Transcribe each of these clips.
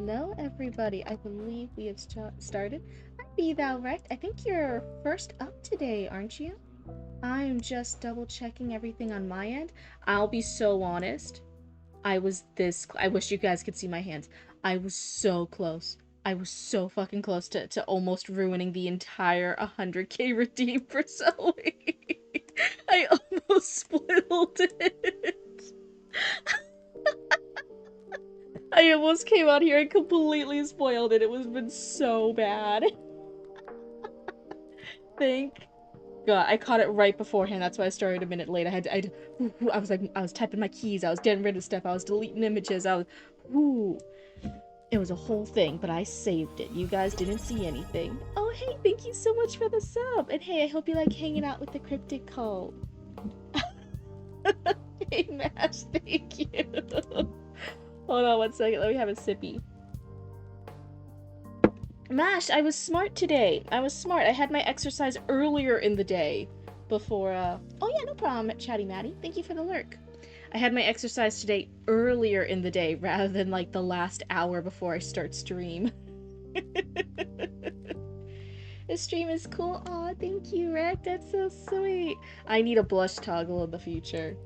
Hello, everybody. I believe we have started. Hi, Be Thou Rect. I think you're first up today, aren't you? I'm just double checking everything on my end. I'll be so honest. I wish you guys could see my hands. I was so close. I was so fucking close to almost ruining the entire 100k redeem for Zoe. I almost spoiled it. I almost came out here and completely spoiled it. It would have been so bad. Thank God. I caught it right beforehand. That's why I started a minute late. I was typing my keys. I was getting rid of stuff. I was deleting images. Ooh. It was a whole thing, but I saved it. You guys didn't see anything. Oh, hey, thank you so much for the sub. And hey, I hope you like hanging out with the Cryptid cult. Hey, Mash, thank you. Hold on one second. Let me have a sippy. Mash, I was smart today. I was smart. I had my exercise earlier in the day before, Oh yeah, no problem, Chatty Matty. Thank you for the lurk. I had my exercise today earlier in the day rather than, like, the last hour before I start stream. This stream is cool. Aw, thank you, Rick. That's so sweet. I need a blush toggle in the future.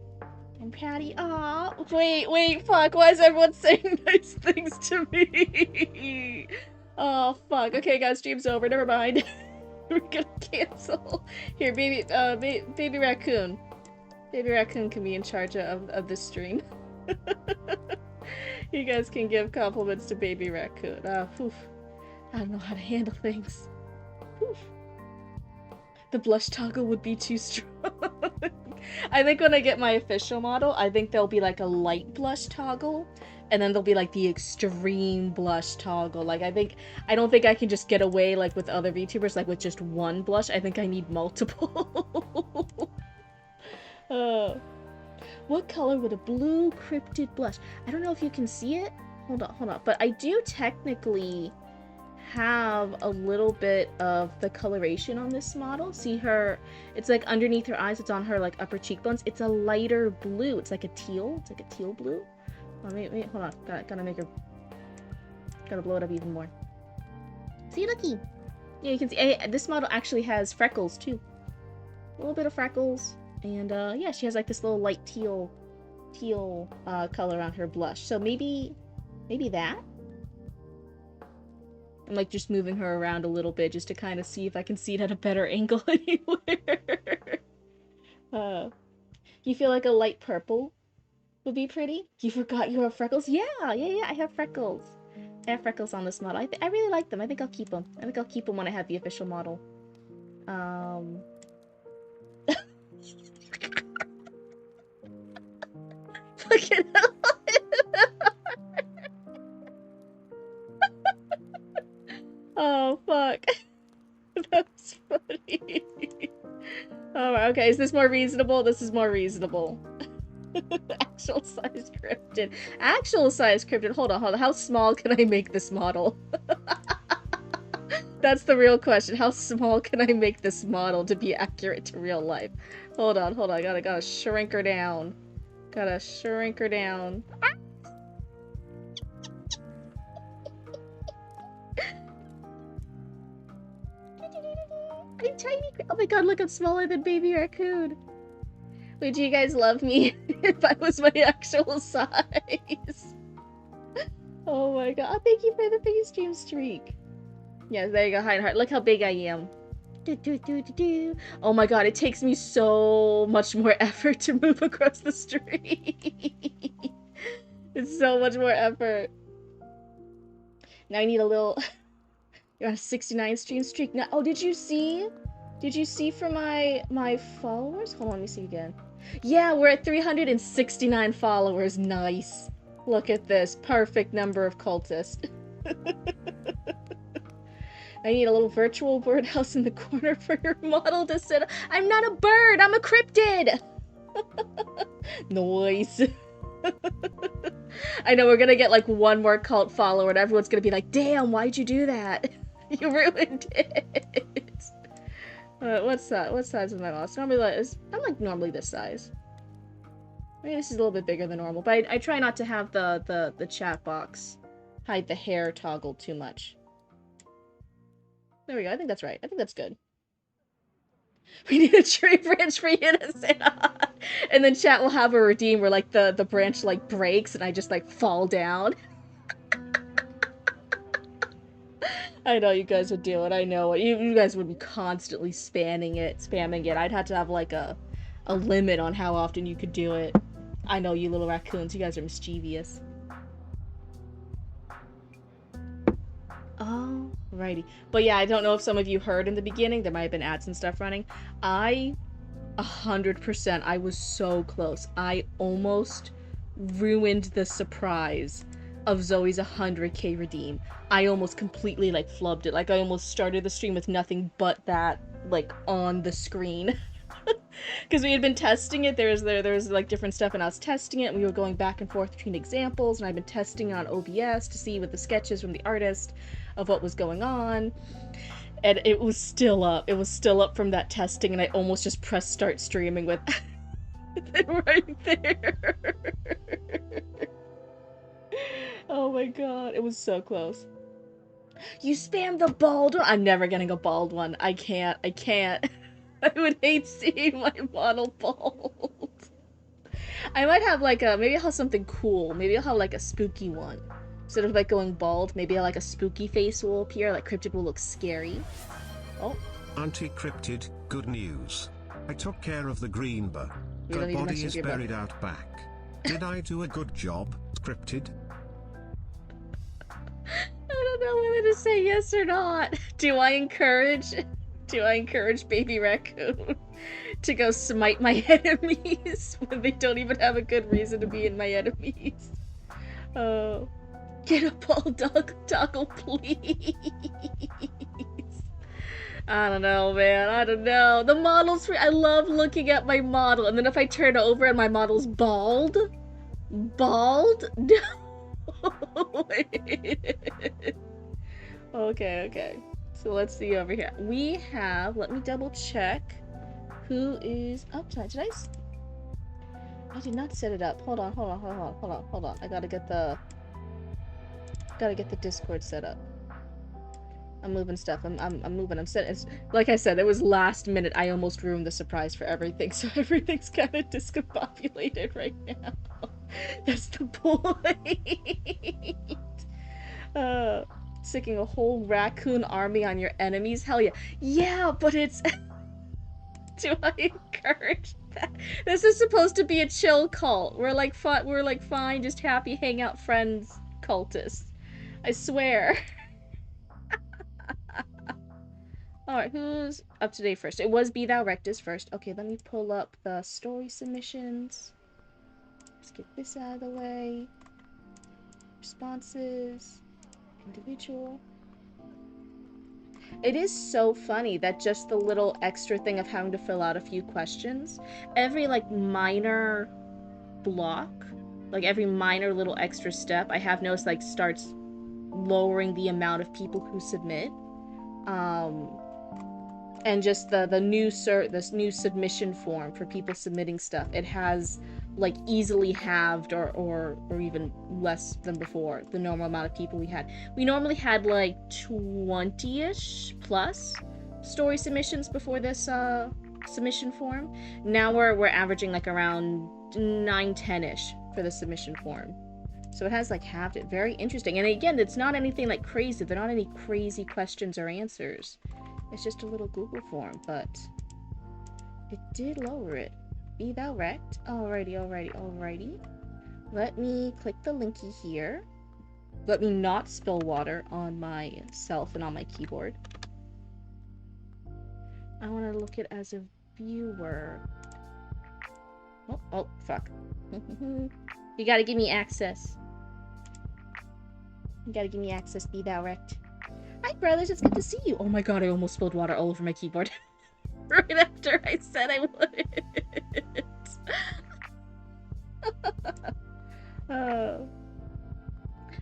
I'm Patty. Aw. Wait, fuck. Why is everyone saying nice things to me? Oh, fuck. Okay, guys, stream's over. Never mind. We're gonna cancel. Here, baby raccoon. Baby raccoon can be in charge of this stream. You guys can give compliments to baby raccoon. Oof. I don't know how to handle things. Oof. The blush toggle would be too strong. I think when I get my official model, I think there'll be like a light blush toggle, and then there'll be like the extreme blush toggle. Like, I don't think I can just get away like with other VTubers, like with just one blush. I think I need multiple. What color would a blue cryptid blush? I don't know if you can see it. Hold on. But I do technically have a little bit of the coloration on this model. See her, it's like underneath her eyes, it's on her like upper cheekbones. It's a lighter blue. It's like a teal. It's like a teal blue. Oh, wait, hold on. Gotta make her, gotta blow it up even more. See, looky. Yeah, you can see, this model actually has freckles too. A little bit of freckles. And yeah, she has like this little light teal color on her blush. So maybe that? I'm like just moving her around a little bit just to kind of see if I can see it at a better angle anywhere. You feel like a light purple would be pretty? You forgot you have freckles? Yeah, I have freckles. I have freckles on this model. I really like them. I think I'll keep them. I think I'll keep them when I have the official model. Fucking hell. Oh, fuck. That's funny. Oh, okay. Is this more reasonable? This is more reasonable. Actual size cryptid. Actual size cryptid. Hold on. How small can I make this model? That's the real question. How small can I make this model to be accurate to real life? Hold on. Gotta shrink her down. Gotta shrink her down. I'm tiny. Oh my god, look, I'm smaller than baby raccoon. Would you guys love me if I was my actual size? Oh my god. Oh, thank you for the big stream streak. Yes, there you go, Hindheart. Look how big I am. Oh my god, it takes me so much more effort to move across the street. It's so much more effort. Now I need a little... You're on a 69 stream streak. Now, oh, did you see? Did you see for my followers? Hold on, let me see again. Yeah, we're at 369 followers. Nice. Look at this. Perfect number of cultists. I need a little virtual birdhouse in the corner for your model to sit. I'm not a bird. I'm a cryptid. Noise. I know we're gonna get like one more cult follower and everyone's gonna be like, damn, why'd you do that? You ruined it. What size is my mouse? Normally, I'm like normally this size. Maybe this is a little bit bigger than normal, but I try not to have the chat box hide the hair toggle too much. There we go. I think that's right. I think that's good. We need a tree branch for you to sit on. And then chat will have a redeem where, like, the branch, like, breaks and I just, like, fall down. I know you guys would do it. I know it. You guys would be constantly spamming it. I'd have to have, like, a limit on how often you could do it. I know you little raccoons. You guys are mischievous. Alrighty. But yeah, I don't know if some of you heard in the beginning. There might have been ads and stuff running. 100%. I was so close. I almost ruined the surprise of Zoe's 100k redeem. I almost completely, like, flubbed it. Like, I almost started the stream with nothing but that, like, on the screen. Because we had been testing it. There was like different stuff, and I was testing it, and we were going back and forth between examples, and I've been testing on OBS to see with the sketches from the artist of what was going on. And it was still up. It was still up from that testing, and I almost just pressed start streaming with it right there. Oh my god, it was so close. You spammed the bald one? I'm never getting a bald one. I can't. I would hate seeing my model bald. I might have like maybe I'll have something cool. Maybe I'll have like a spooky one. Instead of like going bald, maybe like a spooky face will appear, like Cryptid will look scary. Oh. Auntie Cryptid, good news. I took care of the green bur. Her body is buried out back. Did I do a good job, Cryptid? I don't know whether to say yes or not. Do I encourage baby raccoon to go smite my enemies when they don't even have a good reason to be in my enemies? Oh. Get a bald dog toggle, please. I don't know, man. I don't know. The model's I love looking at my model, and then if I turn over and my model's bald? Bald? No. Okay. So let's see over here. We have, let me double check who is upside. I did not set it up. Hold on. I gotta get the Discord set up. I'm moving stuff. I'm moving. I'm setting. Like I said, it was last minute. I almost ruined the surprise for everything, so everything's kind of discombobulated right now. That's the point. Sicking a whole raccoon army on your enemies? Hell yeah. Yeah, but it's... Do I encourage that? This is supposed to be a chill cult. We're like fine, just happy, hang out friends cultists. I swear. Alright, who's up to date first? It was Be Thou Rectus first. Okay, let me pull up the story submissions. Let's get this out of the way. Responses. Individual. It is so funny that just the little extra thing of having to fill out a few questions, every like minor block, like every minor little extra step, I have noticed like starts lowering the amount of people who submit. And just this new submission form for people submitting stuff, it has like easily halved or even less than before the normal amount of people we had. We normally had like 20-ish plus story submissions before this submission form. Now we're averaging like around 9-10-ish for the submission form. So it has like halved it. Very interesting. And again, it's not anything like crazy. They're not any crazy questions or answers. It's just a little Google form, but it did lower it. Be Thou Wrecked. Alrighty. Let me click the linky here. Let me not spill water on myself and on my keyboard. I want to look at as a viewer. Oh, fuck. You gotta give me access. Be Thou Wrecked. Hi, brothers, it's good to see you. Oh my god, I almost spilled water all over my keyboard. Right after I said I would.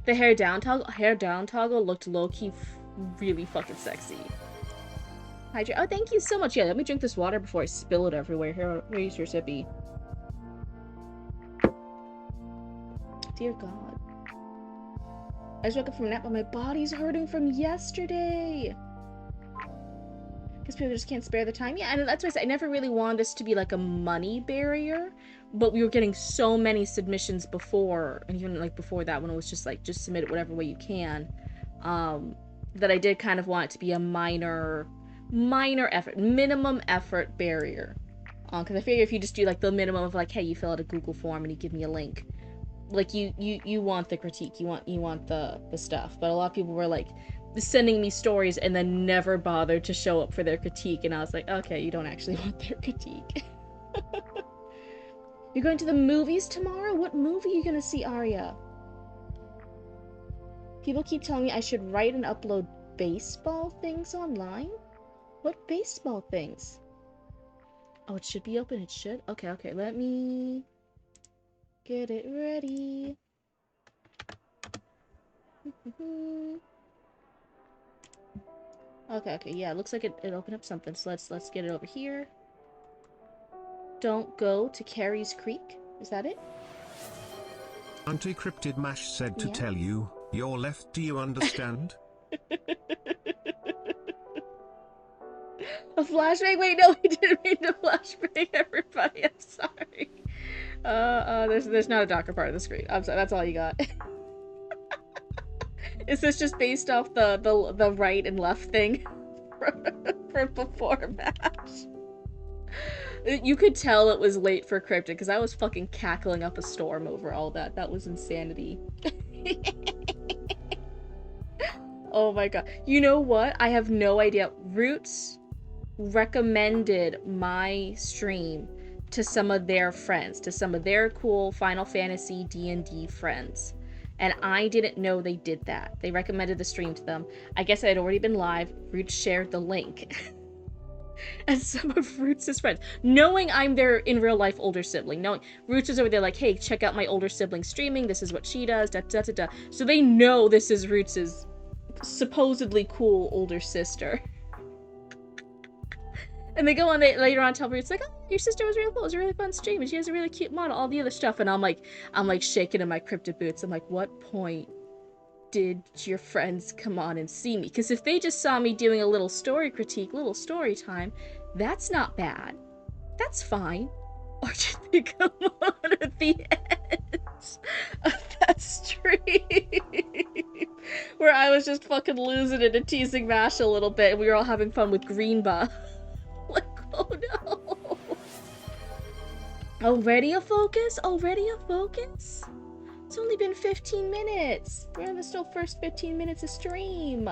The hair down toggle looked low-key really fucking sexy. Hydrate. Oh, thank you so much. Yeah, let me drink this water before I spill it everywhere. Here, here's your sippy. Dear God. I just woke up from a nap, but my body's hurting from yesterday. Because people just can't spare the time. Yeah, and that's why I said I never really wanted this to be like a money barrier, but we were getting so many submissions before, and even like before that when it was just like, just submit it whatever way you can, that I did kind of want it to be a minor effort, minimum effort barrier. Because I figure if you just do like the minimum of like, hey, you fill out a Google form and you give me a link, like you want the critique, you want the stuff. But a lot of people were like sending me stories and then never bothered to show up for their critique, and I was like, okay, you don't actually want their critique. You're going to the movies tomorrow? What movie are you gonna see, Arya? People keep telling me I should write and upload baseball things online. What baseball things? Oh, it should be open. It should. Okay, let me get it ready. Okay, yeah, it looks like it opened up something, so let's get it over here. Don't go to Carrie's Creek. Is that it? Auntie Cryptid Mash said to tell you, you're left, do you understand? A flashbang? Wait, no, we didn't mean to flashbang everybody. I'm sorry. There's not a darker part of the screen. I'm sorry, that's all you got. Is this just based off the right and left thing for before match? You could tell it was late for Cryptid because I was fucking cackling up a storm over all that. That was insanity. Oh my god. You know what? I have no idea. Roots recommended my stream to some of their friends, to some of their cool Final Fantasy D&D friends. And I didn't know they did that. They recommended the stream to them. I guess I had already been live. Roots shared the link. And some of Roots' friends, knowing I'm their in real life older sibling, knowing Roots is over there like, hey, check out my older sibling streaming. This is what she does. Da da da da. So they know this is Roots' supposedly cool older sister. And they go on, they later on tell Roots like, oh, your sister was really cool. It was a really fun stream, and she has a really cute model. All the other stuff, and I'm like shaking in my Cryptid boots. I'm like, what point did your friends come on and see me? Because if they just saw me doing a little story critique, little story time, that's not bad. That's fine. Or did they come on at the end of that stream where I was just fucking losing it and teasing Mash a little bit, and we were all having fun with Greenba? Like, oh no. Already a focus? Already a focus? It's only been 15 minutes. We're in the still first 15 minutes of stream.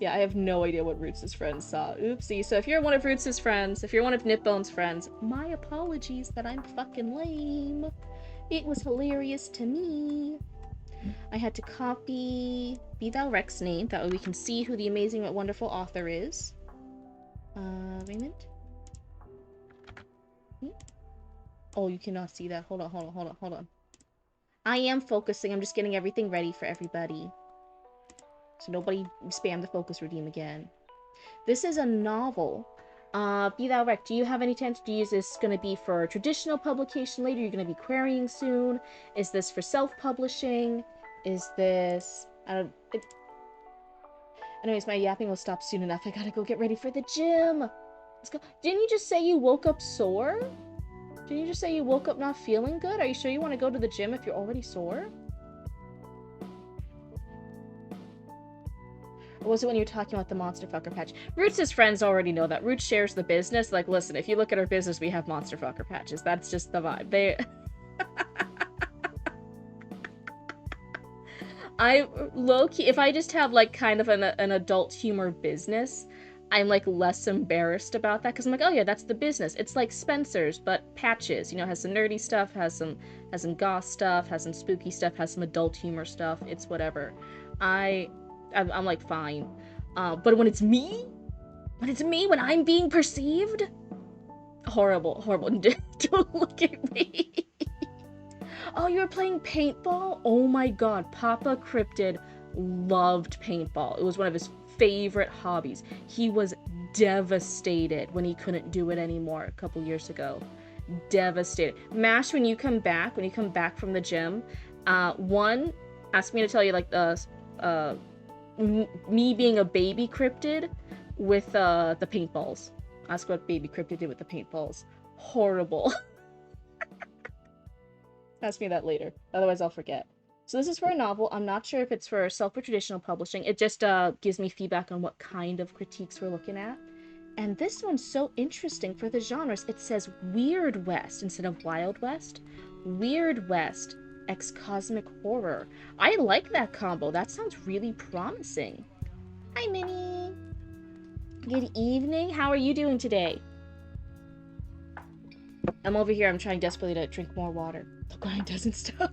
Yeah, I have no idea what Roots' friends saw. Oopsie. So if you're one of Roots' friends, if you're one of Nipbone's friends, my apologies that I'm fucking lame. It was hilarious to me. I had to copy Be Thou Rex's name. That way we can see who the amazing but wonderful author is. Raymond? Oh, you cannot see that. Hold on. I am focusing. I'm just getting everything ready for everybody. So nobody spam the focus redeem again. This is a novel. Be Thou Rex, do you have any intent to use this? Going to be for traditional publication later? You're going to be querying soon? Is this for self-publishing? Is this... Anyways, my yapping will stop soon enough. I gotta go get ready for the gym. Let's go. Didn't you just say you woke up sore? Didn't you just say you woke up not feeling good? Are you sure you want to go to the gym if you're already sore? Or was it when you were talking about the Monster Fucker patch? Roots' friends already know that. Roots shares the business. Like, listen, if you look at our business, we have Monster Fucker patches. That's just the vibe. They... I low-key, if I just have like kind of an adult humor business, I'm like less embarrassed about that because I'm like, oh yeah, that's the business. It's like Spencer's, but patches. You know, has some nerdy stuff, has some goth stuff, has some spooky stuff, has some adult humor stuff. It's whatever. I'm like fine. But when it's me, when I'm being perceived, horrible. Don't look at me. Oh, you were playing paintball? Oh my god, Papa Cryptid loved paintball. It was one of his favorite hobbies. He was devastated when he couldn't do it anymore a couple years ago. Devastated. Mash, when you come back from the gym, one, Ask me to tell you, like, me being a baby cryptid with the paintballs. Ask what baby cryptid did with the paintballs. Horrible. Ask me that later. Otherwise, I'll forget. So this is for a novel. I'm not sure if it's for self or traditional publishing. It just gives me feedback on what kind of critiques we're looking at. And this one's so interesting for the genres. It says Weird West instead of Wild West. Weird West x Cosmic Horror. I like that combo. That sounds really promising. Hi, Minnie. Good evening. How are you doing today? I'm over here. I'm trying desperately to drink more water. The grind doesn't stop.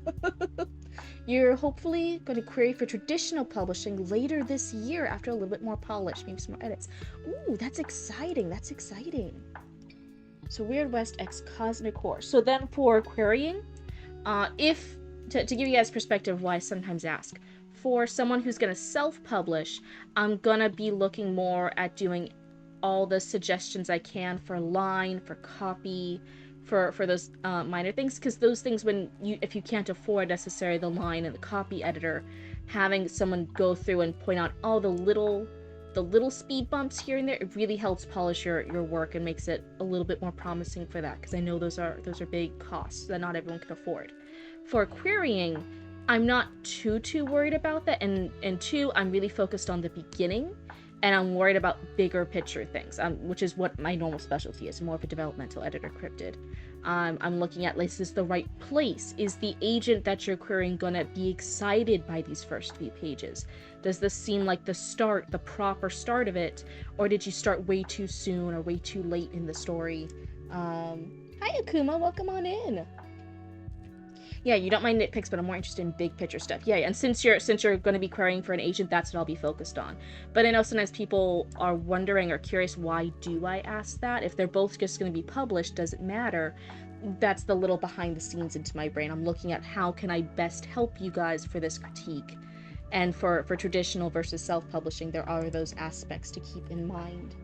You're hopefully going to query for traditional publishing later this year after a little bit more polish, maybe some more edits. Ooh, that's exciting. That's exciting. So Weird West x Cosmic Horror. So then for querying, to give you guys perspective why I sometimes ask, for someone who's going to self-publish, I'm going to be looking more at doing all the suggestions I can for line, for copy, for those minor things, because those things, if you can't afford necessarily the line and the copy editor, having someone go through and point out all the little speed bumps here and there, it really helps polish your work and makes it a little bit more promising for that, because I know those are big costs that not everyone can afford. For querying, I'm not too worried about that, and two, I'm really focused on the beginning, and I'm worried about bigger picture things, which is what my normal specialty is, more of a developmental editor cryptid. I'm looking at, is this the right place? Is the agent that you're querying gonna be excited by these first few pages? Does this seem like the proper start of it, or did you start way too soon or way too late in the story? Hi Akuma, welcome on in. Yeah, you don't mind nitpicks, but I'm more interested in big picture stuff. Yeah, and since you're going to be querying for an agent, that's what I'll be focused on. But I know sometimes people are wondering or curious, why do I ask that? If they're both just going to be published, does it matter? That's the little behind the scenes into my brain. I'm looking at how can I best help you guys for this critique. And for traditional versus self-publishing, there are those aspects to keep in mind.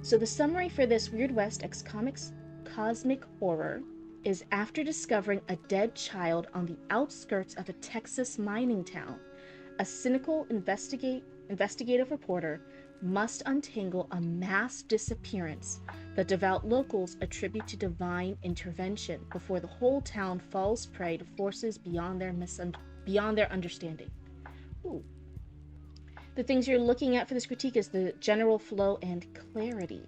So the summary for this Weird West x Cosmic Horror is: after discovering a dead child on the outskirts of a Texas mining town, a cynical investigative reporter must untangle a mass disappearance that devout locals attribute to divine intervention before the whole town falls prey to forces beyond their understanding. Ooh. The things you're looking at for this critique is the general flow and clarity.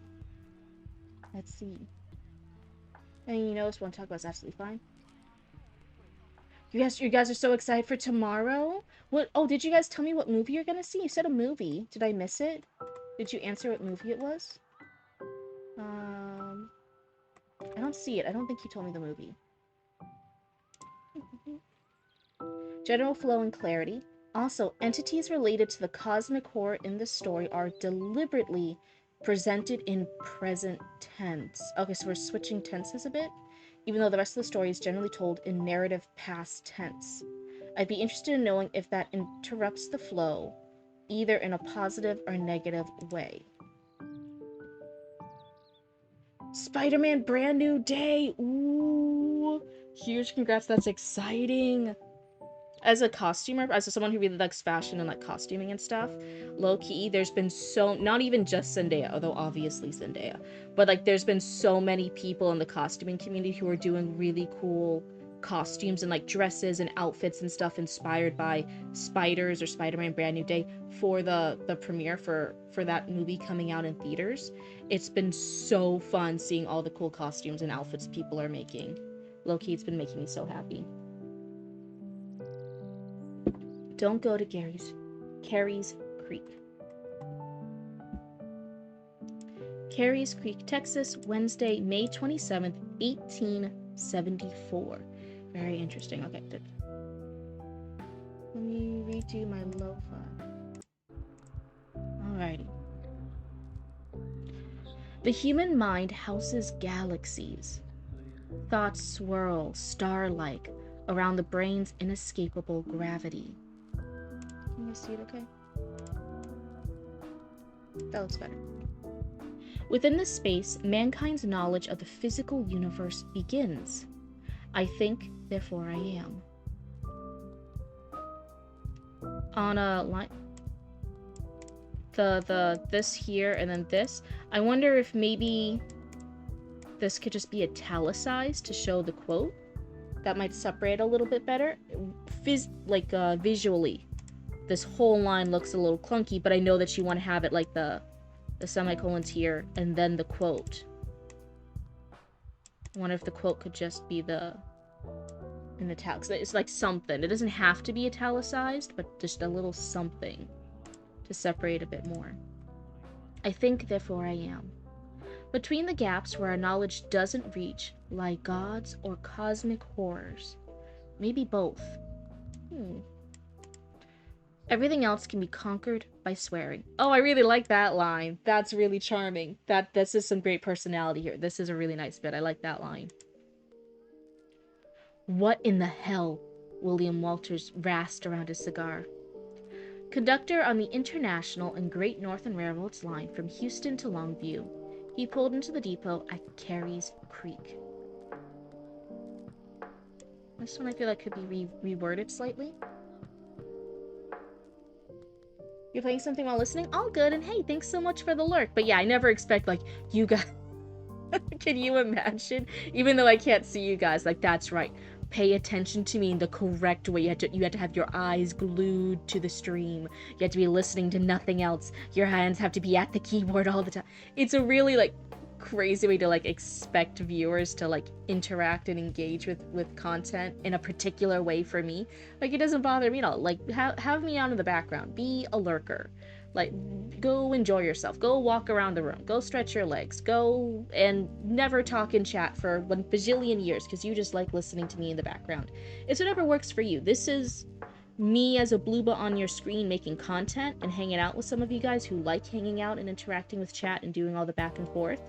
Let's see. Anything you notice want to talk about is absolutely fine. You guys are so excited for tomorrow? What? Oh, did you guys tell me what movie you're gonna see? You said a movie. Did I miss it? Did you answer what movie it was? I don't see it. I don't think you told me the movie. General flow and clarity. Also, entities related to the cosmic horror in the story are deliberately presented in present tense. Okay, so we're switching tenses a bit, even though the rest of the story is generally told in narrative past tense. I'd be interested in knowing if that interrupts the flow, either in a positive or negative way. Spider-Man Brand New Day! Ooh! Huge congrats, that's exciting! As a costumer, as someone who really likes fashion and like costuming and stuff, low-key, there's been not even just Zendaya, although obviously Zendaya, but like there's been so many people in the costuming community who are doing really cool costumes and like dresses and outfits and stuff inspired by Spiders or Spider-Man Brand New Day for the premiere for that movie coming out in theaters. It's been so fun seeing all the cool costumes and outfits people are making. Low-key, it's been making me so happy. Don't go to Carey's Creek. Carey's Creek, Texas, Wednesday, May 27th, 1874. Very interesting. Okay, good. Let me redo my lo-fi. Alrighty. The human mind houses galaxies. Thoughts swirl, star-like, around the brain's inescapable gravity. Can you see it okay? That looks better. Within this space, mankind's knowledge of the physical universe begins. I think, therefore I am. on a line. This here and then this. I wonder if maybe this could just be italicized to show the quote. That might separate a little bit better. Visually, this whole line looks a little clunky, but I know that you want to have it like the semicolons here and then the quote. I wonder if the quote could just be in italics. It's like something. It doesn't have to be italicized, but just a little something to separate a bit more. I think, therefore I am. Between the gaps where our knowledge doesn't reach lie gods or cosmic horrors. Maybe both. Everything else can be conquered by swearing. Oh, I really like that line. That's really charming. This is some great personality here. This is a really nice bit. I like that line. What in the hell? William Walters rasped around his cigar. Conductor on the International and Great Northern Railroad's line from Houston to Longview. He pulled into the depot at Carey's Creek. This one I feel like could be reworded slightly. You're playing something while listening? All good, and hey, thanks so much for the lurk. But yeah, I never expect, like, you guys... Can you imagine? Even though I can't see you guys, like, that's right. Pay attention to me in the correct way. You had to have your eyes glued to the stream. You had to be listening to nothing else. Your hands have to be at the keyboard all the time. It's a really, like, crazy way to, like, expect viewers to, like, interact and engage with content in a particular way for me. Like, it doesn't bother me at all. Like, have me on in the background. Be a lurker. Like, go enjoy yourself. Go walk around the room. Go stretch your legs. Go and never talk in chat for 1 bajillion years because you just like listening to me in the background. It's whatever works for you. This is me as a blooba on your screen making content and hanging out with some of you guys who like hanging out and interacting with chat and doing all the back and forth.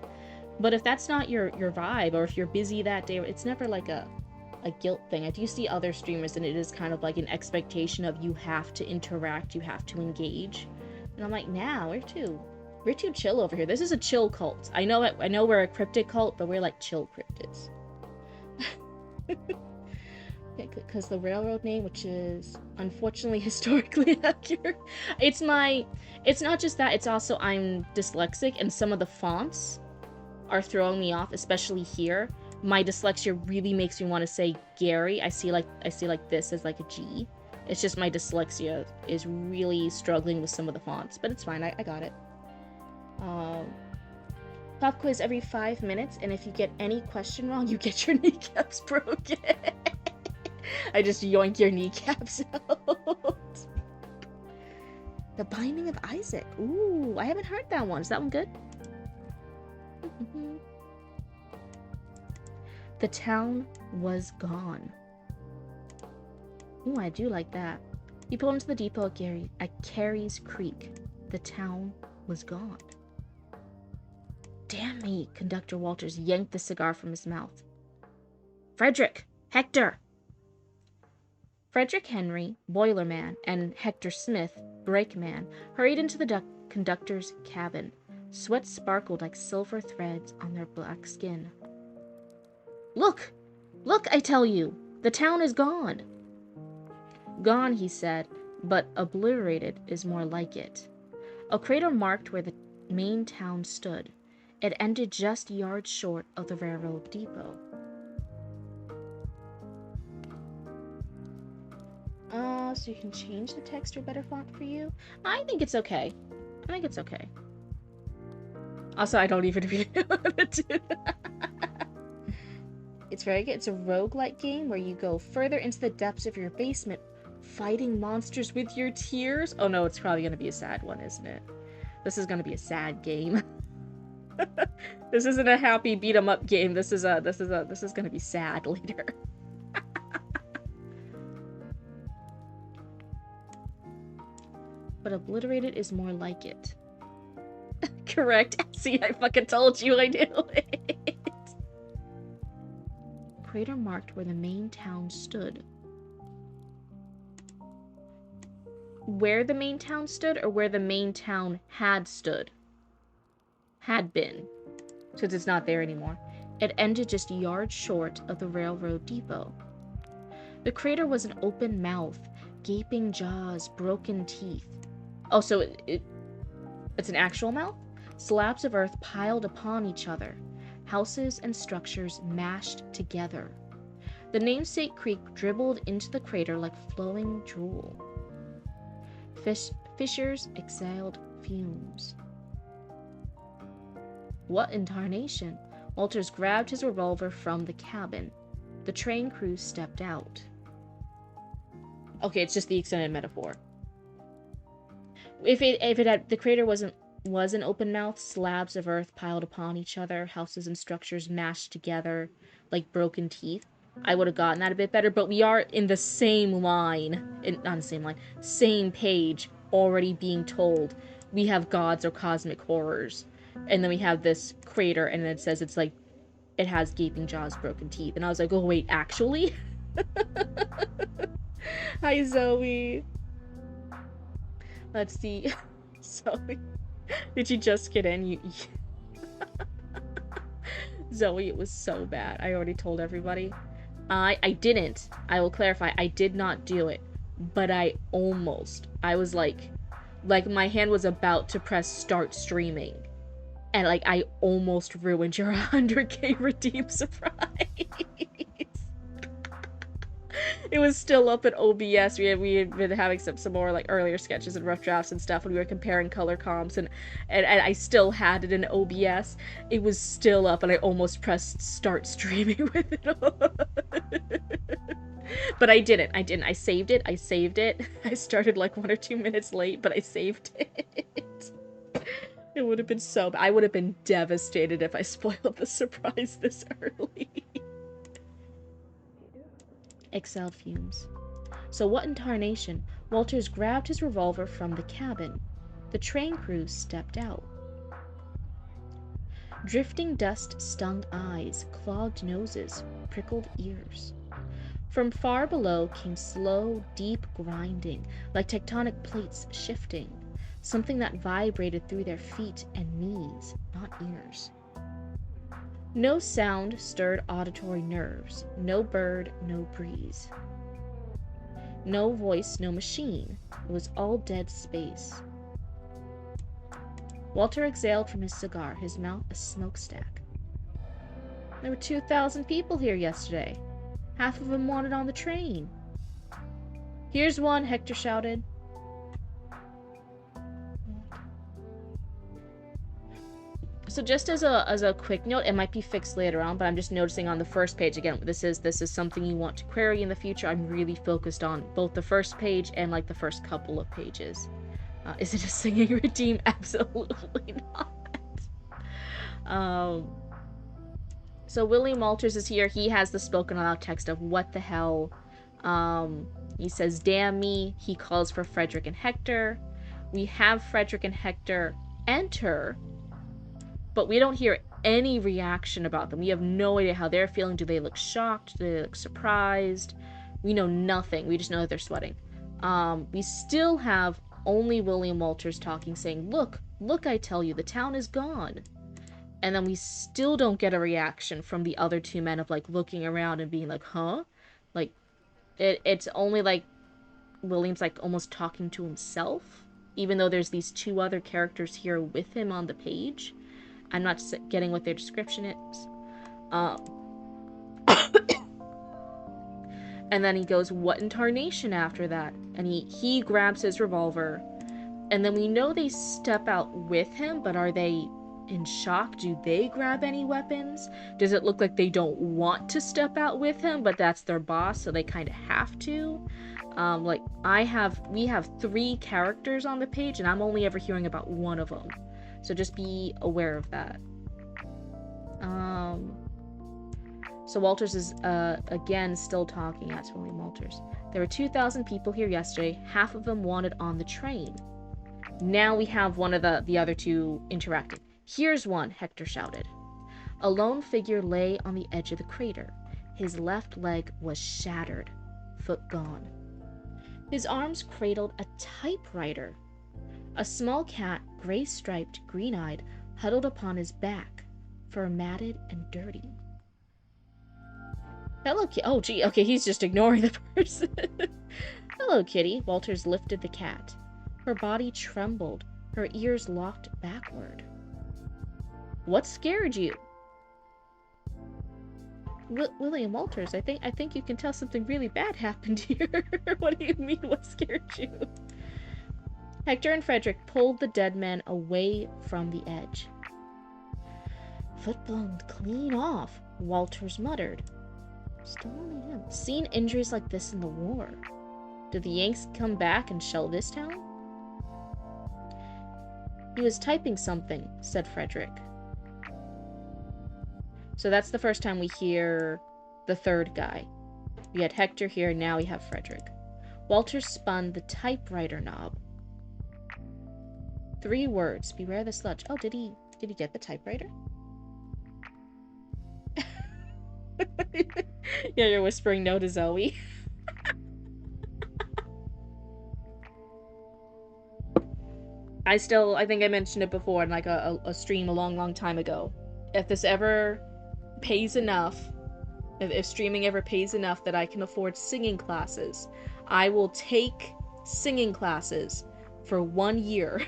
But if that's not your vibe, or if you're busy that day, it's never like a guilt thing. I do see other streamers and it is kind of like an expectation of you have to interact, you have to engage. And I'm like, nah, we're too chill over here. This is a chill cult. I know we're a cryptid cult, but we're like chill cryptids. Because the railroad name, which is unfortunately historically accurate, it's not just that, it's also I'm dyslexic and some of the fonts are throwing me off, especially here. My dyslexia really makes me want to say Gary. I see like this as like a G. It's just my dyslexia is really struggling with some of the fonts, but it's fine. I got it. Pop quiz every 5 minutes, and if you get any question wrong, you get your kneecaps broken. I just yoink your kneecaps out. The Binding of Isaac. Ooh, I haven't heard that one. Is that one good? The town was gone. Ooh, I do like that. He pulled into the depot at Carey's Creek. The town was gone. Damn me, Conductor Walters yanked the cigar from his mouth. Frederick! Hector! Frederick Henry, boilerman, and Hector Smith, brakeman, hurried into the conductor's cabin. Sweat sparkled like silver threads on their black skin. Look! Look, I tell you! The town is gone! Gone, he said, but obliterated is more like it. A crater marked where the main town stood. It ended just yards short of the railroad depot. So you can change the text to a better font for you? I think it's okay. Also, I don't even really know how to do that. It's very good. It's a roguelike game where you go further into the depths of your basement, fighting monsters with your tears. Oh no, it's probably going to be a sad one, isn't it? This is going to be a sad game. This isn't a happy beat 'em up game. This is going to be sad later. But obliterated is more like it. Correct. See, I fucking told you I knew it. Crater marked where the main town stood. Where the main town stood, or where the main town had stood? Had been. Since it's not there anymore. It ended just yards short of the railroad depot. The crater was an open mouth, Gaping jaws, broken teeth. Oh, so it's an actual mouth? Slabs of earth piled upon each other. Houses and structures mashed together. The namesake creek dribbled into the crater like flowing drool. Fissures exhaled fumes. What in tarnation? Walters grabbed his revolver from the cabin. The train crew stepped out. Okay, it's just the extended metaphor. If it had, the crater was an open mouth, slabs of earth piled upon each other, houses and structures mashed together like broken teeth, I would have gotten that a bit better. But we are in the same line, not the same line, same page, already being told we have gods or cosmic horrors, and then we have this crater, and it says it's like it has gaping jaws, broken teeth, and I was like, oh wait, actually. Hi, Zoe. Let's see. Zoe. Did you just get in? Zoe, it was so bad. I already told everybody. I didn't. I will clarify. I did not do it. But I almost. I was like my hand was about to press start streaming. And like I almost ruined your 100k redeem surprise. It was still up at OBS. We had been having some more like earlier sketches and rough drafts and stuff when we were comparing color comps, and I still had it in OBS. It was still up, and I almost pressed start streaming with it on. But I didn't. I saved it. I started like 1 or 2 minutes late, but I saved it. It would have been so bad. I would have been devastated if I spoiled the surprise this early. Exhaled fumes. So what in tarnation? Walters grabbed his revolver from the cabin. The train crew stepped out. Drifting dust stung eyes, clogged noses, prickled ears. From far below came slow, deep grinding, like tectonic plates shifting, something that vibrated through their feet and knees, not ears. No sound stirred auditory nerves, no bird, no breeze. No voice, no machine. It was all dead space. Walter exhaled from his cigar, his mouth a smokestack. There were 2,000 people here yesterday. Half of them wanted on the train. Here's one, Hector shouted. So just as a quick note, it might be fixed later on, but I'm just noticing on the first page, again, this is something you want to query in the future. I'm really focused on both the first page and like the first couple of pages. Is it a singing redeem? Absolutely not. So William Walters is here. He has the spoken aloud text of what the hell. He says, damn me. He calls for Frederick and Hector. We have Frederick and Hector enter, but we don't hear any reaction about them. We have no idea how they're feeling. Do they look shocked? Do they look surprised? We know nothing. We just know that they're sweating. We still have only William Walters talking, saying, look, I tell you, the town is gone. And then we still don't get a reaction from the other two men of, like, looking around and being like, huh? Like, it's only, like, William's, like, almost talking to himself, even though there's these two other characters here with him on the page. I'm not getting what their description is. And then he goes, what in tarnation after that? And he grabs his revolver. And then we know they step out with him, but are they in shock? Do they grab any weapons? Does it look like they don't want to step out with him, but that's their boss, so they kind of have to? We have 3 characters on the page, and I'm only ever hearing about one of them. So just be aware of that. So Walters is, again, still talking. That's William Walters. There were 2,000 people here yesterday. Half of them wanted on the train. Now we have one of the other two interacting. Here's one, Hector shouted. A lone figure lay on the edge of the crater. His left leg was shattered, foot gone. His arms cradled a typewriter. A small cat, gray-striped, green-eyed, huddled upon his back, fur matted and dirty. Hello, Kitty. Oh, gee. Okay, he's just ignoring the person. Hello, Kitty. Walters lifted the cat. Her body trembled. Her ears locked backward. What scared you? William Walters, I think you can tell something really bad happened here. What do you mean, what scared you? Hector and Frederick pulled the dead man away from the edge. Foot blown clean off, Walters muttered. Still only him. Seen injuries like this in the war. Did the Yanks come back and shell this town? He was typing something, said Frederick. So that's the first time we hear the third guy. We had Hector here, now we have Frederick. Walter spun the typewriter knob. 3 words. Beware the sludge. Oh, did he get the typewriter? Yeah, you're whispering no to Zoe. I think I mentioned it before in like a stream a long time ago. If this ever pays enough, if streaming ever pays enough that I can afford singing classes, I will take singing classes for 1 year.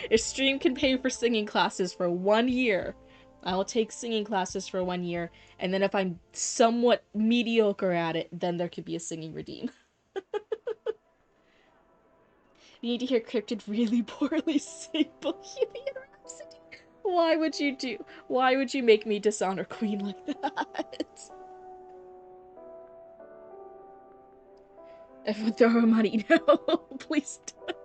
If stream can pay for singing classes for 1 year, I will take singing classes for 1 year, and then if I'm somewhat mediocre at it, then there could be a singing redeem. You need to hear Cryptid really poorly sing Bohemian Rhapsody. Why would you make me dishonor Queen like that? Everyone throw her money. No, please don't.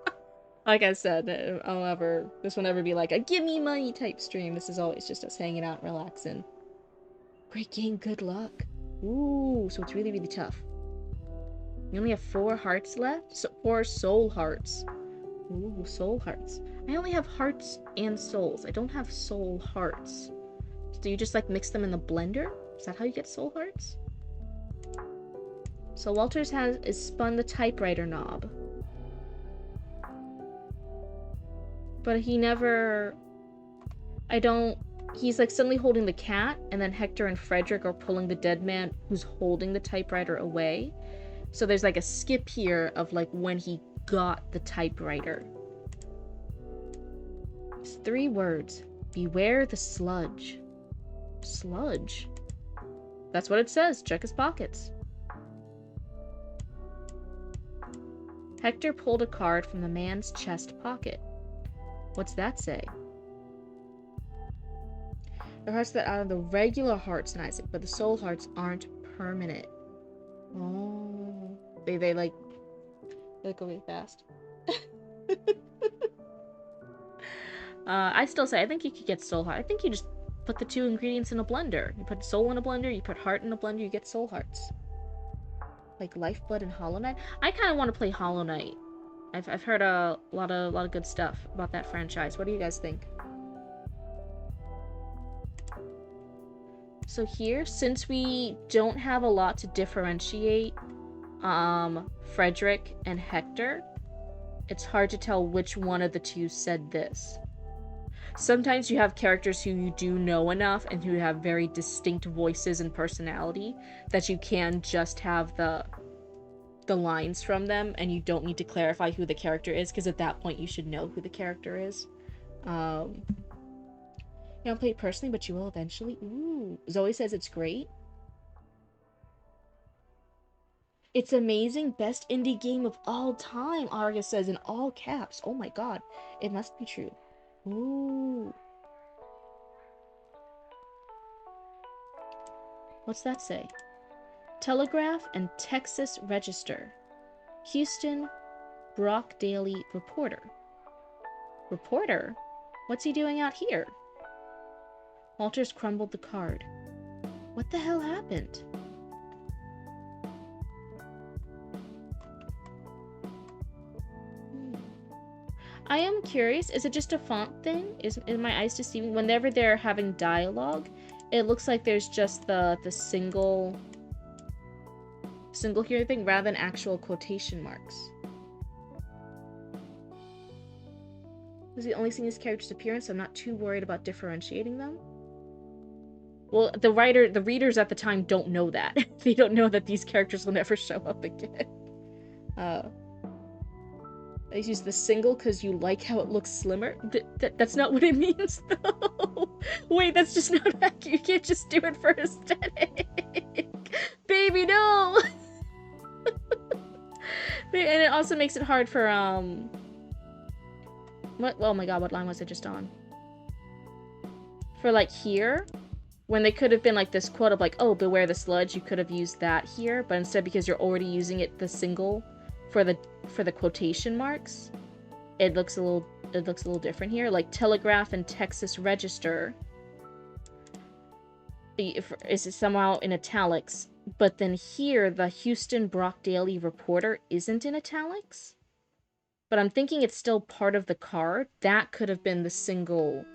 Like I said, this will never be like a give me money type stream. This is always just us hanging out, relaxing. Great game, good luck. Ooh, so it's really tough. We only have 4 hearts left? So 4 soul hearts. Ooh, soul hearts. I only have hearts and souls. I don't have soul hearts. Do you just like mix them in the blender? Is that how you get soul hearts? So Walters is spun the typewriter knob. But he never... He's like suddenly holding the cat, and then Hector and Frederick are pulling the dead man who's holding the typewriter away. So there's like a skip here of like when he got the typewriter. It's 3 words. Beware the sludge. Sludge? That's what it says. Check his pockets. Hector pulled a card from the man's chest pocket. What's that say? The hearts that out of the regular hearts in Isaac, but the soul hearts aren't permanent. Oh. They go really fast. I still say, I think you could get soul heart. I think you just put the 2 ingredients in a blender. You put soul in a blender, you put heart in a blender, you get soul hearts. Like Lifeblood and Hollow Knight. I kind of want to play Hollow Knight. I've heard a lot of good stuff about that franchise. What do you guys think? So here, since we don't have a lot to differentiate Frederick and Hector, it's hard to tell which one of the 2 said this. Sometimes you have characters who you do know enough and who have very distinct voices and personality that you can just have the lines from them and you don't need to clarify who the character is, because at that point you should know who the character is. You don't play it personally, but you will eventually. Ooh. Zoe says it's great. It's amazing. Best indie game of all time, Arga says in all caps. Oh my god. It must be true. Ooh. What's that say? Telegraph and Texas Register. Houston, Brock Daily Reporter. Reporter? What's he doing out here? Walters crumbled the card. What the hell happened? I am curious, is it just a font thing? Is my eyes deceiving? Whenever they're having dialogue, it looks like there's just the single here thing rather than actual quotation marks. This is the only thing his character's appearance, so I'm not too worried about differentiating them. Well, the readers at the time don't know that. They don't know that these characters will never show up again. I use the single because you like how it looks slimmer. That's not what it means, though. Wait, that's just not accurate. You can't just do it for aesthetic. Baby, no! And it also makes it hard for, What? Oh my god, what line was I just on? For, like, here, when they could have been, like, this quote of, like, oh, beware the sludge, you could have used that here, but instead, because you're already using it, the single, for the quotation marks, it looks a little different here. Like, Telegraph and Texas Register is somehow in italics, but then here, the Houston Brock Daily Reporter isn't in italics. But I'm thinking it's still part of the card. That could have been the single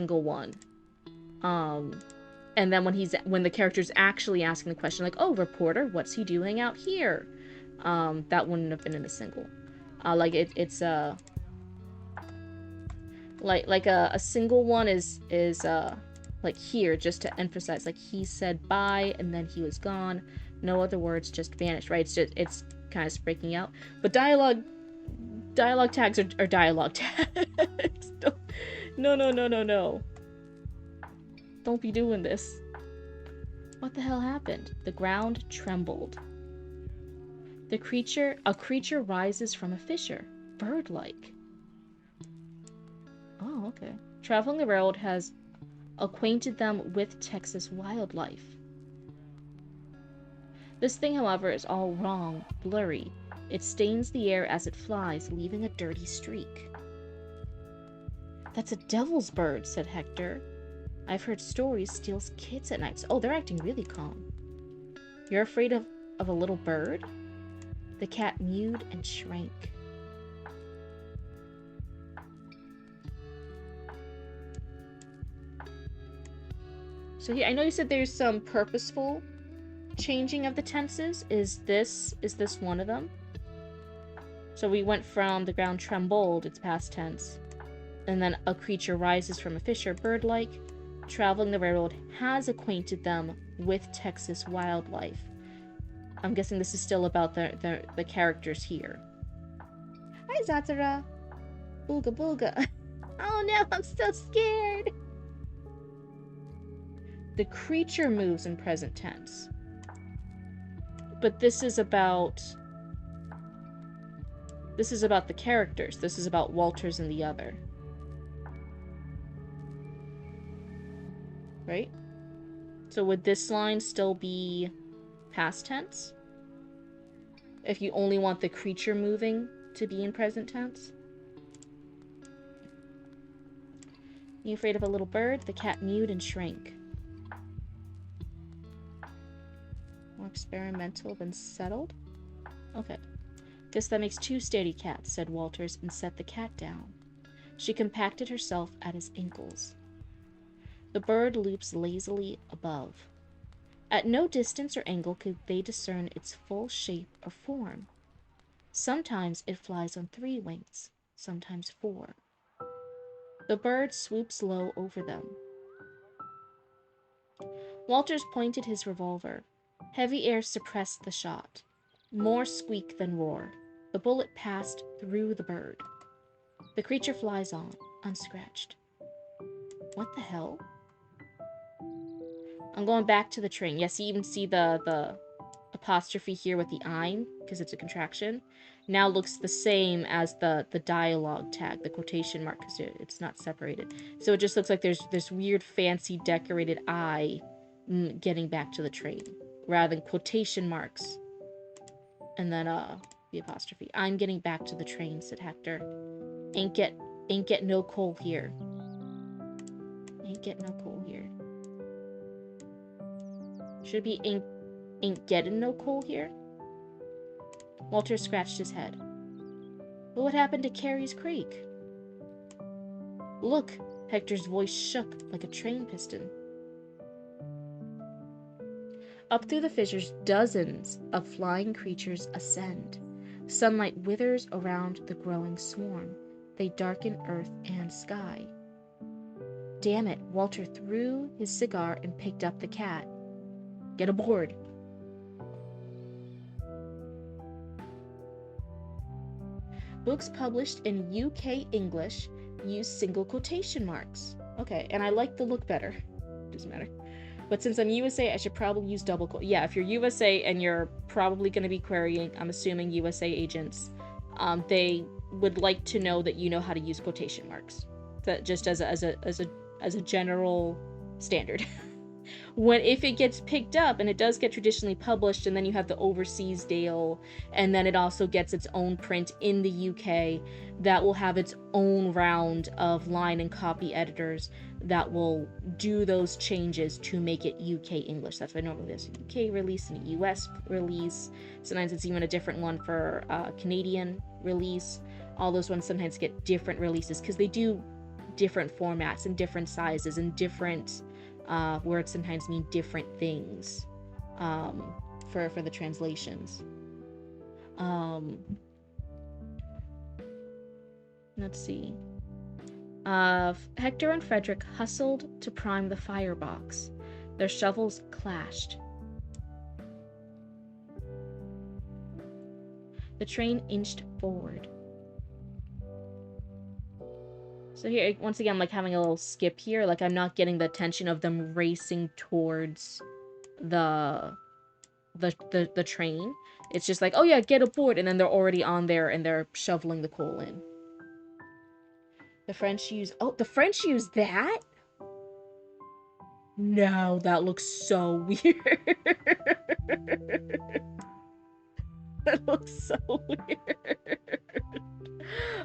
one. And then when the character's actually asking the question, like, oh, reporter, what's he doing out here? That wouldn't have been in a single. Like it's like a single one is like here, just to emphasize, like, he said bye and then he was gone. No other words, just vanished, right? It's kind of breaking out. But dialogue tags are dialogue tags. No. Don't be doing this. What the hell happened? The ground trembled. A creature rises from a fissure, bird-like. Oh, okay. Traveling the railroad has acquainted them with Texas wildlife. This thing, however, is all wrong, blurry. It stains the air as it flies, leaving a dirty streak. That's a devil's bird, said Hector. I've heard stories steals kids at night. Oh, they're acting really calm. You're afraid of a little bird? The cat mewed and shrank. So here, I know you said there's some purposeful changing of the tenses. Is this one of them? So we went from the ground trembled, it's past tense. And then a creature rises from a fissure, bird-like. Traveling the railroad has acquainted them with Texas wildlife. I'm guessing this is still about the characters here. Hi, Zatara. Booga booga. Oh no, I'm so scared. The creature moves in present tense. But this is about the characters. This is about Walters and the other. Right? So would this line still be past tense? If you only want the creature moving to be in present tense? You afraid of a little bird? The cat mewed and shrank. More experimental than settled? Okay. Guess that makes 2 steady cats, said Walters, and set the cat down. She compacted herself at his ankles. The bird loops lazily above. At no distance or angle could they discern its full shape or form. Sometimes it flies on 3 wings, sometimes 4. The bird swoops low over them. Walters pointed his revolver. Heavy air suppressed the shot. More squeak than roar. The bullet passed through the bird. The creature flies on, unscratched. What the hell? I'm going back to the train. Yes, you even see the apostrophe here with the ein, because it's a contraction. Now looks the same as the dialogue tag, the quotation mark, because it's not separated. So it just looks like there's this weird, fancy, decorated I getting back to the train, rather than quotation marks. And then, the apostrophe. I'm getting back to the train, said Hector. Ain't get no coal here. Ain't get no coal here. Should be ain't getting no coal here? Walter scratched his head. But what happened to Carrie's Creek? Look, Hector's voice shook like a train piston. Up through the fissures, dozens of flying creatures ascend. Sunlight withers around the growing swarm. They darken earth and sky. Damn it, Walter threw his cigar and picked up the cat. Get aboard. Books published in UK English use single quotation marks. Okay, and I like the look better. Doesn't matter. But since I'm USA, I should probably use double quote. Yeah, if you're USA and you're probably going to be querying, I'm assuming USA agents, they would like to know that you know how to use quotation marks. That just as a general standard. If it gets picked up, and it does get traditionally published, and then you have the overseas deal, and then it also gets its own print in the UK, that will have its own round of line and copy editors that will do those changes to make it UK English. That's why normally there's a UK release and a US release. Sometimes it's even a different one for Canadian release. All those ones sometimes get different releases because they do different formats and different sizes and different words sometimes mean different things for the translations. Let's see. Hector and Frederick hustled to prime the firebox. Their shovels clashed. The train inched forward. So here, once again, I'm like having a little skip here. Like I'm not getting the attention of them racing towards the train. It's just like, oh yeah, get aboard, and then they're already on there and they're shoveling the coal in. The French use that? No, that looks so weird. That looks so weird.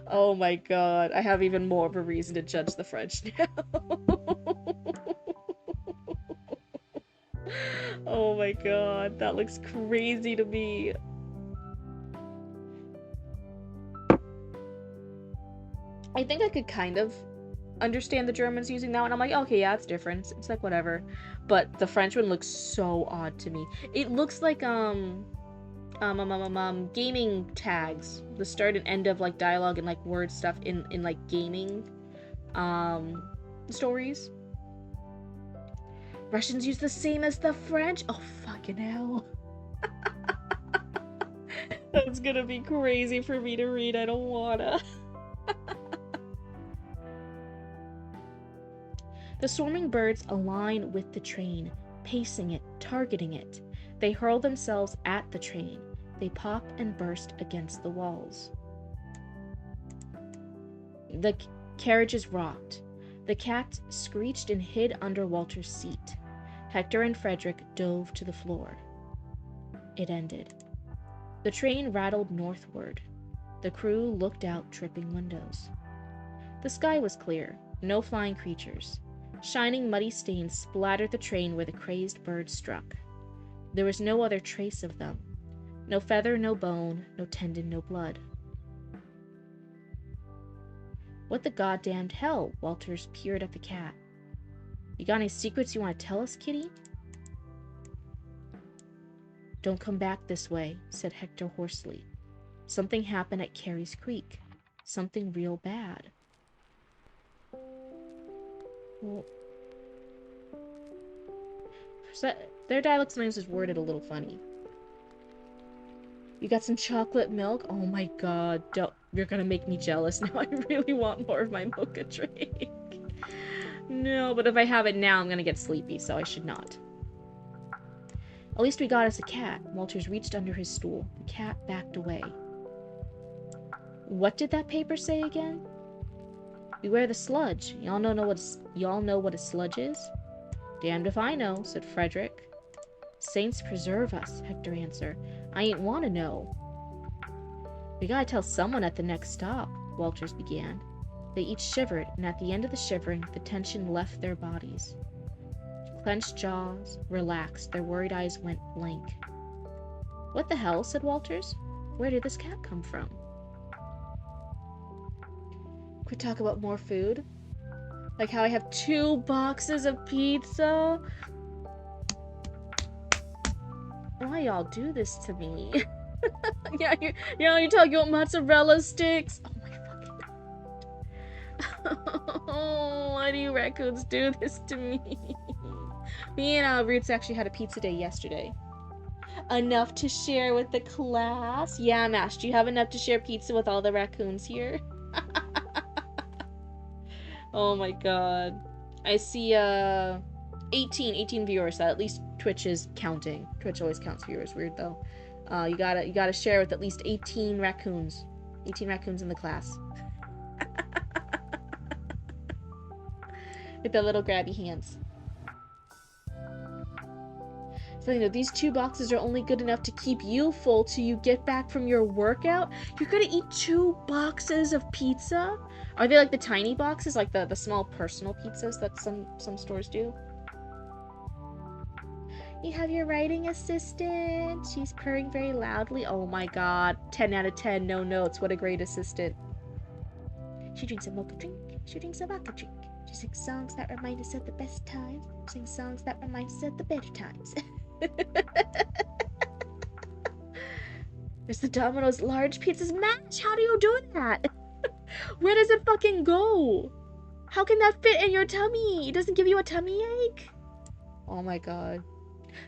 Oh my god, I have even more of a reason to judge the French now. Oh my god, that looks crazy to me. I think I could kind of understand the Germans using that one. I'm like, okay, yeah, it's different. It's like whatever. But the French one looks so odd to me. It looks like gaming tags, the start and end of like dialogue and like word stuff in like gaming stories. Russians use the same as the French. Oh fucking hell. That's gonna be crazy for me to read. I don't wanna. The swarming birds align with the train, pacing it, targeting it. They hurl themselves at the train. They pop and burst against the walls. The carriages rocked. The cat screeched and hid under Walter's seat. Hector and Frederick dove to the floor. It ended. The train rattled northward. The crew looked out tripping windows. The sky was clear, no flying creatures. Shining muddy stains splattered the train where the crazed bird struck. There was no other trace of them. No feather, no bone, no tendon, no blood. What the goddamned hell? Walters peered at the cat. You got any secrets you want to tell us, kitty? Don't come back this way, said Hector hoarsely. Something happened at Carey's Creek. Something real bad. Well, their dialect sometimes is worded a little funny. You got some chocolate milk? Oh my god, you're gonna make me jealous now. I really want more of my mocha drink. No, but if I have it now, I'm gonna get sleepy, so I should not. At least we got us a cat. Walters reached under his stool. The cat backed away. What did that paper say again? Beware the sludge. Y'all know what a sludge is? Damned if I know, said Frederick. Saints preserve us, Hector answered. I ain't want to know. We gotta tell someone at the next stop, Walters began. They each shivered, and at the end of the shivering, the tension left their bodies. Clenched jaws relaxed, their worried eyes went blank. What the hell, said Walters. Where did this cat come from? Could we talk about more food? Like how I have 2 boxes of pizza? Why y'all do this to me? Yeah, you're talking about mozzarella sticks. Oh my fucking god. Oh, why do you raccoons do this to me? Me and Roots actually had a pizza day yesterday. Enough to share with the class? Yeah, Mash, do you have enough to share pizza with all the raccoons here? Oh my god. I see 18 viewers, so at least Twitch is counting. Twitch always counts viewers, weird though. You gotta share with at least 18 raccoons. 18 raccoons in the class. With the little grabby hands. So, you know, these 2 boxes are only good enough to keep you full till you get back from your workout. You're gonna eat 2 boxes of pizza? Are they like the tiny boxes, like the small personal pizzas that some stores do? You have your writing assistant. She's purring very loudly. Oh my god. 10 out of 10, no notes. What a great assistant. She drinks a mocha drink. She drinks a vodka drink. She sings songs that remind us of the best times. She sings songs that remind us of the better times. There's the Domino's large pizzas. Mash, how do you do that? Where does it fucking go? How can that fit in your tummy? It doesn't give you a tummy ache? Oh my god.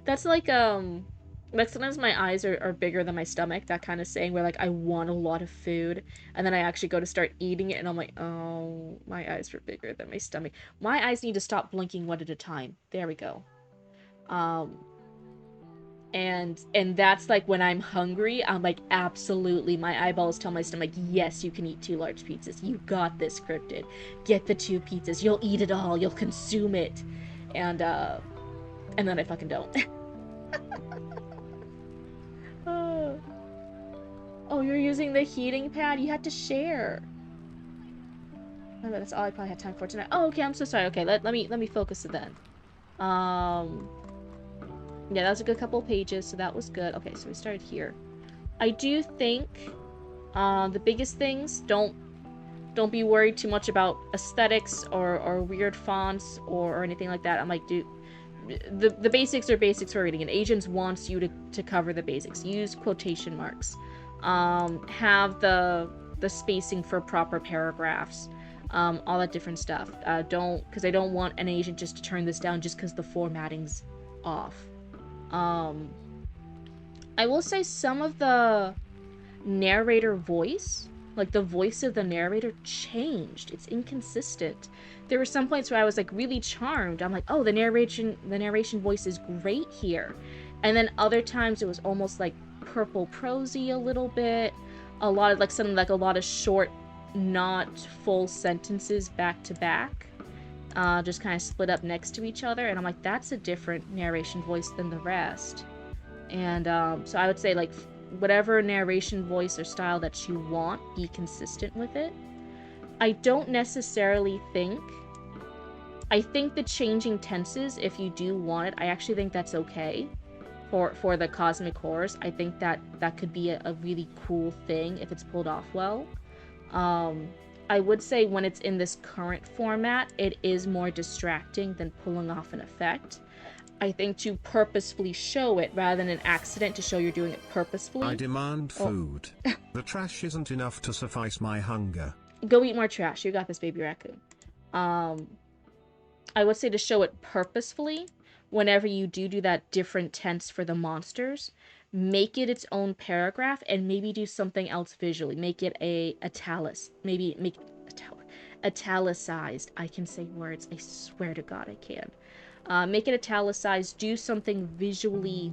That's like sometimes my eyes are bigger than my stomach, that kind of saying where like I want a lot of food and then I actually go to start eating it and I'm like, oh, my eyes are bigger than my stomach. My eyes need to stop blinking one at a time. There we go. And that's like when I'm hungry, I'm like, absolutely, my eyeballs tell my stomach, yes, you can eat 2 large pizzas. You got this, Cryptid. Get the 2 pizzas. You'll eat it all. You'll consume it. And then I fucking don't. Oh, you're using the heating pad? You had to share. Oh, that's all I probably had time for tonight. Oh, okay, I'm so sorry. Okay, let me focus it then. Yeah, that was a good couple pages, so that was good. Okay, so we started here. I do think the biggest things, don't be worried too much about aesthetics or weird fonts or anything like that. I'm like, dude, the basics are basics for reading, and Agents wants you to cover the basics. Use quotation marks. Have the spacing for proper paragraphs. All that different stuff. Because I don't want an agent just to turn this down just because the formatting's off. I will say some of the narrator voice, like the voice of the narrator, changed. It's inconsistent. There were some points where I was like really charmed. I'm like, oh, the narration voice is great here. And then other times it was almost like purple prosy a little bit. A lot of like a lot of short, not full sentences back to back. Just kind of split up next to each other, and I'm like, that's a different narration voice than the rest. And so I would say, like, whatever narration voice or style that you want, be consistent with it. I don't necessarily think... I think the changing tenses, if you do want it, I actually think that's okay for the cosmic horrors. I think that could be a really cool thing if it's pulled off well. I would say when it's in this current format, it is more distracting than pulling off an effect. I think to purposefully show it, rather than an accident, to show you're doing it purposefully. I demand food. The trash isn't enough to suffice my hunger. Go eat more trash. You got this, baby raccoon. I would say to show it purposefully, whenever you do that different tense for the monsters, make it its own paragraph and maybe do something else visually. Make it maybe make it italicized. I can say words. I swear to God I can. Make it italicized. Do something visually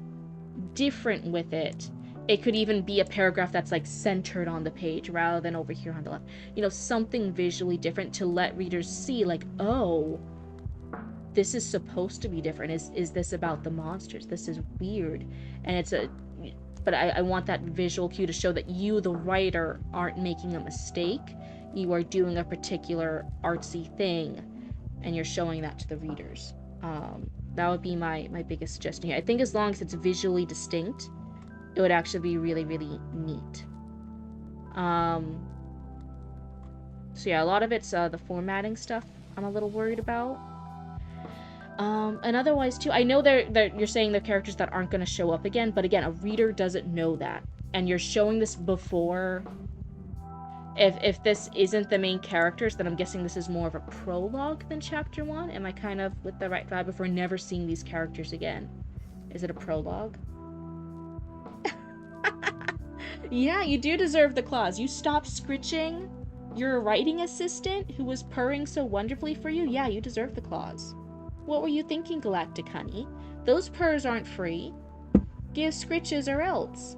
different with it. It could even be a paragraph that's like centered on the page rather than over here on the left. You know, something visually different to let readers see, like, oh, this is supposed to be different. Is this about the monsters? This is weird. And but I want that visual cue to show that you, the writer, aren't making a mistake. You are doing a particular artsy thing, and you're showing that to the readers. That would be my biggest suggestion here. I think as long as it's visually distinct, it would actually be really, really neat. So yeah, a lot of it's the formatting stuff I'm a little worried about. And otherwise too, I know you're saying they're characters that aren't going to show up again, but again, a reader doesn't know that. And you're showing this before If this isn't the main characters, then I'm guessing this is more of a prologue than chapter 1. Am I kind of with the right vibe if we're never seeing these characters again? Is it a prologue? Yeah, you do deserve the claws. You stopped scritching your writing assistant who was purring so wonderfully for you. Yeah, you deserve the claws. What were you thinking, Galactic Honey? Those purrs aren't free. Give scritches or else.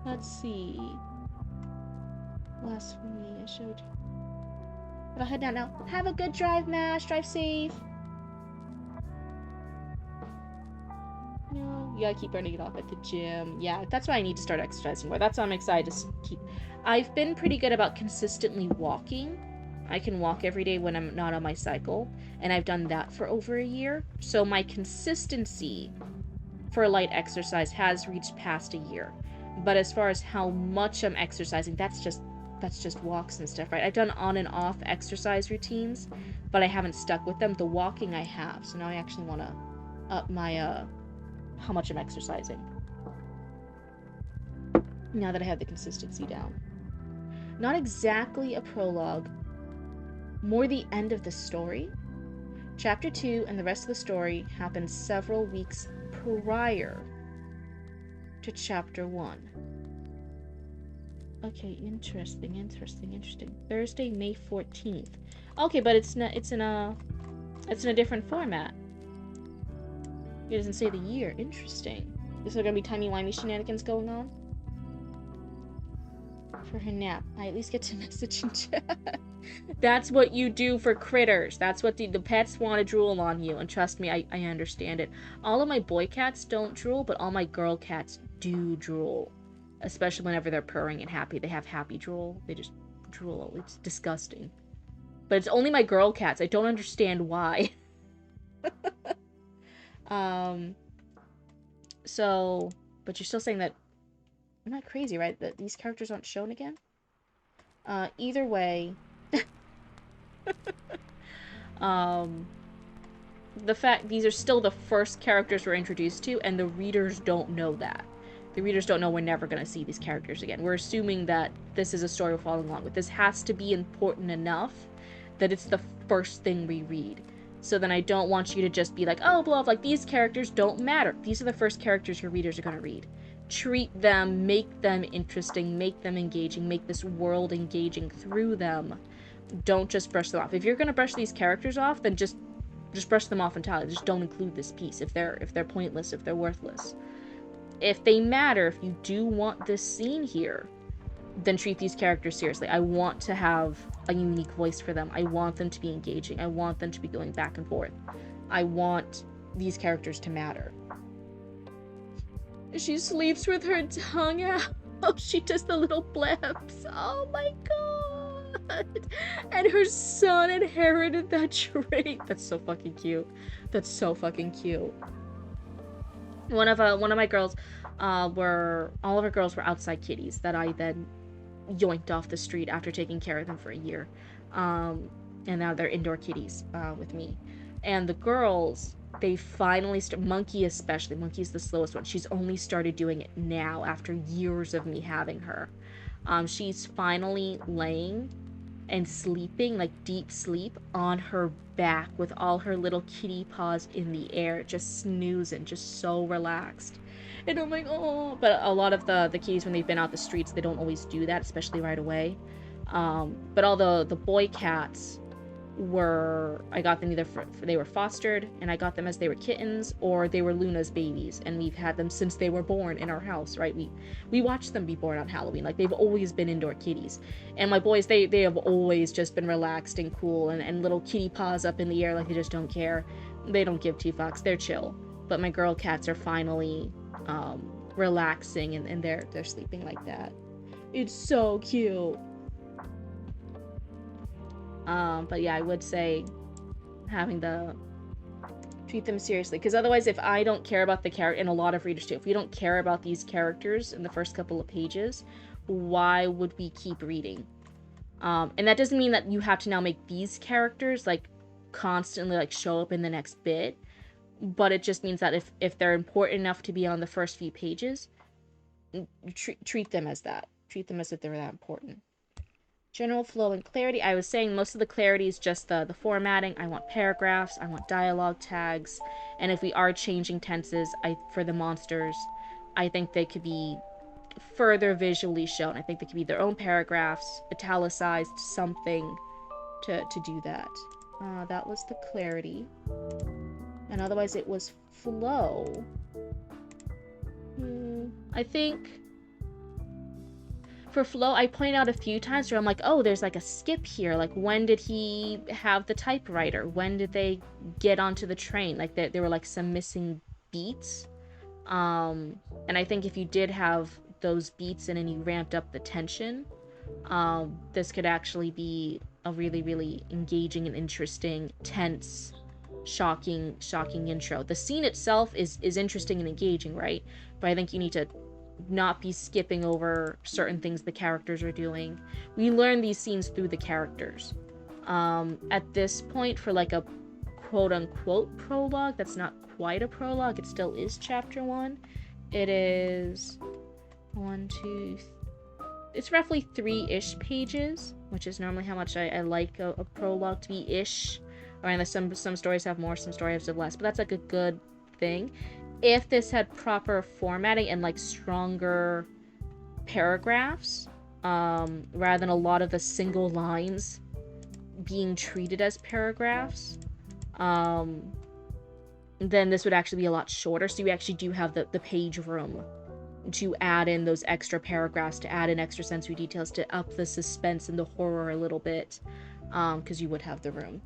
Let's see. Blasphemy, I showed you. But I'll head down now. Have a good drive, Mash. Drive safe. No, you gotta keep burning it off at the gym. Yeah, that's why I need to start exercising more. That's why I'm excited to keep... I've been pretty good about consistently walking. I can walk every day when I'm not on my cycle, and I've done that for over a year. So my consistency for light exercise has reached past a year. But as far as how much I'm exercising, that's just walks and stuff, right? I've done on and off exercise routines, but I haven't stuck with them. The walking I have, so now I actually want to up my how much I'm exercising. Now that I have the consistency down. Not exactly a prologue, more the end of the story. Chapter 2 and the rest of the story happened several weeks prior to Chapter 1. Okay, interesting. Thursday, May 14th. Okay, but it's in a different format. It doesn't say the year. Interesting. Is there gonna be timey-wimey shenanigans going on? For her nap, I at least get to message in chat. That's what you do for critters. That's what the pets want to drool on you. And trust me, I understand it. All of my boy cats don't drool, but all my girl cats do drool. Especially whenever they're purring and happy. They have happy drool. They just drool. It's disgusting. But it's only my girl cats. I don't understand why. So, but you're still saying that I'm not crazy, right? That these characters aren't shown again? Either way, the fact these are still the first characters we're introduced to, and the readers don't know that. The readers don't know we're never going to see these characters again. We're assuming that this is a story we're following along with. This has to be important enough that it's the first thing we read. So then I don't want you to just be like, oh, blah, like, these characters don't matter. These are the first characters your readers are going to read. Treat them, make them interesting, make them engaging, make this world engaging through them. Don't just brush them off. If you're going to brush these characters off, then just brush them off entirely. Just don't include this piece if they're pointless, if they're worthless. If they matter, if you do want this scene here, then treat these characters seriously. I want to have a unique voice for them. I want them to be engaging. I want them to be going back and forth. I want these characters to matter. She sleeps with her tongue out. Oh, she does the little blips. Oh my god. And her son inherited that trait. That's so fucking cute. That's so fucking cute. One of my girls all of her girls were outside kitties that I then yoinked off the street after taking care of them for a year. And now they're indoor kitties with me. And the girls, they finally Monkey especially. Monkey's the slowest one. She's only started doing it now after years of me having her. She's finally laying and sleeping, like deep sleep, on her back with all her little kitty paws in the air, just snoozing, just so relaxed. And I'm like, oh. But a lot of the kitties, when they've been out the streets, they don't always do that, especially right away. But all the boy cats I got them either they were fostered, and I got them as they were kittens, or they were Luna's babies, and we've had them since they were born in our house, right? We watched them be born on Halloween. Like, they've always been indoor kitties. And my boys, they have always just been relaxed and cool, and little kitty paws up in the air like they just don't care. They don't give two fucks. They're chill. But my girl cats are finally relaxing, and they're sleeping like that. It's so cute. But yeah, I would say treat them seriously, because otherwise, if I don't care about the character, and a lot of readers do, if we don't care about these characters in the first couple of pages, why would we keep reading? And that doesn't mean that you have to now make these characters like constantly like show up in the next bit. but it just means that if they're important enough to be on the first few pages, treat them as that. Treat them as if they're that important. General flow and clarity. I was saying most of the clarity is just the formatting. I want paragraphs. I want dialogue tags. And if we are changing tenses for the monsters, I think they could be further visually shown. I think they could be their own paragraphs, italicized, something to do that. That was the clarity. And otherwise it was flow. I think for flow, I point out a few times where I'm like, oh, there's like a skip here. Like, when did he have the typewriter? When did they get onto the train? Like, there were like some missing beats. And I think if you did have those beats in and you ramped up the tension, this could actually be a really, really engaging and interesting, tense, shocking intro. The scene itself is interesting and engaging, right? But I think you need to not be skipping over certain things the characters are doing. We learn these scenes through the characters. At this point, for like a quote-unquote prologue, that's not quite a prologue, it still is chapter 1. It is it's roughly 3-ish pages, which is normally how much I like a prologue to be ish. Or unless some stories have more, some stories have less, but that's like a good thing. If this had proper formatting and like stronger paragraphs, rather than a lot of the single lines being treated as paragraphs, then this would actually be a lot shorter. So you actually do have the page room to add in those extra paragraphs, to add in extra sensory details, to up the suspense and the horror a little bit, because you would have the room.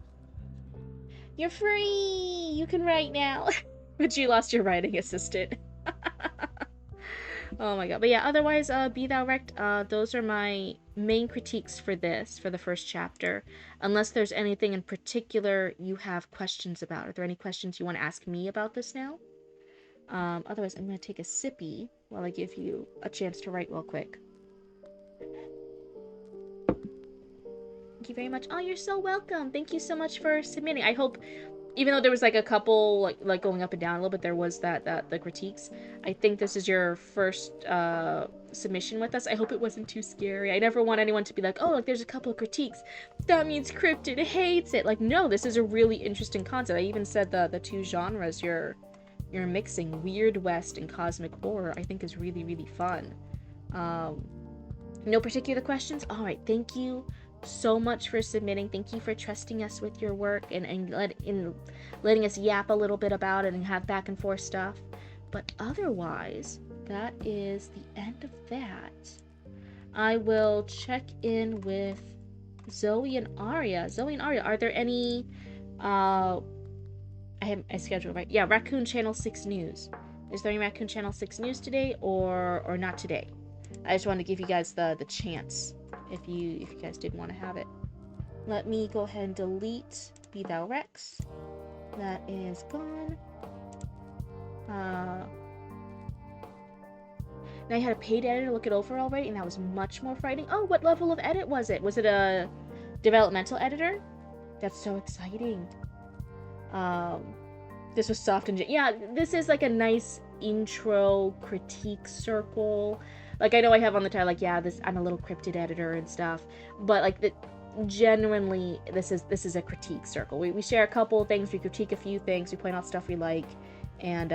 You're free! You can write now! But you lost your writing assistant. Oh my god. But yeah, otherwise, Be Thou Wrecked, those are my main critiques for the first chapter. Unless there's anything in particular you have questions about. Are there any questions you want to ask me about this now? Otherwise, I'm going to take a sippy while I give you a chance to write real quick. Thank you very much. Oh, you're so welcome. Thank you so much for submitting. I hope, even though there was like a couple like going up and down a little bit, there was the critiques. I think this is your first submission with us. I hope it wasn't too scary. I never want anyone to be like, oh, like there's a couple of critiques, that means Cryptid hates it. Like, no, this is a really interesting concept. I even said the two genres you're mixing, Weird West and cosmic horror, I think is really, really fun. No particular questions? All right, thank you so much for submitting. Thank you for trusting us with your work and letting us yap a little bit about it and have back and forth stuff. But otherwise, that is the end of that. I will check in with Zoe and Aria. Zoe and Aria, are there any I have a schedule, right? Yeah, Raccoon Channel 6 news. Is there any Raccoon Channel 6 news today or not today? I just wanted to give you guys the chance if you guys did want to have it. Let me go ahead and delete Be Thou Rex. That is gone. Now I had a paid editor look it over already, and that was much more frightening. Oh, what level of edit was it? Was it a developmental editor? That's so exciting. This was soft and yeah, this is like a nice intro critique circle. Like, I know I have on the title, like, yeah, I'm a little Cryptid editor and stuff, but like genuinely, this is a critique circle. We share a couple of things, we critique a few things, we point out stuff we like, and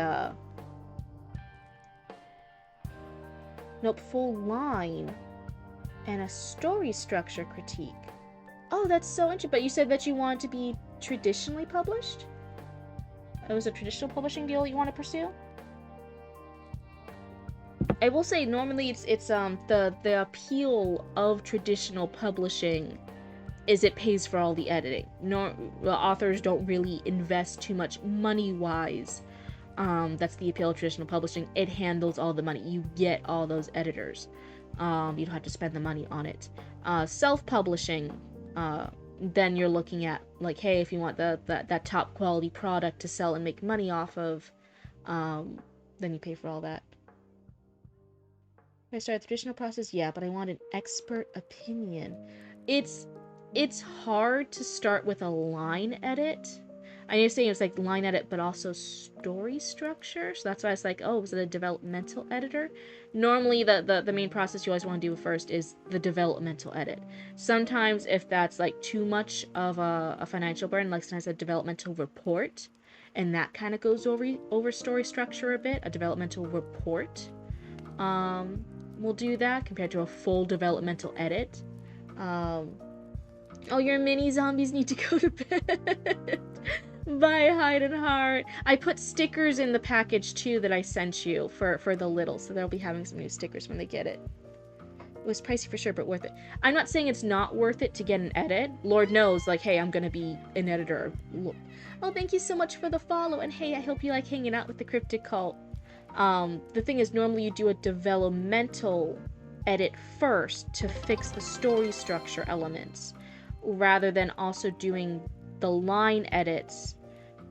nope, full line and a story structure critique. Oh, that's so interesting. But you said that you want to be traditionally published? It was a traditional publishing deal you want to pursue? I will say normally it's the appeal of traditional publishing is it pays for all the editing. No, the authors don't really invest too much money-wise. That's the appeal of traditional publishing. It handles all the money. You get all those editors. You don't have to spend the money on it. Self-publishing, then you're looking at like, hey, if you want that top quality product to sell and make money off of, then you pay for all that. I started the traditional process, yeah, but I want an expert opinion. It's hard to start with a line edit. I know you're saying it's like line edit, but also story structure. So that's why it's like, oh, was it a developmental editor? Normally, the main process you always want to do first is the developmental edit. Sometimes, if that's like too much of a financial burden, like sometimes a developmental report, and that kind of goes over story structure a bit. A developmental report, will do that compared to a full developmental edit. Oh, your mini zombies need to go to bed. Bye, Hide and Heart. I put stickers in the package too that I sent you for the little, so they'll be having some new stickers when they get it. It was pricey for sure, but worth it. I'm not saying it's not worth it to get an edit. Lord knows, like, hey, I'm gonna be an editor. Oh, thank you so much for the follow, and hey, I hope you like hanging out with the Cryptid cult. The thing is, normally you do a developmental edit first to fix the story structure elements, rather than also doing the line edits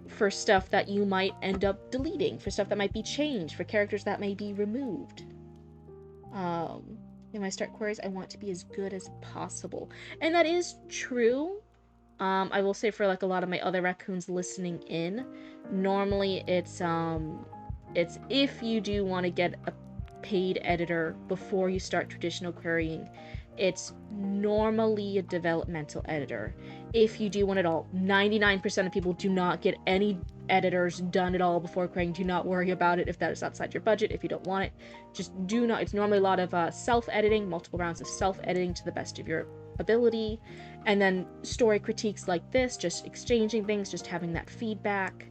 for stuff that you might end up deleting, for stuff that might be changed, for characters that may be removed. When I start queries, I want to be as good as possible. And that is true. I will say for like a lot of my other raccoons listening in, normally it's if you do want to get a paid editor before you start traditional querying, it's normally a developmental editor. If you do one at all, 99% of people do not get any editors done at all before querying. Do not worry about it if that is outside your budget. If you don't want it, just do not. It's normally a lot of self-editing, multiple rounds of self-editing to the best of your ability, and then story critiques like this, just exchanging things, just having that feedback.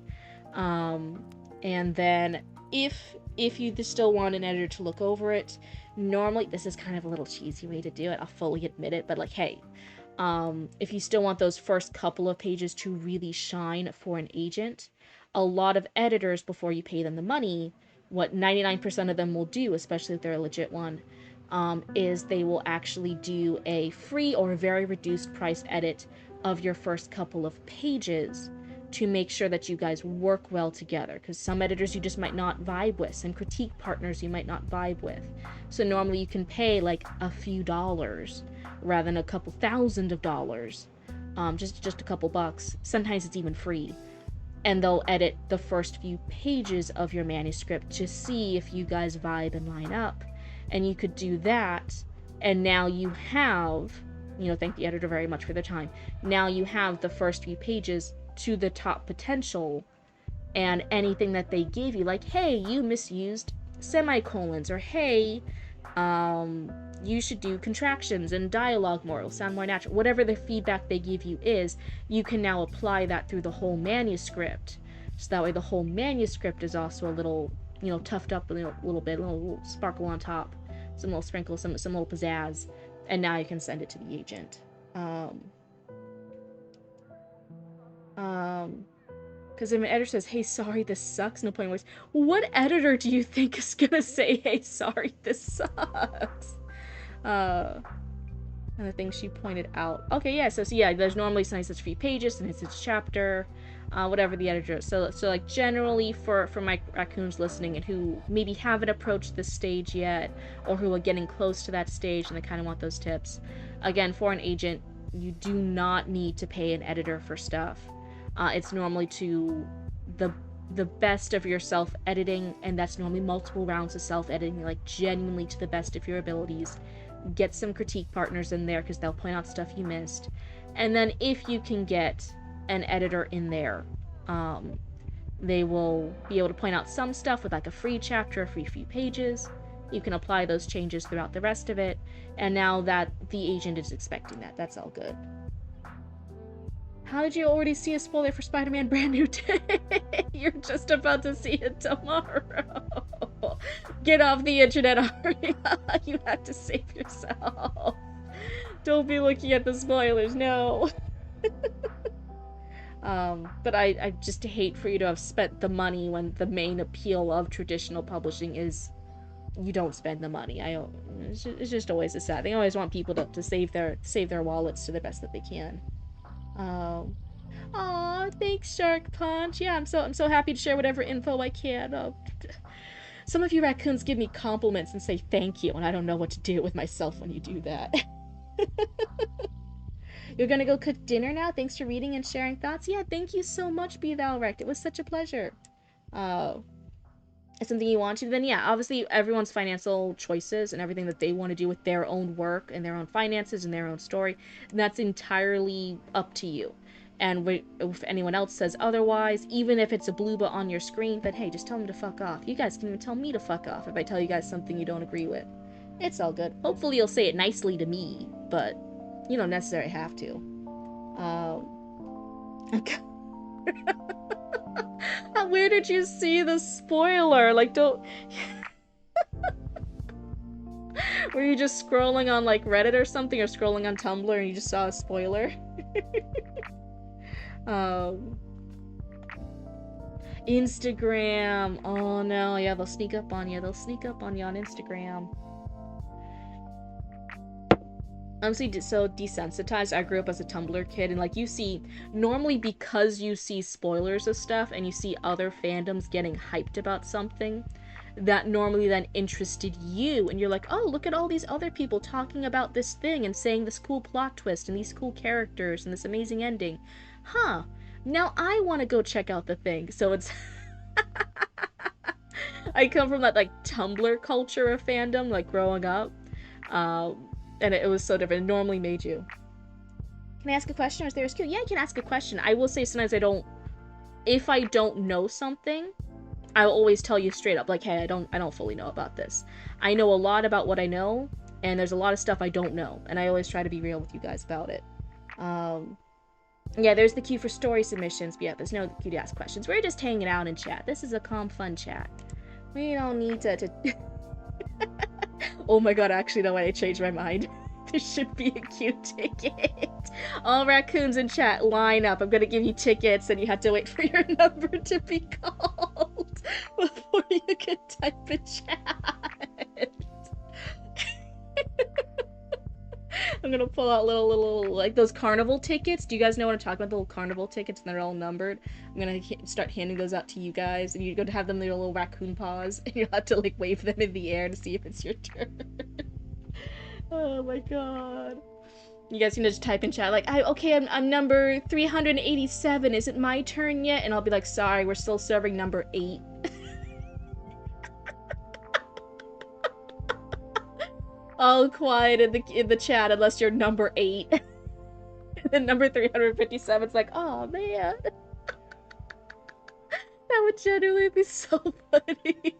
And then if you still want an editor to look over it, normally, this is kind of a little cheesy way to do it, I'll fully admit it, but like, hey, if you still want those first couple of pages to really shine for an agent, a lot of editors, before you pay them the money, what 99% of them will do, especially if they're a legit one, is they will actually do a free or a very reduced price edit of your first couple of pages to make sure that you guys work well together, because some editors you just might not vibe with, some critique partners you might not vibe with. So normally you can pay like a few dollars rather than a couple $1,000s, just a couple bucks. Sometimes it's even free, and they'll edit the first few pages of your manuscript to see if you guys vibe and line up. And you could do that, and now you have, thank the editor very much for their time. Now you have the first few pages to the top potential, and anything that they gave you, like, hey, you misused semicolons, or hey, you should do contractions and dialogue more, it'll sound more natural. Whatever the feedback they give you is, you can now apply that through the whole manuscript. So that way the whole manuscript is also a little, toughed up a little bit, a little sparkle on top, some little sprinkles, some little pizzazz, and now you can send it to the agent. Because if an editor says, hey, sorry, this sucks, no point in words. What editor do you think is gonna say, hey, sorry, this sucks? And the thing she pointed out. Okay, yeah, so yeah, there's normally sometimes such few pages, and it's a chapter, whatever the editor is. So like generally for my raccoons listening and who maybe haven't approached this stage yet, or who are getting close to that stage and they kind of want those tips, again, for an agent, you do not need to pay an editor for stuff. It's normally to the best of your self-editing, and that's normally multiple rounds of self-editing, like genuinely to the best of your abilities. Get some critique partners in there because they'll point out stuff you missed. And then if you can get an editor in there, they will be able to point out some stuff with like a free chapter, a free few pages. You can apply those changes throughout the rest of it, and now that the agent is expecting that, that's all good. How did you already see a spoiler for Spider-Man Brand New Day? You're just about to see it tomorrow. Get off the internet, Aria. You have to save yourself. Don't be looking at the spoilers, no. But I just hate for you to have spent the money when the main appeal of traditional publishing is you don't spend the money. It's just always a sad thing. I always want people to save their wallets to the best that they can. Aw, thanks, Shark Punch. Yeah, I'm so happy to share whatever info I can. Some of you raccoons give me compliments and say thank you, and I don't know what to do with myself when you do that. You're gonna go cook dinner now? Thanks for reading and sharing thoughts. Yeah, thank you so much, Be Thou Wrecked. It was such a pleasure. It's something you want to, then yeah, obviously everyone's financial choices and everything that they want to do with their own work and their own finances and their own story, that's entirely up to you. And if anyone else says otherwise, even if it's a blooba on your screen, then hey, just tell them to fuck off. You guys can even tell me to fuck off if I tell you guys something you don't agree with. It's all good. Hopefully you'll say it nicely to me, but you don't necessarily have to. Where did you see the spoiler? Like, don't... Were you just scrolling on, like, Reddit or something? Or scrolling on Tumblr and you just saw a spoiler? Instagram. Oh, no. Yeah, they'll sneak up on you. They'll sneak up on you on Instagram. I'm so desensitized. I grew up as a Tumblr kid, and like you see, normally because you see spoilers of stuff and you see other fandoms getting hyped about something, that normally then interested you, and you're like, oh, look at all these other people talking about this thing and saying this cool plot twist and these cool characters and this amazing ending. Huh. Now I want to go check out the thing. So it's... I come from that, like, Tumblr culture of fandom, like, growing up. And it was so different. It normally made you. Can I ask a question? Or is there a skill? Yeah, I can ask a question. I will say sometimes if I don't know something, I'll always tell you straight up, like, hey, I don't fully know about this. I know a lot about what I know, and there's a lot of stuff I don't know, and I always try to be real with you guys about it. Yeah, there's the queue for story submissions, but yeah, there's no queue to ask questions. We're just hanging out in chat. This is a calm, fun chat. We don't need to... Oh my god, actually, no, I changed my mind. There should be a queue ticket. All raccoons in chat, line up. I'm gonna give you tickets, and you have to wait for your number to be called before you can type in chat. I'm gonna pull out little, like those carnival tickets. Do you guys know what I'm talking about? The little carnival tickets, and they're all numbered. I'm gonna start handing those out to you guys, and you're gonna have them in your little raccoon paws, and you'll have to, like, wave them in the air to see if it's your turn. Oh my god. You guys can just type in chat, like, I'm number 387. Is it my turn yet? And I'll be like, sorry, we're still serving number 8. All quiet in the chat unless you're number 8. And then number 357's like, oh man. That would genuinely be so funny.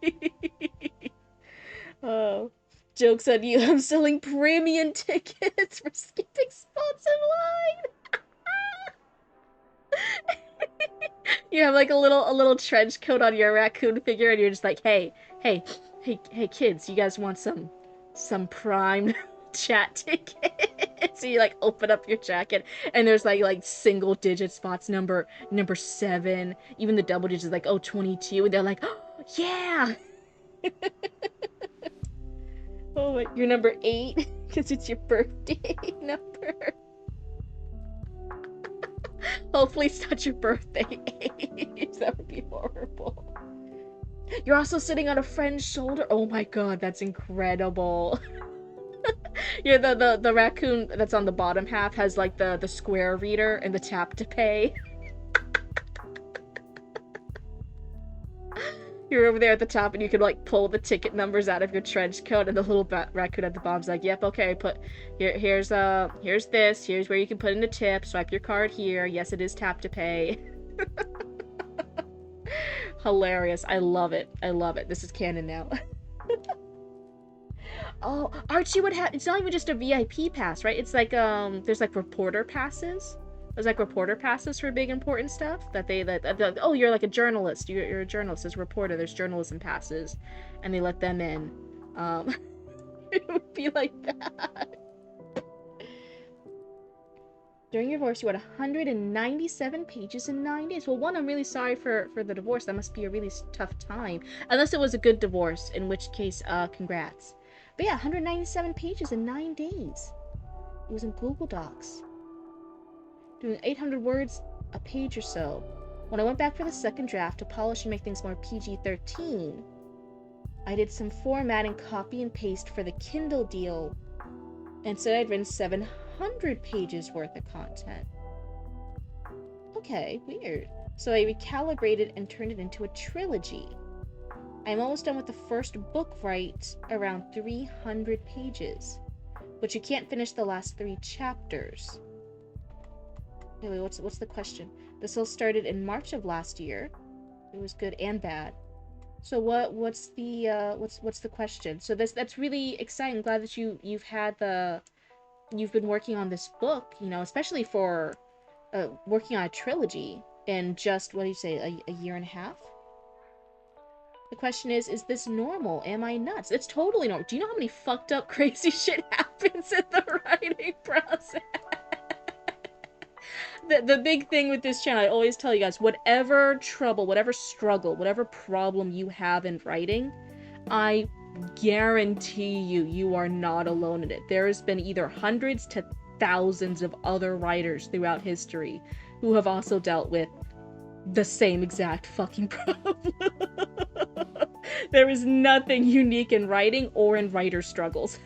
Oh. Joke's on you, I'm selling premium tickets for skipping spots in line. You have like a little trench coat on your raccoon figure, and you're just like, hey kids, you guys want some prime chat tickets? So you like open up your jacket, and there's like single digit spots, number 7, even the double digits, like 22, and they're like, oh yeah. Oh wait, you're number 8 because it's your birthday number. Hopefully it's not your birthday age. That would be horrible. You're also sitting on a friend's shoulder. Oh my god, that's incredible. You're the raccoon that's on the bottom half has like the square reader and the tap to pay. You're over there at the top, and you can like pull the ticket numbers out of your trench coat, and the little raccoon at the bottom's like, "Yep, okay, here's this. Here's where you can put in a tip. Swipe your card here. Yes, it is tap to pay." Hilarious! I love it. I love it. This is canon now. Oh, Archie would have. It's not even just a VIP pass, right? It's like there's like reporter passes. There's like reporter passes for big important stuff oh, you're like a journalist. You're a journalist. There's a reporter. There's journalism passes, and they let them in. It would be like that. During your divorce, you had 197 pages in 9 days. Well, one, I'm really sorry for the divorce. That must be a really tough time. Unless it was a good divorce, in which case, congrats. But yeah, 197 pages in 9 days. It was in Google Docs. Doing 800 words a page or so. When I went back for the second draft to polish and make things more PG-13, I did some formatting, copy and paste for the Kindle deal. Instead, I'd written 100 pages worth of content. Okay, weird. So I recalibrated and turned it into a trilogy. I'm almost done with the first book, right around 300 pages. But you can't finish the last 3 chapters. Anyway, what's the question? This all started in March of last year. It was good and bad. So what's the question? So that's really exciting. I'm glad that you've been working on this book, you know, especially for working on a trilogy in just, what do you say, a year and a half? The question is this normal? Am I nuts? It's totally normal. Do you know how many fucked up crazy shit happens in the writing process? The big thing with this channel, I always tell you guys, whatever trouble, whatever struggle, whatever problem you have in writing, I guarantee you are not alone in it. There has been either hundreds to thousands of other writers throughout history who have also dealt with the same exact fucking problem. There is nothing unique in writing or in writer struggles.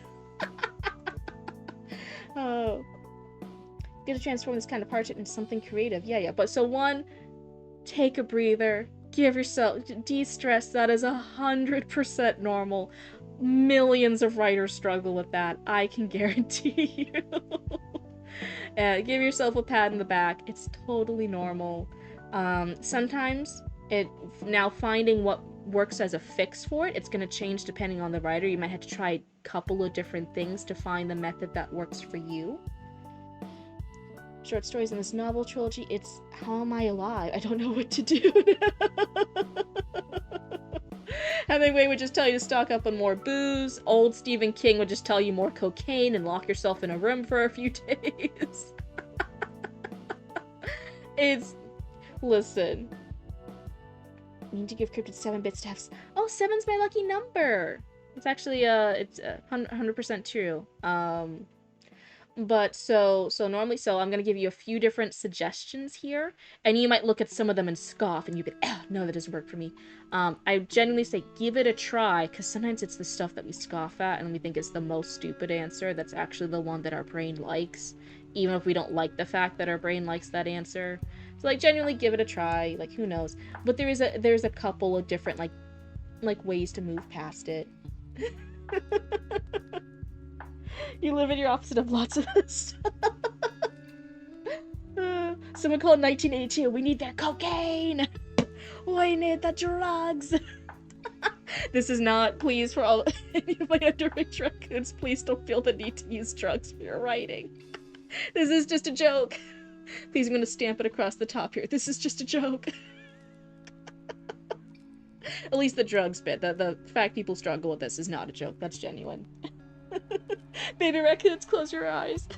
Oh. Get to transform this kind of hardship into something creative. Yeah. But so one, take a breather. Give yourself, de-stress. That is 100% normal. Millions of writers struggle with that. I can guarantee you. Give yourself a pat in the back. It's totally normal. Sometimes now finding what works as a fix for it, it's going to change depending on the writer. You might have to try a couple of different things to find the method that works for you. Short stories in this novel trilogy, it's how am I alive? I don't know what to do. Hemingway would just tell you to stock up on more booze. Old Stephen King would just tell you more cocaine and lock yourself in a room for a few days. Listen. You need to give Cryptid 7 bits to have... Oh, 7's my lucky number! It's actually, it's 100% true. But so normally, I'm gonna give you a few different suggestions here, and you might look at some of them and scoff, and you'd be, no, that doesn't work for me. I genuinely say give it a try, because sometimes it's the stuff that we scoff at, and we think is the most stupid answer that's actually the one that our brain likes, even if we don't like the fact that our brain likes that answer. So, like, genuinely give it a try, like, who knows. But there's a couple of different, like ways to move past it. You live in your office and have lots of this. Someone called 1982. We need that cocaine. We need the drugs. This is not, please, for all any of my underage raccoons, please don't feel the need to use drugs for your writing. This is just a joke. Please, I'm going to stamp it across the top here. This is just a joke. At least the drugs bit. The fact people struggle with this is not a joke. That's genuine. Baby raccoons, close your eyes.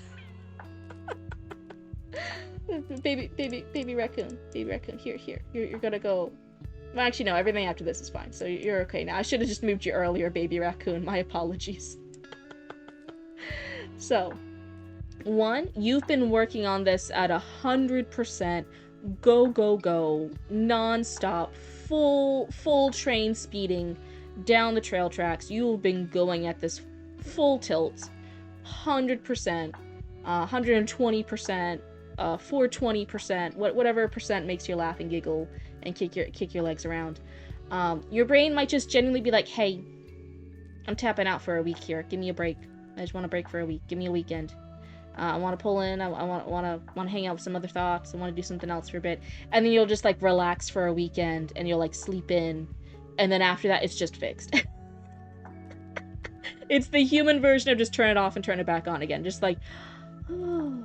baby raccoon, here. You're gonna go. Well, actually, no. Everything after this is fine, so you're okay now. I should have just moved you earlier, baby raccoon. My apologies. So, 1, you've been working on this at 100%. Go, non-stop, full train speeding down the trail tracks. You've been going at this full tilt, 100%, 120%, 420%, whatever percent makes you laugh and giggle and kick your legs around. Your brain might just genuinely be like, hey, I'm tapping out for a week here. Give me a break. I just want a break for a week. Give me a weekend. I want to pull in. I want to hang out with some other thoughts. I want to do something else for a bit. And then you'll just like relax for a weekend and you'll like sleep in. And then after that, it's just fixed. It's the human version of just turn it off and turn it back on again. Just like, oh.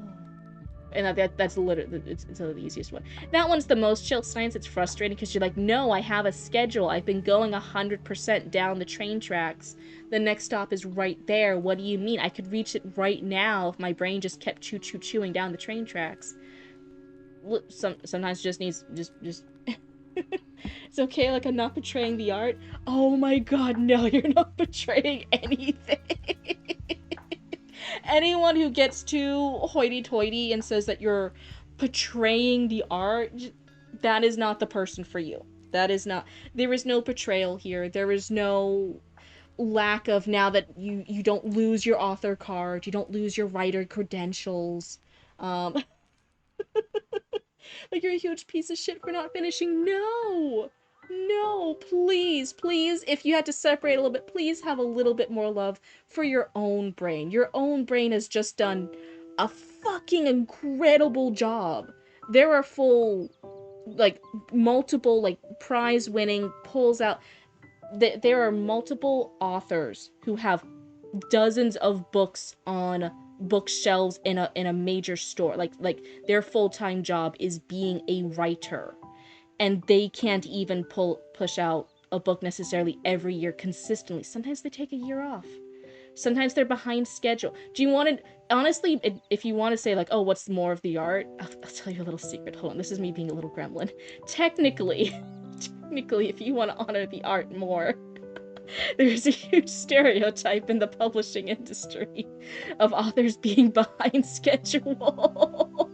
And that's literally, it's the easiest one. That one's the most chill science. It's frustrating because you're like, no, I have a schedule. I've been going 100% down the train tracks. The next stop is right there. What do you mean? I could reach it right now if my brain just kept chewing down the train tracks. Sometimes it just needs, just it's okay, like I'm not betraying the art. Oh my god, no, you're not betraying anything. Anyone who gets too hoity-toity and says that you're betraying the art, that is not the person for you. That is not, there is no betrayal here. There is no lack of, now that you don't lose your author card, you don't lose your writer credentials, like you're a huge piece of shit for not finishing. No! No, please, please, if you had to separate a little bit, please have a little bit more love for your own brain. Your own brain has just done a fucking incredible job. There are full, like, multiple, like, prize-winning pulls out. There are multiple authors who have dozens of books on bookshelves in a major store. Like their full-time job is being a writer, and they can't even push out a book necessarily every year consistently. Sometimes they take a year off. Sometimes they're behind schedule. Do you want to, honestly, if you want to say like, oh, what's more of the art? I'll tell you a little secret. Hold on, this is me being a little gremlin. Technically, if you want to honor the art more, there's a huge stereotype in the publishing industry of authors being behind schedule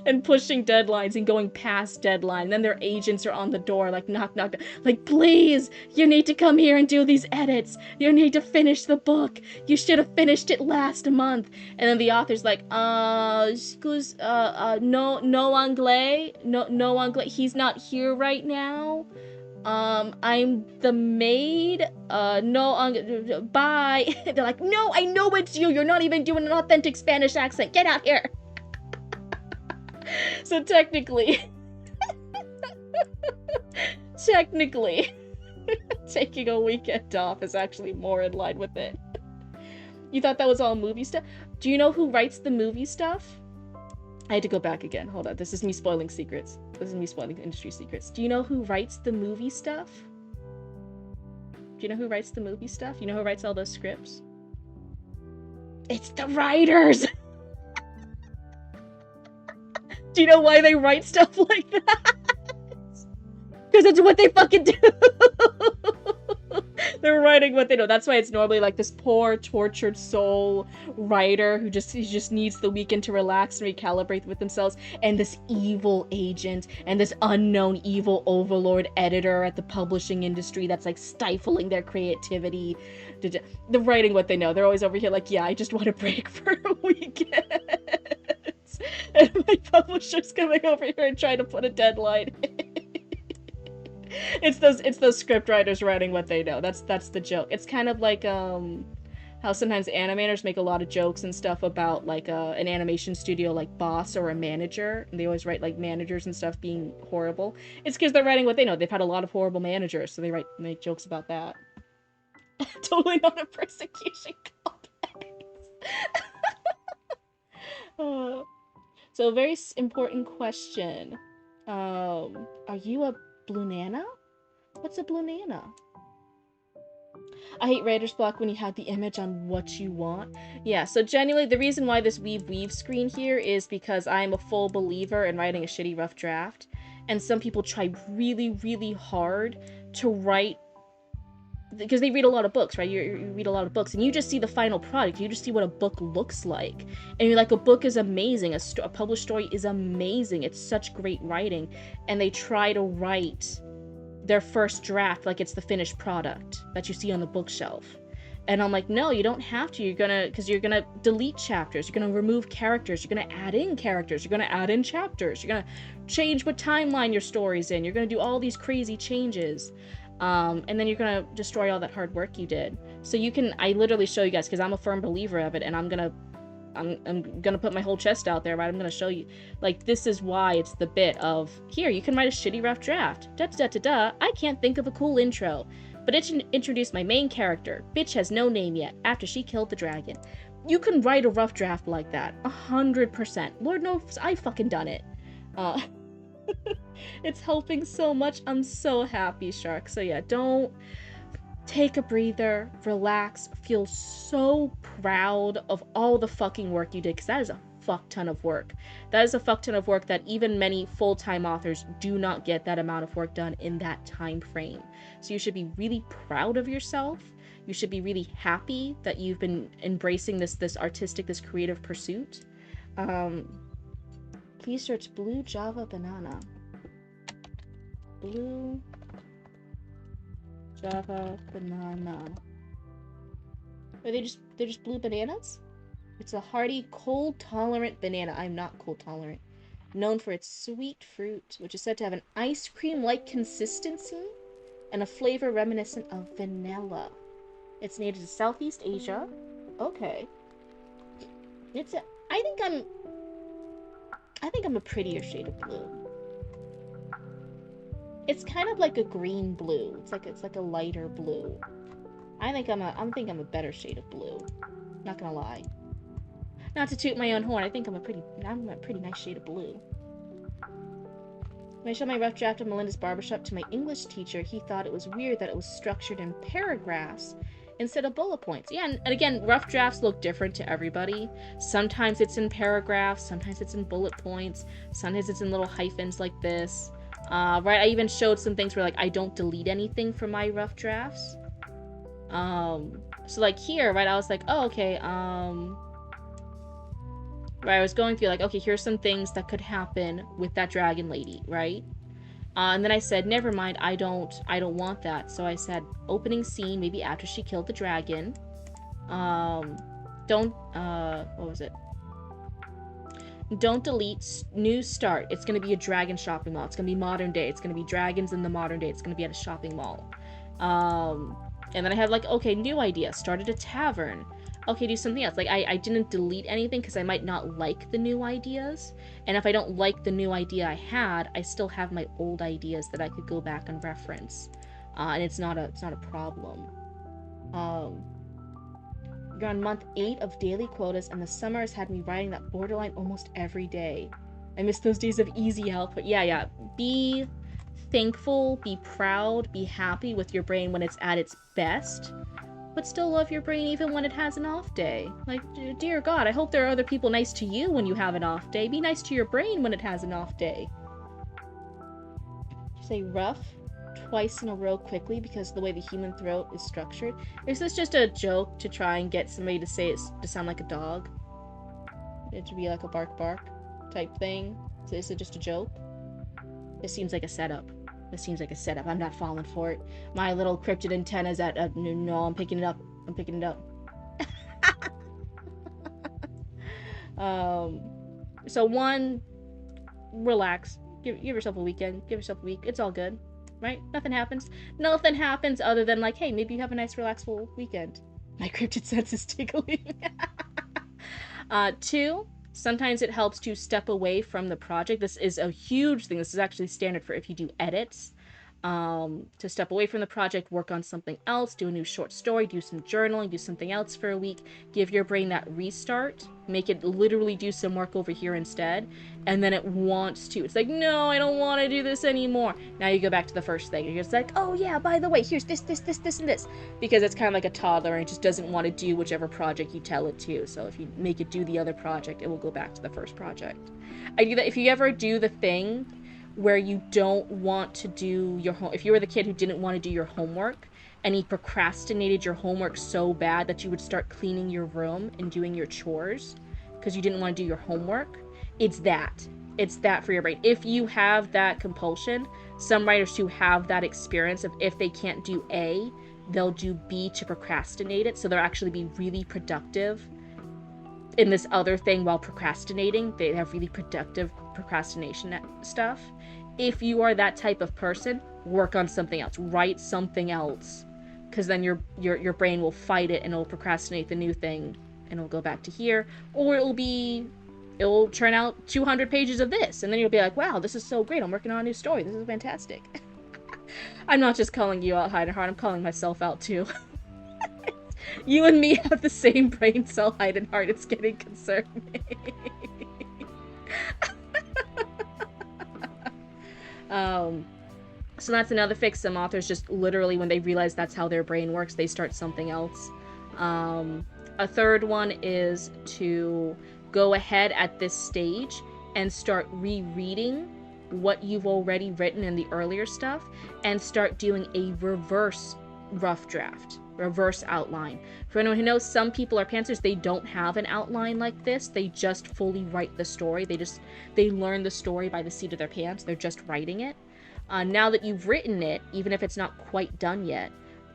and pushing deadlines and going past deadline. And then their agents are on the door, like, knock, knock, like, please, you need to come here and do these edits. You need to finish the book. You should have finished it last month. And then the author's like, excuse, no anglais, no anglais. He's not here right now. I'm the maid, no, bye. They're like, no, I know it's you. You're not even doing an authentic Spanish accent. Get out here. So technically, taking a weekend off is actually more in line with it. You thought that was all movie stuff? Do you know who writes the movie stuff? I had to go back again. Hold on. This is me spoiling secrets. This is me spoiling industry secrets. Do you know who writes the movie stuff? Do you know who writes the movie stuff? You know who writes all those scripts? It's the writers! Do you know why they write stuff like that? Because it's what they fucking do! They're writing what they know. That's why it's normally like this poor, tortured soul writer who just needs the weekend to relax and recalibrate with themselves, and this evil agent and this unknown evil overlord editor at the publishing industry that's like stifling their creativity. They're writing what they know. They're always over here like, yeah, I just want a break for a weekend. And my publisher's coming over here and trying to put a deadline. It's those script writers writing what they know. That's the joke. It's kind of like how sometimes animators make a lot of jokes and stuff about like an animation studio like boss or a manager, and they always write like managers and stuff being horrible. It's because they're writing what they know. They've had a lot of horrible managers, so they make jokes about that. Totally not a persecution complex. So a very important question. Are you a blue nana? What's a blue nana? I hate writer's block when you have the image on what you want. Yeah, so genuinely, the reason why this weave screen here is because I'm a full believer in writing a shitty rough draft. And some people try really, really hard to write, because they read a lot of books, right? You read a lot of books, and you just see the final product. You just see what a book looks like. And you're like, a book is amazing. A published story is amazing. It's such great writing. And they try to write their first draft like it's the finished product that you see on the bookshelf. And I'm like, no, you don't have to. Because you're gonna delete chapters. You're gonna remove characters. You're gonna add in characters. You're gonna add in chapters. You're gonna change what timeline your story's in. You're gonna do all these crazy changes. And then you're gonna destroy all that hard work you did. So I literally show you guys, because I'm a firm believer of it, and I'm gonna put my whole chest out there, right? I'm gonna show you, like, this is why it's the bit of, here, you can write a shitty rough draft. I can't think of a cool intro, but it should introduce my main character. Bitch has no name yet, after she killed the dragon. You can write a rough draft like that, 100%. Lord knows I've fucking done it. It's helping so much. I'm so happy, Shark. So yeah, don't take a breather, relax, feel so proud of all the fucking work you did, because that is a fuck ton of work. That is a fuck ton of work that even many full-time authors do not get that amount of work done in that time frame. So you should be really proud of yourself. You should be really happy that you've been embracing this artistic, this creative pursuit. Please search blue Java banana. Blue Java banana. Are they're just blue bananas? It's a hardy, cold-tolerant banana. I'm not cold-tolerant. Known for its sweet fruit, which is said to have an ice cream-like consistency and a flavor reminiscent of vanilla. It's native to Southeast Asia. Okay. It's a, I think I'm a prettier shade of blue. It's kind of like a green blue. It's like a lighter blue. I think I'm a better shade of blue. Not gonna lie. Not to toot my own horn, I think I'm a pretty nice shade of blue. When I showed my rough draft of Melinda's barbershop to my English teacher, he thought it was weird that it was structured in paragraphs instead of bullet points. Yeah, and again, rough drafts look different to everybody. Sometimes it's in paragraphs, sometimes it's in bullet points, sometimes it's in little hyphens like this. Right, I even showed some things where, like, I don't delete anything from my rough drafts. So, like, here, right, I was like, oh, okay, right, I was going through, like, okay, here's some things that could happen with that dragon lady, right? And then I said, never mind, I don't want that. So I said, opening scene, maybe after she killed the dragon. What was it? Don't delete, new start. It's going to be a dragon shopping mall. It's going to be modern day. It's going to be dragons in the modern day. It's going to be at a shopping mall. And then I had, like, okay, new idea. Start at a tavern. Okay, do something else. Like, I didn't delete anything because I might not like the new ideas. And if I don't like the new idea I had, I still have my old ideas that I could go back and reference. And it's not a problem. You're on month 8 of daily quotas, and the summer has had me writing that borderline almost every day. I miss those days of easy output. Yeah. Be thankful, be proud, be happy with your brain when it's at its best, but still love your brain even when it has an off day. Like, dear God, I hope there are other people nice to you when you have an off day. Be nice to your brain when it has an off day. Say rough twice in a row quickly because of the way the human throat is structured. Is this just a joke to try and get somebody to say it to sound like a dog? It should be like a bark bark type thing. So is it just a joke? This seems like a setup. I'm not falling for it. My little cryptid antenna's at no, I'm picking it up. So one, relax. Give yourself a weekend. Give yourself a week. It's all good. Right? Nothing happens other than, like, hey, maybe you have a nice relaxful weekend. My cryptid sense is tickling. 2, sometimes it helps to step away from the project. This is a huge thing. This is actually standard for if you do edits. To step away from the project, work on something else, do a new short story, do some journaling, do something else for a week, give your brain that restart, make it literally do some work over here instead, and then it wants to. It's like, no, I don't want to do this anymore. Now you go back to the first thing. You're just like, oh yeah, by the way, here's this, and this. Because it's kind of like a toddler and it just doesn't want to do whichever project you tell it to. So if you make it do the other project, it will go back to the first project. I do that if you ever do the thing where you don't want to do your home. If you were the kid who didn't want to do your homework and you procrastinated your homework so bad that you would start cleaning your room and doing your chores because you didn't want to do your homework, it's that for your brain. If you have that compulsion, some writers who have that experience of if they can't do A, they'll do B to procrastinate it, so they'll actually be really productive in this other thing while procrastinating. They have really productive procrastination stuff. If you are that type of person, work on something else. Write something else, because then your brain will fight it and it'll procrastinate the new thing and it'll go back to here, or it'll churn out 200 pages of this, and then you'll be like, wow, this is so great, I'm working on a new story, this is fantastic. I'm not just calling you out, Heidenheart, I'm calling myself out too. You and me have the same brain cell, Heidenheart. It's getting concerning. So that's another fix. Some authors just literally, when they realize that's how their brain works, they start something else. A third one is to go ahead at this stage and start rereading what you've already written in the earlier stuff and start doing a reverse rough draft. Reverse outline. For anyone who knows, some people are pantsers, they don't have an outline like this. They just fully write the story. They learn the story by the seat of their pants. They're just writing it. Now that you've written it, even if it's not quite done yet,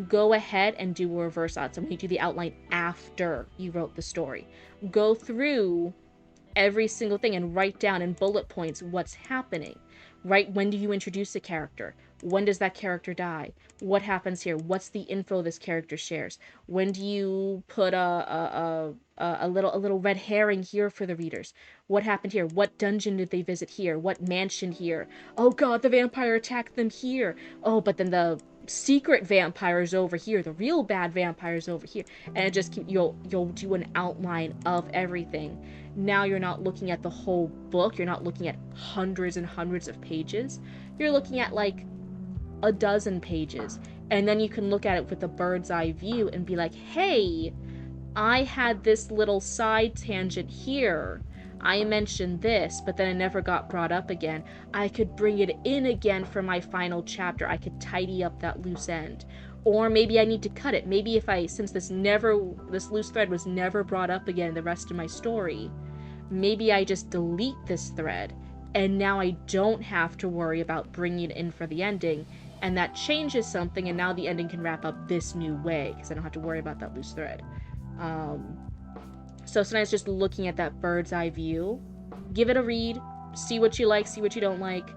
go ahead and do a reverse odds. I'm going to do the outline after you wrote the story. Go through every single thing and write down in bullet points what's happening. Right? When do you introduce a character? When does that character die? What happens here? What's the info this character shares? When do you put a little red herring here for the readers? What happened here? What dungeon did they visit here? What mansion here? Oh god, the vampire attacked them here. Oh, but then the secret vampires over here, the real bad vampires over here, and it just you'll do an outline of everything. Now you're not looking at the whole book, you're not looking at hundreds and hundreds of pages, you're looking at like a dozen pages, and then you can look at it with a bird's eye view and be like, hey, I had this little side tangent here, I mentioned this, but then it never got brought up again. I could bring it in again for my final chapter. I could tidy up that loose end. Or maybe I need to cut it. Maybe since this loose thread was never brought up again in the rest of my story, maybe I just delete this thread, and now I don't have to worry about bringing it in for the ending, and that changes something, and now the ending can wrap up this new way, because I don't have to worry about that loose thread. So sometimes just looking at that bird's eye view, give it a read, see what you like, see what you don't like,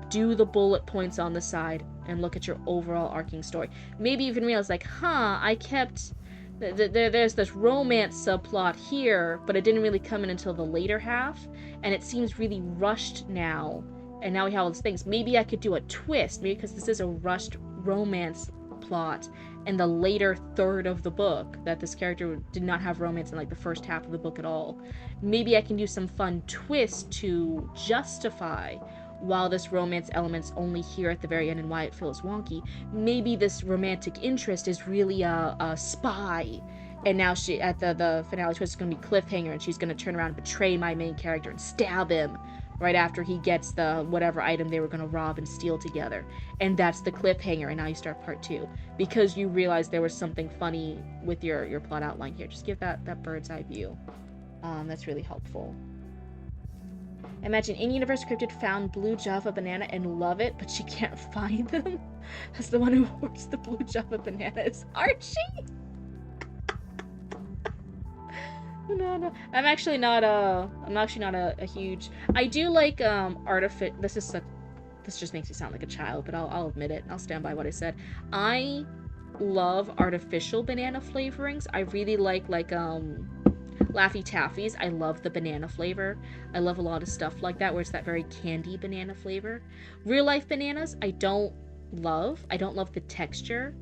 do the bullet points on the side, and look at your overall arcing story. Maybe you can realize, like, I kept... There's this romance subplot here, but it didn't really come in until the later half, and it seems really rushed now, and now we have all these things. Maybe I could do a twist, maybe because this is a rushed romance plot in the later third of the book, that this character did not have romance in like the first half of the book at all. Maybe I can do some fun twist to justify while this romance element's only here at the very end and why it feels wonky. Maybe this romantic interest is really a spy, and now she, at the finale twist, is going to be cliffhanger, and she's going to turn around and betray my main character and stab him right after he gets the whatever item they were going to rob and steal together. And that's the cliffhanger, and now you start part 2. Because you realize there was something funny with your plot outline here. Just give that bird's eye view. That's really helpful. Imagine in-universe Cryptid found blue Java banana and love it, but she can't find them. That's the one who hoards the blue Java bananas. Archie! No. I'm actually not a huge... I do like, this just makes me sound like a child, but I'll admit it. I'll stand by what I said. I love artificial banana flavorings. I really like Laffy Taffies. I love the banana flavor. I love a lot of stuff like that where it's that very candy banana flavor. Real life bananas, I don't love. I don't love the texture.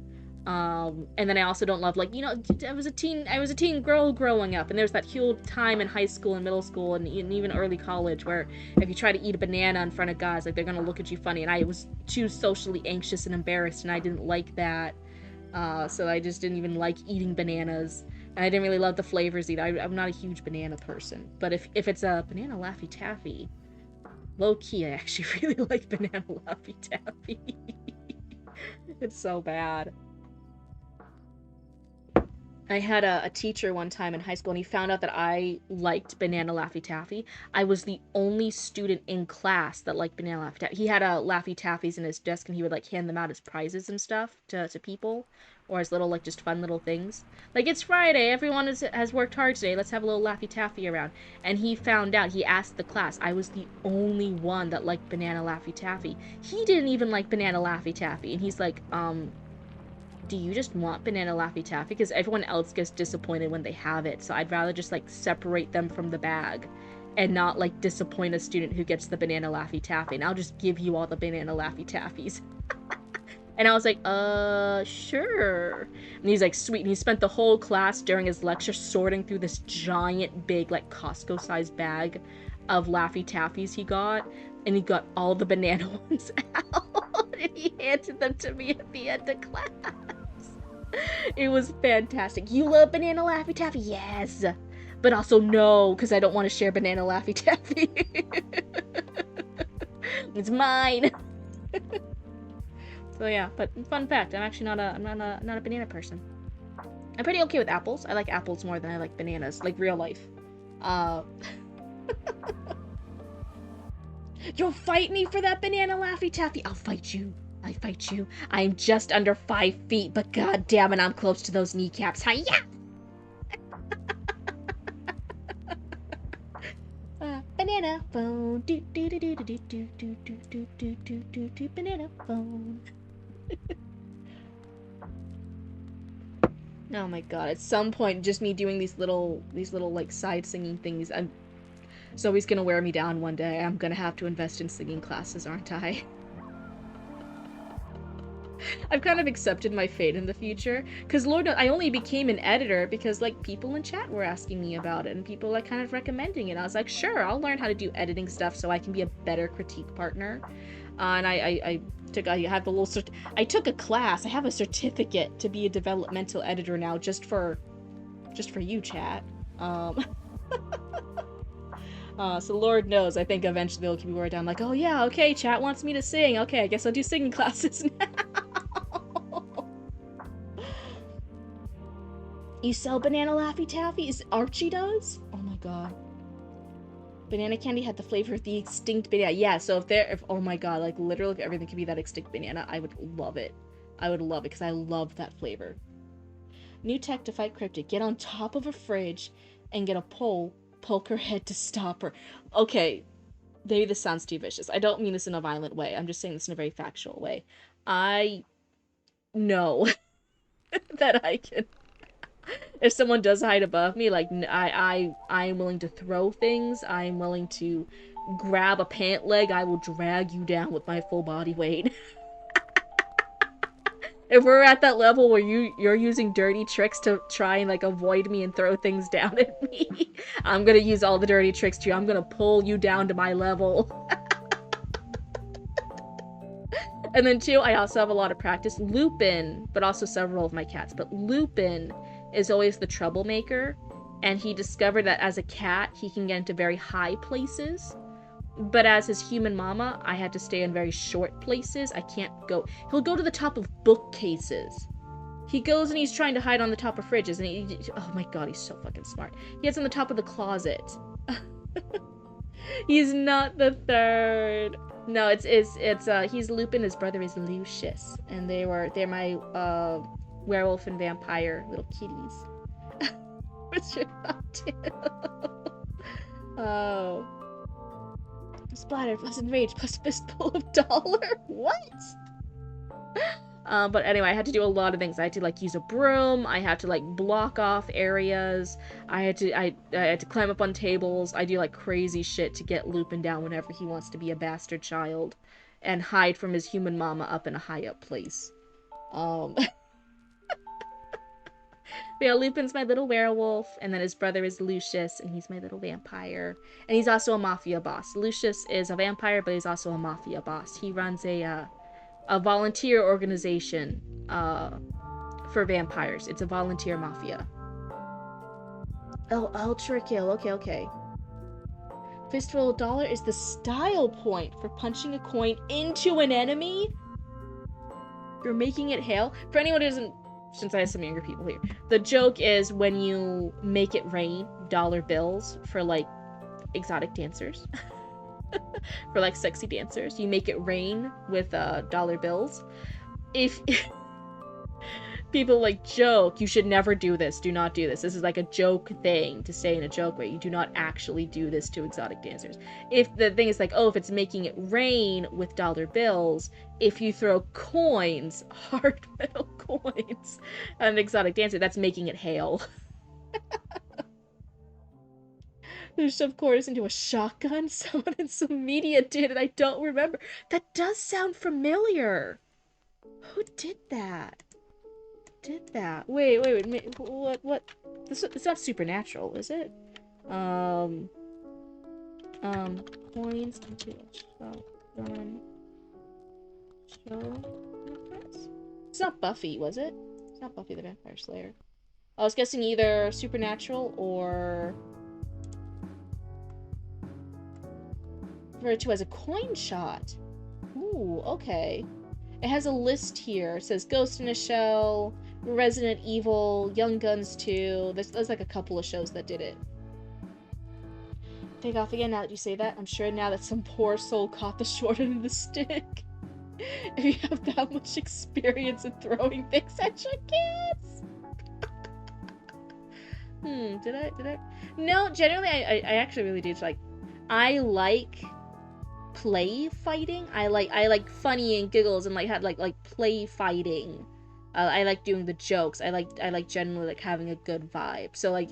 And then I also don't love, like, I was a teen girl growing up, and there's that whole time in high school and middle school and even early college where if you try to eat a banana in front of guys, like, they're gonna look at you funny, and I was too socially anxious and embarrassed, and I didn't like that. So I just didn't even like eating bananas, and I didn't really love the flavors either. I'm not a huge banana person, but if it's a banana Laffy Taffy, low-key, I actually really like banana Laffy Taffy. It's so bad. I had a teacher one time in high school, and he found out that I liked banana Laffy Taffy. I was the only student in class that liked banana Laffy Taffy. He had Laffy Taffies in his desk, and he would, like, hand them out as prizes and stuff to people, or as little, like, just fun little things. Like, it's Friday, everyone has worked hard today, let's have a little Laffy Taffy around. And he found out, he asked the class, I was the only one that liked banana Laffy Taffy. He didn't even like banana Laffy Taffy, and he's like, do you just want banana Laffy Taffy? Because everyone else gets disappointed when they have it, so I'd rather just, like, separate them from the bag and not, like, disappoint a student who gets the banana Laffy Taffy, and I'll just give you all the banana Laffy Taffies. And I was like, sure. And he's like, sweet, and he spent the whole class during his lecture sorting through this giant, big, like, Costco-sized bag of Laffy Taffies he got, and he got all the banana ones out, and he handed them to me at the end of class. It was fantastic. You love banana Laffy Taffy? Yes. But also no, because I don't want to share banana Laffy Taffy. It's mine. So yeah, but fun fact, I'm actually not a banana person. I'm pretty okay with apples. I like apples more than I like bananas, like real life. You'll fight me for that banana Laffy Taffy? I'll fight you. I fight you. I'm just under 5 feet, but god damn it, I'm close to those kneecaps. Hiya! Banana phone. Do do do do do do do do do do do do do banana phone. Oh my god, at some point, just me doing these little like side singing things, Zoe's gonna wear me down one day. I'm gonna have to invest in singing classes, aren't I? I've kind of accepted my fate in the future, because Lord knows, I only became an editor because, like, people in chat were asking me about it, and people, like, kind of recommending it. I was like, sure, I'll learn how to do editing stuff so I can be a better critique partner. And I took a class. I have a certificate to be a developmental editor now, just for you, chat. So Lord knows, I think eventually they'll keep me word down, like, oh yeah, okay, chat wants me to sing. Okay, I guess I'll do singing classes now. You sell banana Laffy Taffies? Archie does? Oh my god. Banana candy had the flavor of the extinct banana. Yeah, so oh my god, like literally if everything could be that extinct banana, I would love it. I would love it because I love that flavor. New tech to fight Cryptid. Get on top of a fridge and get a pole, poke her head to stop her. Okay, maybe this sounds too vicious. I don't mean this in a violent way. I'm just saying this in a very factual way. I know that I can... If someone does hide above me, like, I'm willing to throw things. I'm willing to grab a pant leg. I will drag you down with my full body weight. If we're at that level where you're using dirty tricks to try and, like, avoid me and throw things down at me, I'm gonna use all the dirty tricks too. I'm gonna pull you down to my level. And then, too, I also have a lot of practice. Lupin, but also several of my cats, but Lupin is always the troublemaker, and he discovered that as a cat, he can get into very high places, but as his human mama, I had to stay in very short places. I can't go... He'll go to the top of bookcases. He goes and he's trying to hide on the top of fridges, and oh my god, he's so fucking smart. He gets on the top of the closet. He's not the third. No, he's Lupin, his brother is Lucius, and they're my, werewolf and vampire little kitties. What's your thought, too? Oh. Splatter plus enrage plus fistful of dollar? What? But anyway, I had to do a lot of things. I had to, like, use a broom. I had to, like, block off areas. I had to climb up on tables. I do, like, crazy shit to get Lupin down whenever he wants to be a bastard child and hide from his human mama up in a high up place. But yeah, Lupin's my little werewolf, and then his brother is Lucius, and he's my little vampire. And he's also a mafia boss. Lucius is a vampire, but he's also a mafia boss. He runs a volunteer organization for vampires. It's a volunteer mafia. Oh, Ultra Kill. Okay. Fistful of dollar is the style point for punching a coin into an enemy. You're making it hail. For anyone who doesn't... Since I have some younger people here. The joke is when you make it rain dollar bills for, like, exotic dancers. For, like, sexy dancers. You make it rain with dollar bills. If people, like, joke, you should never do this. Do not do this. This is, like, a joke thing to say in a joke way. You do not actually do this to exotic dancers. If the thing is, like, oh, if it's making it rain with dollar bills, if you throw coins, hard metal coins, at an exotic dancer, that's making it hail. Who shoved quarters into a shotgun? Someone in some media did, and I don't remember. That does sound familiar. Who did that? Wait. What? It's not supernatural, is it? Coins into a shotgun. Show reference? It's not Buffy, was it? It's not Buffy the Vampire Slayer. I was guessing either supernatural or... referred to as a coin shot. Ooh, okay. It has a list here. It says Ghost in a Shell, Resident Evil, Young Guns 2. There's like a couple of shows that did it. Take off again now that you say that. I'm sure now that some poor soul caught the short end of the stick. if you have that much experience in throwing things at your kids. Did I? No, generally, I actually really do. Like, I like play fighting. I like funny and giggles and like play fighting. I like doing the jokes. I like generally like having a good vibe. So like,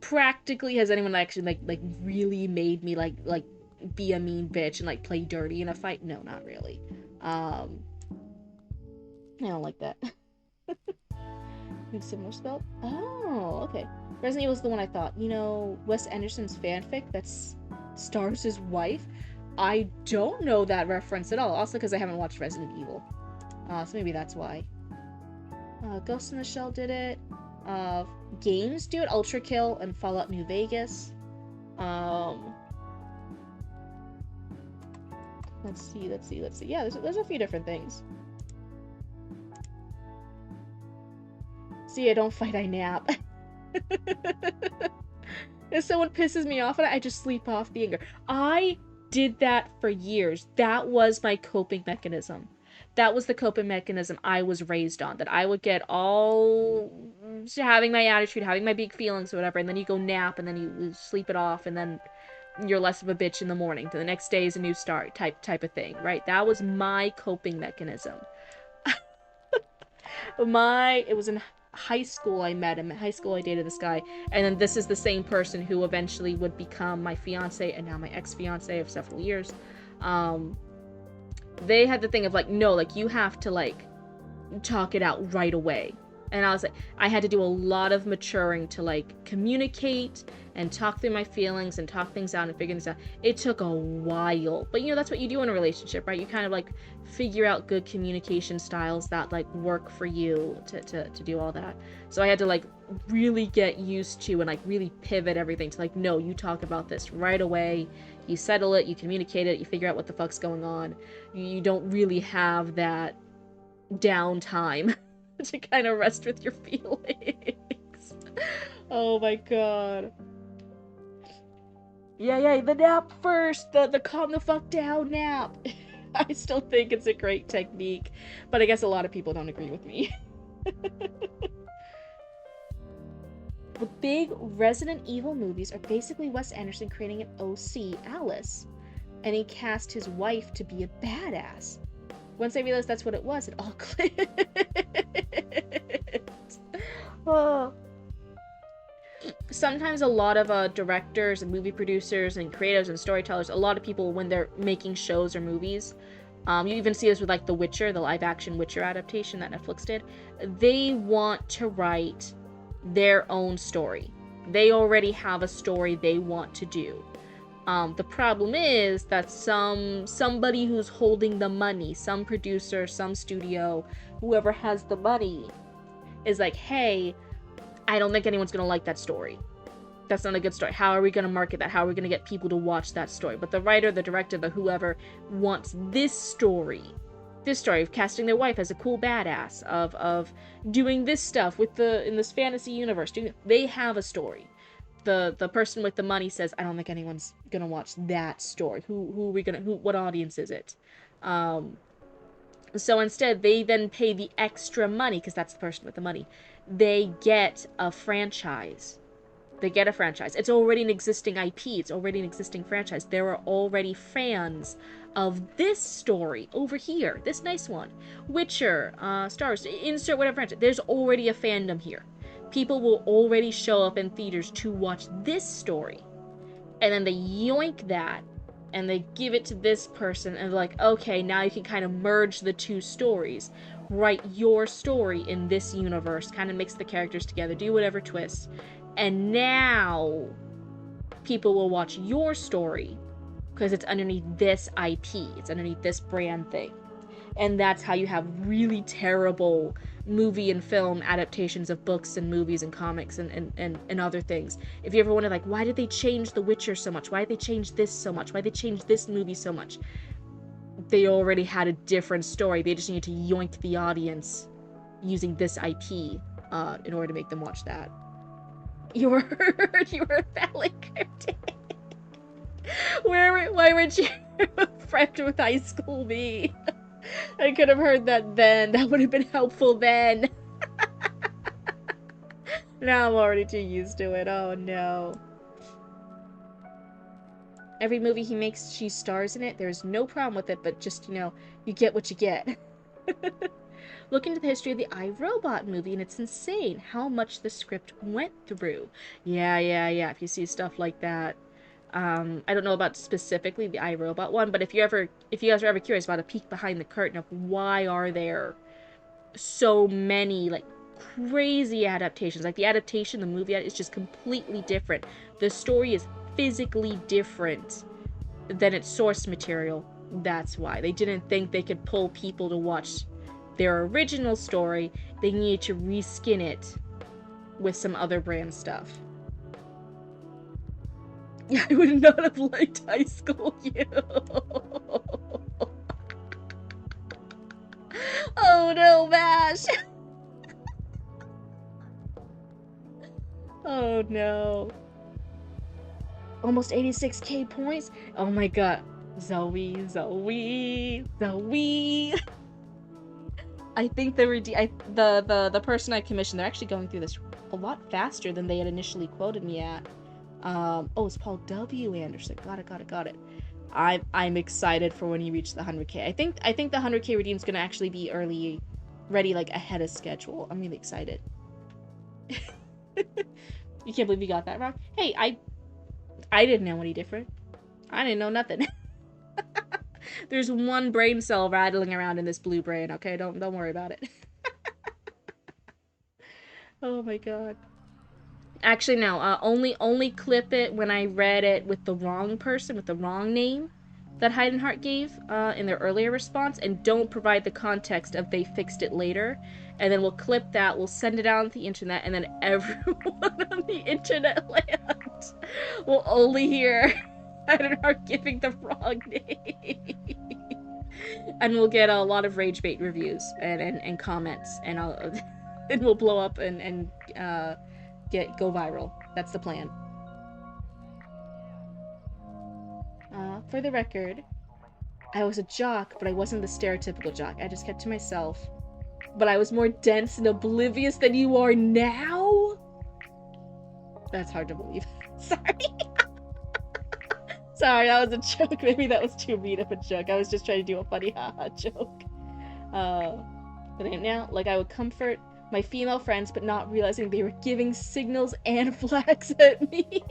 practically, has anyone actually like really made me like be a mean bitch and like play dirty in a fight? No, not really. I don't like that. Similar spell? Oh, okay. Resident Evil is the one I thought. You know, Wes Anderson's fanfic that stars his wife? I don't know that reference at all. Also because I haven't watched Resident Evil. So maybe that's why. Ghost in the Shell did it. Games do it. Ultra Kill and Fallout New Vegas. Let's see. Yeah, there's a few different things. See, I don't fight, I nap. If someone pisses me off, I just sleep off the anger. I did that for years. That was my coping mechanism. That was the coping mechanism I was raised on. That I would get all having my attitude, having my big feelings or whatever, and then you go nap, and then you sleep it off, and then you're less of a bitch in the morning. The next day is a new start type of thing, right? That was my coping mechanism. It was in high school I met him. In high school I dated this guy, and then this is the same person who eventually would become my fiance and now my ex-fiance of several years. They had the thing of like, no, like you have to like talk it out right away. And I was like, I had to do a lot of maturing to like communicate and talk through my feelings and talk things out and figure things out. It took a while, but you know, that's what you do in a relationship, right? You kind of like figure out good communication styles that like work for you to do all that. So I had to like really get used to and like really pivot everything to like, no, you talk about this right away. You settle it, you communicate it, you figure out what the fuck's going on. You don't really have that downtime to kind of rest with your feelings. Oh my god. Yeah, the nap first. The calm the fuck down nap. I still think it's a great technique, but I guess a lot of people don't agree with me. The big Resident Evil movies are basically Wes Anderson creating an OC, Alice, and he cast his wife to be a badass. Once I realized that's what it was, it all clicked. Oh. Sometimes a lot of directors and movie producers and creatives and storytellers, a lot of people when they're making shows or movies, you even see this with like The Witcher, the live-action Witcher adaptation that Netflix did, they want to write their own story. They already have a story they want to do. The problem is that somebody who's holding the money, some producer, some studio, whoever has the money, is like, hey, I don't think anyone's gonna like that story. That's not a good story. How are we gonna market that? How are we gonna get people to watch that story? But the writer, the director, the whoever wants this story of casting their wife as a cool badass, of doing this stuff with in this fantasy universe. They have a story. The person with the money says, I don't think anyone's gonna watch that story. What audience is it? So instead, they then pay the extra money, because that's the person with the money. They get a franchise. It's already an existing IP. It's already an existing franchise. There are already fans of this story over here. This nice one. Witcher, Star Wars, insert whatever franchise. There's already a fandom here. People will already show up in theaters to watch this story. And then they yoink that and they give it to this person and they're like, okay, now you can kind of merge the two stories. Write your story in this universe, kind of mix the characters together, do whatever twists. And now people will watch your story because it's underneath this IP. It's underneath this brand thing. And that's how you have really terrible movie and film adaptations of books and movies and comics and other things. If you ever wonder, like, why did they change The Witcher so much? Why did they change this so much? Why did they change this movie so much? They already had a different story. They just needed to yoink the audience using this IP in order to make them watch that. You were a valid Cryptid. Why weren't you friends with High School Me? I could have heard that then. That would have been helpful then. Now I'm already too used to it. Oh no. Every movie he makes, she stars in it. There's no problem with it, but just, you know, you get what you get. Look into the history of the iRobot movie, and it's insane how much the script went through. Yeah. If you see stuff like that. I don't know about specifically the iRobot one, but if you guys are ever curious about a peek behind the curtain of why are there so many, like, crazy adaptations. Like, the movie is just completely different. The story is physically different than its source material. That's why. They didn't think they could pull people to watch their original story. They needed to reskin it with some other brand stuff. Yeah, I would not have liked High School U. Oh no, Mash! Oh no. Almost 86k points? Oh my god. Zoe. I think the person I commissioned, they're actually going through this a lot faster than they had initially quoted me at. Oh, it's Paul W. Anderson. Got it. I'm excited for when you reach the 100k. I think the 100k redeem is gonna actually be ready, like ahead of schedule. I'm really excited. You can't believe you got that wrong. Hey, I didn't know any different. I didn't know nothing. There's one brain cell rattling around in this blue brain. Okay, don't worry about it. Oh my god. Actually, no. Only clip it when I read it with the wrong person, with the wrong name that Heidenheart gave in their earlier response, and don't provide the context of they fixed it later. And then we'll clip that, we'll send it out on the internet, and then everyone on the internet land will only hear Heidenheart giving the wrong name. And we'll get a lot of rage bait reviews and comments, and and we'll blow up and go viral. That's the plan. For the record, I was a jock, but I wasn't the stereotypical jock. I just kept to myself. But I was more dense and oblivious than you are now? That's hard to believe. Sorry. Sorry, that was a joke. Maybe that was too mean of a joke. I was just trying to do a funny haha joke. But now, like, I would comfort my female friends, but not realizing they were giving signals and flags at me.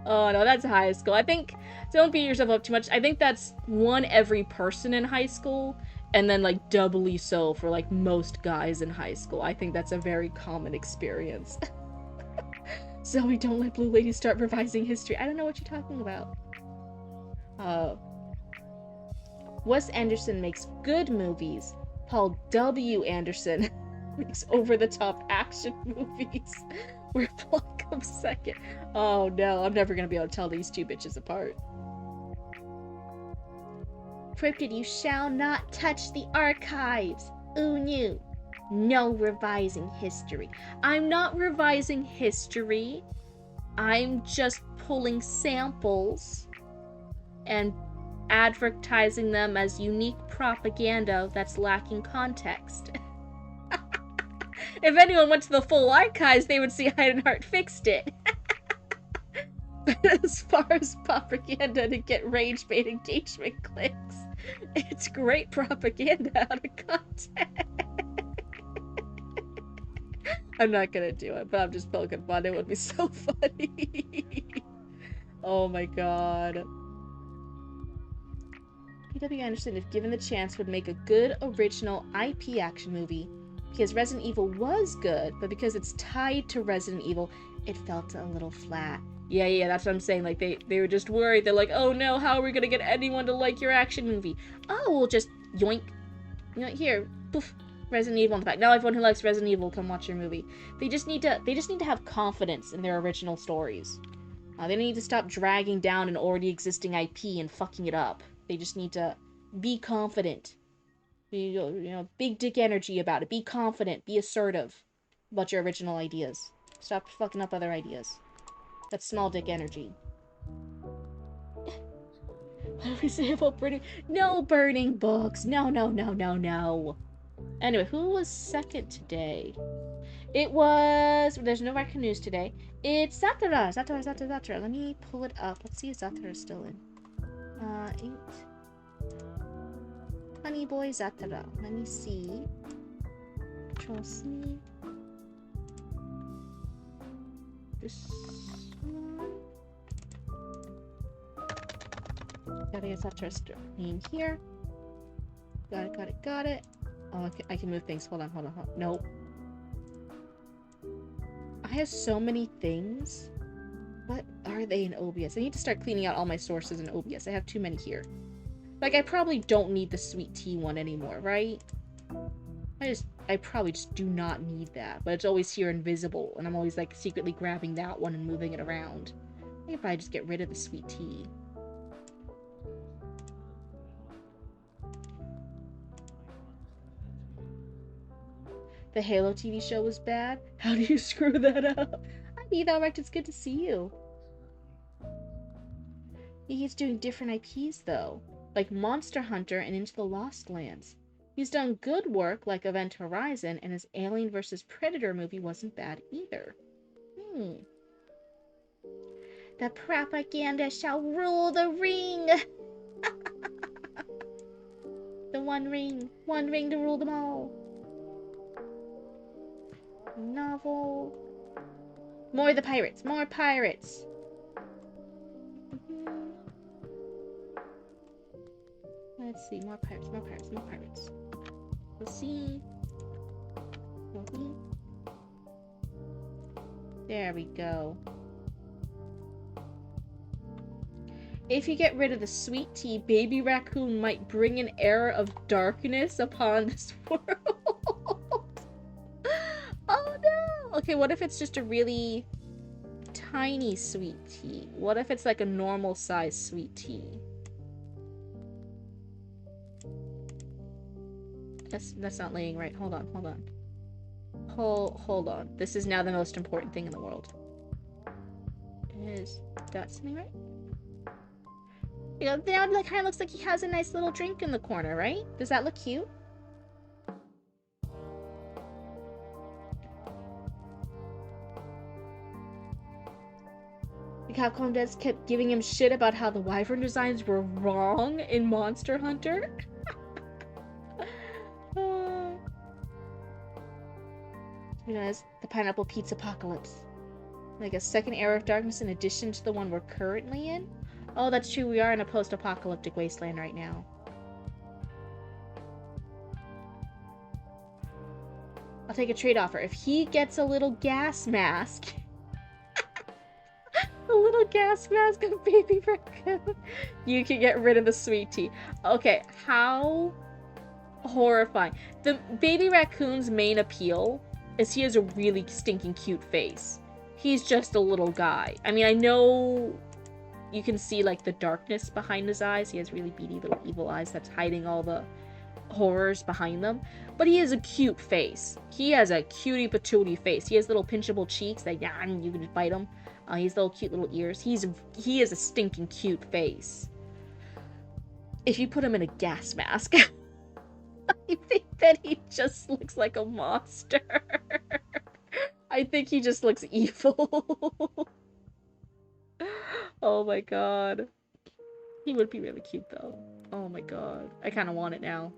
Oh no, that's high school. I think, don't beat yourself up too much. I think that's one every person in high school, and then like doubly so for like most guys in high school. I think that's a very common experience. Zoe, don't let Blue Lady start revising history. I don't know what you're talking about. Wes Anderson makes good movies. Paul W. Anderson makes over-the-top action movies. Where plot comes second. Oh no, I'm never gonna be able to tell these two bitches apart. Cryptid, you shall not touch the archives. Ooh, new. No revising history. I'm not revising history. I'm just pulling samples and advertising them as unique propaganda that's lacking context. If anyone went to the full archives, they would see Heidenheart fixed it. But as far as propaganda to get rage bait engagement clicks, it's great propaganda out of context. I'm not gonna do it, but I'm just poking fun. It would be so funny. Oh my god. P.W. Anderson, if given the chance, would make a good original IP action movie. Because Resident Evil was good, but because it's tied to Resident Evil, it felt a little flat. Yeah, that's what I'm saying. Like, they were just worried. They're like, oh no, how are we gonna get anyone to like your action movie? Oh, we'll just yoink. You know, here, poof, Resident Evil on the back. Now everyone who likes Resident Evil, come watch your movie. They just need to have confidence in their original stories. They need to stop dragging down an already existing IP and fucking it up. They just need to be confident. You know, big dick energy about it. Be confident. Be assertive about your original ideas. Stop fucking up other ideas. That's small dick energy. What do we say about burning? No burning books! No, no, no, no, no. Anyway, who was second today? It was... There's no Raccoon News today. It's Zatara! Zatara. Let me pull it up. Let's see if Zatara is still in. 8. Honey Boy Zatara. Let me see. Control C. This one. Gotta get Zatara's name here. Got it. Oh, I can move things. Hold on. Nope. I have so many things. What are they in OBS? I need to start cleaning out all my sources in OBS. I have too many here. Like, I probably don't need the sweet tea one anymore, right? I probably just do not need that. But it's always here invisible, and I'm always, like, secretly grabbing that one and moving it around. I think if I just get rid of the sweet tea. The Halo TV show was bad? How do you screw that up? Hi, Ethelrect, it's good to see you. He's doing different IPs, though. Like Monster Hunter and Into the Lost Lands. He's done good work like Event Horizon, and his Alien vs. Predator movie wasn't bad either. The propaganda shall rule the ring! The one ring to rule them all. Novel. More of the pirates. More pirates. Let's see. More pirates. Let's see. There we go. If you get rid of the sweet tea, Baby Raccoon might bring an era of darkness upon this world. Oh no! Okay, what if it's just a really tiny sweet tea? What if it's like a normal size sweet tea? That's not laying right. Hold on. Hold on. This is now the most important thing in the world. Is that something right? You know, now it kind of looks like he has a nice little drink in the corner, right? Does that look cute? The Capcom devs kept giving him shit about how the wyvern designs were wrong in Monster Hunter. You know, the Pineapple Pizza Apocalypse. Like a second era of darkness in addition to the one we're currently in? Oh, that's true. We are in a post-apocalyptic wasteland right now. I'll take a trade offer. If he gets a little gas mask... a little gas mask of Baby Raccoon, you can get rid of the sweet tea. Okay, how horrifying. The Baby Raccoon's main appeal is he has a really stinking cute face. He's just a little guy. I mean, I know you can see, like, the darkness behind his eyes. He has really beady little evil eyes that's hiding all the horrors behind them. But he has a cute face. He has a cutie patootie face. He has little pinchable cheeks that, yeah, you can just bite him. He has little cute little ears. He has a stinking cute face. If you put him in a gas mask, I think that he just looks like a monster. I think he just looks evil. Oh my god. He would be really cute though. Oh my god. I kind of want it now.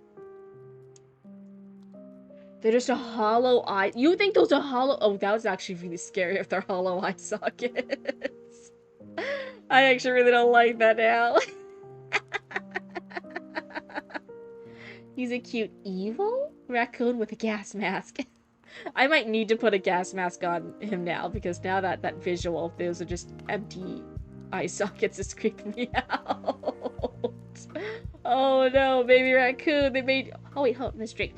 They're just a hollow eye. You think those are hollow? Oh, that was actually really scary if they're hollow eye sockets. I actually really don't like that now. He's a cute evil raccoon with a gas mask. I might need to put a gas mask on him now, because now that visual of those are just empty eye sockets is creeping me out. Oh no, Baby Raccoon, they made... Oh wait, hold on, let's drink.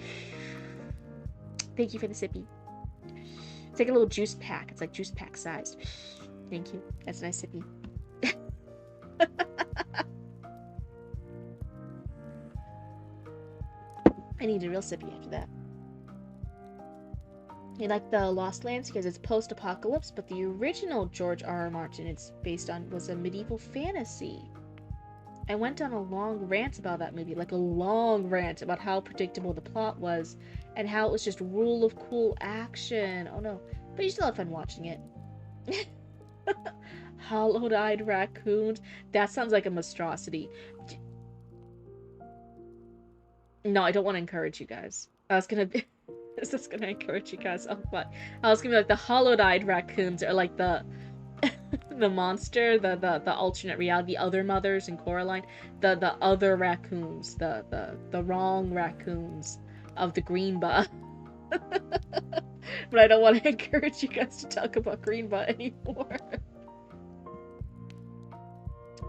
Thank you for the sippy. It's like a little juice pack. It's like juice pack sized. Thank you. That's a nice sippy. I need a real sippy after that. You like the Lost Lands because it's post-apocalypse, but the original George R.R. Martin it's based on was a medieval fantasy. I went on a long rant about that movie, like a long rant about how predictable the plot was and how it was just rule of cool action. Oh no, but you still have fun watching it. Hollow-eyed raccoons. That sounds like a monstrosity. No, I don't want to encourage you guys. I was gonna be... This is gonna encourage you guys. Oh, but I was gonna be like, the hollow-eyed raccoons are like the the monster, the alternate reality, the other mothers in Coraline, the other raccoons, the wrong raccoons of the Greenba. But I don't want to encourage you guys to talk about Greenba anymore.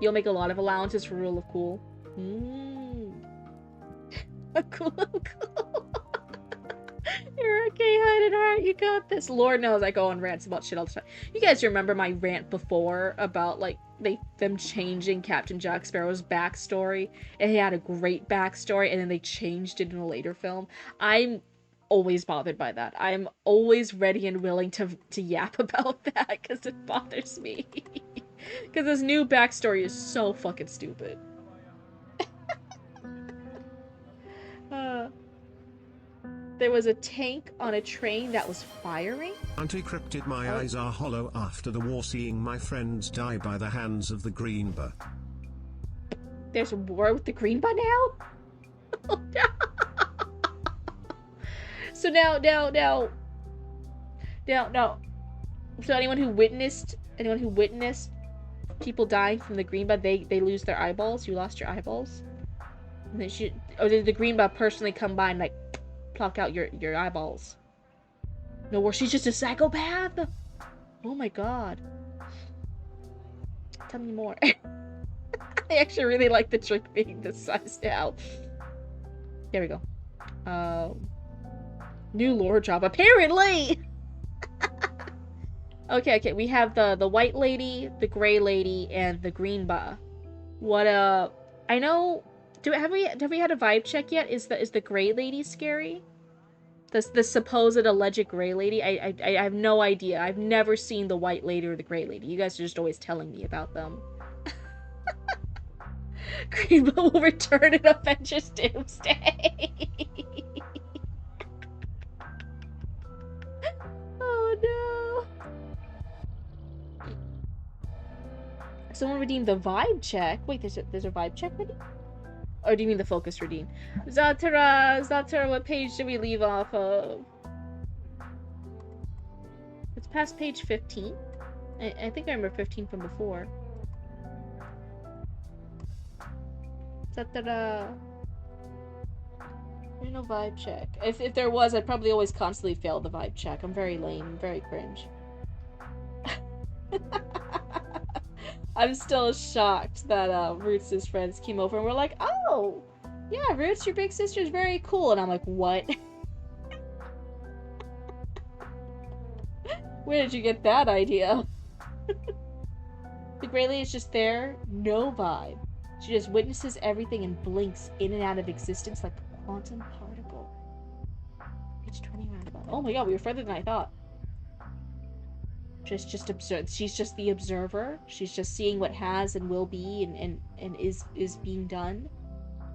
You'll make a lot of allowances for rule of cool. Cool. You're okay, hide heart. You got this. Lord knows I go on rants about shit all the time. You guys remember my rant before about like them changing Captain Jack Sparrow's backstory? And he had a great backstory, and then they changed it in a later film. I'm always bothered by that. I'm always ready and willing to yap about that because it bothers me. Because this new backstory is so fucking stupid. There was a tank on a train that was firing? Anti-Cryptid, my eyes are hollow after the war, seeing my friends die by the hands of the Greenba. There's a war with the Greenba now? So now. So anyone who witnessed people dying from the Greenba, they lose their eyeballs? You lost your eyeballs? And then or did the Greenba personally come by and like pluck out your eyeballs? No, or she's just a psychopath? Oh my god. Tell me more. I actually really like the trick being this size now. There we go. New lore drop, apparently! Okay, we have the white lady, the gray lady, and the Greenba. I know... Have we had a vibe check yet? Is the gray lady scary? The supposed alleged gray lady? I have no idea. I've never seen the white lady or the gray lady. You guys are just always telling me about them. Greenba will return in Avengers Doomsday. Oh no. Someone redeemed the vibe check. Wait, there's a vibe check redeemed? Or do you mean the focus redeem? Zatara, what page did we leave off of? It's past page 15. I think I remember 15 from before. Zatara. There's no vibe check. If there was, I'd probably always constantly fail the vibe check. I'm very lame. I'm very cringe. I'm still shocked that Roots' friends came over and were like, oh, yeah, Roots, your big sister's very cool. And I'm like, what? Where did you get that idea? The gray lady is just there, no vibe. She just witnesses everything and blinks in and out of existence like a quantum particle. Page 20 roundabout. Oh my god, we were further than I thought. Just observe. She's just the observer. She's just seeing what has and will be and is being done.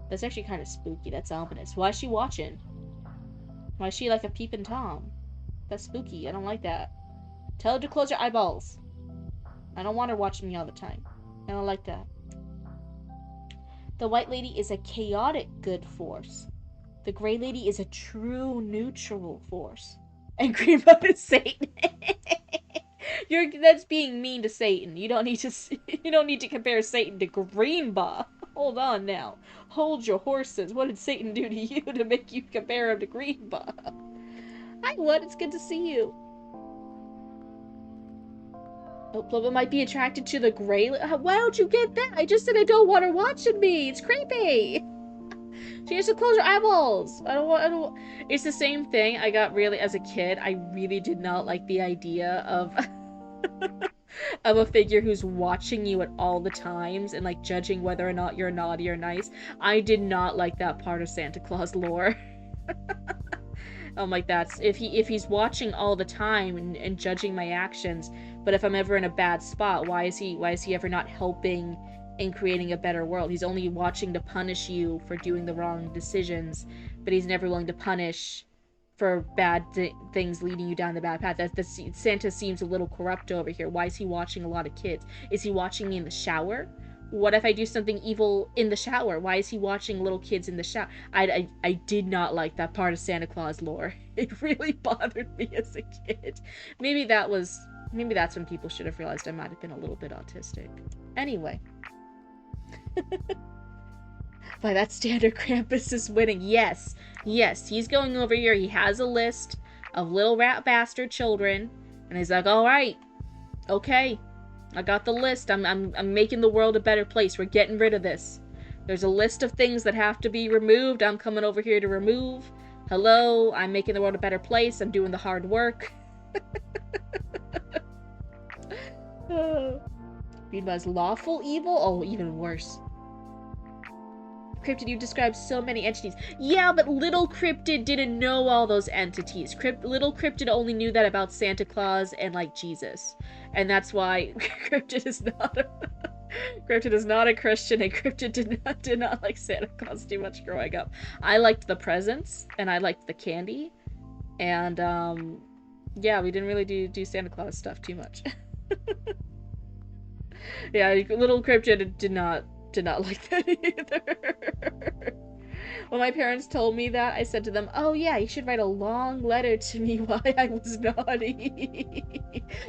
That's actually kind of spooky. That's ominous. Why is she watching? Why is she like a peeping Tom? That's spooky. I don't like that. Tell her to close her eyeballs. I don't want her watching me all the time. I don't like that. The white lady is a chaotic good force. The gray lady is a true neutral force. And Greenba is Satan. That's being mean to Satan. You don't need to compare Satan to Greenba. Hold on now. Hold your horses. What did Satan do to you to make you compare him to Greenba? Hi, what? It's good to see you. Oh, Plummet might be attracted to the gray. Why don't you get that? I just said I don't want her watching me. It's creepy. She has to close her eyeballs. I don't want. It's the same thing. I got really, as a kid, I really did not like the idea of of a figure who's watching you at all the times and like judging whether or not you're naughty or nice. I did not like that part of Santa Claus lore. I'm like, that's if he's watching all the time and judging my actions, but if I'm ever in a bad spot, why is he ever not helping in creating a better world. He's only watching to punish you for doing the wrong decisions, but he's never willing to punish for bad things leading you down the bad path. Santa seems a little corrupt over here. Why is he watching a lot of kids? Is he watching me in the shower? What if I do something evil in the shower? Why is he watching little kids in the shower? I did not like that part of Santa Claus lore. It really bothered me as a kid. Maybe that's when people should have realized I might have been a little bit autistic. Anyway. By that standard, Krampus is winning. Yes, he's going over here. He has a list of little rat bastard children, and he's like, all right, okay, I got the list. I'm making the world a better place. We're getting rid of this. There's a list of things that have to be removed. I'm coming over here to remove. Hello, I'm making the world a better place. I'm doing the hard work. Meanwhile, lawful evil? Oh, even worse. Cryptid, you described so many entities. Yeah, but little Cryptid didn't know all those entities. Little Cryptid only knew that about Santa Claus and, like, Jesus. And that's why Cryptid is not a... Cryptid is not a Christian, and Cryptid did not like Santa Claus too much growing up. I liked the presents, and I liked the candy. And, yeah, we didn't really do Santa Claus stuff too much. Yeah, little Cryptid did not like that either. When my parents told me that, I said to them, oh yeah, you should write a long letter to me why I was naughty.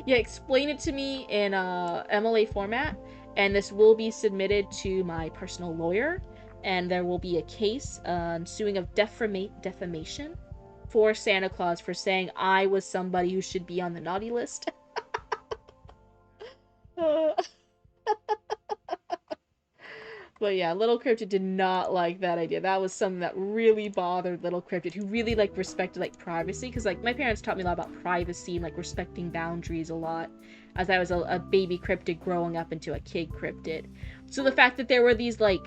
Yeah, explain it to me in MLA format, and this will be submitted to my personal lawyer, and there will be a case ensuing of defamation for Santa Claus for saying I was somebody who should be on the naughty list. But yeah, little Cryptid did not like that idea. That was something that really bothered little Cryptid, who really, like, respected, like, privacy. Because, like, my parents taught me a lot about privacy and, like, respecting boundaries a lot as I was a baby Cryptid growing up into a kid Cryptid. So the fact that there were these, like,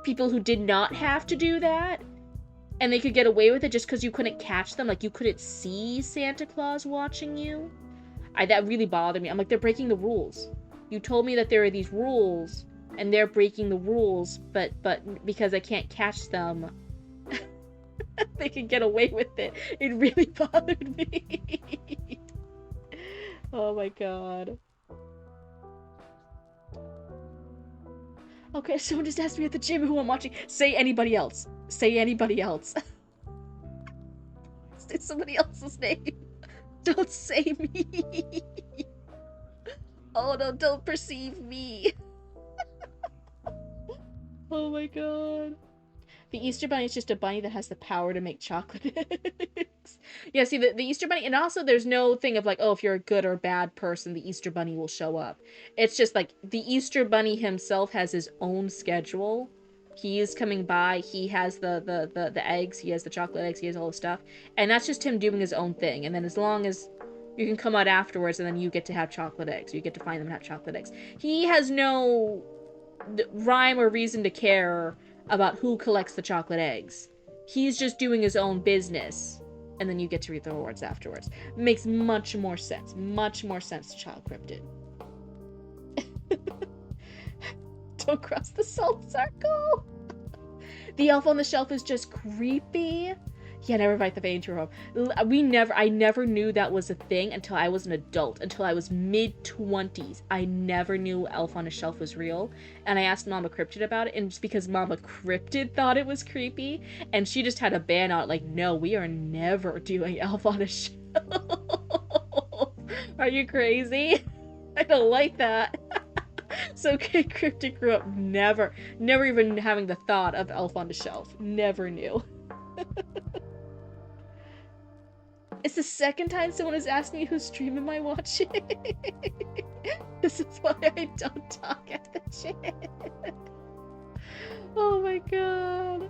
people who did not have to do that, and they could get away with it just because you couldn't catch them, like, you couldn't see Santa Claus watching you, that really bothered me. I'm like, they're breaking the rules. You told me that there are these rules, and they're breaking the rules, but because I can't catch them, they can get away with it. It really bothered me. Oh my god. Okay, someone just asked me at the gym who I'm watching. Say anybody else. Say anybody else. Say somebody else's name. Don't say me. Oh no, don't perceive me. Oh my god. The Easter Bunny is just a bunny that has the power to make chocolate eggs. Yeah, see, the Easter Bunny, and also there's no thing of like, oh, if you're a good or bad person, the Easter Bunny will show up. It's just like, the Easter Bunny himself has his own schedule. He is coming by, he has the eggs, he has the chocolate eggs, he has all the stuff. And that's just him doing his own thing. And then as long as you can come out afterwards, and then you get to have chocolate eggs. You get to find them and have chocolate eggs. He has no rhyme or reason to care about who collects the chocolate eggs. He's just doing his own business, and then you get to reap the rewards afterwards. Makes much more sense to Child Cryptid. Don't cross the salt circle. The elf on the shelf is just creepy. Yeah, never invite the fae into your home. I never knew that was a thing until I was an adult, until I was mid-20s. I never knew Elf on a Shelf was real, and I asked Mama Cryptid about it, and just because Mama Cryptid thought it was creepy, and she just had a ban on it, like, no, we are never doing Elf on a Shelf. Are you crazy? I don't like that. So Kid Cryptid grew up never even having the thought of Elf on a Shelf. Never knew. It's the second time someone has asked me whose stream am I watching. This is why I don't talk at the chat. Oh my god.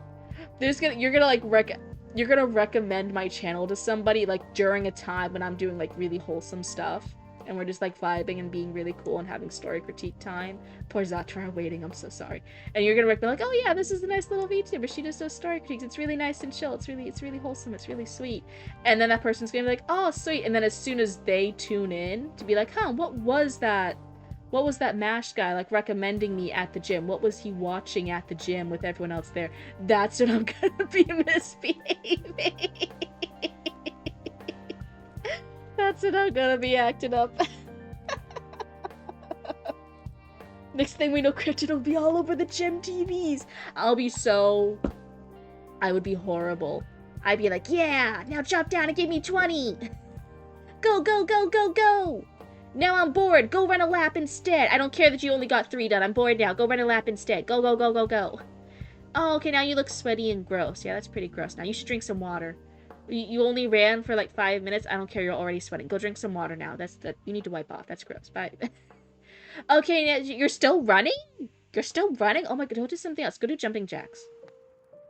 You're gonna recommend my channel to somebody like during a time when I'm doing like really wholesome stuff. And we're just like vibing and being really cool and having story critique time. Poor Zatra waiting, I'm so sorry. And you're gonna be like, oh yeah, this is a nice little VTuber. She does those story critiques. It's really nice and chill. It's really wholesome. It's really sweet. And then that person's gonna be like, oh sweet. And then as soon as they tune in to be like, huh, what was that What was that MASH guy, like, recommending me at the gym? What was he watching at the gym with everyone else there? That's what I'm gonna be misbehaving. That's what I'm gonna be acting up. Next thing we know, Cryptid will be all over the gym TVs. I would be horrible. I'd be like, yeah, now drop down and give me 20. Go, go, go, go, go. Now I'm bored. Go run a lap instead. I don't care that you only got 3 done. I'm bored now. Go run a lap instead. Go, go, go, go, go. Oh, okay, now you look sweaty and gross. Yeah, that's pretty gross. Now you should drink some water. You only ran for like 5 minutes. I don't care. You're already sweating. Go drink some water now. You need to wipe off. That's gross. Bye. Okay, now you're still running? You're still running? Oh my god, go do something else. Go do jumping jacks.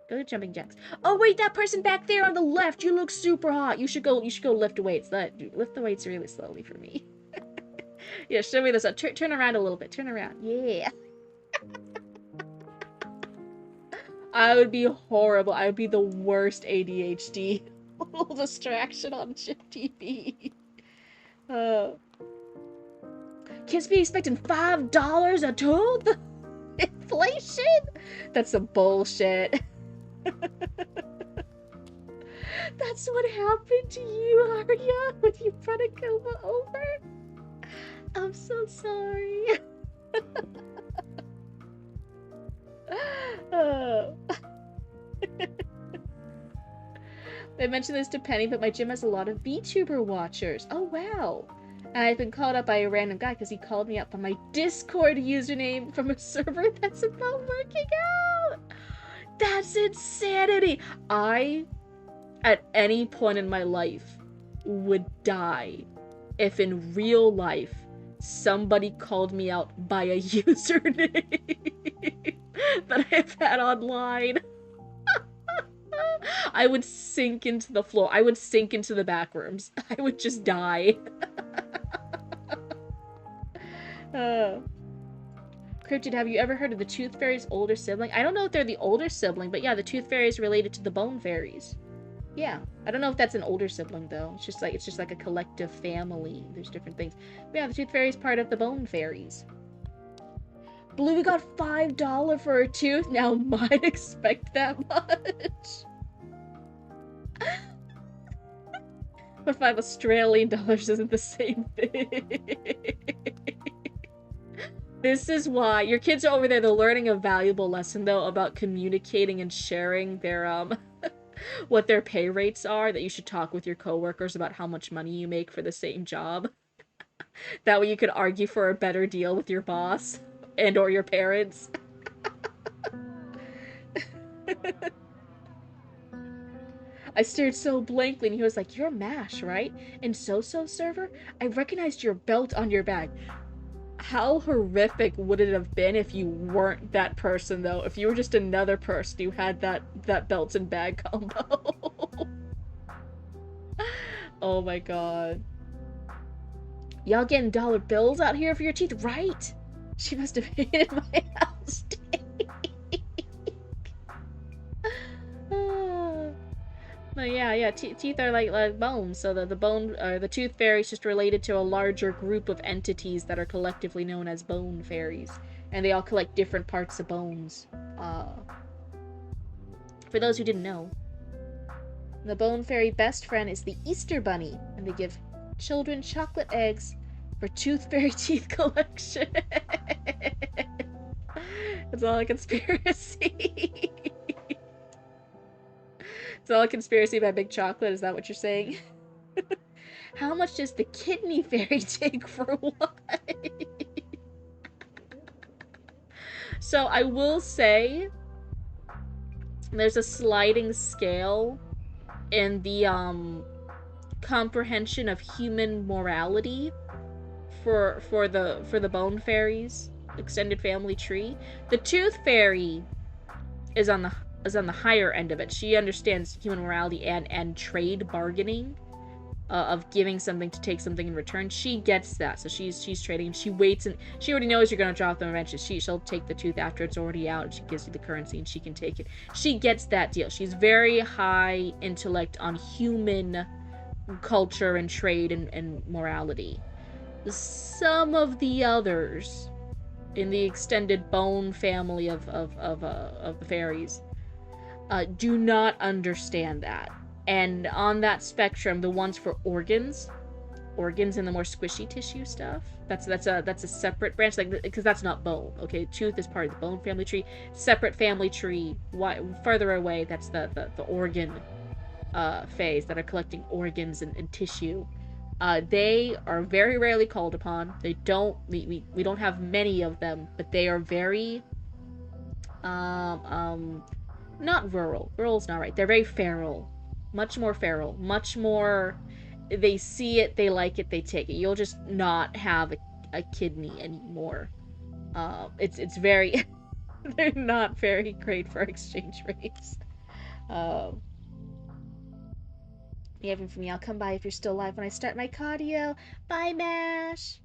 Go to jumping jacks. Oh wait, that person back there on the left, you look super hot. You should go lift weights. Lift the weights really slowly for me. Yeah, show me this. Turn around a little bit. Turn around. Yeah. I would be horrible. I would be the worst ADHD little distraction on Chip TV. Kids be expecting $5 a tooth? Inflation? That's some bullshit. That's what happened to you, Arya, when you brought a coma over? I'm so sorry. Oh. I mentioned this to Penny, but my gym has a lot of VTuber watchers. Oh, wow. And I've been called up by a random guy because he called me up on my Discord username from a server that's about working out. That's insanity. I, at any point in my life, would die if in real life somebody called me out by a username that I've had online. I would sink into the floor. I would sink into the back rooms. I would just die. Cryptid, have you ever heard of the Tooth Fairy's older sibling? I don't know if they're the older sibling, but yeah, the Tooth Fairy is related to the Bone Fairies. Yeah, I don't know if that's an older sibling though. It's just like a collective family. There's different things. But yeah, the Tooth Fairy is part of the Bone Fairies. Blue, we got $5 for a tooth. Now might expect that much. But $5 Australian isn't the same thing. This is why your kids are over there. They're learning a valuable lesson though about communicating and sharing their what their pay rates are. That you should talk with your coworkers about how much money you make for the same job. That way you could argue for a better deal with your boss and or your parents. I stared so blankly and he was like, "You're MASH, right? And so server? I recognized your belt on your bag." How horrific would it have been if you weren't that person, though? If you were just another person who had that belts and bag combo. Oh my god. Y'all getting dollar bills out here for your teeth, right? She must have hated my house steak. But yeah, teeth are like bones, so the tooth fairy is just related to a larger group of entities that are collectively known as bone fairies, and they all collect different parts of bones. For those who didn't know, the bone fairy best friend is the Easter Bunny, and they give children chocolate eggs for tooth fairy teeth collection. It's all a conspiracy. It's all a conspiracy by Big Chocolate, is that what you're saying? How much does the kidney fairy take for what? So I will say there's a sliding scale in the comprehension of human morality for the bone fairies extended family tree. The tooth fairy is on the higher end of it. She understands human morality and trade bargaining, of giving something to take something in return. She gets that, so she's trading. She waits, and she already knows you're gonna drop them eventually. She'll take the tooth after it's already out, and she gives you the currency, and she can take it. She gets that deal. She's very high intellect on human culture and trade and morality. some of the others in the extended bone family of the fairies do not understand that. And on that spectrum, the ones for organs and the more squishy tissue stuff, that's a separate branch, like, because that's not bone. Okay, tooth is part of the bone family tree, separate family tree. Further away, that's the organ phase that are collecting organs and tissue. They are very rarely called upon. They don't we don't have many of them, but they are very not rural. Rural's not right. They're very feral. Much more feral. Much more, they see it, they like it, they take it. You'll just not have a kidney anymore. It's very they're not very great for exchange rates. You have for me. I'll come by if you're still alive when I start my cardio. Bye, Mash.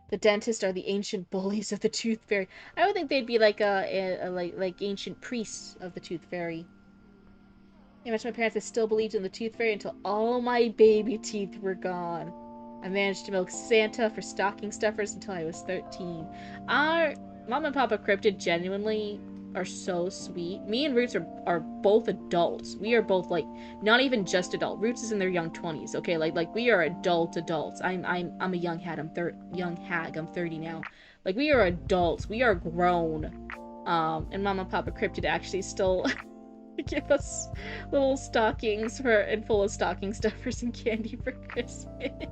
The dentists are the ancient bullies of the tooth fairy. I would think they'd be like like ancient priests of the tooth fairy. I met my parents, I still believed in the tooth fairy until all my baby teeth were gone. I managed to milk Santa for stocking stuffers until I was 13. Our Mom and Papa Cryptid genuinely are so sweet. Me and Roots are both adults. We are both, like, not even just adult. Roots is in their young 20s, okay? Like we are adults. I'm a young hag. I'm 30 now. Like, we are adults. We are grown. And Mom and Papa Cryptid actually still give us little stockings and full of stocking stuffers and candy for Christmas.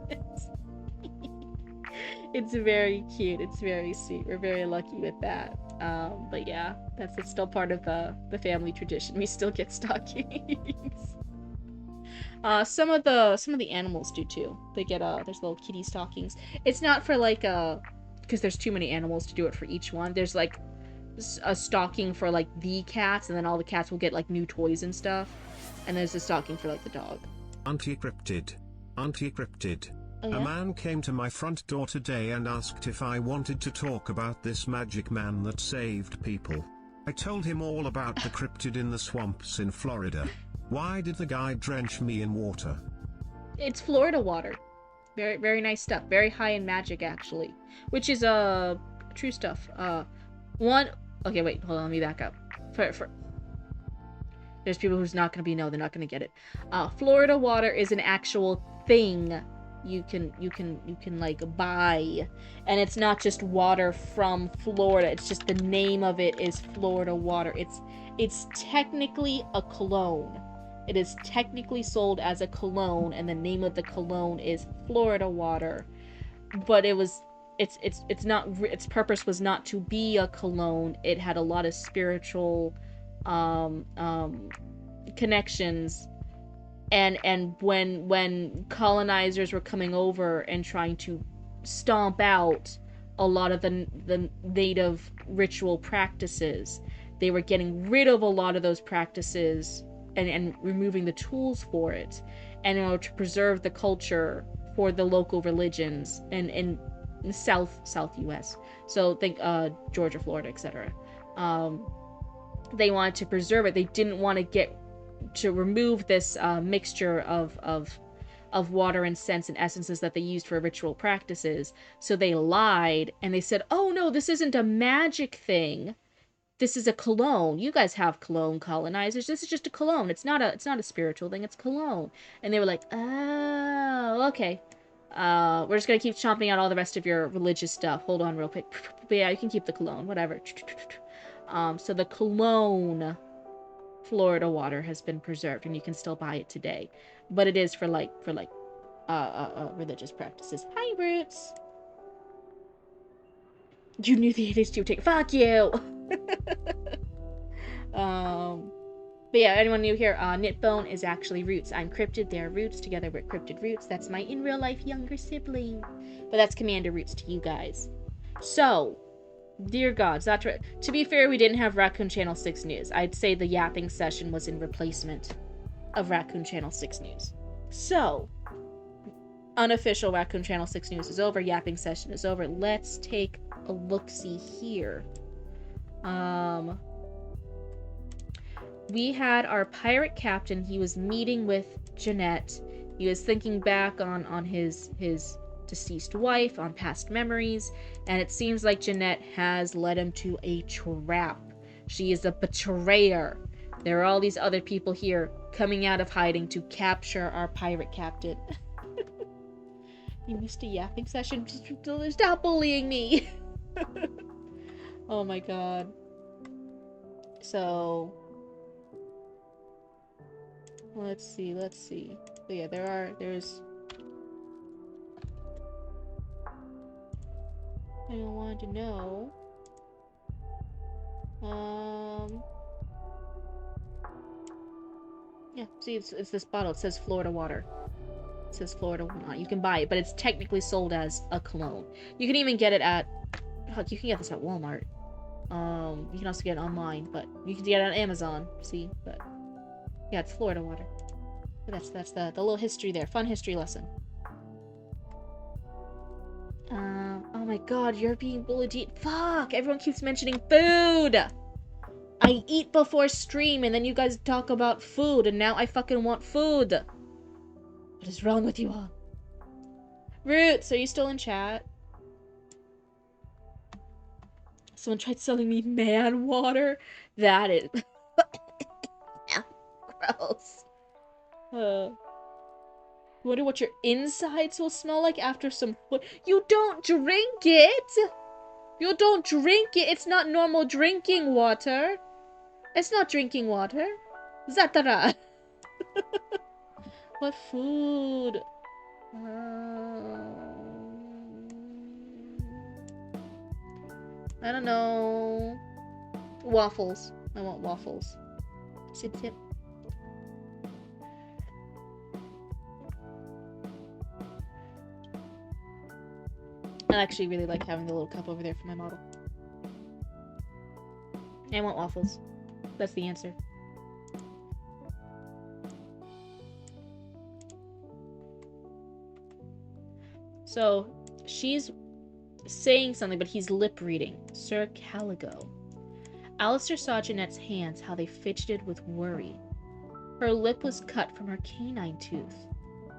It's very cute. It's very sweet. We're very lucky with that. But yeah, it's still part of the family tradition. We still get stockings. Some of the animals do too. They get there's little kitty stockings. It's not for like because there's too many animals to do it for each one. There's like a stocking for like the cats, and then all the cats will get like new toys and stuff. And there's a stocking for like the dog. Auntie Cryptid. Oh, yeah? A man came to my front door today and asked if I wanted to talk about this magic man that saved people. I told him all about the cryptid in the swamps in Florida. Why did the guy drench me in water? It's Florida water. Very, very nice stuff. Very high in magic, actually. Which is, true stuff. Okay, wait, hold on, let me back up. There's people who's not gonna they're not gonna get it. Florida water is an actual thing you can like buy, and it's not just water from Florida. It's just the name of it is Florida water. It's technically a cologne. It is technically sold as a cologne, and the name of the cologne is Florida water. But its purpose was not to be a cologne. It had a lot of spiritual connections. And when colonizers were coming over and trying to stomp out a lot of the native ritual practices, they were getting rid of a lot of those practices and removing the tools for it, and in order to preserve the culture for the local religions in the South US. So think Georgia, Florida, etc. They wanted to preserve it. They didn't want to remove this mixture of water and scents and essences that they used for ritual practices. So they lied and they said, "Oh no, this isn't a magic thing. This is a cologne. You guys have cologne, colonizers. This is just a cologne. It's not a spiritual thing. It's cologne." And they were like, "Oh, okay. We're just gonna keep chomping out all the rest of your religious stuff. Hold on real quick. But yeah, you can keep the cologne, whatever." So the cologne Florida water has been preserved, and you can still buy it today, but it is for religious practices. Hi, Roots. You knew the ADHD would take. Fuck you. But yeah, anyone new here? Knitbone is actually Roots. I'm Cryptid. They're Roots. Together we're Cryptid Roots. That's my in real life younger sibling, but that's Commander Roots to you guys. So, dear gods, to be fair, we didn't have Raccoon Channel 6 News. I'd say the yapping session was in replacement of Raccoon Channel 6 News. So, unofficial Raccoon Channel 6 News is over. Yapping session is over. Let's take a look-see here. We had our pirate captain. He was meeting with Jeanette. He was thinking back on his deceased wife, on past memories, and it seems like Jeanette has led him to a trap. She is a betrayer. There are all these other people here coming out of hiding to capture our pirate captain. You missed a yapping session? Stop bullying me! Oh my god. So... let's see. But yeah, there's... I wanted to know... yeah, see, it's this bottle. It says Florida water. It says Florida water. You can buy it, but it's technically sold as a cologne. You can even get it at... you can get this at Walmart. You can also get it online, but you can get it on Amazon, see? But yeah, it's Florida water. But that's the little history there. Fun history lesson. Oh my god, you're being bullied to eat. Fuck! Everyone keeps mentioning food! I eat before stream, and then you guys talk about food, and now I fucking want food! What is wrong with you all? Roots, are you still in chat? Someone tried selling me man water? That is... gross. Wonder what your insides will smell like after some food. You don't drink it! You don't drink it! It's not normal drinking water! It's not drinking water! Zatara! What food? I don't know. Waffles. I want waffles. Sip, sip. I actually really like having the little cup over there for my model. I want waffles. That's the answer. So, she's saying something, but he's lip reading. Sir Caligo. Alistair saw Jeanette's hands, how they fidgeted with worry. Her lip was cut from her canine tooth.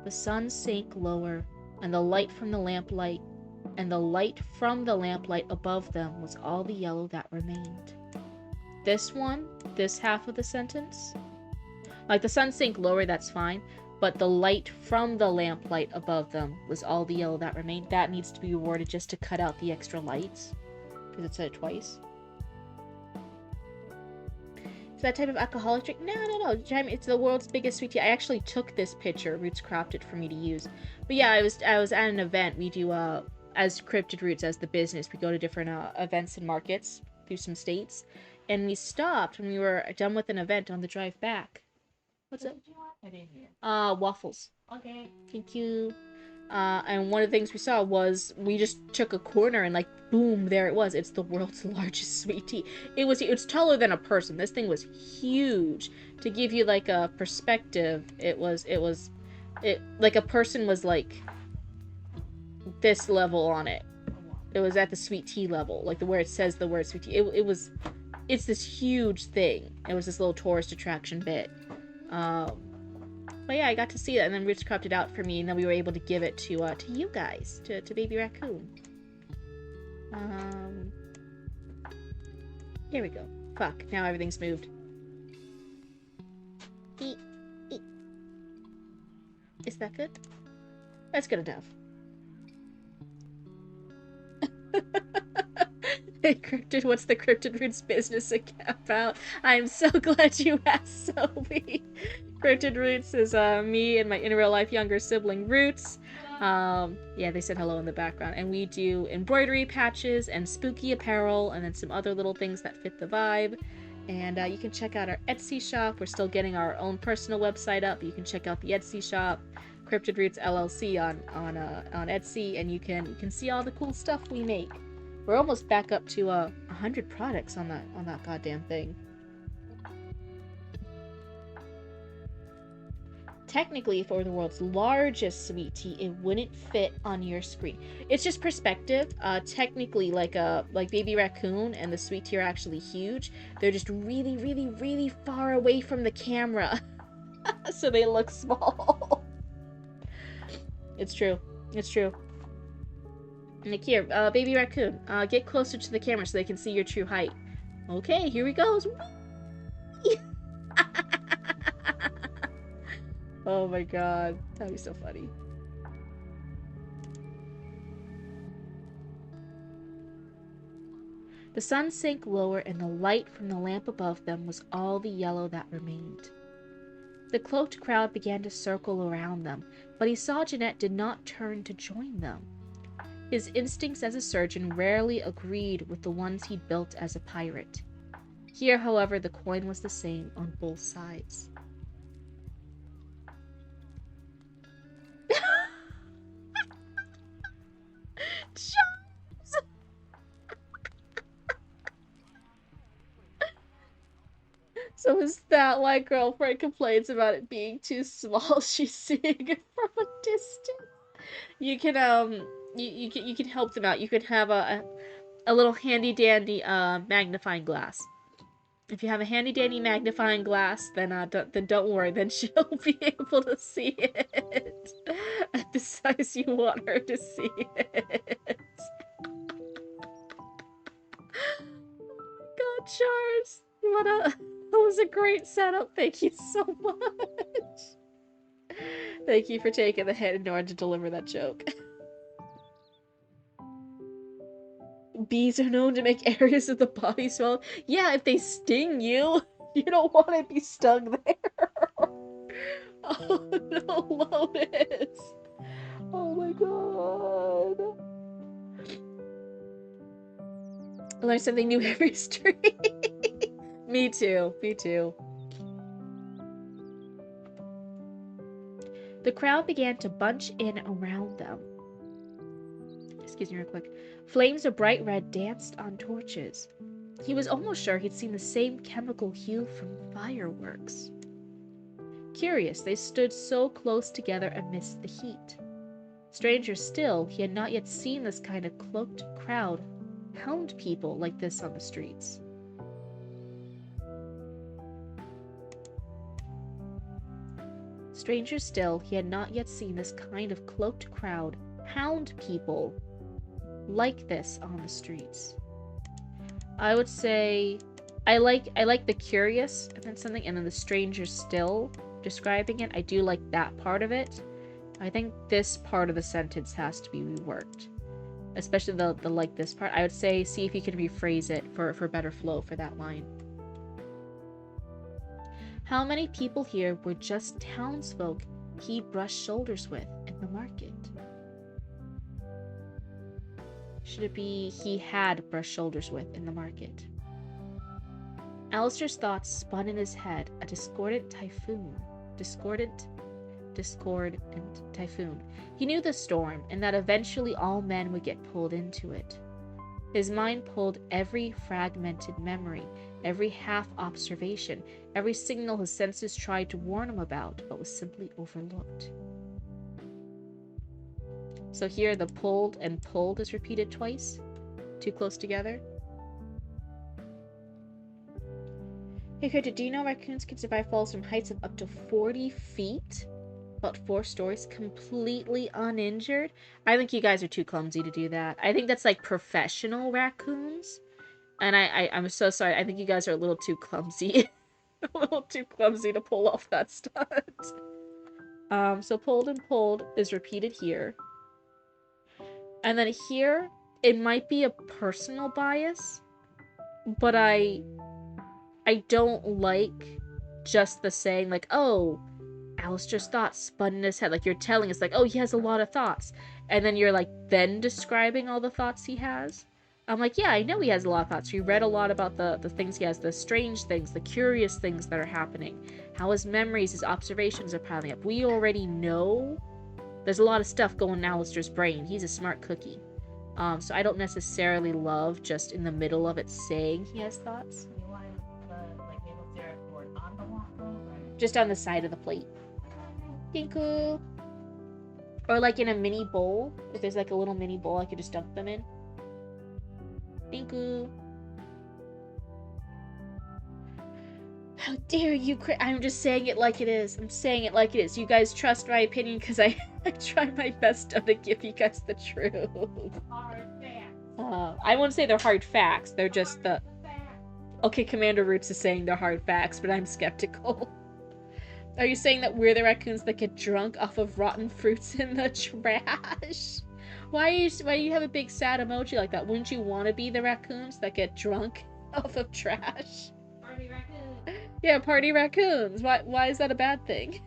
The sun sank lower, and the light from the lamplight above them was all the yellow that remained. This half of the sentence? Like, the sun sank lower, that's fine, but the light from the lamplight above them was all the yellow that remained. That needs to be reworded just to cut out the extra lights, because it said it twice. Is that type of alcoholic drink? No. It's the world's biggest sweet tea. I actually took this picture. Roots cropped it for me to use. But yeah, I was at an event. We do, as Cryptid Roots, as the business, we go to different events and markets through some states. And we stopped when we were done with an event on the drive back. What's it? I didn't hear. Waffles. Okay. Thank you. And one of the things we saw was we just took a corner and, like, boom, there it was. It's the world's largest sweet tea. It's taller than a person. This thing was huge. To give you, like, a perspective, it like a person was, like, this level on it. It was at the sweet tea level, like where it says the word sweet tea. It's this huge thing. It was this little tourist attraction bit. But yeah, I got to see that, and then Roots cropped it out for me, and then we were able to give it to you guys, to Baby Raccoon. Here we go. Fuck, now everything's moved. Eat. Is that good? That's good enough. Hey, Cryptid, what's the Cryptid Roots business about? I'm so glad you asked, Sophie. Cryptid Roots is me and my in real life younger sibling Roots. Yeah, they said hello in the background. And we do embroidery patches and spooky apparel and then some other little things that fit the vibe. And you can check out our Etsy shop. We're still getting our own personal website up. You can check out the Etsy shop, Cryptid Roots LLC on Etsy, and you can see all the cool stuff we make. We're almost back up to 100 products on that goddamn thing. Technically, if it were the world's largest sweet tea, it wouldn't fit on your screen. It's just perspective. Technically, like Baby Raccoon and the sweet tea are actually huge. They're just really, really, really far away from the camera. So they look small. It's true. It's true. Like, here, baby raccoon, get closer to the camera so they can see your true height. Okay, here he goes. Oh my god, that'd be so funny. The sun sank lower, and the light from the lamp above them was all the yellow that remained. The cloaked crowd began to circle around them, but he saw Jeanette did not turn to join them. His instincts as a surgeon rarely agreed with the ones he'd built as a pirate. Here, however, the coin was the same on both sides. Charles! So is that why girlfriend complains about it being too small? She's seeing it from a distance. You can you can help them out. You could have a little handy dandy magnifying glass. If you have a handy dandy magnifying glass, then don't worry. Then she'll be able to see it at the size you want her to see it. God, Charles, that was a great setup. Thank you so much. Thank you for taking the hit in order to deliver that joke. Bees are known to make areas of the body swell. Yeah, if they sting you, you don't want to be stung there. Oh no, Lotus. Oh my god. I learn something new every stream. Me too, me too. The crowd began to bunch in around them. Excuse me real quick. Flames of bright red danced on torches. He was almost sure he'd seen the same chemical hue from fireworks. Curious, they stood so close together amidst the heat. Stranger still, he had not yet seen this kind of cloaked crowd hound people like this on the streets. Stranger still, he had not yet seen this kind of cloaked crowd hound people like this on the streets. I would say I like the curious and then something, and then the stranger still describing it. I do like that part of it. I think this part of the sentence has to be reworked, especially the like this part. I would say see if you can rephrase it for better flow for that line. How many people here were just townsfolk he brushed shoulders with in the market? Should it be he had brushed shoulders with in the market? Alistair's thoughts spun in his head, a discord and typhoon. He knew the storm, and that eventually all men would get pulled into it. His mind pulled every fragmented memory, every half-observation, every signal his senses tried to warn him about, but was simply overlooked. So here the pulled and pulled is repeated twice, too close together. Hey Cryptid, do you know raccoons can survive falls from heights of up to 40 feet? About 4 stories, completely uninjured? I think you guys are too clumsy to do that. I think that's like professional raccoons. And I'm so sorry, I think you guys are a little too clumsy. A little too clumsy to pull off that stunt. So pulled and pulled is repeated here. And then here, it might be a personal bias, but I don't like just the saying, like, oh, Alistair's thoughts spun in his head. Like, you're telling us, like, oh, he has a lot of thoughts. And then you're, like, then describing all the thoughts he has. I'm like, yeah, I know he has a lot of thoughts. We read a lot about the things he has, the strange things, the curious things that are happening, how his memories, his observations are piling up. We already know there's a lot of stuff going in Alistair's brain. He's a smart cookie. So I don't necessarily love just in the middle of it saying he has thoughts. You want like maple syrup poured on the waffle, or Just on the side of the plate. Thank you. Or like in a mini bowl. If there's like a little mini bowl, I could just dump them in. Thank you. How dare you? I'm just saying it like it is. I'm saying it like it is. You guys trust my opinion because I try my best to give you guys the truth. Hard facts. I wouldn't say they're hard facts. They're just the. Facts. Okay, Commander Roots is saying they're hard facts, but I'm skeptical. Are you saying that we're the raccoons that get drunk off of rotten fruits in the trash? Why do you have a big sad emoji like that? Wouldn't you want to be the raccoons that get drunk off of trash? Party raccoon. Yeah, party raccoons. Why is that a bad thing?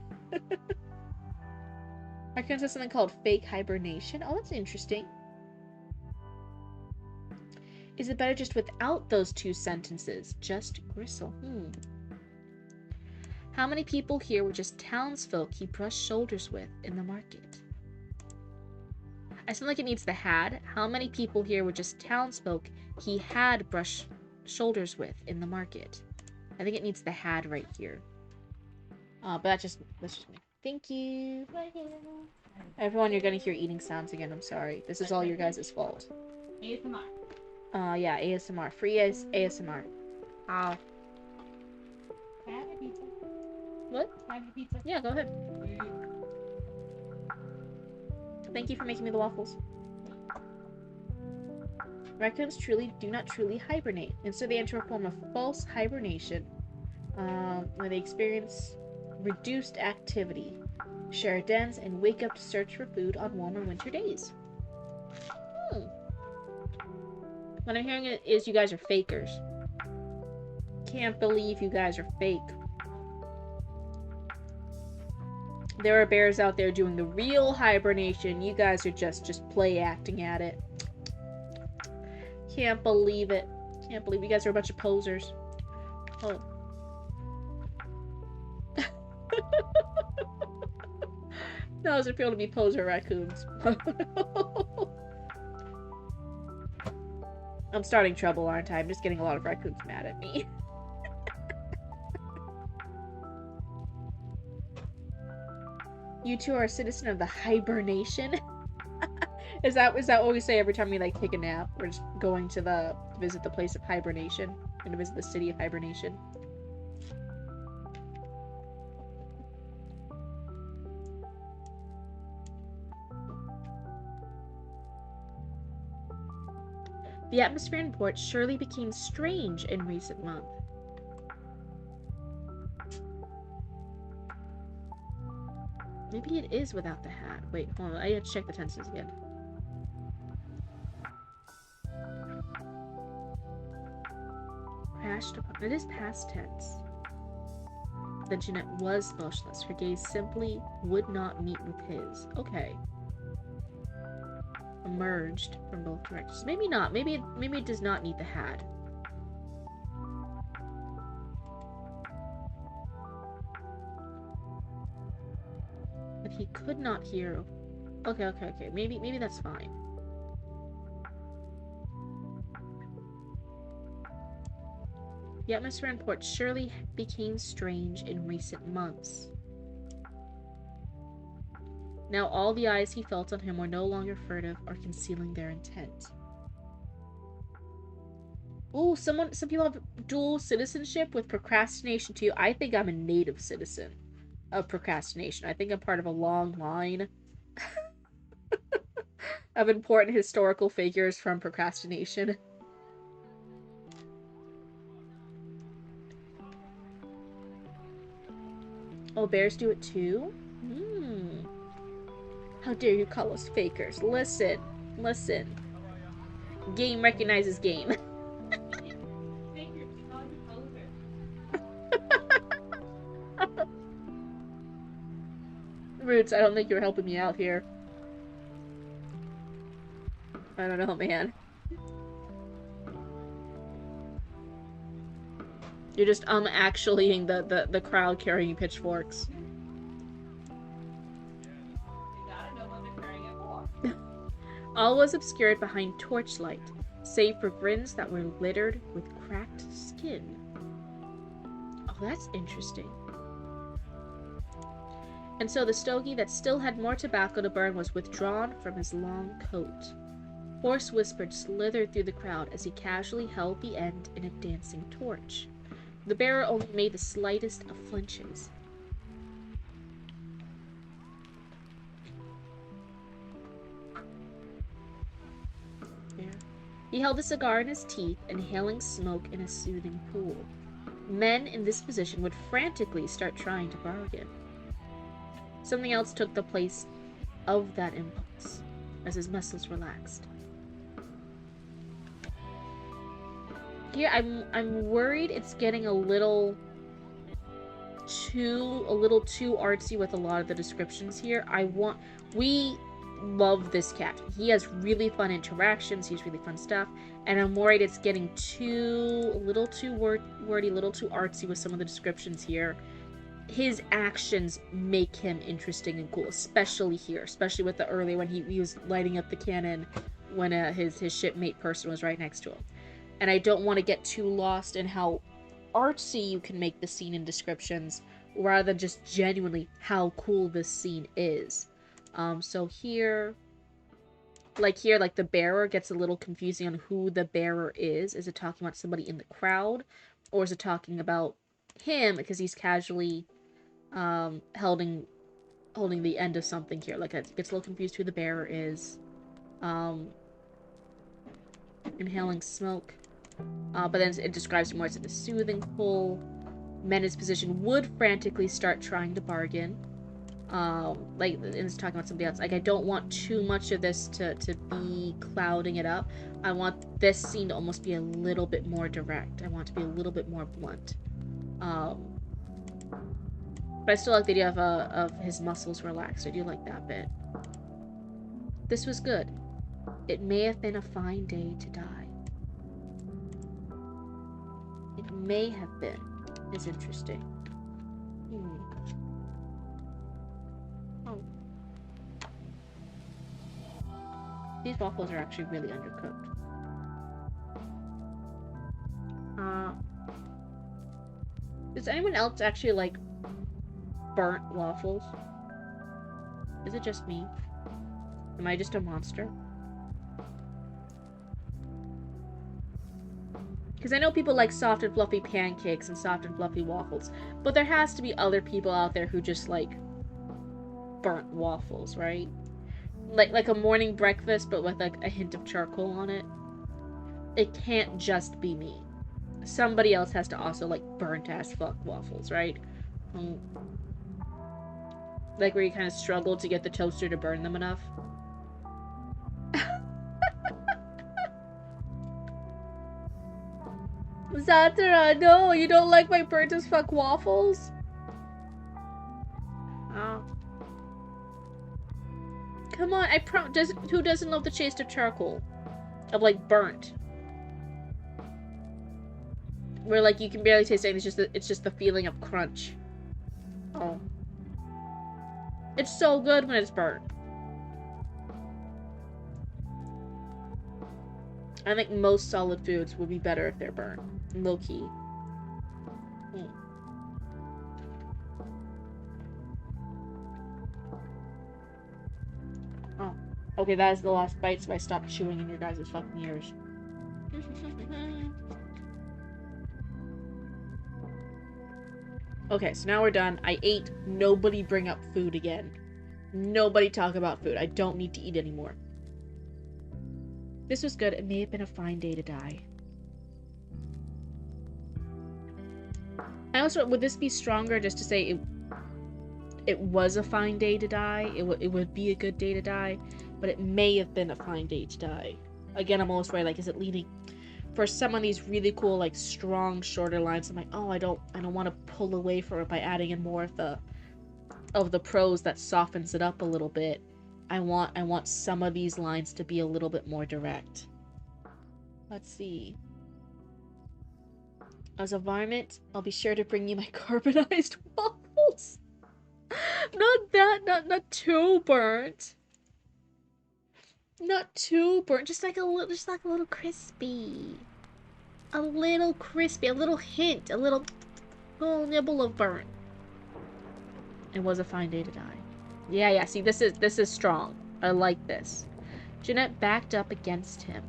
Raccoons have something called fake hibernation. Oh, that's interesting. Is it better just without those two sentences? Just gristle. How many people here were just townsfolk he brushed shoulders with in the market? I sound like it needs the had. How many people here were just townsfolk he had brushed shoulders with in the market? I think it needs the had right here. But that's just me. Thank you. Everyone, you're gonna hear eating sounds again. I'm sorry. This is all your guys' fault. ASMR. Yeah, ASMR. Free ASMR. Ow. Can I have your pizza? What? Can I have your pizza? Yeah, go ahead. Thank you for making me the waffles. Raccoons do not truly hibernate, and so they enter a form of false hibernation, where they experience reduced activity, share dens, and wake up to search for food on warmer winter days. What I'm hearing is you guys are fakers. Can't believe you guys are fake. There are bears out there doing the real hibernation. You guys are just play acting at it. Can't believe it. Can't believe you guys are a bunch of posers. Oh. Those appeal to be poser raccoons. I'm starting trouble, aren't I? I'm just getting a lot of raccoons mad at me. You two are a citizen of the hibernation? Is that what we say every time we like take a nap? We're just going to visit the place of hibernation and to visit the city of hibernation. The atmosphere in port surely became strange in recent months. Maybe it is without the hat. Wait, hold on. I have to check the tenses again. Crashed upon. It is past tense. Then Jeanette was motionless. Her gaze simply would not meet with his. Okay. Emerged from both directions. Maybe not. Maybe it does not need the had. But he could not hear. Okay. Maybe that's fine. The atmosphere in port surely became strange in recent months. Now all the eyes he felt on him were no longer furtive or concealing their intent. Ooh, some people have dual citizenship with procrastination too. I think I'm a native citizen of procrastination. I think I'm part of a long line of important historical figures from procrastination. Oh, bears do it too? How dare you call us fakers? Listen. Game recognizes game. Fakers, you call you posers. Roots, I don't think you're helping me out here. I don't know, man. You're just actuallying the crowd carrying pitchforks. All was obscured behind torchlight, save for grins that were littered with cracked skin. Oh, that's interesting. And so the stogie that still had more tobacco to burn was withdrawn from his long coat. Hoarse whispers slithered through the crowd as he casually held the end in a dancing torch. The bearer only made the slightest of flinches. There. He held a cigar in his teeth, inhaling smoke in a soothing pool. Men in this position would frantically start trying to bargain. Something else took the place of that impulse, as his muscles relaxed. Here, I'm worried it's getting a little too artsy with a lot of the descriptions here. We love this cat. He has really fun interactions. He's really fun stuff, and I'm worried it's getting a little too wordy, a little too artsy with some of the descriptions here. His actions make him interesting and cool, especially here, especially with the earlier when he was lighting up the cannon when his shipmate person was right next to him. And I don't want to get too lost in how artsy you can make the scene in descriptions, rather than just genuinely how cool this scene is. So here, like the bearer gets a little confusing on who the bearer is. Is it talking about somebody in the crowd, or is it talking about him because he's casually holding the end of something here? Like, it gets a little confused who the bearer is. Inhaling smoke. But then it describes it more as a soothing pull. Men in his position would frantically start trying to bargain. Like, and it's talking about something else. Like, I don't want too much of this to be clouding it up. I want this scene to almost be a little bit more direct. I want it to be a little bit more blunt. But I still like the idea of his muscles relaxed. I do like that bit. This was good. It may have been a fine day to die. It may have been is interesting. Oh. These waffles are actually really undercooked. Does anyone else actually like burnt waffles? Is it just me? Am I just a monster? Because I know people like soft and fluffy pancakes and soft and fluffy waffles, but there has to be other people out there who just like burnt waffles, right? Like a morning breakfast, but with like a hint of charcoal on it. It can't just be me. Somebody else has to also like burnt ass fuck waffles, right? Like where you kind of struggle to get the toaster to burn them enough. Zatara, no, you don't like my burnt as fuck waffles? Oh. Come on, who doesn't love the taste of charcoal? Of like burnt. Where like you can barely taste it, it's just the feeling of crunch. Oh. It's so good when it's burnt. I think most solid foods would be better if they're burnt. Low key. Oh. Okay, that is the last bite, so I stopped chewing in your guys' fucking ears. Okay, so now we're done. I ate. Nobody bring up food again. Nobody talk about food. I don't need to eat anymore. This was good. It may have been a fine day to die. I also, would this be stronger just to say it was a fine day to die? It would be a good day to die, but it may have been a fine day to die. Again, I'm almost worried, like, is it leading for some of these really cool, like, strong, shorter lines? I'm like, oh, I don't want to pull away from it by adding in more of the prose that softens it up a little bit. I want some of these lines to be a little bit more direct. Let's see. As a varmint, I'll be sure to bring you my carbonized waffles. Not too burnt. Not too burnt. Just like a little crispy. A little crispy. A little hint. A little nibble of burnt. It was a fine day to die. Yeah. See, this is strong. I like this. Jeanette backed up against him.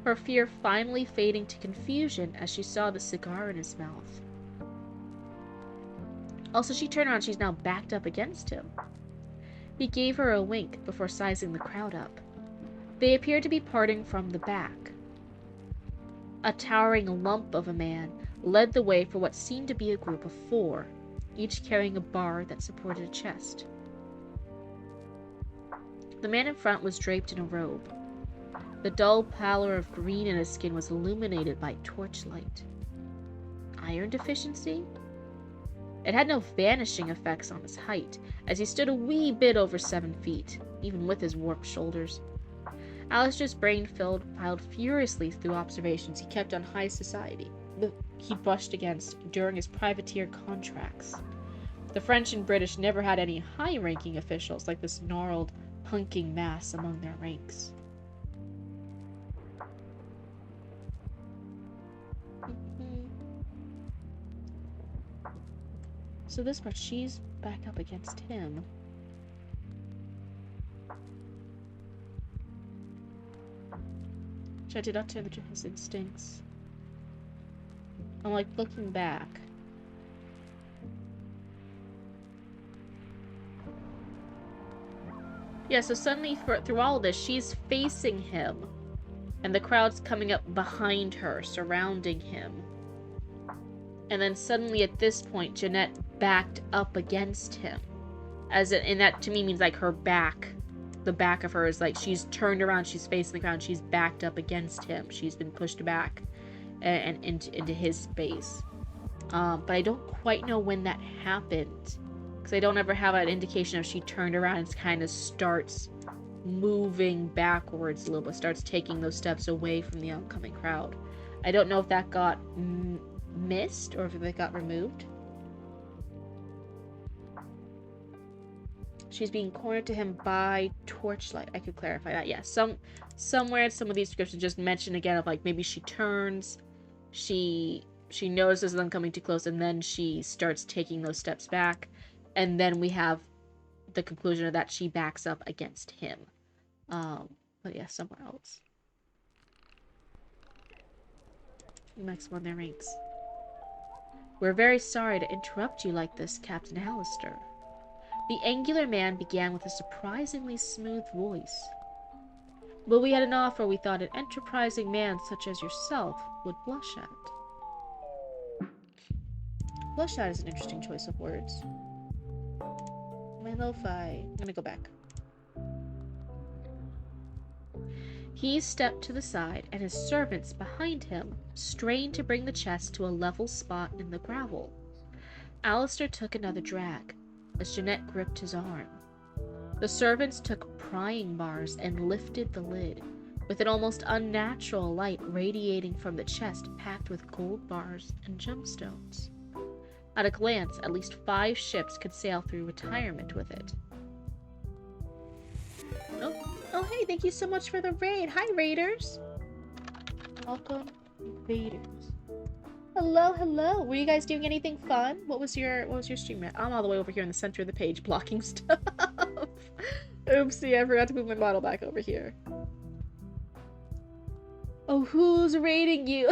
her fear finally fading to confusion as she saw the cigar in his mouth. Also, she turned around, she's now backed up against him. He gave her a wink before sizing the crowd up. They appeared to be parting from the back. A towering lump of a man led the way for what seemed to be a group of 4, each carrying a bar that supported a chest. The man in front was draped in a robe. The dull pallor of green in his skin was illuminated by torchlight. Iron deficiency? It had no vanishing effects on his height, as he stood a wee bit over 7 feet, even with his warped shoulders. Alistair's brain piled furiously through observations he kept on high society, that he brushed against during his privateer contracts. The French and British never had any high-ranking officials like this gnarled, hunking mass among their ranks. So this part, she's back up against him. Which I did not tender to his instincts. I'm like looking back. Yeah, so suddenly through all of this, she's facing him. And the crowd's coming up behind her, surrounding him. And then suddenly at this point, Jeanette backed up against him. And that to me means like her back. The back of her is like she's turned around, she's facing the crowd, she's backed up against him. She's been pushed back and into his space. But I don't quite know when that happened. Because I don't ever have an indication if she turned around and kind of starts moving backwards a little bit, starts taking those steps away from the oncoming crowd. I don't know if that got missed or if it got removed. She's being cornered to him by torchlight. I could clarify that. Yeah, somewhere in some of these descriptions just mention again of like maybe she turns, she notices them coming too close, and then she starts taking those steps back, and then we have the conclusion of that she backs up against him. But yeah, somewhere else. Next one, their ranks. We're very sorry to interrupt you like this, Captain Alistair. The angular man began with a surprisingly smooth voice. But we had an offer we thought an enterprising man such as yourself would blush at. Blush at is an interesting choice of words. My lo-fi. I'm gonna go back. He stepped to the side, and his servants behind him strained to bring the chest to a level spot in the gravel. Alistair took another drag, as Jeanette gripped his arm. The servants took prying bars and lifted the lid, with an almost unnatural light radiating from the chest packed with gold bars and gemstones. At a glance, at least 5 ships could sail through retirement with it. Oh, hey, thank you so much for the raid. Hi, raiders. Welcome, raiders. Hello, hello. Were you guys doing anything fun? What was your stream at? I'm all the way over here in the center of the page blocking stuff. Oopsie, I forgot to move my model back over here. Oh, who's raiding you?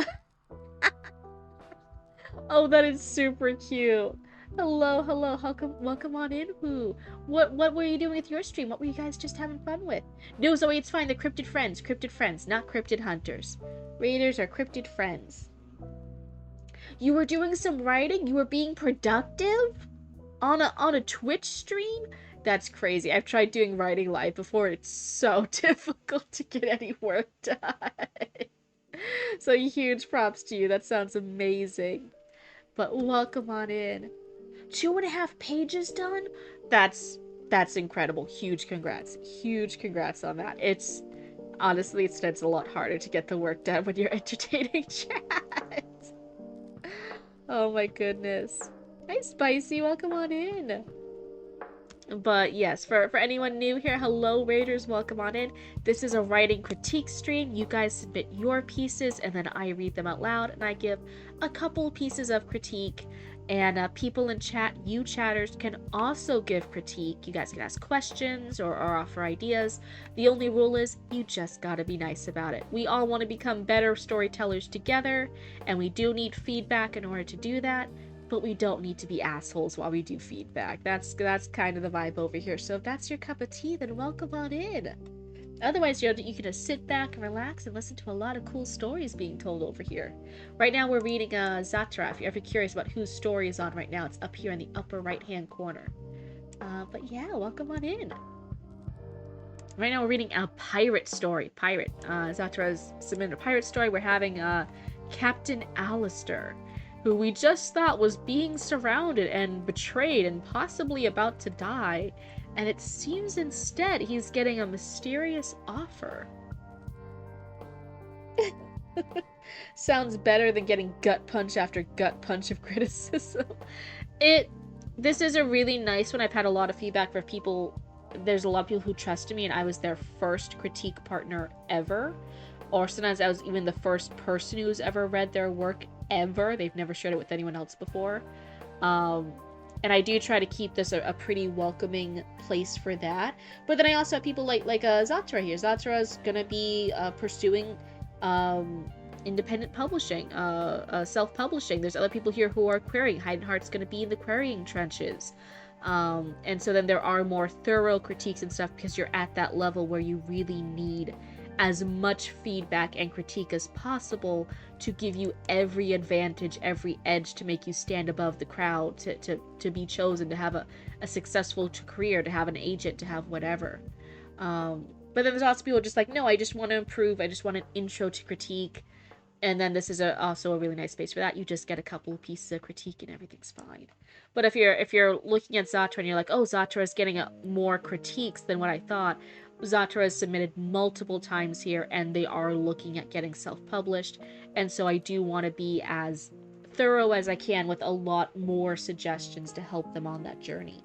Oh, that is super cute. Hello, hello. Welcome on in, who? What were you doing with your stream? What were you guys just having fun with? No, Zoe, it's fine. They're cryptid friends, not cryptid hunters. Raiders are cryptid friends. You were doing some writing? You were being productive? On a Twitch stream? That's crazy. I've tried doing writing live before. It's so difficult to get any work done. So huge props to you. That sounds amazing. But welcome on in. 2.5 pages done? That's incredible. Huge congrats. Huge congrats on that. Honestly, it's a lot harder to get the work done when you're entertaining chat. Oh my goodness. Hi, Spicy. Welcome on in. But yes, for anyone new here, hello Raiders, welcome on in. This is a writing critique stream. You guys submit your pieces and then I read them out loud and I give a couple pieces of critique And people in chat, you chatters, can also give critique. You guys can ask questions or offer ideas. The only rule is you just gotta be nice about it. We all want to become better storytellers together, and we do need feedback in order to do that, but we don't need to be assholes while we do feedback. That's kind of the vibe over here. So if that's your cup of tea, then welcome on in. Otherwise, you can just sit back and relax and listen to a lot of cool stories being told over here. Right now, we're reading Zatra. If you're ever curious about whose story is on right now, it's up here in the upper right-hand corner. But yeah, welcome on in. Right now, we're reading a pirate story. Pirate. Zatra's submitted a pirate story. We're having Captain Alistair, who we just thought was being surrounded and betrayed and possibly about to die. And it seems instead he's getting a mysterious offer. Sounds better than getting gut punch after gut punch of criticism. This is a really nice one. I've had a lot of feedback for people. There's a lot of people who trusted me, and I was their first critique partner ever. Or sometimes I was even the first person who's ever read their work ever. They've never shared it with anyone else before. And I do try to keep this a pretty welcoming place for that. But then I also have people like Zatra here. Zatra is going to be pursuing independent publishing, self-publishing. There's other people here who are querying. Heidenheart's going to be in the querying trenches. And so then there are more thorough critiques and stuff because you're at that level where you really need as much feedback and critique as possible to give you every advantage, every edge to make you stand above the crowd, to be chosen, to have a successful career, to have an agent, to have whatever. But then there's also people just like, no, I just want to improve. I just want an intro to critique. And then this is also a really nice space for that. You just get a couple of pieces of critique and everything's fine. But if you're looking at Zatra and you're like, oh, Zatra is getting more critiques than what I thought, Zatra has submitted multiple times here, and they are looking at getting self-published, and so I do want to be as thorough as I can with a lot more suggestions to help them on that journey.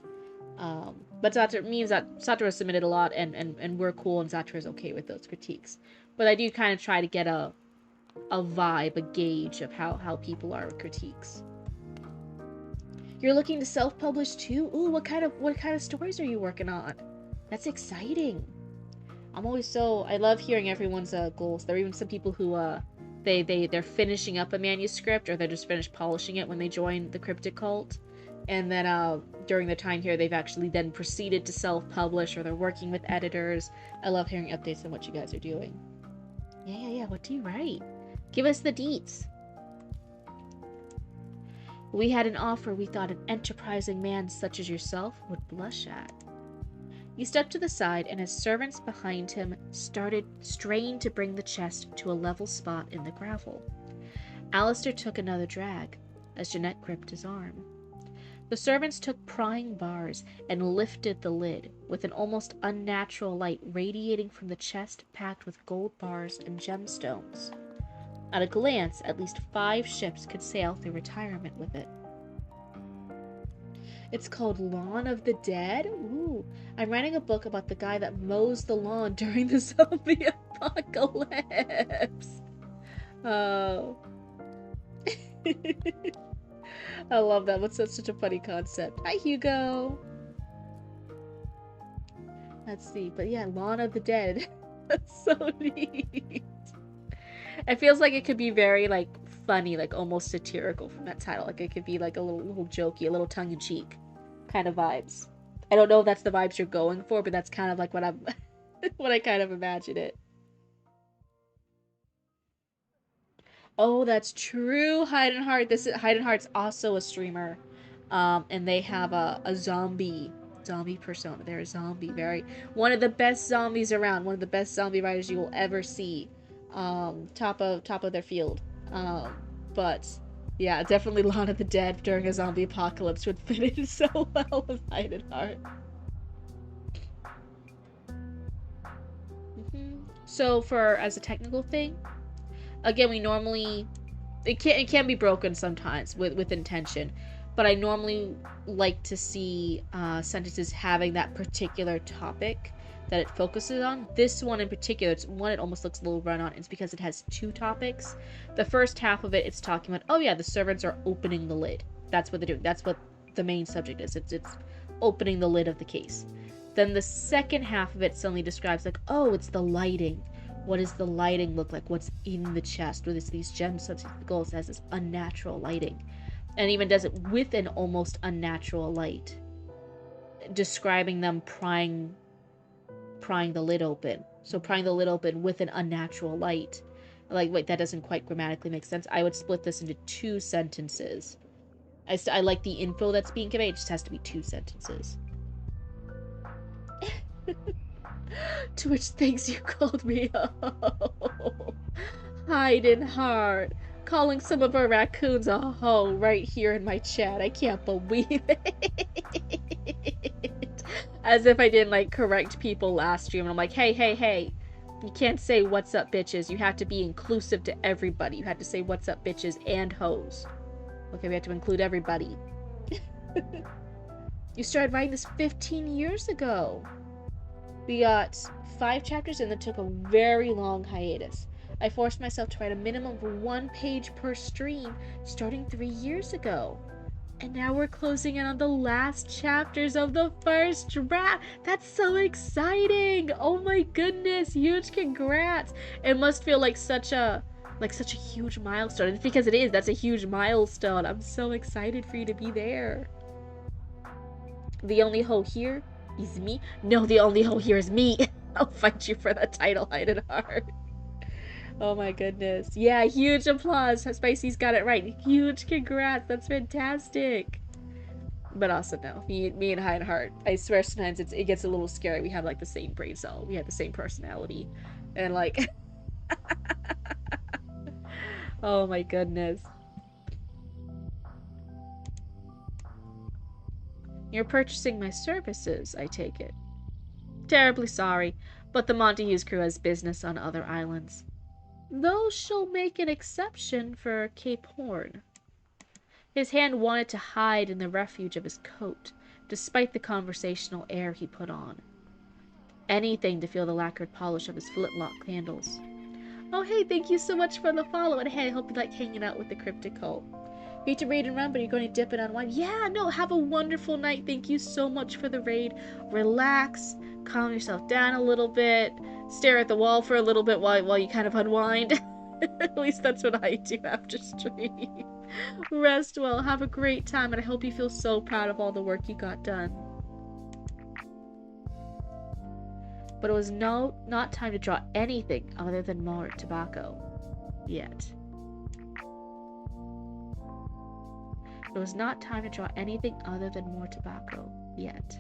But Zatra means that Zatra has submitted a lot, and we're cool, and Zatra is okay with those critiques. But I do kind of try to get a vibe, a gauge of how people are with critiques. You're looking to self-publish too? Ooh, what kind of stories are you working on? That's exciting. I love hearing everyone's goals. There are even some people who they're finishing up a manuscript, or they're just finished polishing it when they join the Cryptid cult, and then during the time here they've actually then proceeded to self-publish, or they're working with editors. I love hearing updates on what you guys are doing. Yeah. What do you write? Give us the deets. We had an offer we thought an enterprising man such as yourself would blush at. He stepped to the side, and his servants behind him strained to bring the chest to a level spot in the gravel. Alistair took another drag, as Jeanette gripped his arm. The servants took prying bars and lifted the lid, with an almost unnatural light radiating from the chest packed with gold bars and gemstones. At a glance, at least 5 ships could sail through retirement with it. It's called Lawn of the Dead? Ooh, I'm writing a book about the guy that mows the lawn during the zombie apocalypse. Oh. I love that. What's such a funny concept. Hi, Hugo. Let's see. But yeah, Lawn of the Dead. That's so neat. It feels like it could be very, like, funny, like, almost satirical from that title. Like, it could be, like, a little jokey, a little tongue-in-cheek kind of vibes. I don't know if that's the vibes you're going for, but that's kind of like what I'm what I kind of imagine it. Oh, that's true, Heidenheart. Heidenheart's also a streamer. And they have a zombie persona. They're a zombie, one of the best zombies around, one of the best zombie writers you will ever see. Top of their field. But yeah, definitely Lawn of the Dead during a zombie apocalypse would fit in so well with Heidenheart. So as a technical thing, again, we normally it can be broken sometimes with intention, but I normally like to see sentences having that particular topic that it focuses on. This one in particular, it's one it almost looks a little run on. It's because it has 2 topics. The first half of it's talking about, oh yeah, the servants are opening the lid. that's what they're doing. That's what the main subject is. It's opening the lid of the case. Then the second half of it suddenly describes like, oh, it's the lighting. What does the lighting look like? What's in the chest? What is these gemstones? The gold has this unnatural lighting. And even does it with an almost unnatural light. Describing them prying the lid open. So prying the lid open with an unnatural light. Like, wait, that doesn't quite grammatically make sense. I would split this into 2 sentences. I like the info that's being conveyed. It just has to be 2 sentences. To which things you called me hide in heart. Calling some of our raccoons a hoe right here in my chat. I can't believe it. As if I didn't, like, correct people last stream. And I'm like, hey. You can't say what's up, bitches. You have to be inclusive to everybody. You have to say what's up, bitches and hoes. Okay, we have to include everybody. You started writing this 15 years ago. We got 5 chapters and then took a very long hiatus. I forced myself to write a minimum of 1 page per stream starting 3 years ago. And now we're closing in on the last chapters of the first draft. That's so exciting! Oh my goodness, huge congrats! It must feel like such a huge milestone. It's because it is. That's a huge milestone. I'm so excited for you to be there. The only hoe here is me? No, the only hoe here is me. I'll fight you for the title, Hidden Heart. Oh my goodness. Yeah, huge applause. Spicy's got it right. Huge congrats. That's fantastic. But also no. Me and Hidden Heart. I swear sometimes it gets a little scary. We have like the same brain cell. We have the same personality. And like oh my goodness. You're purchasing my services, I take it. Terribly sorry, but the Montagues crew has business on other islands. Though she'll make an exception for Cape Horn. His hand wanted to hide in the refuge of his coat, despite the conversational air he put on. Anything to feel the lacquered polish of his flintlock handles. Oh hey, thank you so much for the follow, and hey, I hope you like hanging out with the Cryptid cult. You need to raid and run, but you're going to dip it on wine. Yeah, no, have a wonderful night. Thank you so much for the raid. Relax, calm yourself down a little bit, stare at the wall for a little bit while you kind of unwind. At least that's what I do after stream. Rest well, have a great time, and I hope you feel so proud of all the work you got done. But it was not time to draw anything other than more tobacco. Yet. It was not time to draw anything other than more tobacco, yet.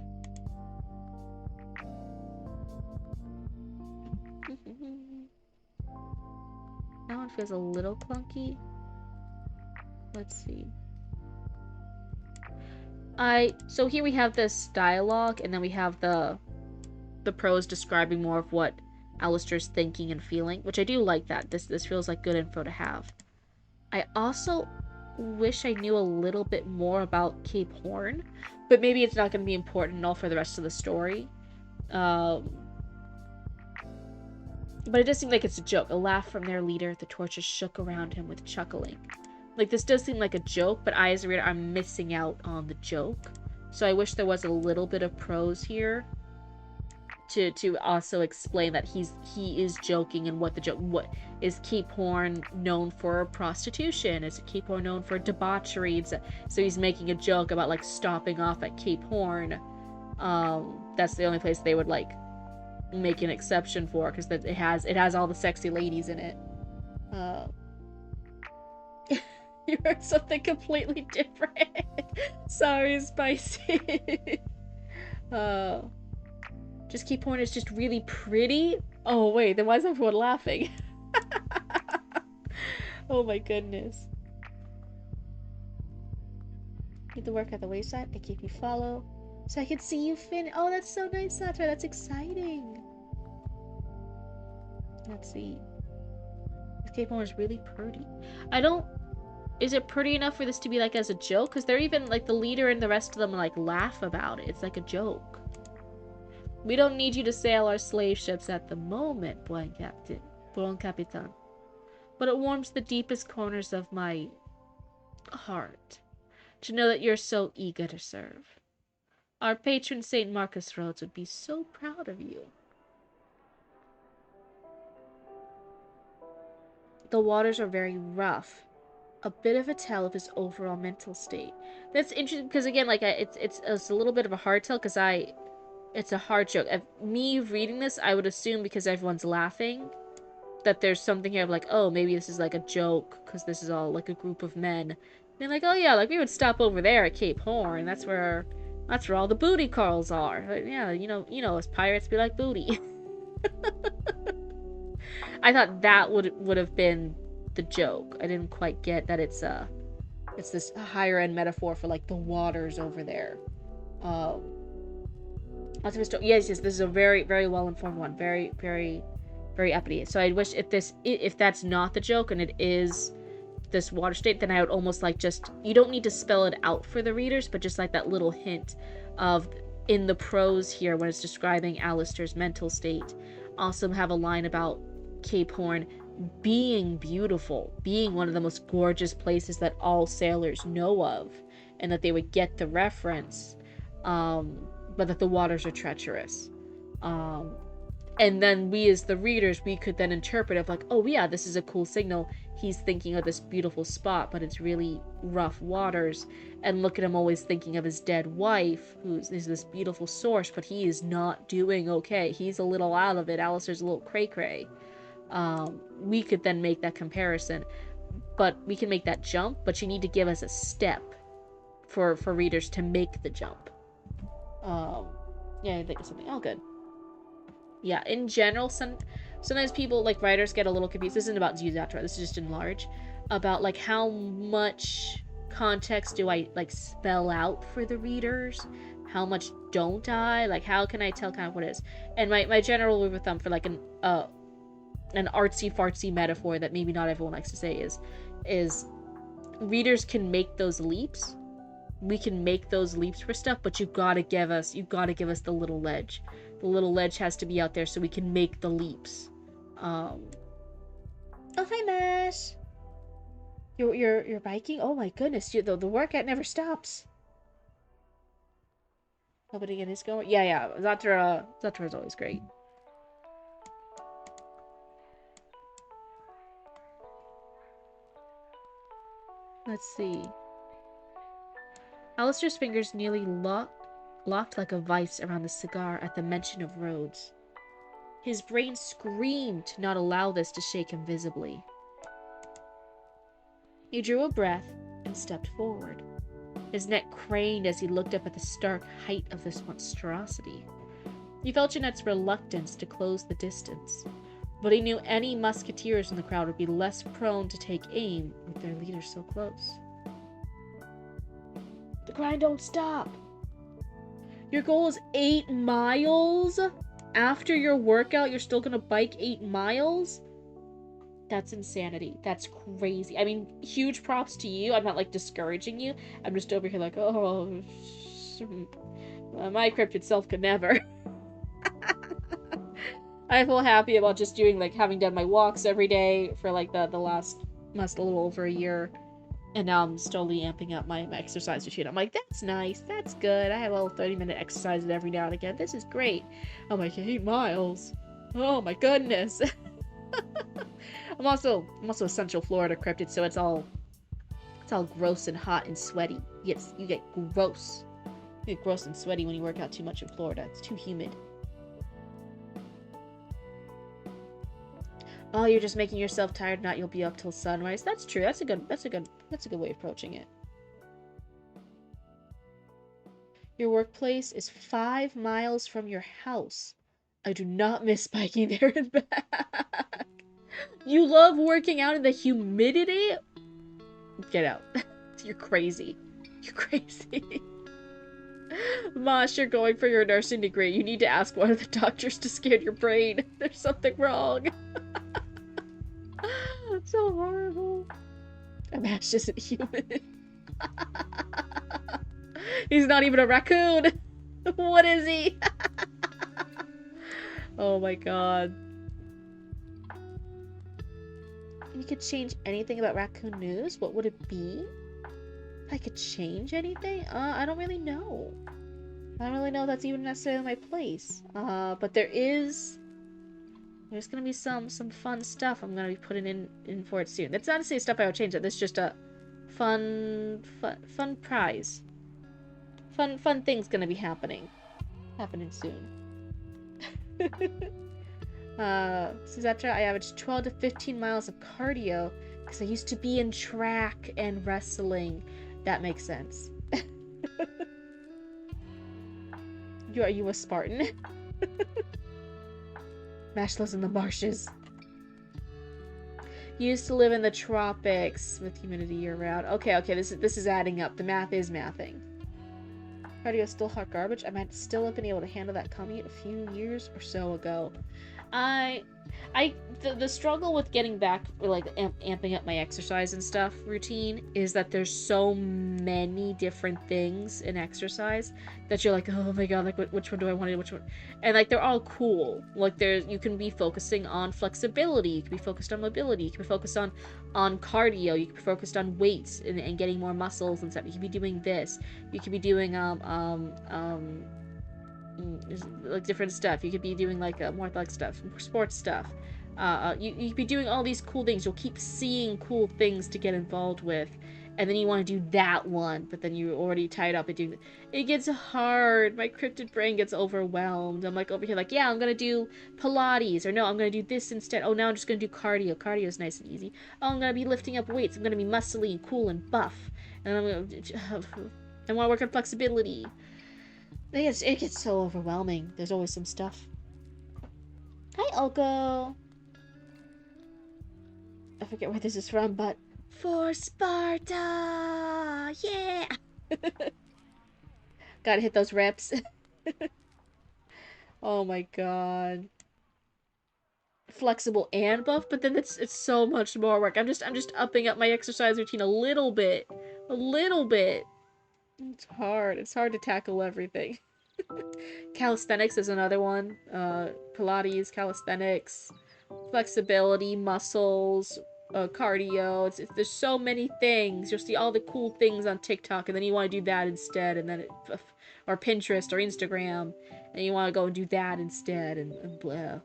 That one feels a little clunky. Let's see. So here we have this dialogue, and then we have the prose describing more of what Alistair's thinking and feeling, which I do like that. This feels like good info to have. I also wish I knew a little bit more about Cape Horn, but maybe it's not going to be important at all for the rest of the story. But it does seem like it's a joke. A laugh from their leader, the torches shook around him with chuckling. Like, this does seem like a joke, but I as a reader, I'm missing out on the joke. So I wish there was a little bit of prose here to also explain that he is joking, and what the joke, what is Cape Horn known for? Prostitution? Is Cape Horn known for debauchery? So he's making a joke about like stopping off at Cape Horn. That's the only place they would like make an exception for, because it has all the sexy ladies in it. You heard something completely different. Sorry, Spicy. Just Cape Horn is just really pretty? Oh, wait, then why is everyone laughing? Oh my goodness. Need to work at the wayside. I keep you follow. So I can see you Oh, that's so nice, Satra. That's exciting. Let's see. Cape Horn is really pretty. Is it pretty enough for this to be like as a joke? Because they're even like the leader and the rest of them like laugh about it. It's like a joke. We don't need you to sail our slave ships at the moment, Buen Capitan. But it warms the deepest corners of my heart To know that you're so eager to serve. Our patron St. Marcus Rhodes would be so proud of you. The waters are very rough. A bit of a tell of his overall mental state. That's interesting because again, like it's a little bit of a hard tell because it's a hard joke. Me reading this, I would assume because everyone's laughing that there's something here of like, oh, maybe this is like a joke because this is all like a group of men. Being like, oh yeah, like we would stop over there at Cape Horn. That's where all the booty calls are. Like, yeah, you know, as pirates be like booty. I thought that would have been the joke. I didn't quite get that it's this higher end metaphor for like the waters over there. Lots of history. Yes, this is a very, very well informed one. Very, very, very uppity. So I wish if that's not the joke and it is this water state, then I would almost like just, you don't need to spell it out for the readers, but just like that little hint of in the prose here when it's describing Alistair's mental state. Also have a line about Cape Horn being beautiful, being one of the most gorgeous places that all sailors know of, and that they would get the reference, but that the waters are treacherous. And then we as the readers, we could then interpret of like, oh yeah, this is a cool signal. He's thinking of this beautiful spot, but it's really rough waters. And look at him always thinking of his dead wife, who's this beautiful source, but he is not doing okay. He's a little out of it. Alistair's a little cray-cray. We could then make that comparison. But we can make that jump, but you need to give us a step for readers to make the jump. Yeah, I think of something. Oh, good. Yeah, in general, sometimes people, like, writers get a little confused. This isn't about Zuzatra, this is just in large. About, like, how much context do I, like, spell out for the readers? How much don't I? Like, how can I tell kind of what it is? And my general rule of thumb for, like, an artsy-fartsy metaphor that maybe not everyone likes to say is readers can make those leaps. We can make those leaps for stuff, but you gotta give us the little ledge. The little ledge has to be out there so we can make the leaps. Oh, hi, Mash. You're biking? Oh my goodness, the workout never stops. Nobody in his going? Yeah. Zatra is always great. Let's see. Alistair's fingers nearly locked like a vice around the cigar at the mention of Rhodes. His brain screamed to not allow this to shake him visibly. He drew a breath and stepped forward. His neck craned as he looked up at the stark height of this monstrosity. He felt Jeanette's reluctance to close the distance, but he knew any musketeers in the crowd would be less prone to take aim with their leader so close. The grind don't stop. Your goal is 8 miles? After your workout, you're still gonna bike 8 miles? That's insanity. That's crazy. I mean, huge props to you. I'm not, like, discouraging you. I'm just over here like, oh, my cryptid self could never. I feel happy about just doing, like, having done my walks every day for, like, the last a little over a year. And now I'm slowly amping up my exercise routine. I'm like, that's nice. That's good. I have a little 30-minute exercises every now and again. This is great. I'm like, 8 miles. Oh my goodness. I'm also a Central Florida cryptid, so it's all gross and hot and sweaty. Yes, you get gross. You get gross and sweaty when you work out too much in Florida. It's too humid. Oh, you're just making yourself tired, not you'll be up till sunrise. That's true. That's a good way of approaching it. Your workplace is 5 miles from your house. I do not miss biking there and back. You love working out in the humidity? Get out. You're crazy. You're crazy. Mosh, you're going for your nursing degree. You need to ask one of the doctors to scan your brain. There's something wrong. So horrible. Amash isn't human. He's not even a raccoon. What is he? Oh my god. If you could change anything about raccoon news, what would it be? If I could change anything? I don't really know. I don't really know if that's even necessarily my place. But there's gonna be some fun stuff I'm gonna be putting in for it soon. That's not to say stuff I would change. That's just a fun prize. Fun things gonna be happening soon. Since after I averaged 12 to 15 miles of cardio because I used to be in track and wrestling. That makes sense. Are you a Spartan? Mash lives in the marshes. Used to live in the tropics with humidity year round. Okay, this is adding up. The math is mathing. Cardio is still hot garbage. I might still have been able to handle that commute a few years or so ago. The struggle with getting back, like, amping up my exercise and stuff routine is that there's so many different things in exercise that you're like, oh my god, like, which one do I want to do, which one? And, like, they're all cool. Like, you can be focusing on flexibility, you can be focused on mobility, you can be focused on cardio, you can be focused on weights and getting more muscles and stuff. You can be doing this. You could be doing, like different stuff. You could be doing like more like stuff, sports stuff. You could be doing all these cool things. You'll keep seeing cool things to get involved with, and then you want to do that one, but then you're already tied up and doing. It gets hard. My cryptid brain gets overwhelmed. I'm like over here, like, yeah, I'm gonna do Pilates, or no, I'm gonna do this instead. Oh, now I'm just gonna do cardio. Cardio is nice and easy. Oh, I'm gonna be lifting up weights. I'm gonna be muscly and cool and buff, and I'm gonna. I want to work on flexibility. It gets so overwhelming. There's always some stuff. Hi, Oko. I forget where this is from, but for Sparta! Yeah! Gotta hit those reps. Oh my god. Flexible and buff, but then it's so much more work. I'm just upping up my exercise routine a little bit. A little bit. It's hard. It's hard to tackle everything. Calisthenics is another one. Pilates, calisthenics, flexibility, muscles, cardio. There's so many things. You'll see all the cool things on TikTok, and then you want to do that instead, and then or Pinterest or Instagram, and you want to go and do that instead, and blah.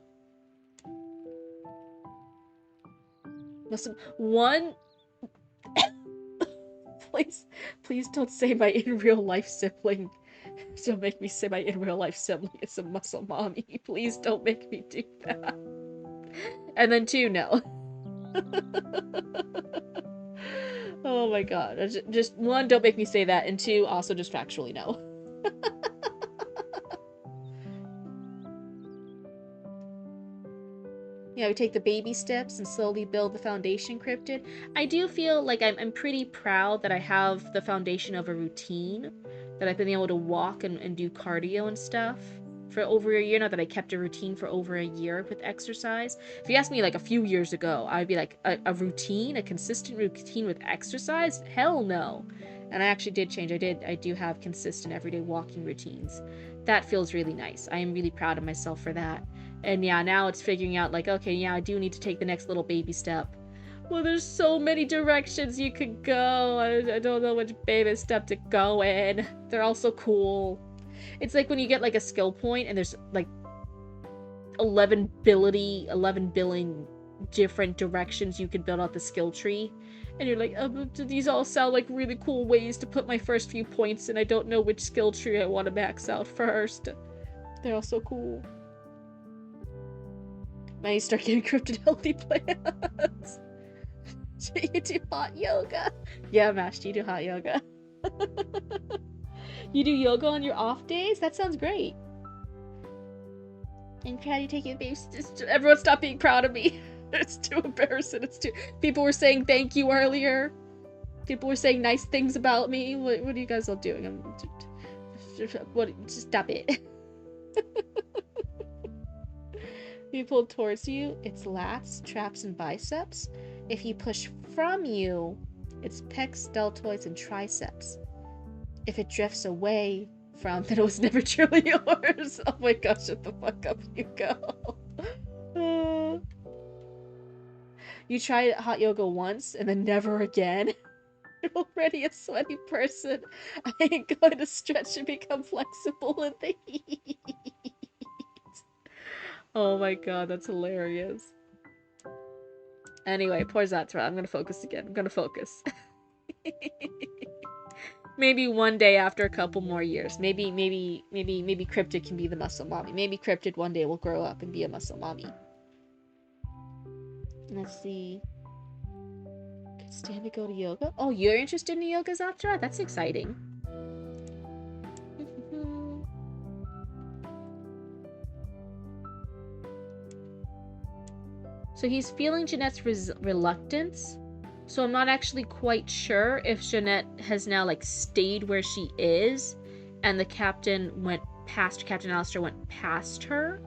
Listen, one. please don't say my in real life sibling. Don't make me say my in real life sibling is a muscle mommy. Please don't make me do that. And then 2, no. Oh my god. Just 1, don't make me say that, and 2, also just factually no. Yeah, we take the baby steps and slowly build the foundation, Cryptid. I do feel like I'm pretty proud that I have the foundation of a routine, that I've been able to walk and do cardio and stuff for over a year now, that I kept a routine for over a year with exercise. If you asked me like a few years ago, I'd be like, a routine, a consistent routine with exercise? Hell no. And I actually did change. I do have consistent everyday walking routines. That feels really nice. I am really proud of myself for that. And yeah, now it's figuring out like, okay, yeah, I do need to take the next little baby step. Well, there's so many directions you could go. I don't know which baby step to go in. They're all so cool. It's like when you get like a skill point and there's like 11 billion different directions you can build out the skill tree. And you're like, oh, these all sound like really cool ways to put my first few points, and I don't know which skill tree I want to max out first. They're all so cool. Now you start getting cryptid healthy plans. You do hot yoga. Yeah, Mash, you do hot yoga. You do yoga on your off days? That sounds great. And proud you taking the baby. Everyone stop being proud of me. It's too embarrassing. People were saying thank you earlier. People were saying nice things about me. What are you guys all doing? Stop it. You pull towards you, it's lats, traps, and biceps. If you push from you, it's pecs, deltoids, and triceps. If it drifts away from, then it was never truly yours. Oh my gosh, shut the fuck up, you go. You tried hot yoga once, and then never again. already a sweaty person. I ain't going to stretch and become flexible in the heat. Oh my god, that's hilarious. Anyway, poor Zatra. I'm gonna focus again. I'm gonna focus. Maybe one day after a couple more years. Maybe Cryptid can be the muscle mommy. Maybe Cryptid one day will grow up and be a muscle mommy. Let's see. Could stand to go to yoga. Oh, you're interested in yoga, Zatra? That's exciting. So he's feeling Jeanette's reluctance. So I'm not actually quite sure if Jeanette has now, like, stayed where she is and the captain went past, Captain Alistair went past her.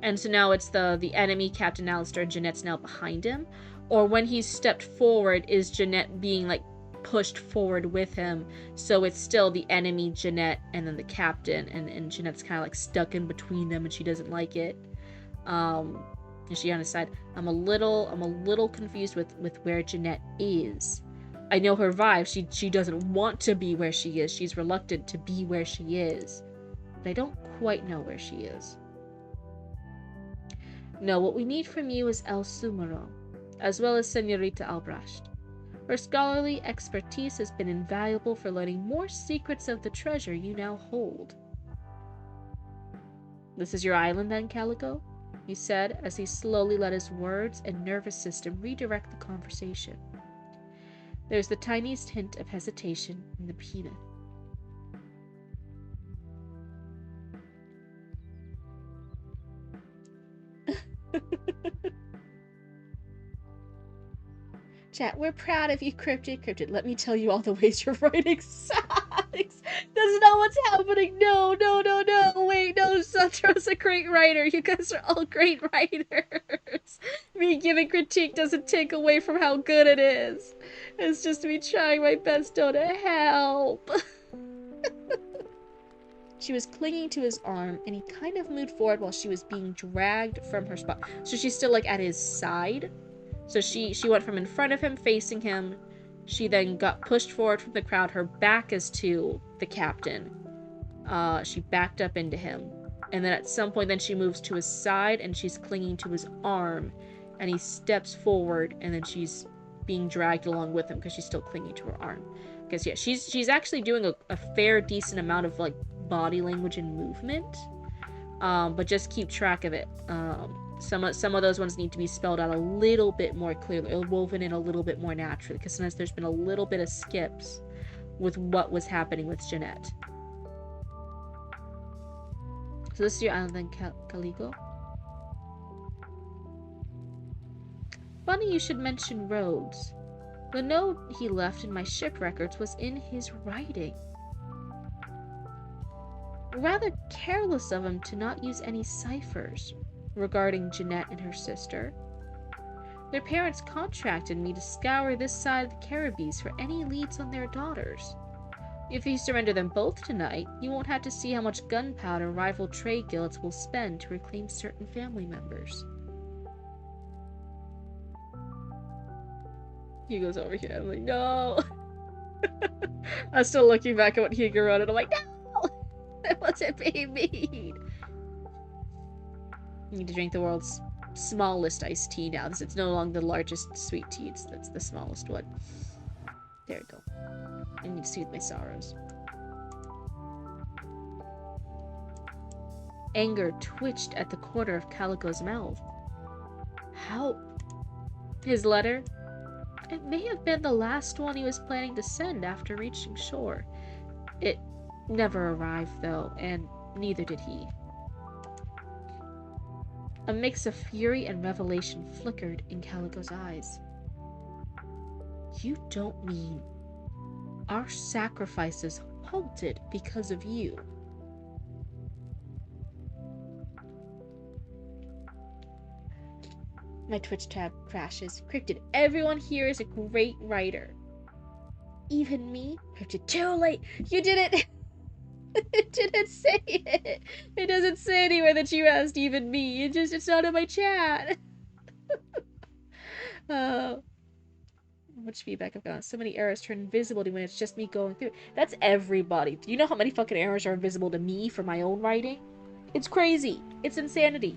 And so now it's the enemy Captain Alistair and Jeanette's now behind him. Or when he's stepped forward, is Jeanette being, like, pushed forward with him. So it's still the enemy Jeanette and then the captain. And Jeanette's kind of, like, stuck in between them and she doesn't like it. And she on his side. I'm a little confused with where Jeanette is. I know her vibe. She doesn't want to be where she is. She's reluctant to be where she is. But I don't quite know where she is. No, what we need from you is El Sumero, as well as Senorita Albrecht. Her scholarly expertise has been invaluable for learning more secrets of the treasure you now hold. This is your island then, Calico? He said as he slowly let his words and nervous system redirect the conversation. There's the tiniest hint of hesitation in the peanut. Chat, we're proud of you, Cryptid. Cryptid, let me tell you all the ways your writing sucks. That's not what's happening. No. Wait, no, Satra's a great writer. You guys are all great writers. Me giving critique doesn't take away from how good it is. It's just me trying my best to help. She was clinging to his arm, and he kind of moved forward while she was being dragged from her spot. So she's still, like, at his side. So she went from in front of him, facing him. She then got pushed forward from the crowd. Her back is to the captain. She backed up into him. And then at some point, then she moves to his side, and she's clinging to his arm. And he steps forward, and then she's being dragged along with him because she's still clinging to her arm. Because, yeah, she's actually doing a fair, decent amount of, like, body language and movement. But just keep track of it. Some of those ones need to be spelled out a little bit more clearly, or woven in a little bit more naturally, because sometimes there's been a little bit of skips with what was happening with Jeanette. So this is your island then, Calico? Funny you should mention Rhodes. The note he left in my ship records was in his writing. Rather careless of him to not use any ciphers regarding Jeanette and her sister. Their parents contracted me to scour this side of the Caribbees for any leads on their daughters. If you surrender them both tonight, you won't have to see how much gunpowder rival trade guilds will spend to reclaim certain family members. Hugo's over here. I'm like, no. I'm still looking back at what Hugo wrote, and I'm like, no! That wasn't being mean. You need to drink the world's smallest iced tea now. It's no longer the largest sweet tea. That's the smallest one. There we go. I need to soothe my sorrows. Anger twitched at the corner of Calico's mouth. Help! His letter? It may have been the last one he was planning to send after reaching shore. It never arrived, though, and neither did he. A mix of fury and revelation flickered in Calico's eyes. You don't mean our sacrifices halted because of you? My Twitch tab crashes. Cryptid, everyone here is a great writer. Even me? Cryptid, too late! You did it! It didn't say it! It doesn't say anywhere that you asked even me. It's not in my chat. Oh much feedback I've gotten. So many errors turn invisible to me when it's just me going through. That's everybody. Do you know how many fucking errors are invisible to me for my own writing? It's crazy. It's insanity.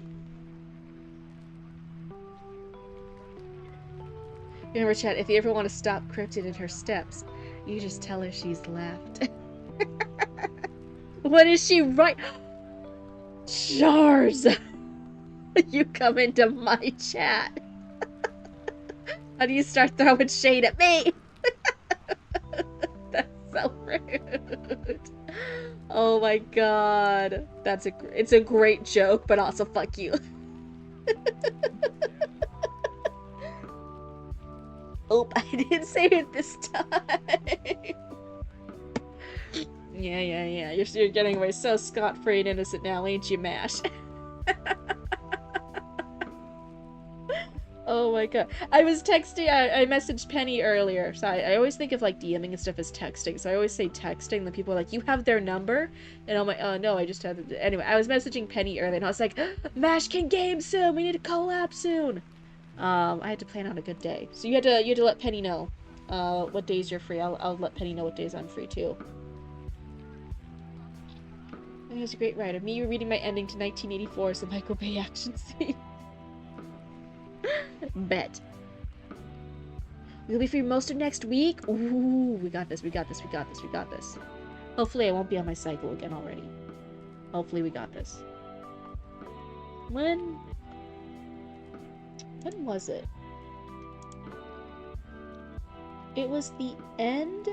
Remember, chat, if you ever want to stop Cryptid in her steps, you just tell her she's left. What is she right? Jars! You come into my chat. How do you start throwing shade at me? That's so rude. Oh my god. It's a great joke, but also fuck you. Oh, I didn't say it this time. Yeah. You're getting away so scot-free and innocent now, ain't you, Mash? Oh my god. I was texting, I messaged Penny earlier, so I always think of like DMing and stuff as texting, so I always say texting, then people are like, you have their number? And I'm like, oh no, I just had to... Anyway, I was messaging Penny earlier, and I was like, Mash can game soon, we need to collab soon! I had to plan on a good day. So you had to let Penny know, what days you're free. I'll let Penny know what days I'm free too. He was a great writer. Me reading my ending to 1984 is a Michael Bay action scene. Bet. We'll be free most of next week. Ooh, we got this. Hopefully I won't be on my cycle again already. Hopefully we got this. When was it? It was the end?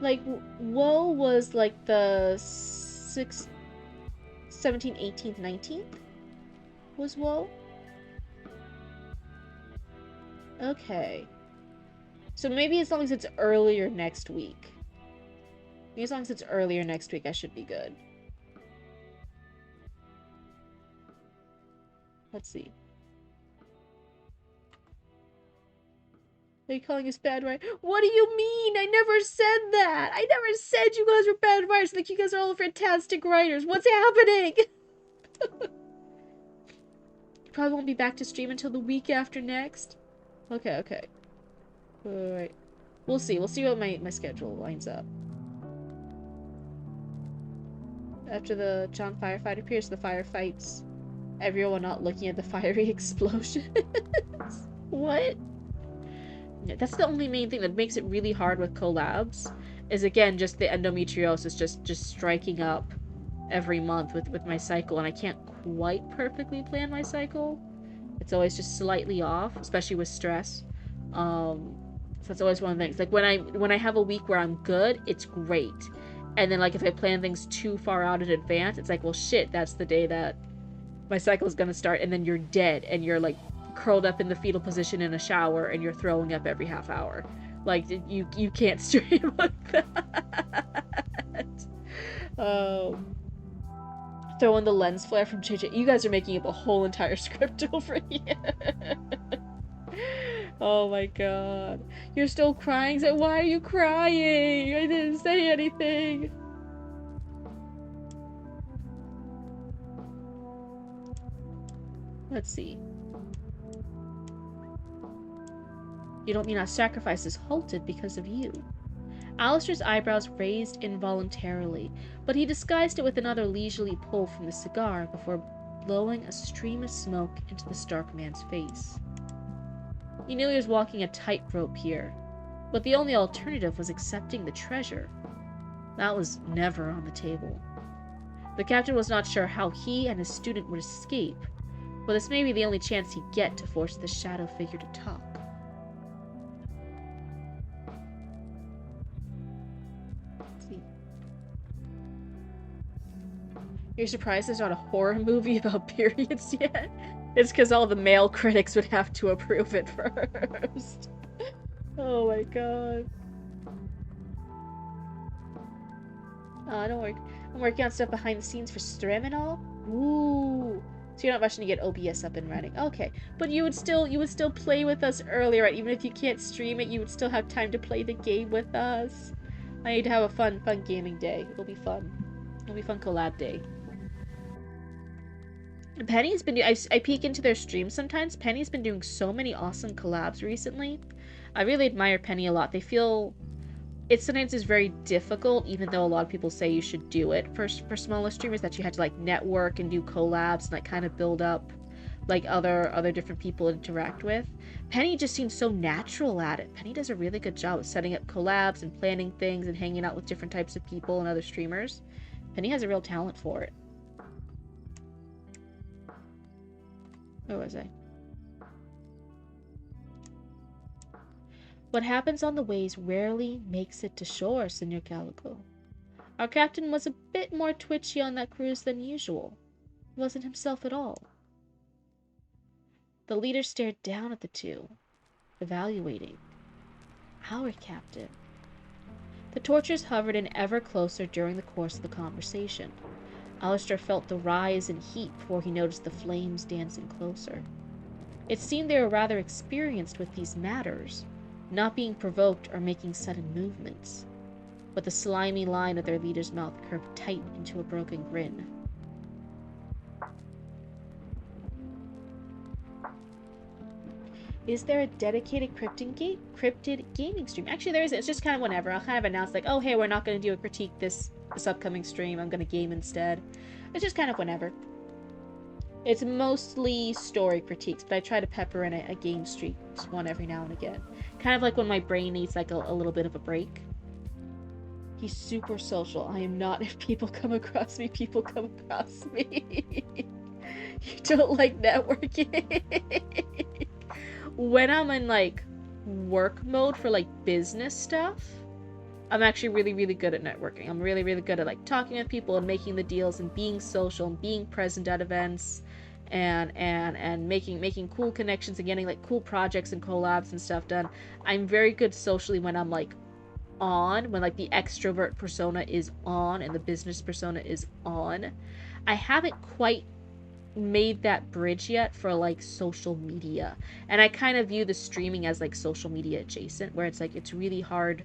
Like, Woe was like the 6th, 17th, 18th, 19th? Was Woe? Okay. So maybe as long as it's earlier next week. Maybe as long as it's earlier next week, I should be good. Let's see. Are you calling us bad writers? What do you mean? I never said that! I never said you guys were bad writers. I think you guys are all fantastic writers. What's happening? Probably won't be back to stream until the week after next. Okay. Wait. We'll see. We'll see what my schedule lines up. After the John firefight appears, the firefights. Everyone not looking at the fiery explosions. What? Yeah, that's the only main thing that makes it really hard with collabs. Is again just the endometriosis just striking up every month with my cycle, and I can't quite perfectly plan my cycle. It's always just slightly off, especially with stress. So that's always one of the things. Like when I have a week where I'm good, it's great. And then like if I plan things too far out in advance, it's like, well shit, that's the day that my cycle is gonna start, and then you're dead and you're like curled up in the fetal position in a shower and you're throwing up every half hour. Like you can't stream like that. Throw in the lens flare from JJ. You guys are making up a whole entire script over here. Oh my god. You're still crying? So why are you crying? I didn't say anything. Let's see. You don't mean our sacrifice is halted because of you. Alistair's eyebrows raised involuntarily, but he disguised it with another leisurely pull from the cigar before blowing a stream of smoke into the stark man's face. He knew he was walking a tightrope here, but the only alternative was accepting the treasure. That was never on the table. The captain was not sure how he and his student would escape, but this may be the only chance he'd get to force the shadow figure to talk. You're surprised there's not a horror movie about periods yet? It's because all the male critics would have to approve it first. Oh my god. Don't worry. I'm working on stuff behind the scenes for Strem and all. Ooh. So you're not rushing to get OBS up and running. Okay. But you would still play with us earlier, right? Even if you can't stream it, you would still have time to play the game with us. I need to have a fun gaming day. It'll be fun. It'll be fun collab day. Penny's been I peek into their streams sometimes. Penny's been doing so many awesome collabs recently. I really admire Penny a lot. They feel it sometimes is very difficult, even though a lot of people say you should do it for smaller streamers, that you had to like network and do collabs and like kind of build up like other different people to interact with. Penny just seems so natural at it. Penny does a really good job of setting up collabs and planning things and hanging out with different types of people and other streamers. Penny has a real talent for it. Where was I? What happens on the ways rarely makes it to shore, Senor Calico. Our captain was a bit more twitchy on that cruise than usual. He wasn't himself at all. The leader stared down at the two, evaluating. Our captain. The torches hovered in ever closer during the course of the conversation. Alistair felt the rise in heat before he noticed the flames dancing closer. It seemed they were rather experienced with these matters, not being provoked or making sudden movements. But the slimy line of their leader's mouth curved tight into a broken grin. Is there a dedicated Cryptid gaming stream? Actually, there is. It's just kind of whenever. I'll kind of announce like, oh, hey, we're not going to do a critique this upcoming stream. I'm going to game instead. It's just kind of whenever. It's mostly story critiques, but I try to pepper in a game streak, just one every now and again. Kind of like when my brain needs like a little bit of a break. He's super social. I am not. If people come across me, people come across me. You don't like networking. When I'm in like work mode for like business stuff, I'm actually really, really good at networking. I'm really, really good at like talking with people and making the deals and being social and being present at events and making cool connections and getting like cool projects and collabs and stuff done. I'm very good socially when I'm like on, when like the extrovert persona is on and the business persona is on. I haven't quite made that bridge yet for like social media, and I kind of view the streaming as like social media adjacent, where it's like it's really hard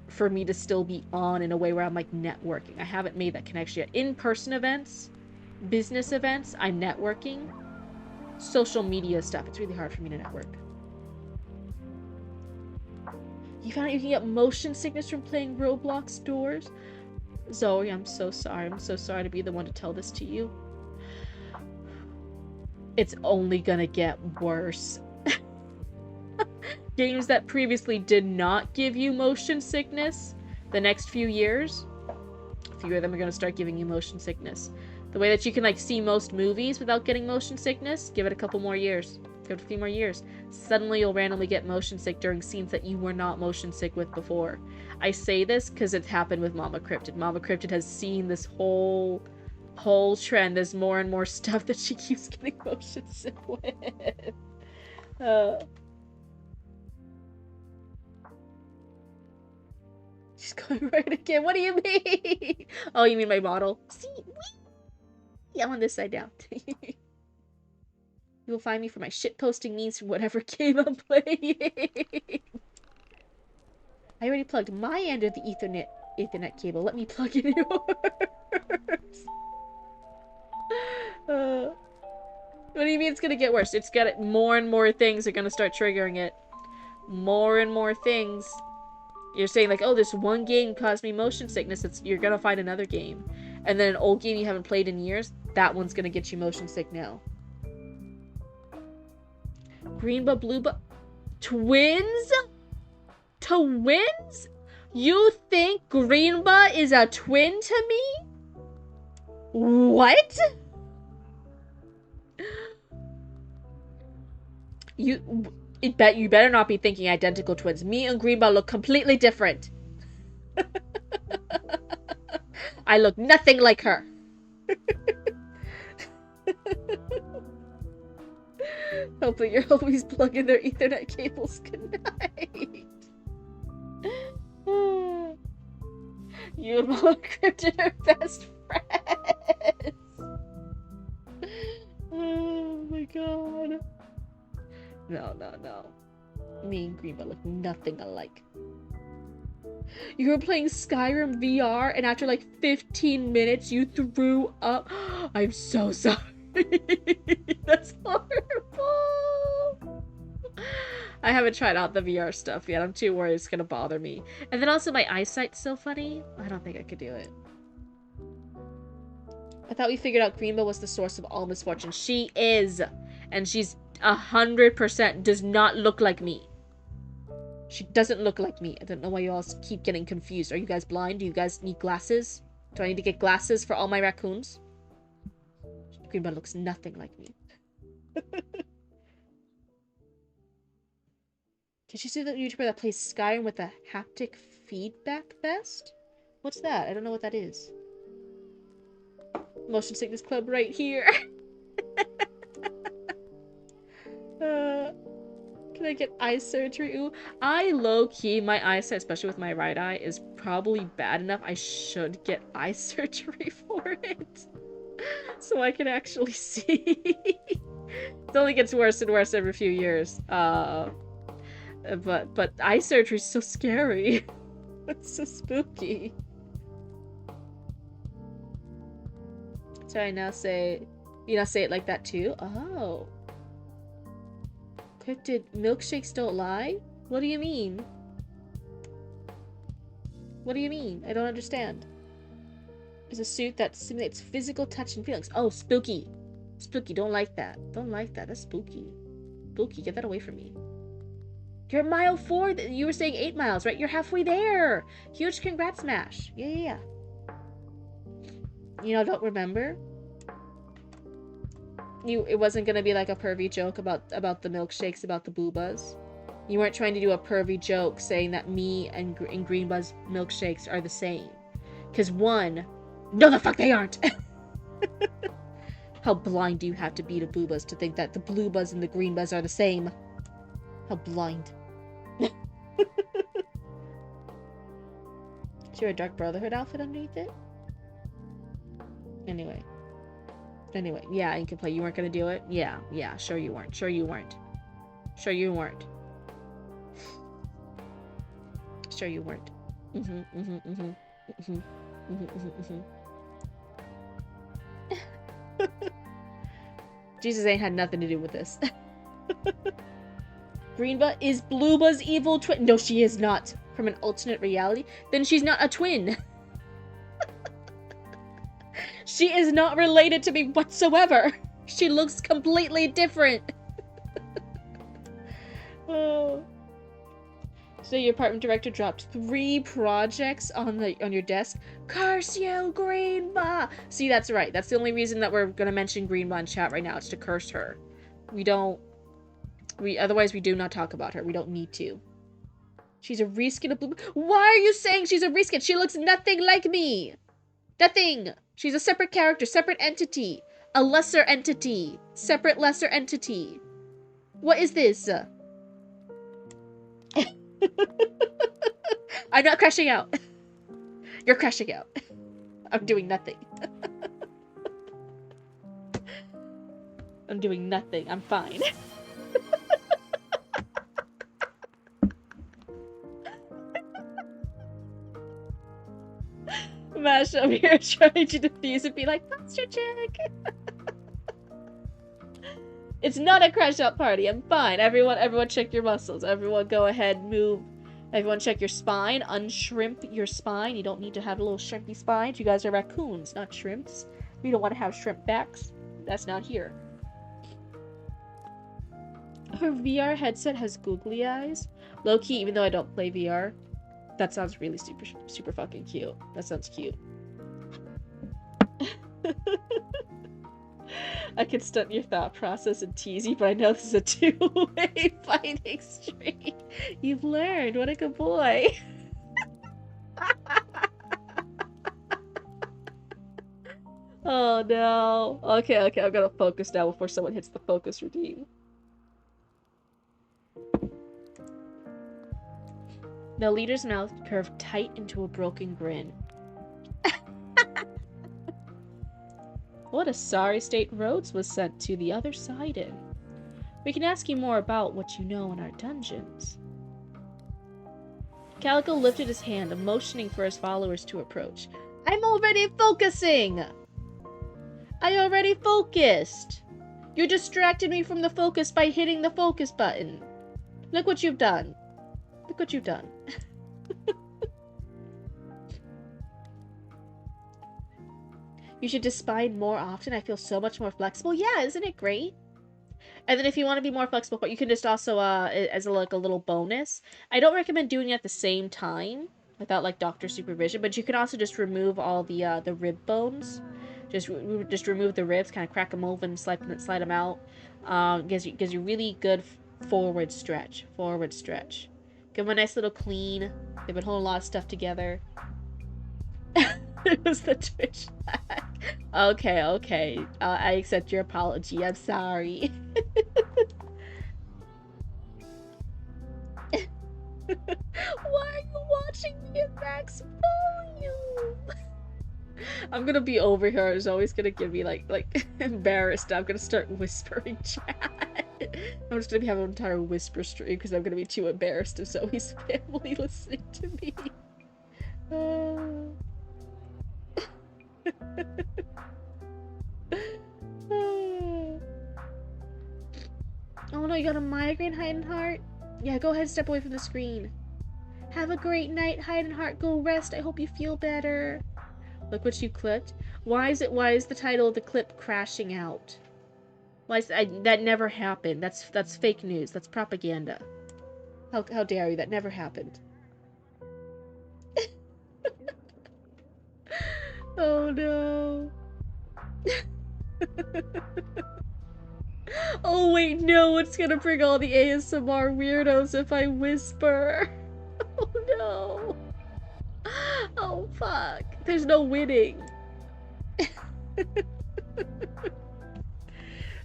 for me to still be on in a way where I'm like networking. I haven't made that connection yet. In-person events, business events, I'm networking. Social media stuff, it's really hard for me to network. You found out you can get motion sickness from playing Roblox doors? Zoe, I'm so sorry. I'm so sorry to be the one to tell this to you. It's only gonna get worse. Games that previously did not give you motion sickness, the next few years, a few of them are gonna start giving you motion sickness. The way that you can like see most movies without getting motion sickness, give it a couple more years. Give it a few more years. Suddenly you'll randomly get motion sick during scenes that you were not motion sick with before. I say this because it's happened with Mama Cryptid. Mama Cryptid has seen this whole trend. There's more and more stuff that she keeps getting motion sick with. She's going right again. What do you mean? Oh, you mean my model? See, yeah, I'm on this side down. You will find me for my shitposting memes from whatever game I'm playing. I already plugged my end of the Ethernet cable. Let me plug in yours. What do you mean it's gonna get worse? It's got more and more things are gonna start triggering it. More and more things. You're saying like, oh, this one game caused me motion sickness. You're gonna find another game. And then an old game you haven't played in years, that one's gonna get you motion sick now. Greenba, Blueba... Twins? Twins? You think Greenba is a twin to me? What? You better not be thinking identical twins. Me and Greenba look completely different. I look nothing like her. Hopefully you're always plugging their Ethernet cables. Good night. You and Mama Cryptid are best friends. Oh my god. No. Me and Greenba look nothing alike. You were playing Skyrim VR and after like 15 minutes you threw up. I'm so sorry. That's horrible. I haven't tried out the VR stuff yet. I'm too worried it's gonna bother me. And then also my eyesight's so funny. I don't think I could do it. I thought we figured out Greenbow was the source of all misfortune. She is. And she's 100% does not look like me. She doesn't look like me. I don't know why you all keep getting confused. Are you guys blind? Do you guys need glasses? Do I need to get glasses for all my raccoons? Greenbow looks nothing like me. Did you see that YouTuber that plays Skyrim with a haptic feedback vest? What's that? I don't know what that is. Motion Sickness Club right here. Can I get eye surgery? Ooh, I low-key, my eyesight, especially with my right eye, is probably bad enough. I should get eye surgery for it. So I can actually see. It only gets worse and worse every few years. But eye surgery is so scary. It's so spooky. So I now say, you now say it like that too? Oh. Cryptid, milkshakes don't lie? What do you mean? What do you mean? I don't understand. It's a suit that simulates physical touch and feelings. Oh, spooky. Spooky, don't like that. Don't like that. That's spooky. Spooky, get that away from me. You're mile 4. You were saying 8 miles, right? You're halfway there. Huge congrats, Smash. Yeah. You know, don't remember? It wasn't gonna be like a pervy joke about the milkshakes, about the boobas. You weren't trying to do a pervy joke saying that me and Greenbuzz milkshakes are the same. Cause one, no the fuck they aren't! How blind do you have to be to boobas to think that the blue buzz and the green buzz are the same? How blind. Is there a Dark Brotherhood outfit underneath it? Anyway, yeah, you can play. You weren't gonna do it? Yeah, sure you weren't. Sure you weren't. Sure you weren't. Sure you weren't. Jesus ain't had nothing to do with this. Greenba is Blueba's evil twin. No, she is not. From an alternate reality? Then she's not a twin. She is not related to me whatsoever. She looks completely different. Oh. So your apartment director dropped 3 projects on your desk. Curse you, Greenba! See, that's right. That's the only reason that we're gonna mention Greenba in chat right now. It's to curse her. Otherwise we do not talk about her. We don't need to. She's a reskin of Blue. Why are you saying she's a reskin? She looks nothing like me. Nothing. She's a separate character, separate entity. A lesser entity. Separate lesser entity. What is this? I'm not crashing out. You're crashing out. I'm doing nothing. I'm doing nothing. I'm fine. Mash up here trying to defuse and be like, posture check. It's not a crash out party. I'm fine. Everyone check your muscles. Everyone go ahead, move. Everyone check your spine. Unshrimp your spine. You don't need to have a little shrimpy spines. You guys are raccoons, not shrimps. We don't want to have shrimp backs. That's not here. Her VR headset has googly eyes. Low-key, even though I don't play VR, that sounds really super fucking cute. That sounds cute. I could stunt your thought process and tease you, but I know this is a two-way fighting streak. You've learned. What a good boy. Oh no. Okay, I'm gonna focus now before someone hits the focus routine. The leader's mouth curved tight into a broken grin. What a sorry state Rhodes was sent to the other side in. We can ask you more about what you know in our dungeons. Calico lifted his hand, motioning for his followers to approach. I'm already focusing! I already focused. You distracted me from the focus by hitting the focus button. Look what you've done. Look what you've done. You should despine more often. I feel so much more flexible. Yeah, isn't it great? And then if you want to be more flexible, but you can just also, as a, like a little bonus, I don't recommend doing it at the same time without like doctor supervision, but you can also just remove all the rib bones. Just remove the ribs, kind of crack them open, slide them out. Gives you really good forward stretch. Forward stretch. Give them a nice little clean. They've been holding a lot of stuff together. It was the Twitch hack. Okay, okay. I accept your apology. I'm sorry. Why are you watching me at max volume? I'm gonna be over here. It's always gonna give me like embarrassed. I'm gonna start whispering chat. I'm just gonna be having an entire whisper stream because I'm gonna be too embarrassed of Zoe's family listening to me. Oh no, you got a migraine, Heidenheart? Yeah, go ahead, step away from the screen. Have a great night, Heidenheart. Go rest. I hope you feel better. Look what you clipped. Why is the title of the clip crashing out? That never happened. That's fake news. That's propaganda. How dare you? That never happened. Oh no. Oh wait, no, it's gonna bring all the ASMR weirdos if I whisper. Oh no. Oh fuck. There's no winning.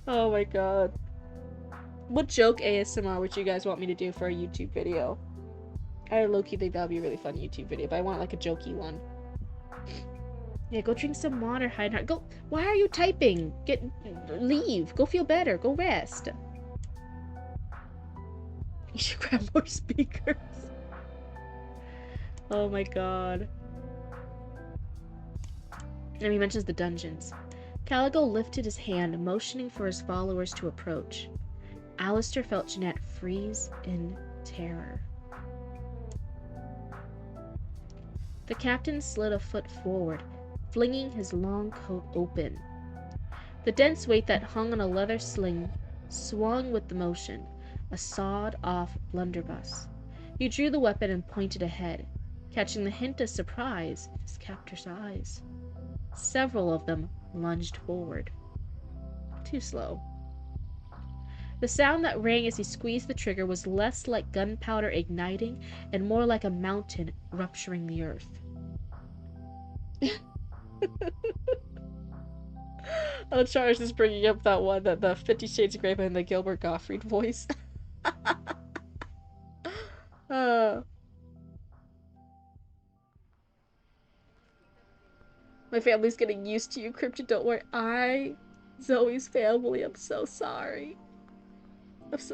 Oh my god. What joke ASMR would you guys want me to do for a YouTube video? I low-key think that would be a really fun YouTube video, but I want like a jokey one. Yeah, go drink some water, Heidenheart. Go. Why are you typing? Leave. Go feel better. Go rest. You should grab more speakers. Oh my god. And he mentions the dungeons. Caligo lifted his hand, motioning for his followers to approach. Alistair felt Jeanette freeze in terror. The captain slid a foot forward, flinging his long coat open. The dense weight that hung on a leather sling swung with the motion, a sawed-off blunderbuss. He drew the weapon and pointed ahead, catching the hint of surprise in his captor's eyes. Several of them lunged forward. Too slow. The sound that rang as he squeezed the trigger was less like gunpowder igniting and more like a mountain rupturing the earth. Oh, Charles is bringing up that one, that the 50 Shades of Grey and the Gilbert Gottfried voice. My family's getting used to you, Cryptid. Don't worry. Zoe's family, I'm so sorry.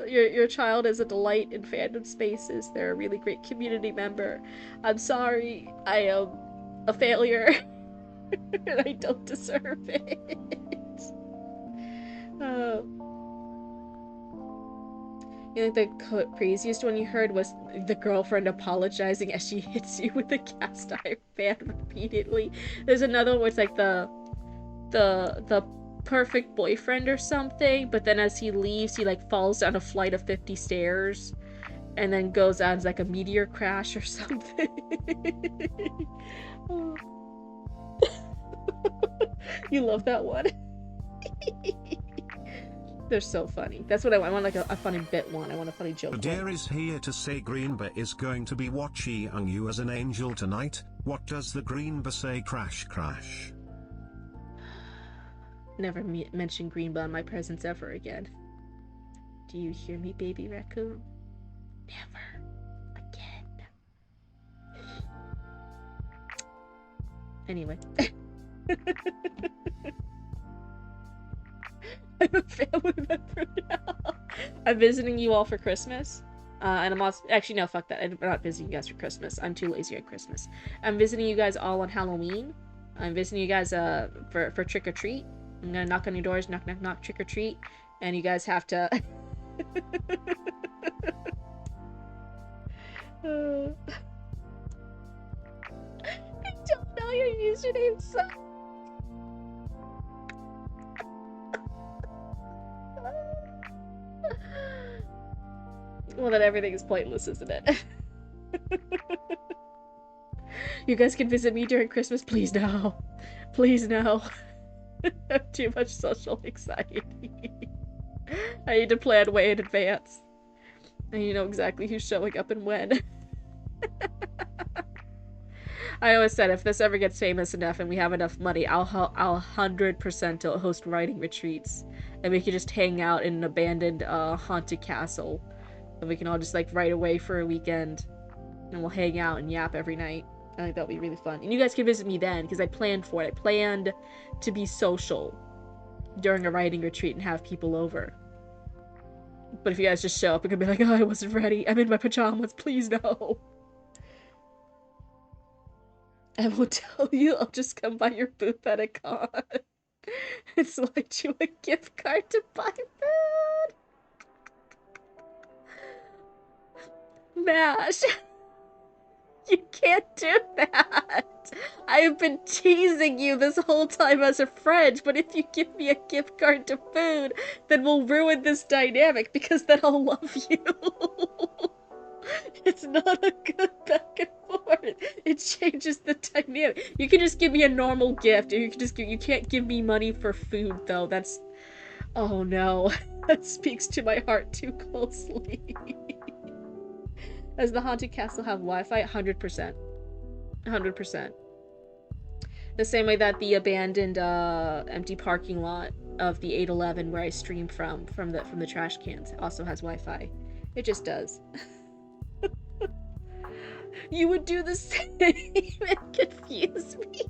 Your child is a delight in fandom spaces. They're a really great community member. I'm sorry. I am a failure. And I don't deserve it. You think the craziest one you heard was the girlfriend apologizing as she hits you with a cast iron fan repeatedly. There's another one where it's like the perfect boyfriend or something, but then as he leaves, he like falls down a flight of 50 stairs and then goes out as like a meteor crash or something. Oh. You love that one? They're so funny. That's what I want. I want like a funny bit one. I want a funny joke. Adair is here to say Greenba is going to be watching you as an angel tonight. What does the Greenba say? Crash crash. Never mention Greenba in my presence ever again. Do you hear me, baby raccoon? Never again. Anyway. I'm a family member now. I'm visiting you all for Christmas. And I'm also... Actually, no, fuck that. I'm not visiting you guys for Christmas. I'm too lazy at Christmas. I'm visiting you guys all on Halloween. I'm visiting you guys for trick-or-treat. I'm gonna knock on your doors, knock, knock, knock, trick or treat, and you guys have to. I don't know your username, son. Well, then everything is pointless, isn't it? You guys can visit me during Christmas. Please no. Please no. I have too much social anxiety. I need to plan way in advance. I need to know exactly who's showing up and when. I always said if this ever gets famous enough and we have enough money, I'll 100% host writing retreats. And we can just hang out in an abandoned haunted castle. And we can all just like write away for a weekend. And we'll hang out and yap every night. I think that'll be really fun. And you guys can visit me then, because I planned for it. I planned to be social during a writing retreat and have people over. But if you guys just show up, it could be like, oh, I wasn't ready. I'm in my pajamas. Please no. I won't tell you. I'll just come by your booth at a con. And select you a gift card to buy food. Mash. You can't do that. I have been teasing you this whole time as a friend, but if you give me a gift card to food, then we'll ruin this dynamic, because then I'll love you. It's not a good back and forth. It changes the dynamic. You can just give me a normal gift, or you can just you can't give me money for food, though. That's... Oh no. That speaks to my heart too closely. Does the haunted castle have Wi-Fi? 100%. 100%. The same way that the abandoned, empty parking lot of the 8-Eleven where I stream from the trash cans also has Wi-Fi. It just does. You would do the same and confuse me.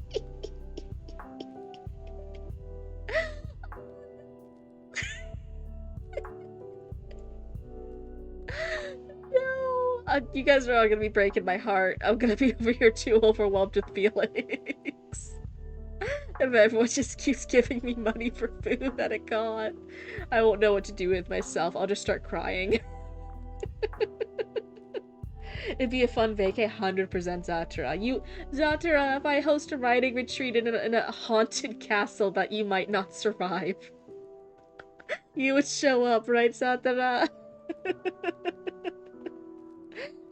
No. You guys are all gonna be breaking my heart. I'm gonna be over here too overwhelmed with feelings. And everyone just keeps giving me money for food that I got. I won't know what to do with myself. I'll just start crying. It'd be a fun vacay, 100% Zatara. Zatara, if I host a writing retreat in a haunted castle that you might not survive, you would show up, right, Zatara?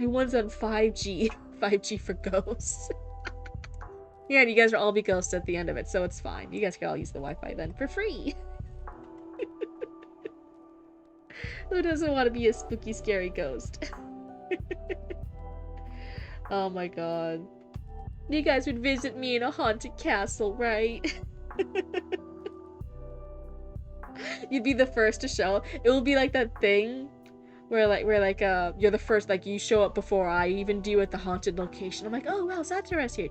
One's on 5G. 5G for ghosts. Yeah, and you guys will all be ghosts at the end of it, so it's fine. You guys can all use the Wi-Fi then for free. Who doesn't want to be a spooky, scary ghost? Oh my god. You guys would visit me in a haunted castle, right? You'd be the first to show. It will be like that thing where you're the first, like you show up before I even do at the haunted location. I'm like, oh wow, Zatara's here.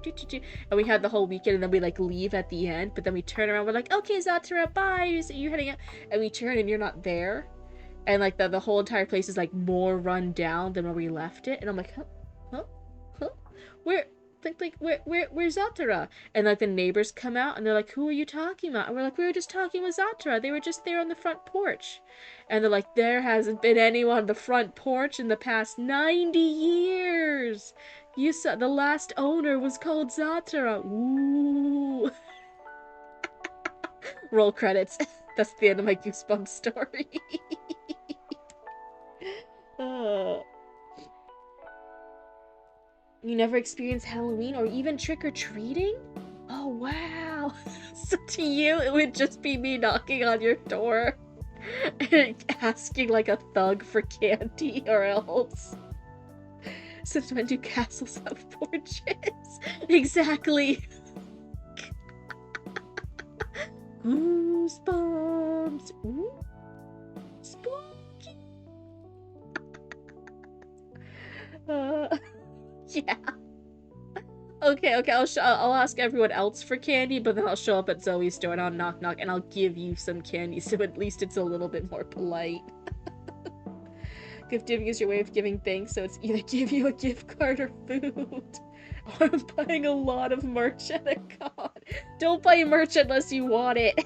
And we had the whole weekend, and then we like leave at the end, but then we turn around, we're like, okay, Zatara, bye. You're heading out, and we turn and you're not there. And like the whole entire place is like more run down than where we left it. And I'm like, huh? Where's Zatara? And like the neighbors come out and they're like, who are you talking about? And we're like, we were just talking with Zatara. They were just there on the front porch. And they're like, there hasn't been anyone on the front porch in the past 90 years. You saw the last owner was called Zatara. Ooh. Roll credits. That's the end of my Goosebumps story. You never experienced Halloween or even trick-or-treating? Oh, wow. So to you, it would just be me knocking on your door and asking like a thug for candy or else. Since when do castles have porches? Exactly. Goosebumps. Ooh. Spooky. Yeah. Okay, I'll ask everyone else for candy, but then I'll show up at Zoe's store and I'll knock knock and I'll give you some candy, so at least it's a little bit more polite. Gift giving is your way of giving thanks, so it's either give you a gift card or food. Or I'm buying a lot of merch at a con. Don't buy merch unless you want it.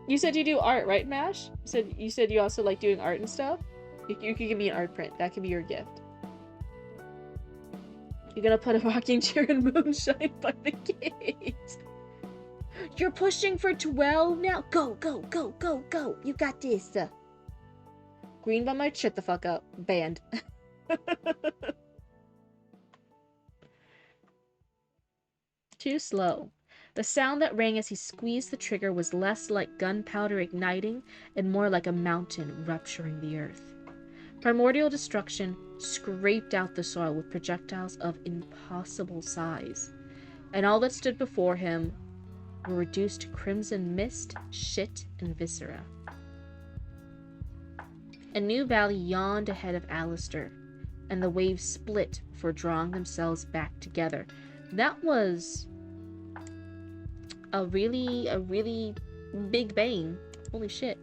You said you do art, right, Mash? You said you also like doing art and stuff? You could give me an art print. That could be your gift. You're gonna put a rocking chair and moonshine by the gate. You're pushing for 12 now? Go, go, go, go, go. You got this. Green bum might shut the fuck up. Banned. Too slow. The sound that rang as he squeezed the trigger was less like gunpowder igniting and more like a mountain rupturing the earth. Primordial destruction scraped out the soil with projectiles of impossible size, and all that stood before him were reduced to crimson mist, shit, and viscera. A new valley yawned ahead of Alistair, and the waves split before drawing themselves back together. That was a really big bang. Holy shit.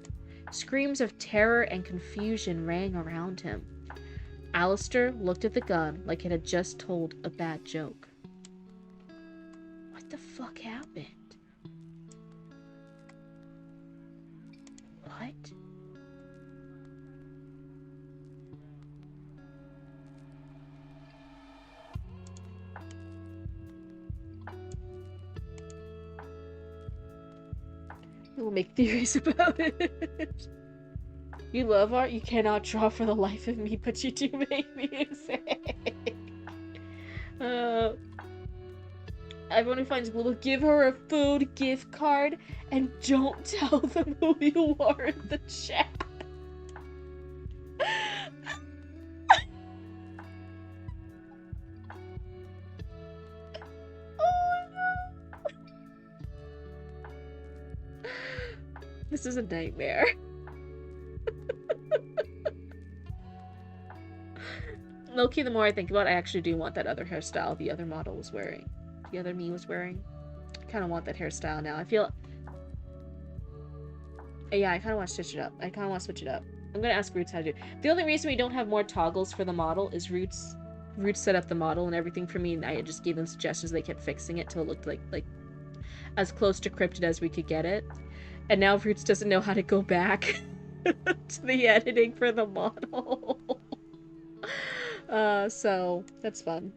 Screams of terror and confusion rang around him. Alistair looked at the gun like it had just told a bad joke. What the fuck happened? What? We'll make theories about it. You love art? You cannot draw for the life of me, but you do make music. Everyone who finds Blue will give her a food gift card and don't tell them who you are in the chat. This is a nightmare. Low-key, the more I think about it, I actually do want that other hairstyle the other model was wearing. The other me was wearing. I kind of want that hairstyle now. I feel... Yeah, I kind of want to switch it up. I'm going to ask Roots how to do it. The only reason we don't have more toggles for the model is Roots set up the model and everything for me, and I just gave them suggestions. They kept fixing it till it looked like as close to Cryptid as we could get it. And now Roots doesn't know how to go back to the editing for the model. So that's fun.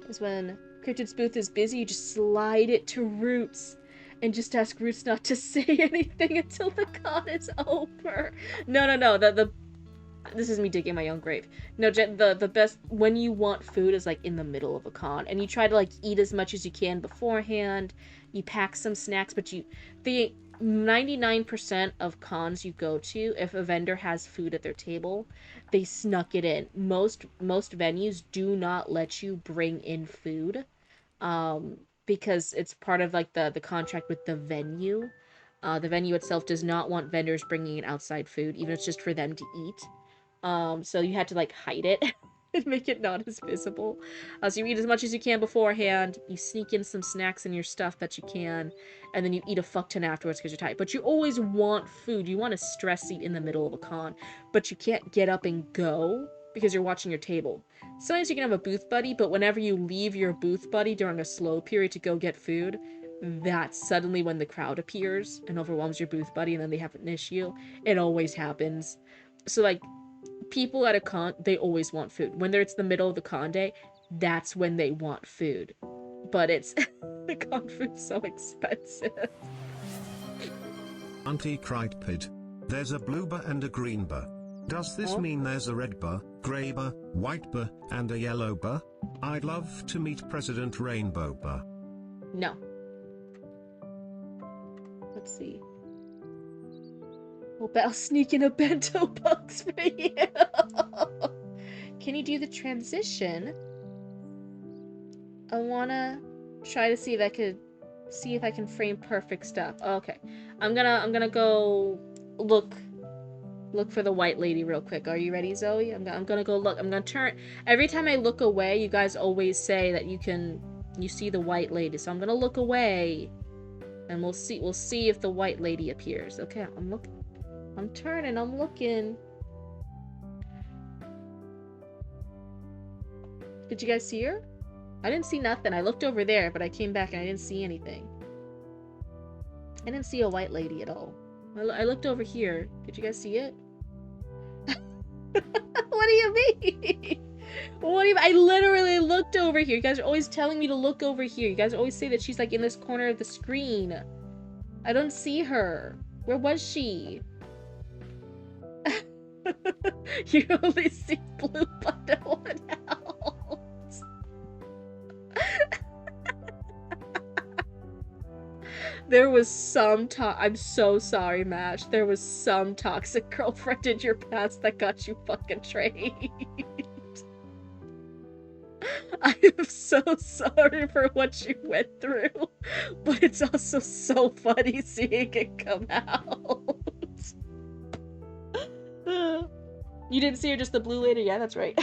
Is when Cryptid's booth is busy, you just slide it to Roots and just ask Roots not to say anything until the con is over. No. This is me digging my own grave. No, the best when you want food is like in the middle of a con, and you try to like eat as much as you can beforehand. You pack some snacks, but the 99% of cons you go to, if a vendor has food at their table, they snuck it in. Most venues do not let you bring in food, because it's part of like the contract with the venue. The venue itself does not want vendors bringing in outside food, even if it's just for them to eat. So you had to like hide it and make it not as visible. So you eat as much as you can beforehand, you sneak in some snacks and your stuff that you can, and then you eat a fuck ton afterwards because you're tired. But you always want food. You want a stress seat in the middle of a con, but you can't get up and go because you're watching your table. Sometimes you can have a booth buddy, but whenever you leave your booth buddy during a slow period to go get food, that's suddenly when the crowd appears and overwhelms your booth buddy, and then they have an issue. It always happens. So like, people at a con, they always want food. When it's the middle of the con day, that's when they want food. But it's the con food's so expensive. Auntie Cryptid. There's a blue bar and a green bar. Does this mean there's a red bar, grey bar, white bar, and a yellow bar? I'd love to meet President Rainbow Bar. No. Let's see. I'll sneak in a bento box for you. Can you do the transition? I wanna try to see if I can frame perfect stuff. Okay. I'm gonna go look for the white lady real quick. Are you ready, Zoe? I'm gonna go look. I'm gonna turn. Every time I look away, you guys always say that you see the white lady. So I'm gonna look away, and we'll see if the white lady appears. Okay, I'm looking. I'm turning, I'm looking. Did you guys see her? I didn't see nothing. I looked over there, but I came back and I didn't see anything. I didn't see a white lady at all. I looked over here. Did you guys see it? What do you mean? What do you mean? I literally looked over here. You guys are always telling me to look over here. You guys always say that she's like in this corner of the screen. I don't see her. Where was she? You only see blue, but no one else. There was some I'm so sorry, Mash. There was some toxic girlfriend in your past that got you fucking trained. I am so sorry for what you went through, but it's also so funny seeing it come out. You didn't see her, just the blue lady? Yeah, that's right.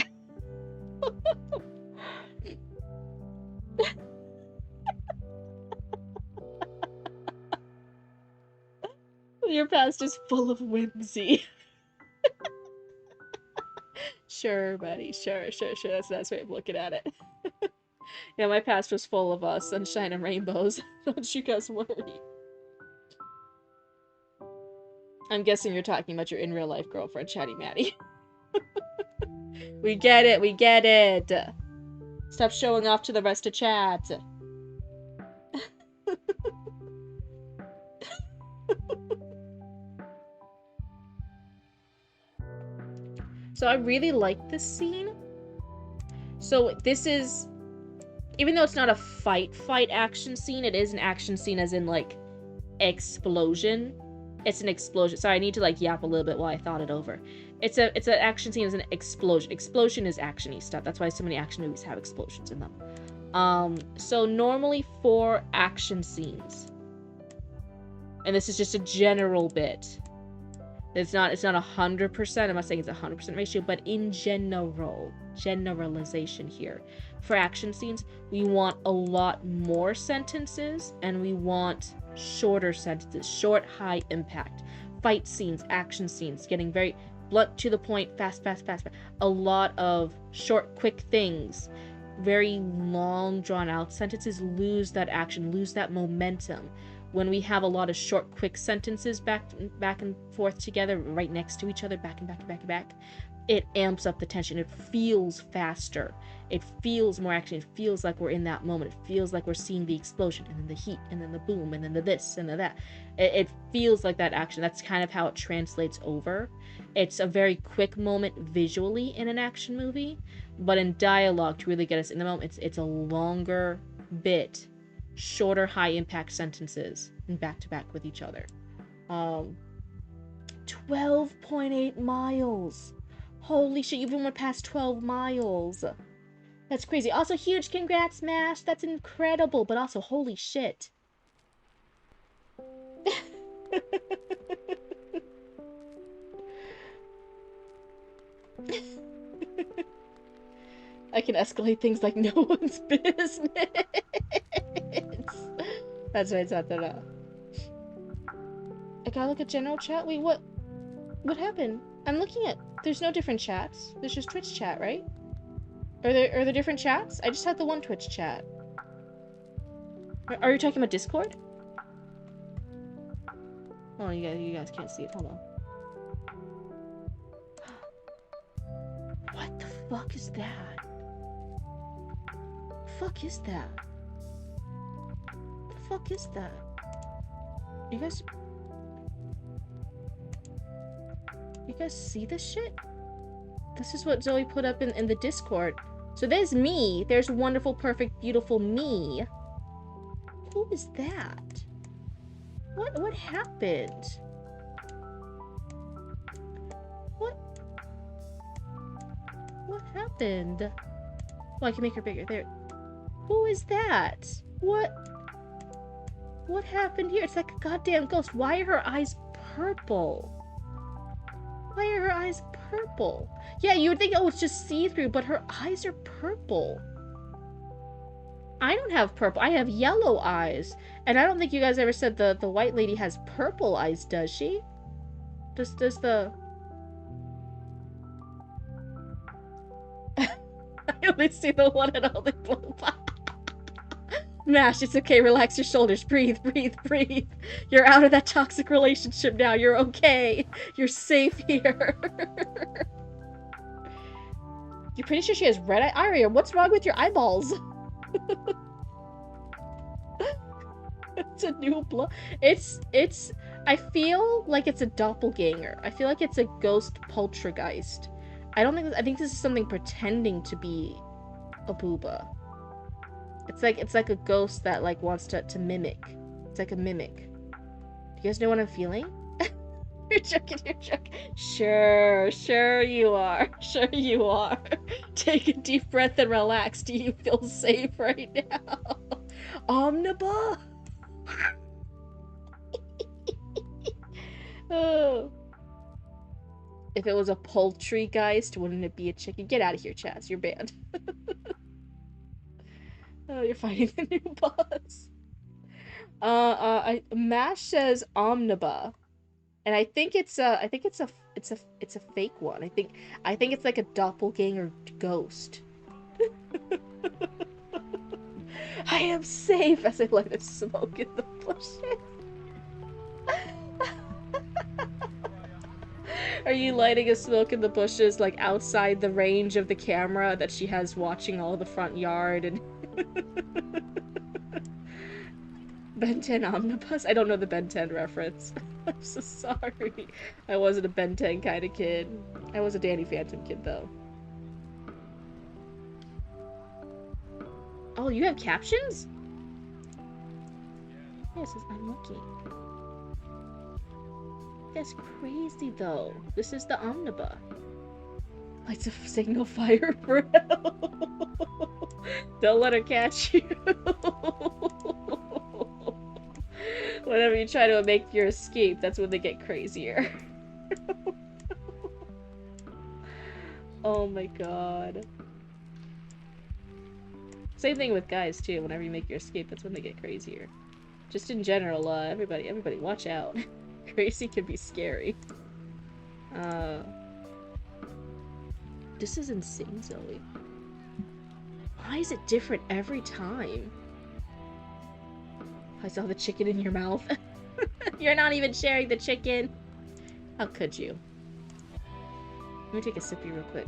Your past is full of whimsy. Sure, buddy. Sure. That's a nice way of looking at it. Yeah, my past was full of sunshine and rainbows. Don't you guys worry. I'm guessing you're talking about your in real life girlfriend, Chatty Matty. We get it. Stop showing off to the rest of chat. So I really like this scene. So this is, even though it's not a fight action scene, it is an action scene as in like explosion. It's an explosion. Sorry, I need to like yap a little bit while I thought it over. It's an action scene as an explosion. Explosion is action-y stuff. That's why so many action movies have explosions in them. So normally for action scenes, and this is just a general bit. It's not 100%. I'm not saying it's 100% ratio, but in generalization here, for action scenes, we want a lot more sentences, and we want shorter sentences, short, high impact. Fight scenes, action scenes, getting very blunt to the point, fast. A lot of short, quick things. Very long, drawn-out sentences lose that action, lose that momentum. When we have a lot of short, quick sentences back and forth together, right next to each other, back and back, it amps up the tension. It feels faster. It feels more action. It feels like we're in that moment. It feels like we're seeing the explosion, and then the heat, and then the boom, and then the this, and the that. It feels like that action. That's kind of how it translates over. It's a very quick moment visually in an action movie, but in dialogue, to really get us in the moment, it's a longer bit. Shorter, high-impact sentences and back-to-back with each other. 12.8 miles. Holy shit, you even went past 12 miles. That's crazy. Also, huge congrats, Mash. That's incredible, but also, holy shit. I can escalate things like no one's business. That's right, Satara. I gotta look at general chat. Wait, what happened? I'm looking at. There's no different chats. There's just Twitch chat, right? Are there different chats? I just had the one Twitch chat. Are you talking about Discord? Oh, you guys can't see it. Hold on. What the fuck is that? Fuck is that? What the fuck is that? You guys see this shit? This is what Zoe put up in the Discord. So there's me. There's wonderful, perfect, beautiful me. Who is that? What happened? What happened? Oh, I can make her bigger. There. Who is that? What happened here? It's like a goddamn ghost. Why are her eyes purple? Why are her eyes purple? Yeah, you would think, oh, it's just see-through, but her eyes are purple. I don't have purple. I have yellow eyes. And I don't think you guys ever said the white lady has purple eyes, does she? Does the... I only see the one and only blue. Mash, it's okay. Relax your shoulders. Breathe, breathe, breathe. You're out of that toxic relationship now. You're okay. You're safe here. You're pretty sure she has red eye? Aria, what's wrong with your eyeballs? It's a new blood. I feel like it's a doppelganger. I feel like it's a ghost poltergeist. I think this is something pretending to be a booba. It's like a ghost that like wants to mimic. It's like a mimic. Do you guys know what I'm feeling? You're joking. Sure you are. Sure you are. Take a deep breath and relax. Do you feel safe right now? Omniba? Oh. If it was a poultrygeist, wouldn't it be a chicken? Get out of here, Chaz. You're banned. Oh, you're fighting the new boss. Mash says Omniba, and I think it's a fake one. I think it's like a doppelganger ghost. I am safe as I light a smoke in the bushes. Are you lighting a smoke in the bushes, like outside the range of the camera that she has watching all the front yard and Ben 10 Omnibus? I don't know the Ben 10 reference. I'm so sorry. I wasn't a Ben 10 kind of kid. I was a Danny Phantom kid, though. Oh, you have captions? Yeah, it says I'm looking. That's crazy, though. This is the Omniba. Lights a signal fire for hell. Don't let her catch you. Whenever you try to make your escape, that's when they get crazier. Oh my god. Same thing with guys, too. Whenever you make your escape, that's when they get crazier. Just in general, everybody watch out. Crazy can be scary. This is insane, Zoe. Why is it different every time? I saw the chicken in your mouth. You're not even sharing the chicken. How could you? Let me take a sippy real quick.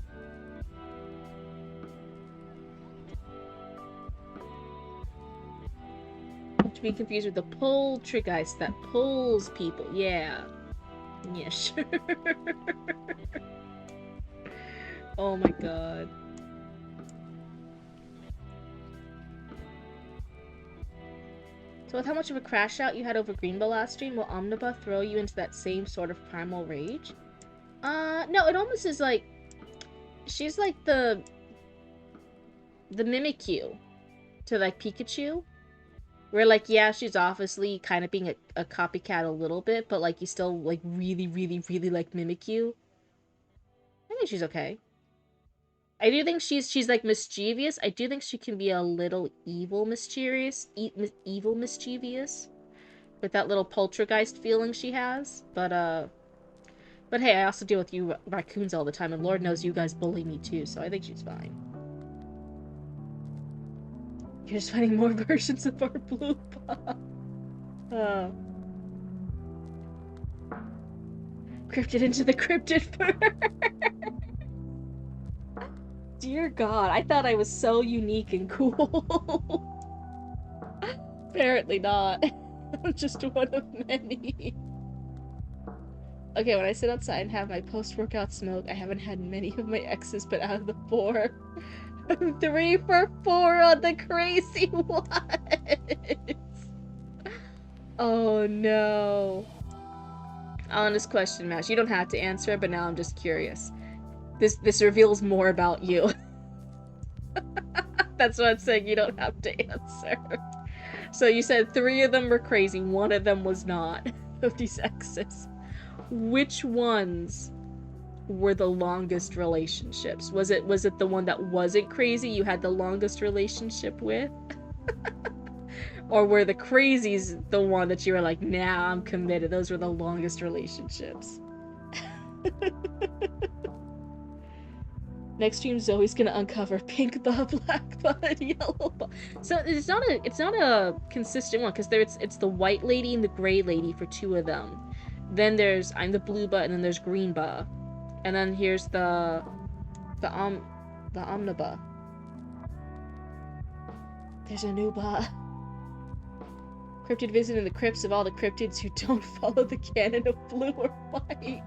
Not to be confused with the poltergeist that pulls people. Yeah. Yeah, sure. Oh my god. So with how much of a crash out you had over Greenbow last stream, will Omniba throw you into that same sort of primal rage? No, it almost is like... She's like the Mimikyu to, like, Pikachu. Where, like, yeah, she's obviously kind of being a copycat a little bit, but, like, you still, like, really, really, really like Mimikyu. I think she's okay. I do think she's like mischievous. I do think she can be a little evil mischievous. Evil mischievous. With that little poltergeist feeling she has. But hey, I also deal with you raccoons all the time, and Lord knows you guys bully me too, so I think she's fine. You're just finding more versions of our blue pop. Oh. Cryptid into the cryptid fur. Dear God, I thought I was so unique and cool. Apparently not. I'm just one of many. Okay, when I sit outside and have my post-workout smoke, I haven't had many of my exes, but out of the 4, I'm 3 for 4 on the crazy ones. Oh no. Honest question, Mash. You don't have to answer it, but now I'm just curious. This reveals more about you. That's what I'm saying, you don't have to answer. So you said 3 of them were crazy, 1 of them was not, of these exes. Which ones were the longest relationships? Was it the one that wasn't crazy you had the longest relationship with? Or were the crazies the one that you were like, nah, I'm committed? Those were the longest relationships. Next stream, Zoe's gonna uncover pink ba, black ba, and yellow ba. So it's not a consistent one because it's the white lady and the gray lady for 2 of them. Then there's I'm the blue ba, and then there's green ba, and then here's the omniba. There's a new ba. Cryptid visiting the crypts of all the cryptids who don't follow the canon of blue or white.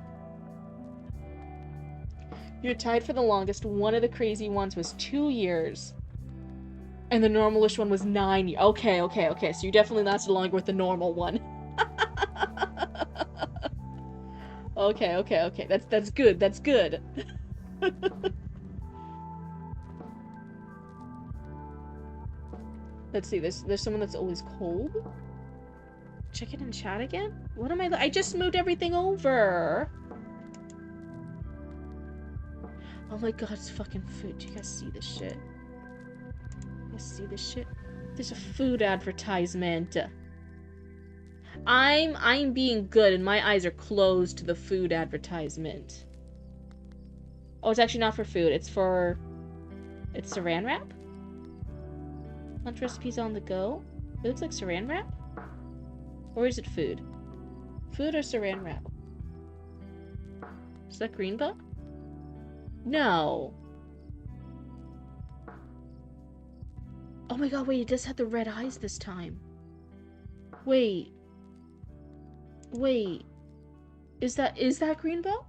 You're tied for the longest. One of the crazy ones was 2 years. And the normalish one was 9 years. Okay. So you definitely lasted longer with the normal one. Okay. That's good. That's good. Let's see. There's someone that's always cold. Check it in chat again? What am I just moved everything over. Oh my god, it's fucking food. Do you guys see this shit? You guys see this shit? There's a food advertisement. I'm being good and my eyes are closed to the food advertisement. Oh, it's actually not for food. It's saran wrap? Lunch recipes on the go? It looks like saran wrap? Or is it food? Food or saran wrap? Is that green book? No. Oh my god, wait, it does have the red eyes this time. Wait. Is that green bow?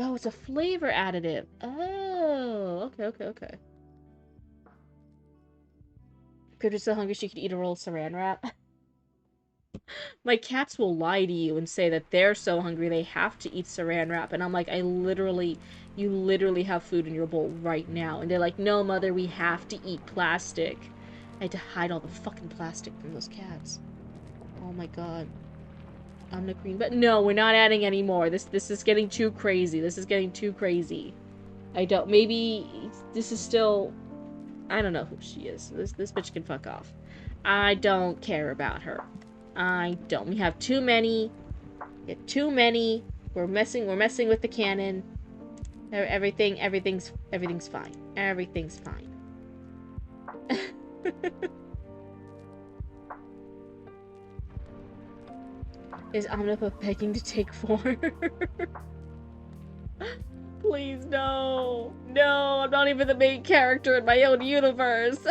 Oh, it's a flavor additive. Oh, okay. Cryptid's so hungry she could eat a roll of saran wrap. My cats will lie to you and say that they're so hungry they have to eat saran wrap. And I'm like, you literally have food in your bowl right now. And they're like, no, mother, we have to eat plastic. I had to hide all the fucking plastic from those cats. Oh my god. I'm the green, but no, we're not adding any more. This is getting too crazy. Maybe this is still, I don't know who she is. This bitch can fuck off. I don't care about her. I don't. We have too many. We're messing with the canon. Everything's fine. Everything's fine. Is Omnipa begging to take form? Please, no. No, I'm not even the main character in my own universe.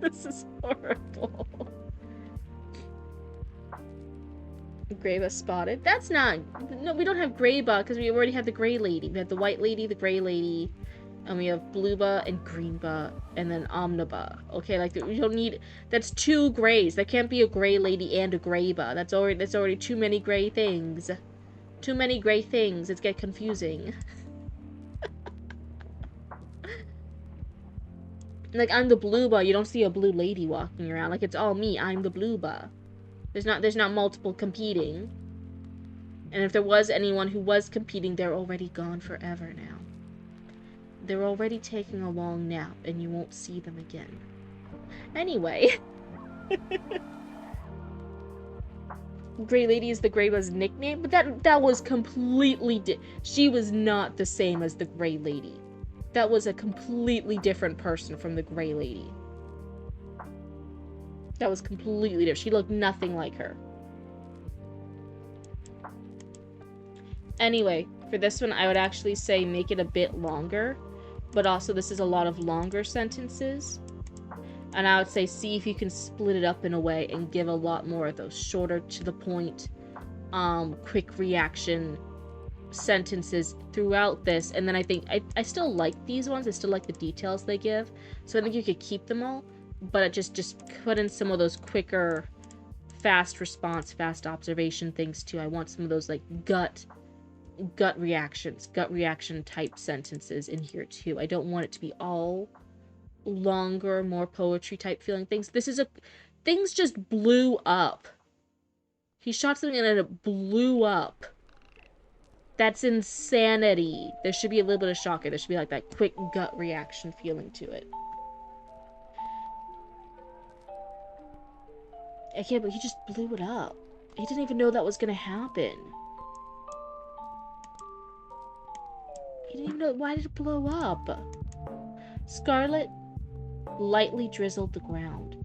This is horrible. Grayba spotted. That's not... No, we don't have Grayba because we already have the gray lady. We have the white lady, the gray lady, and we have Blueba and Greenba, and then Omniba. Okay, like, we don't need... That's 2 grays. There can't be a gray lady and a Grayba. That's already too many gray things. Too many gray things. It's get confusing. Like, I'm the Blueba. You don't see a blue lady walking around. Like, it's all me. I'm the Blueba. There's not multiple competing. And if there was anyone who was competing, they're already gone forever now. They're already taking a long nap, and you won't see them again. Anyway. Grey Lady is the Grayba's nickname, but that was completely she was not the same as the Grey Lady. That was a completely different person from the Grey Lady. That was completely different. She looked nothing like her. Anyway, for this one, I would actually say make it a bit longer. But also, this is a lot of longer sentences. And I would say see if you can split it up in a way and give a lot more of those shorter, to the point, quick reaction sentences throughout this. And then I think, I still like these ones. I still like the details they give. So I think you could keep them all. But just put in some of those quicker, fast response, fast observation things too. I want some of those like gut reaction type sentences in here too. I don't want it to be all longer, more poetry type feeling things. Things just blew up. He shot something and it blew up. That's insanity. There should be a little bit of shocker. There should be like that quick gut reaction feeling to it. I can't believe he just blew it up. He didn't even know that was gonna happen. know. Why did it blow up? Scarlet lightly drizzled the ground,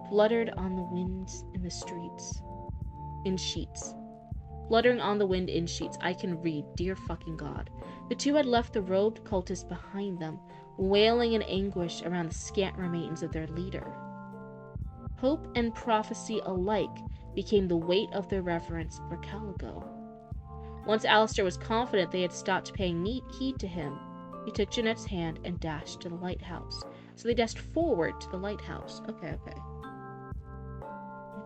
fluttered on the wind in the streets. In sheets. Fluttering on the wind in sheets. I can read, dear fucking God. The two had left the robed cultist behind them, wailing in anguish around the scant remains of their leader. Hope and prophecy alike became the weight of their reverence for Caligo. Once Alistair was confident they had stopped paying heed to him, he took Jeanette's hand and dashed to the lighthouse. So they dashed forward to the lighthouse. Okay.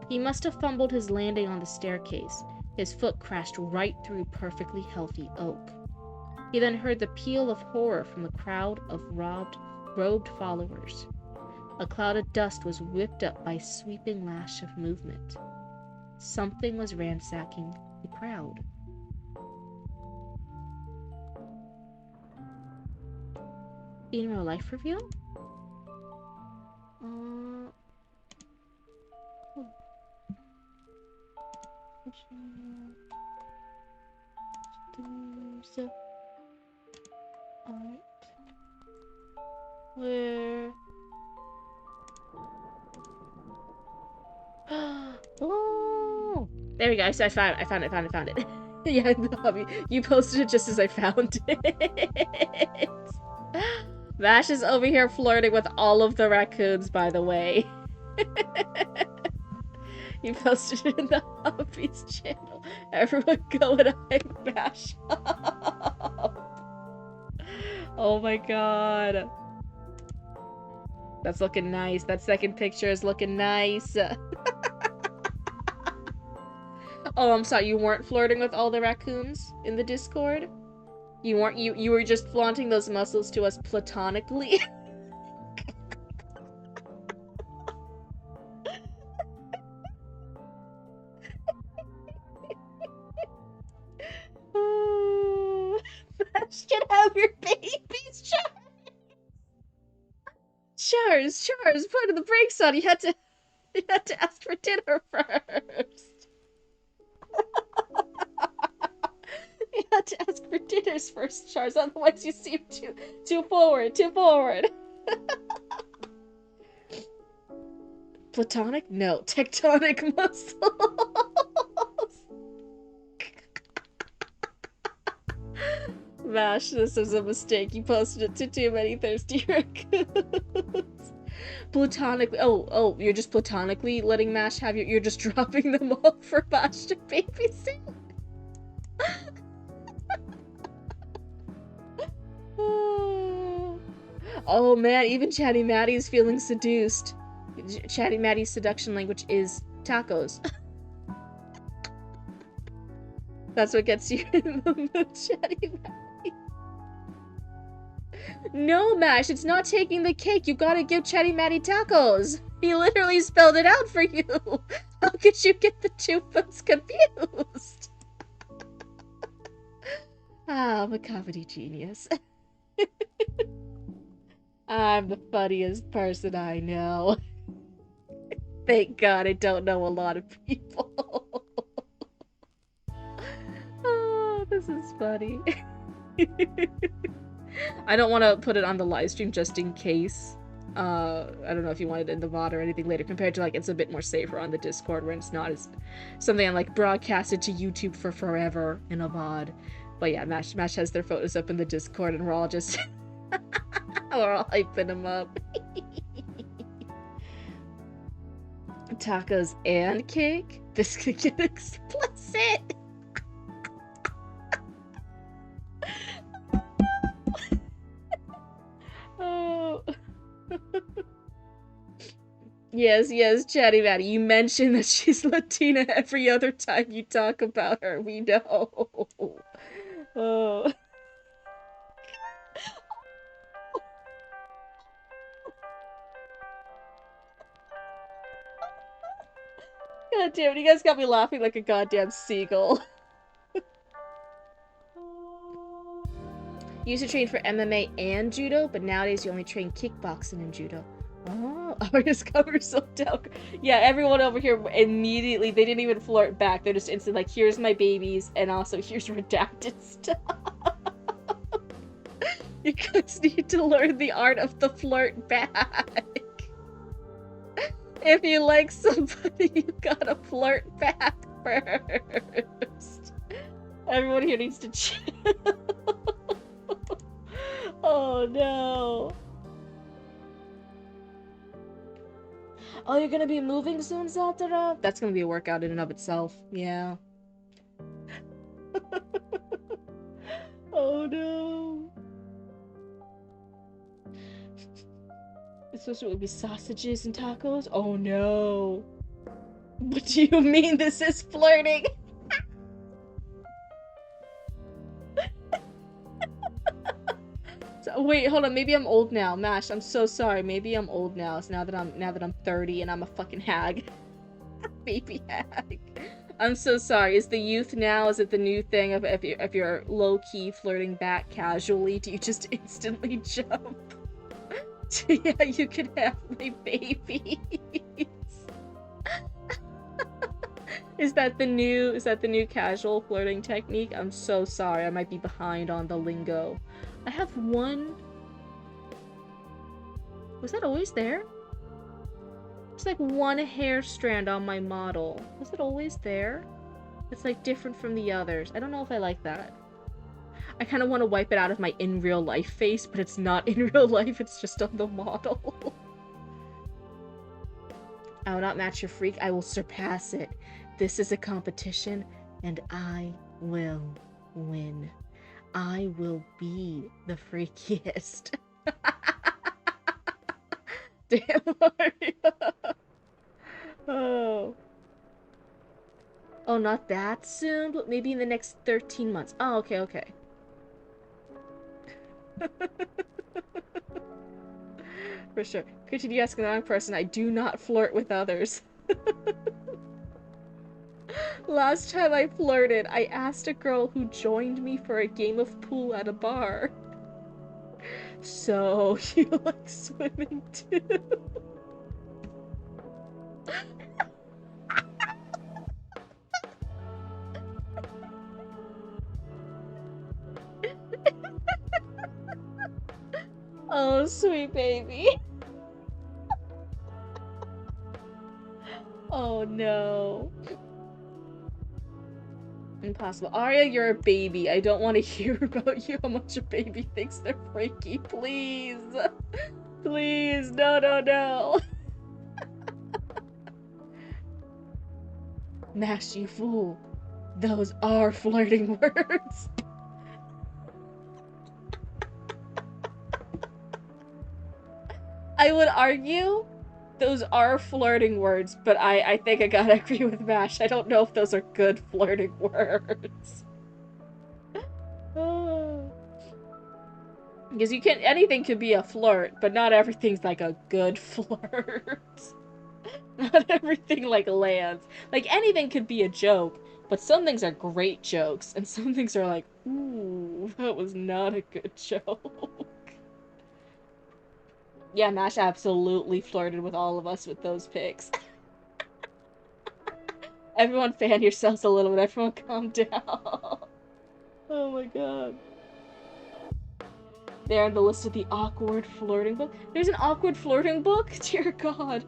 He must have fumbled his landing on the staircase. His foot crashed right through perfectly healthy oak. He then heard the peal of horror from the crowd of robed followers. A cloud of dust was whipped up by a sweeping lash of movement. Something was ransacking the crowd. In real life reveal? Alright. Where? Oh! There we go. I found it. Yeah, you posted it just as I found it. Vash is over here flirting with all of the raccoons, by the way. You posted it in the Hobbies channel. Everyone go and hype Vash up. Oh my god. That's looking nice. That second picture is looking nice. Oh, I'm sorry. You weren't flirting with all the raccoons in the Discord? You weren't. You were just flaunting those muscles to us platonically. Vash can have your babies, Charles, put the brakes on. You had to ask for dinner first. You had to ask for dinners first, Charles. Otherwise, you seem too forward. Platonic? No, tectonic muscles. Vash, this was a mistake. You posted it to too many thirsty raccoons. Platonically. Oh, you're just platonically letting Mash have you're just dropping them off for Vash to babysit? Oh man, even Chatty Maddie's feeling seduced. Chatty Maddie's seduction language is tacos. That's what gets you in the mood, Chatty Maddie. No, Mash, it's not taking the cake. You gotta give Chatty Maddie tacos. He literally spelled it out for you. How could you get the two foods confused? I'm a comedy genius. I'm the funniest person I know. Thank God I don't know a lot of people. Oh, this is funny. I don't want to put it on the live stream just in case. I don't know if you want it in the VOD or anything later, compared to, like, it's a bit more safer on the Discord where it's not as something I'm, like, broadcasted to YouTube for forever in a VOD. But yeah, Mash has their photos up in the Discord and we're all just we're all hyping them up. Tacos and cake? This could get explicit. Oh. Yes, Chatty Maddie. You mentioned that she's Latina every other time you talk about her. We know. Oh. God damn it, you guys got me laughing like a goddamn seagull. Used to train for MMA and judo, but nowadays you only train kickboxing and judo. Oh, artist cover sold out. Yeah, everyone over here immediately, they didn't even flirt back. They're just instant like, here's my babies, and also here's redacted stuff. You guys need to learn the art of the flirt back. If you like somebody, you gotta flirt back first. Everyone here needs to chill. Oh no. Oh, you're gonna be moving soon, Satara? That's gonna be a workout in and of itself. Yeah. Oh no. It's supposed to be sausages and tacos? Oh no. What do you mean this is flirting? So, wait, hold on. Maybe I'm old now. Mash, I'm so sorry. Maybe I'm old now. So now that I'm 30 and I'm a fucking hag. Baby hag. I'm so sorry. Is the youth now? Is it the new thing of if you're low-key flirting back casually, do you just instantly jump? Yeah, you can have my babies. Is that the new casual flirting technique? I'm so sorry. I might be behind on the lingo. I have one. Was that always there? There's like one hair strand on my model. Was it always there? It's like different from the others. I don't know if I like that. I kind of want to wipe it out of my in real life face, but it's not in real life. It's just on the model. I will not match your freak. I will surpass it. This is a competition, and I will win. I will be the freakiest. Damn, Mario. Oh. Oh, not that soon, but maybe in the next 13 months. Oh, okay, okay. For sure. Could you ask the wrong person? I do not flirt with others. Last time I flirted, I asked a girl who joined me for a game of pool at a bar. So, you like swimming too? Oh, sweet baby. Oh no. Impossible. Arya, you're a baby. I don't want to hear about you, how much a baby thinks they're freaky. Please. Please. No, no, no. Mash, you fool. Those are flirting words. I would argue those are flirting words, but I think I gotta agree with Mash. I don't know if those are good flirting words. Because you can't, anything could be a flirt, but not everything's like a good flirt. Not everything like lands. Like anything could be a joke, but some things are great jokes, and some things are like, ooh, that was not a good joke. Yeah, Mash absolutely flirted with all of us with those pics. Everyone fan yourselves a little bit. Everyone calm down. Oh my god. They're on the list of the awkward flirting book. There's an awkward flirting book? Dear god.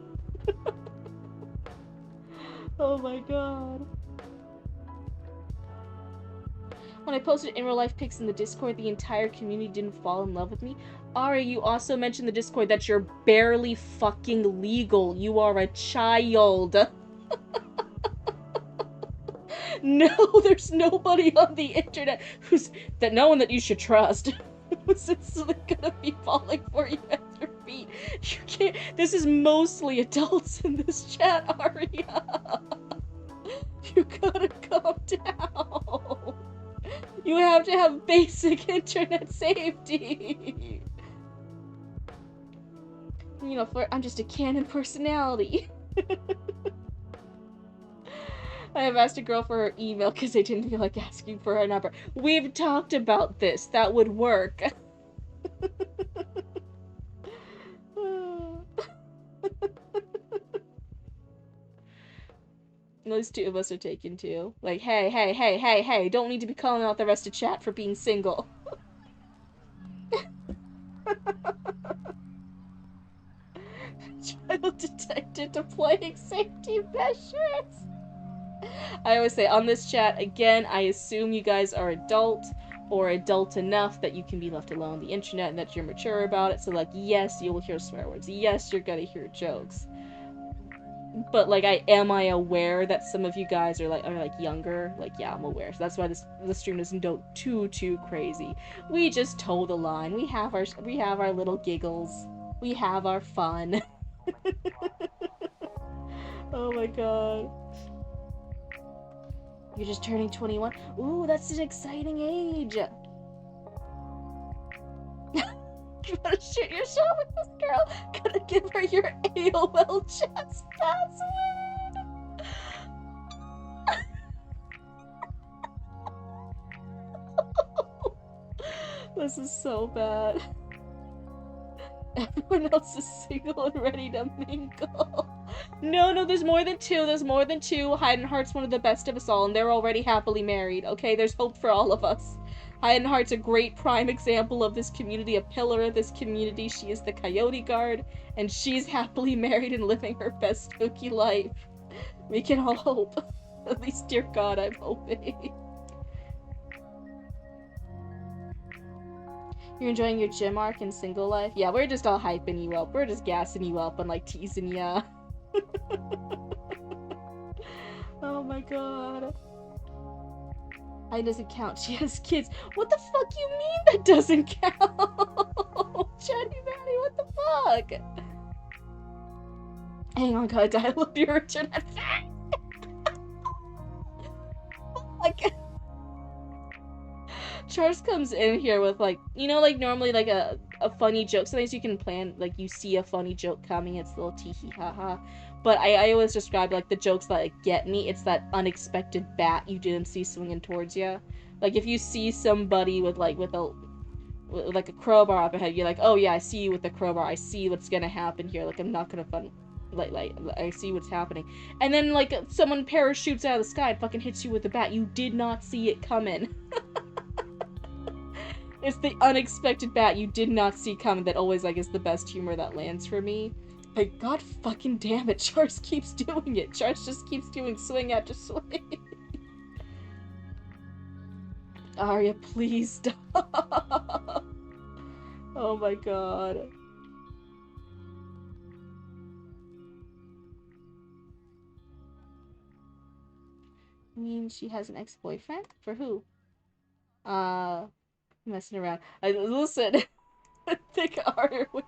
Oh my god. When I posted in real life pics in the Discord, the entire community didn't fall in love with me. Ari, you also mentioned the Discord that you're barely fucking legal. You are a child. No, there's nobody on the internet no one that you should trust who's instantly gonna be falling for you at your feet. You can't. This is mostly adults in this chat, Aria. You gotta calm down. You have to have basic internet safety. You know, I'm just a canon personality. I have asked a girl for her email because I didn't feel like asking for her number. We've talked about this. That would work. Those two of us are taken too. Like, hey, don't need to be calling out the rest of chat for being single. detective deploying safety measures. I always say on this chat, again, I assume you guys are adult or adult enough that you can be left alone on the internet and that you're mature about it. So, like, yes, you will hear swear words. Yes, you're gonna hear jokes. But, like, am I aware that some of you guys are younger? Like, yeah, I'm aware. So that's why the stream doesn't go too crazy. We just toe the line. We have our little giggles. We have our fun. Oh my god. You're just turning 21? Ooh, that's an exciting age! You wanna shoot your shot with this girl? Gotta give her your AOL chest password! This is so bad. Everyone else is single and ready to mingle. No, there's more than two. There's more than two. Heidenheart's one of the best of us all, and they're already happily married. Okay, there's hope for all of us. Heidenheart's a great prime example of this community, a pillar of this community. She is the coyote guard, and she's happily married and living her best spooky life. We can all hope. At least, dear God, I'm hoping. You're enjoying your gym arc and single life? Yeah, we're just all hyping you up. We're just gassing you up and, like, teasing ya. Oh my god. I doesn't count. She has kids. What the fuck you mean that doesn't count? Jenny Manny, what the fuck? Hang on, gotta dial up your internet. Fuck. Charles comes in here with, like, you know, like, normally, like, a funny joke. Sometimes you can plan, like, you see a funny joke coming, it's a little tee-hee-ha-ha. But I always describe, like, the jokes that, like, get me. It's that unexpected bat you didn't see swinging towards you. Like, if you see somebody with a crowbar up ahead, you're like, oh, yeah, I see you with the crowbar. I see what's gonna happen here. Like, I'm not gonna I see what's happening. And then, like, someone parachutes out of the sky and fucking hits you with the bat. You did not see it coming. It's the unexpected bat you did not see coming that always, like, is the best humor that lands for me. Like, god fucking damn it, Charles keeps doing it. Charles just keeps doing swing after swing. Arya, please stop. Oh my god. You mean she has an ex-boyfriend? For who? Messing around. Listen, I think Arya would...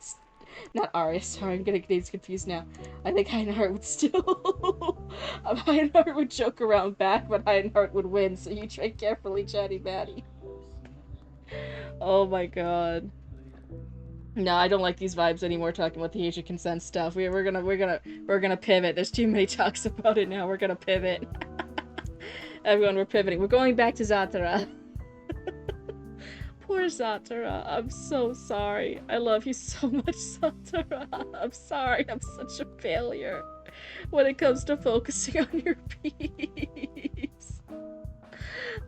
Not Arya, sorry, I'm getting names confused now. I think Heidenheart would still... Heidenheart would joke around back, but Heidenheart would win, so you tread carefully, Chatty Batty. Oh my god. No, I don't like these vibes anymore talking about the age of consent stuff. We're gonna pivot. There's too many talks about it now. We're gonna pivot. Everyone, we're pivoting. We're going back to Zatara. Poor Zatara. I'm so sorry. I love you so much, Zatara. I'm sorry. I'm such a failure when it comes to focusing on your peace.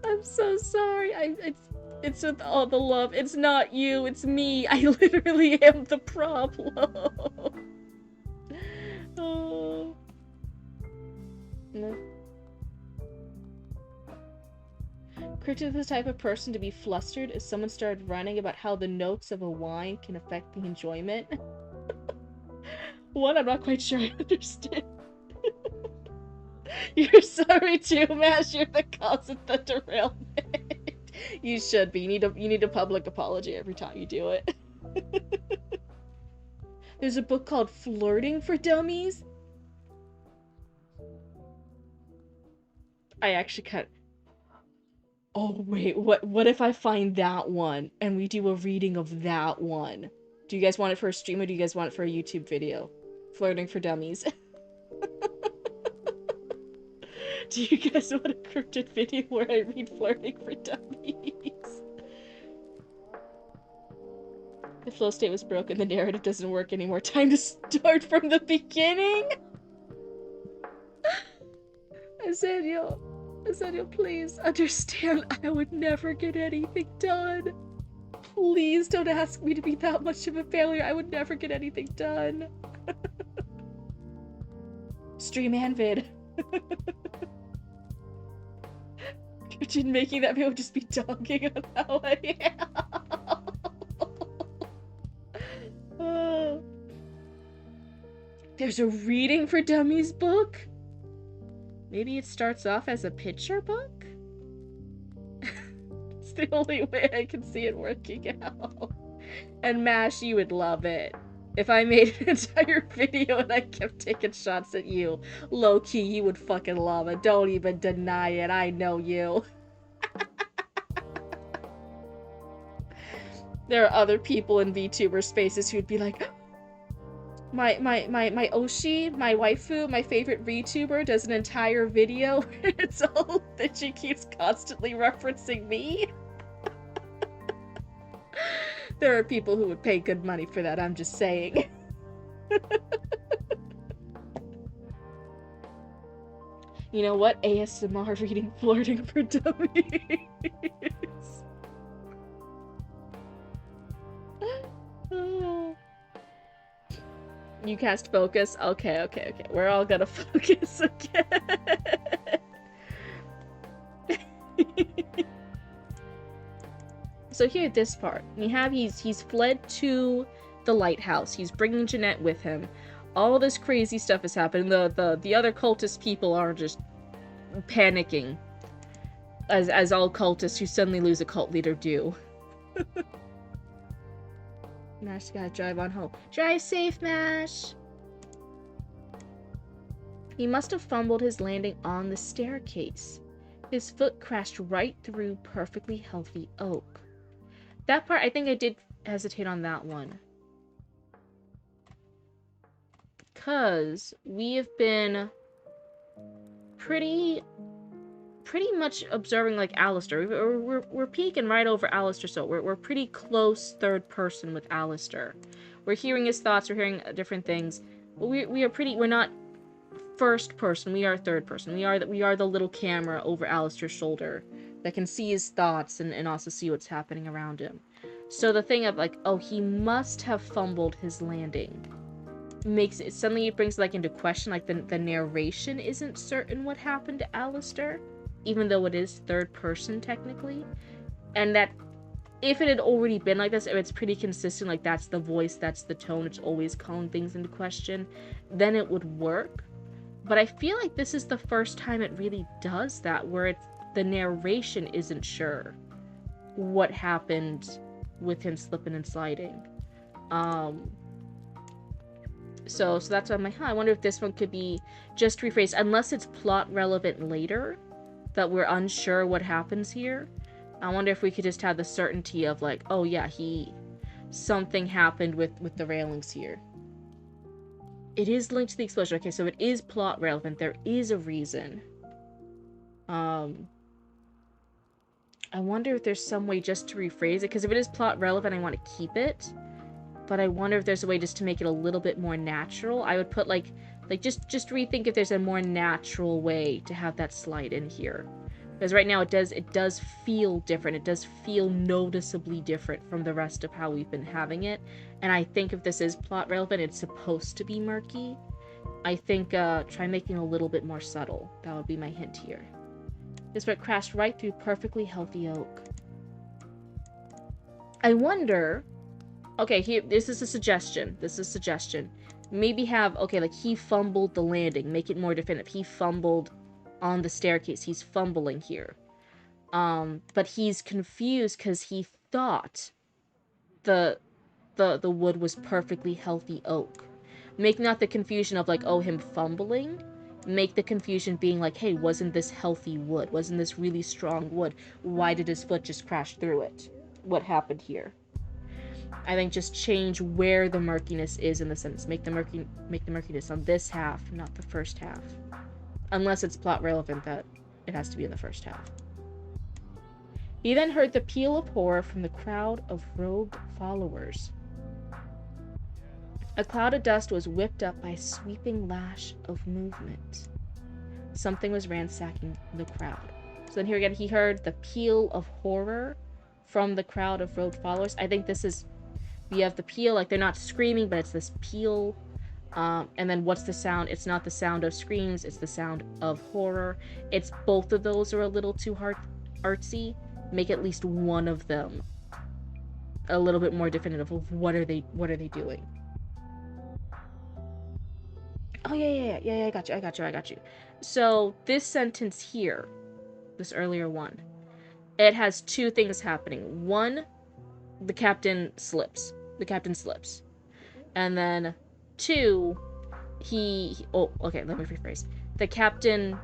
I'm so sorry. It's with all the love. It's not you. It's me. I literally am the problem. Oh. No. Cryptid is the type of person to be flustered if someone started running about how the notes of a wine can affect the enjoyment. One, I'm not quite sure I understand. You're sorry too, Mash. You're the cause of the derailment. You should be. You need a public apology every time you do it. There's a book called Flirting for Dummies. I actually kind of... Oh wait, what if I find that one and we do a reading of that one? Do you guys want it for a stream or do you guys want it for a YouTube video? Flirting for Dummies. Do you guys want a cryptid video where I read Flirting for Dummies? The flow state was broken, the narrative doesn't work anymore. Time to start from the beginning? Azaniel, please understand, I would never get anything done. Please don't ask me to be that much of a failure. I would never get anything done. Stream and vid. Imagine making that video just be talking on how I am. Oh. There's a reading for dummies book? Maybe it starts off as a picture book? It's the only way I can see it working out. And Mash, you would love it. If I made an entire video and I kept taking shots at you, low-key, you would fucking love it. Don't even deny it. I know you. There are other people in VTuber spaces who'd be like, my Oshi, my waifu, my favorite VTuber, does an entire video where it's all that she keeps constantly referencing me. There are people who would pay good money for that, I'm just saying. You know what? ASMR reading flirting for dummies. You cast focus? Okay. We're all gonna focus again. So here, this part. We have he's fled to the lighthouse. He's bringing Jeanette with him. All this crazy stuff is happening. The other cultist people are just panicking. As all cultists who suddenly lose a cult leader do. Mash gotta drive on home. Drive safe, Mash! He must have fumbled his landing on the staircase. His foot crashed right through perfectly healthy oak. That part, I think I did hesitate on that one. Because we have been pretty much observing like Alistair. We're peeking right over Alistair, so we're pretty close third person with Alistair. We're hearing his thoughts, we're hearing different things. But we're not first person, we are third person. We are the little camera over Alistair's shoulder that can see his thoughts and also see what's happening around him. So the thing of like, oh, he must have fumbled his landing makes it suddenly it brings like into question like the narration isn't certain what happened to Alistair, even though it is third person technically, and that if it had already been like this, if it's pretty consistent, like that's the voice, that's the tone, it's always calling things into question, then it would work. But I feel like this is the first time it really does that, where the narration isn't sure what happened with him slipping and sliding. So that's why I'm like, I wonder if this one could be just rephrased, unless it's plot relevant later, that we're unsure what happens here. I wonder if we could just have the certainty of like, oh yeah, something happened with the railings here. It is linked to the explosion. Okay, so it is plot relevant. There is a reason. I wonder if there's some way just to rephrase it, because if it is plot relevant, I want to keep it. But I wonder if there's a way just to make it a little bit more natural. I would put like just rethink if there's a more natural way to have that slide in here. Because right now it does feel different. It does feel noticeably different from the rest of how we've been having it. And I think if this is plot relevant, it's supposed to be murky. I think try making it a little bit more subtle. That would be my hint here. This part crashed right through perfectly healthy oak. I wonder... Okay, this is a suggestion. Maybe have, okay, like he fumbled the landing. Make it more definitive. He fumbled on the staircase. He's fumbling here. But he's confused because he thought the wood was perfectly healthy oak. Make not the confusion of like, oh, him fumbling. Make the confusion being like, hey, wasn't this healthy wood? Wasn't this really strong wood? Why did his foot just crash through it? What happened here? I think just change where the murkiness is in the sentence. Make the murkiness on this half, not the first half. Unless it's plot relevant that it has to be in the first half. He then heard the peal of horror from the crowd of rogue followers. A cloud of dust was whipped up by a sweeping lash of movement. Something was ransacking the crowd. So then here again, he heard the peal of horror from the crowd of rogue followers. I think this is... We have the peal, like they're not screaming, but it's this peal And then what's the sound? It's not the sound of screams, it's the sound of horror. It's both of those are a little too artsy. Make at least one of them a little bit more definitive of what are they doing. Oh yeah, I got you. So this sentence here, this earlier one, it has two things happening. One, the captain slips. And then two, okay, let me rephrase. The captain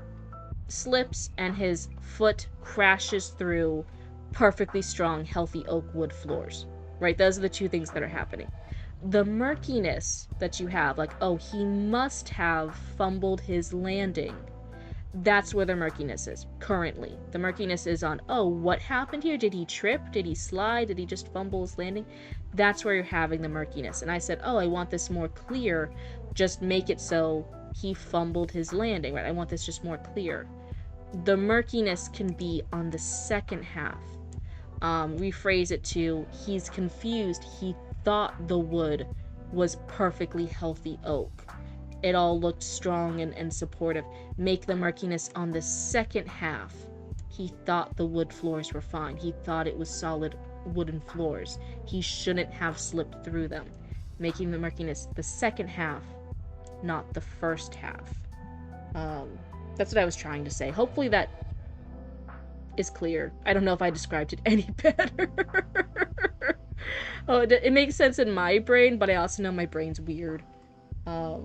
slips and his foot crashes through perfectly strong, healthy oak wood floors. Right? Those are the two things that are happening. The murkiness that you have, like, oh, he must have fumbled his landing. That's where the murkiness is, currently. The murkiness is on, oh, what happened here? Did he trip? Did he slide? Did he just fumble his landing? That's where you're having the murkiness. And I said, oh, I want this more clear. Just make it so he fumbled his landing, right? I want this just more clear. The murkiness can be on the second half. Rephrase it to, he's confused. He thought the wood was perfectly healthy oak. It all looked strong and supportive. Make the murkiness on the second half. He thought the wood floors were fine. He thought it was solid wooden floors. He shouldn't have slipped through them. Making the murkiness the second half, not the first half. That's what I was trying to say. Hopefully that is clear. I don't know if I described it any better. Oh, it makes sense in my brain, but I also know my brain's weird. I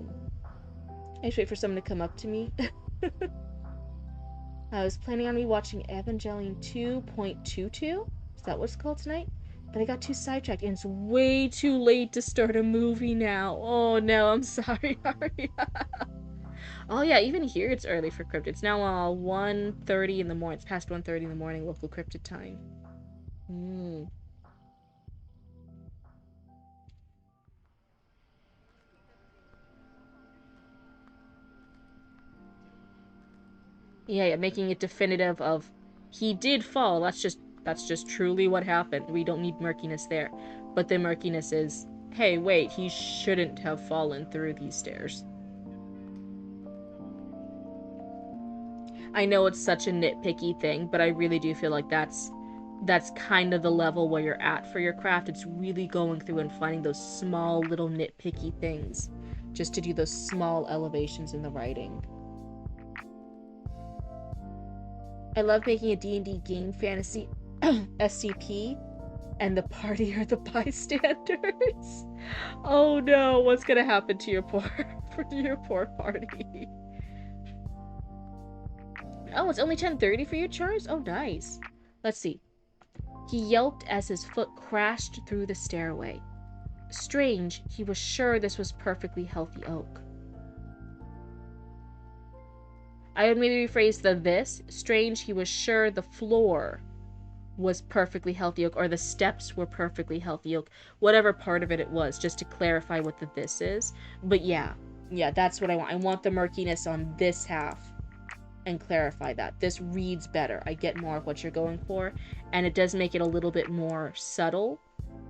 just wait for someone to come up to me. I was planning on rewatching Evangelion 2.22. Is that what it's called tonight? But I got too sidetracked, and it's way too late to start a movie now. Oh no, I'm sorry, Aria. Oh yeah, even here it's early for Cryptid. It's now 1:30 in the morning. It's past 1:30 in the morning local Cryptid time. Yeah, making it definitive of he did fall. That's just truly what happened. We don't need murkiness there. But the murkiness is, hey, wait, he shouldn't have fallen through these stairs. I know it's such a nitpicky thing, but I really do feel like that's kind of the level where you're at for your craft. It's really going through and finding those small little nitpicky things just to do those small elevations in the writing. I love making a D&D game fantasy SCP, and the party are the bystanders. Oh no, what's gonna happen to your poor party? Oh, it's only 10:30 for you, Charles? Oh, nice. Let's see. He yelped as his foot crashed through the stairway. Strange, he was sure this was perfectly healthy oak. I would maybe rephrase this. Strange, he was sure the floor was perfectly healthy oak, or the steps were perfectly healthy oak. Whatever part of it was, just to clarify what the this is. But yeah, that's what I want. I want the murkiness on this half and clarify that. This reads better. I get more of what you're going for, and it does make it a little bit more subtle.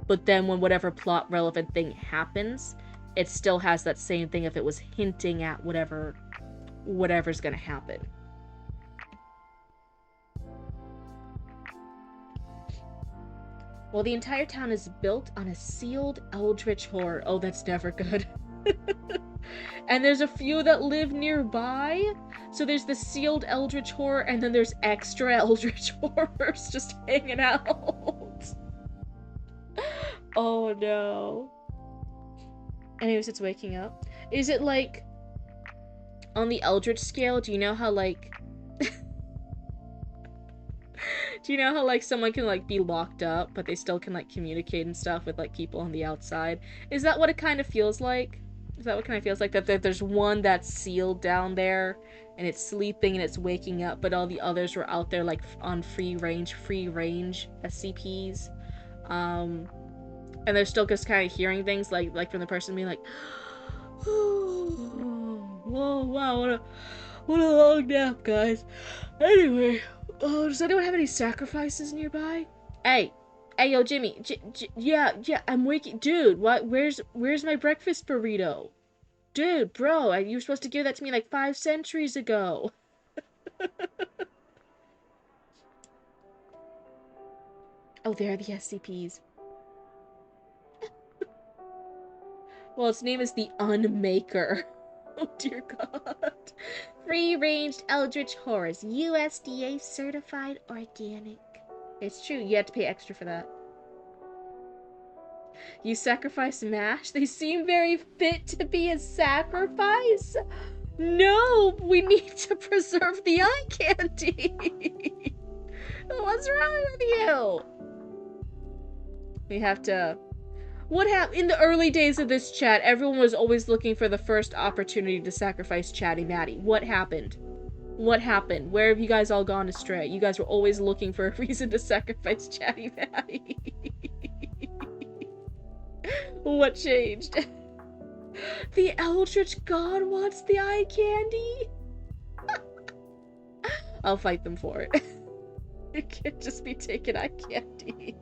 But then when whatever plot relevant thing happens, it still has that same thing if it was hinting at whatever's gonna happen. Well, the entire town is built on a sealed eldritch horror. Oh, that's never good. And there's a few that live nearby. So there's the sealed eldritch horror, and then there's extra eldritch horrors just hanging out. Oh no. Anyways, it's waking up. Is it like on the eldritch scale? Do you know how like do you know how like someone can like be locked up but they still can like communicate and stuff with like people on the outside? Is that what it kind of feels like? Is that what kind of feels like? That there's one that's sealed down there and it's sleeping and it's waking up, but all the others were out there like on free range SCPs. And they're still just kind of hearing things like from the person being like, oh, whoa, wow, what a long nap, guys. Anyway, does anyone have any sacrifices nearby? Hey, yo, Jimmy. Yeah, I'm waking. Dude, what? Where's my breakfast burrito? Dude, bro, you were supposed to give that to me like 5 centuries ago. Oh, there are the SCPs. Well, its name is the Unmaker. Oh, dear God. Free-ranged Eldritch Horrors. USDA certified organic. It's true, you have to pay extra for that. You sacrifice MASH? They seem very fit to be a sacrifice? No, we need to preserve the eye candy. What's wrong with you? We have to... What happened? In the early days of this chat, everyone was always looking for the first opportunity to sacrifice Chatty Matty. What happened? What happened? Where have you guys all gone astray? You guys were always looking for a reason to sacrifice Chatty Matty. What changed? The Eldritch God wants the eye candy? I'll fight them for it. You can't just be taking eye candy.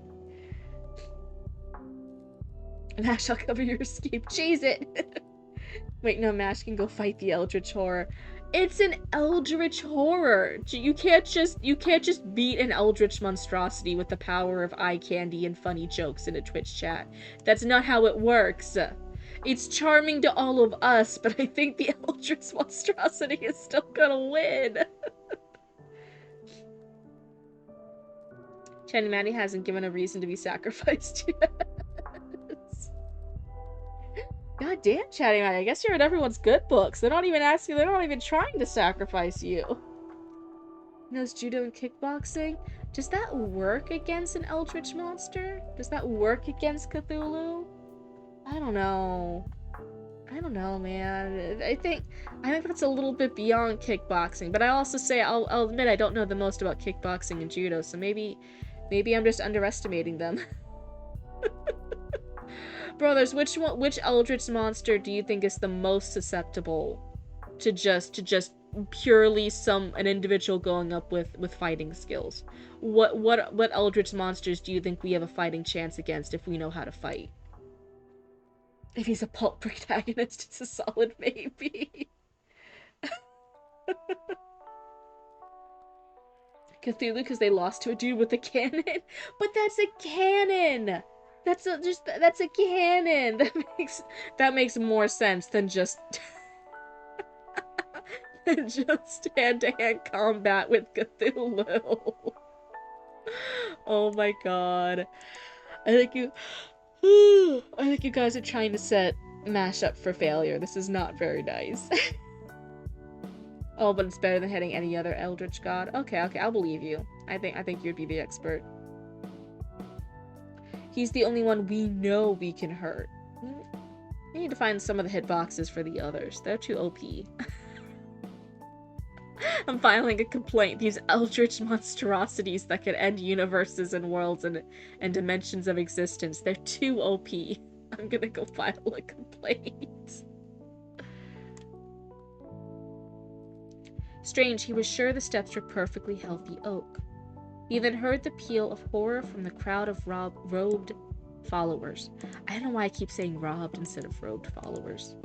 Mash, I'll cover your escape. Cheese it! Wait, no, Mash can go fight the Eldritch Horror. It's an Eldritch Horror! You can't just beat an Eldritch monstrosity with the power of eye candy and funny jokes in a Twitch chat. That's not how it works. It's charming to all of us, but I think the Eldritch monstrosity is still gonna win. Chatty Matty hasn't given a reason to be sacrificed yet. God damn, Chatty Matty, I guess you're in everyone's good books. They're not even asking, they're not even trying to sacrifice you. He knows judo and kickboxing. Does that work against an Eldritch monster? Does that work against Cthulhu? I don't know. I don't know, man. I think that's a little bit beyond kickboxing, but I also say, I'll admit I don't know the most about kickboxing and judo, so maybe I'm just underestimating them. Brothers, which Eldritch monster do you think is the most susceptible to just purely an individual going up with fighting skills? What Eldritch monsters do you think we have a fighting chance against if we know how to fight? If he's a pulp protagonist, it's a solid maybe. Cthulhu because they lost to a dude with a cannon? But that's a cannon! That's a cannon! That makes more sense than just hand-to-hand combat with Cthulhu. Oh my god. I think you guys are trying to set MASH up for failure. This is not very nice. Oh, but it's better than hitting any other Eldritch God. Okay, I'll believe you. I think you'd be the expert. He's the only one we know we can hurt. We need to find some of the hitboxes for the others. They're too OP. I'm filing a complaint. These Eldritch monstrosities that can end universes and worlds and dimensions of existence. They're too OP. I'm gonna go file a complaint. Strange, he was sure the steps were perfectly healthy oak. He then heard the peal of horror from the crowd of robed followers. I don't know why I keep saying robbed instead of robed followers.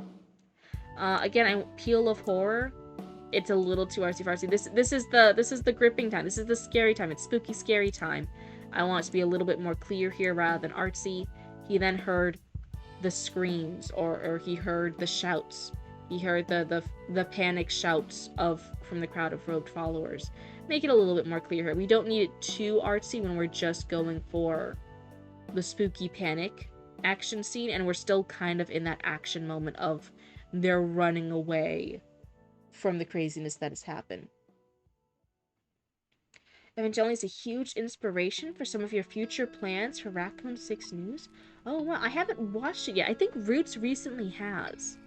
Again, peal of horror. It's a little too artsy-fartsy. This is the gripping time. This is the scary time. It's spooky, scary time. I want it to be a little bit more clear here rather than artsy. He then heard the screams, or he heard the shouts. He heard the panic shouts from the crowd of robed followers. Make it a little bit more clear here. We don't need it too artsy when we're just going for the spooky panic action scene, and we're still kind of in that action moment of they're running away from the craziness that has happened. Evangelion is a huge inspiration for some of your future plans for Raccoon 6 News. Oh, wow, I haven't watched it yet. I think Roots recently has.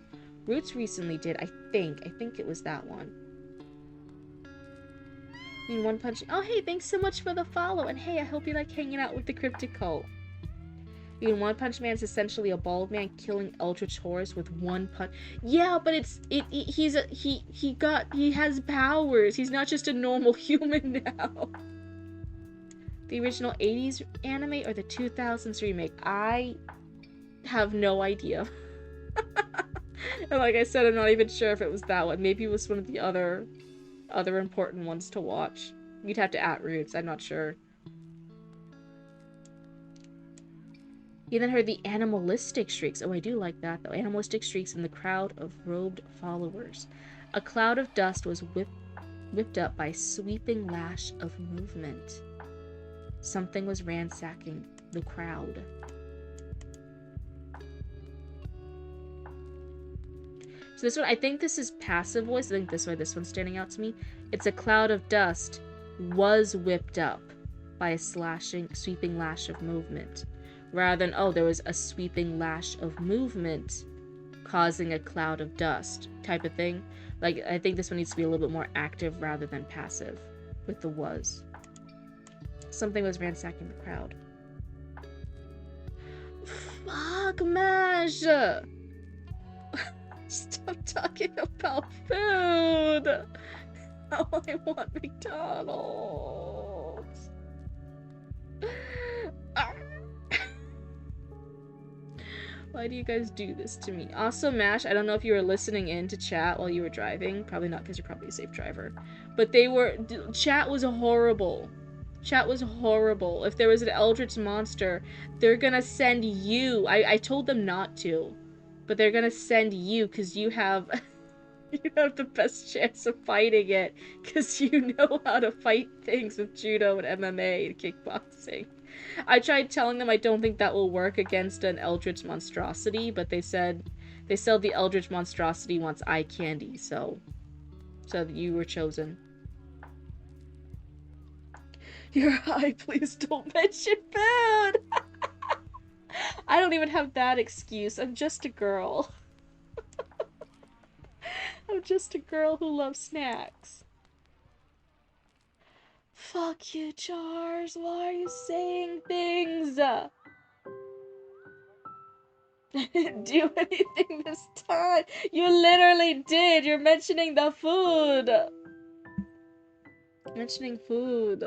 Roots recently did, I think it was that one. I mean, One Punch... Oh, hey, thanks so much for the follow, and hey, I hope you like hanging out with the Cryptid cult. I mean, One Punch Man's essentially a bald man killing Eldritch horrors with one punch. Yeah, but he has powers. He's not just a normal human now. The original 80s anime or the 2000s remake? I have no idea. And like I said, I'm not even sure if it was that one. Maybe it was one of the other important ones to watch. You'd have to @roots, I'm not sure. He then heard the animalistic shrieks. Oh, I do like that, though. Animalistic shrieks in the crowd of robed followers. A cloud of dust was whipped up by a sweeping lash of movement. Something was ransacking the crowd. So this one, I think this is passive voice. I think this one's standing out to me. It's a cloud of dust was whipped up by a sweeping lash of movement. Rather than, oh, there was a sweeping lash of movement causing a cloud of dust type of thing. Like, I think this one needs to be a little bit more active rather than passive with the was. Something was ransacking the crowd. Fuck, Mash! Stop talking about food! Now I want McDonald's! Why do you guys do this to me? Also, Mash, I don't know if you were listening in to chat while you were driving. Probably not, because you're probably a safe driver. But chat was horrible. Chat was horrible. If there was an Eldritch monster, they're gonna send you. I told them not to. But they're gonna send you, because you have... you have the best chance of fighting it. Because you know how to fight things with judo and MMA and kickboxing. I tried telling them I don't think that will work against an Eldritch monstrosity, but they said the Eldritch monstrosity wants eye candy, so you were chosen. You're high, please don't mention food! I don't even have that excuse. I'm just a girl. I'm just a girl who loves snacks. Fuck you, Chars. Why are you saying things? I didn't do anything this time. You literally did. You're mentioning the food. Mentioning food.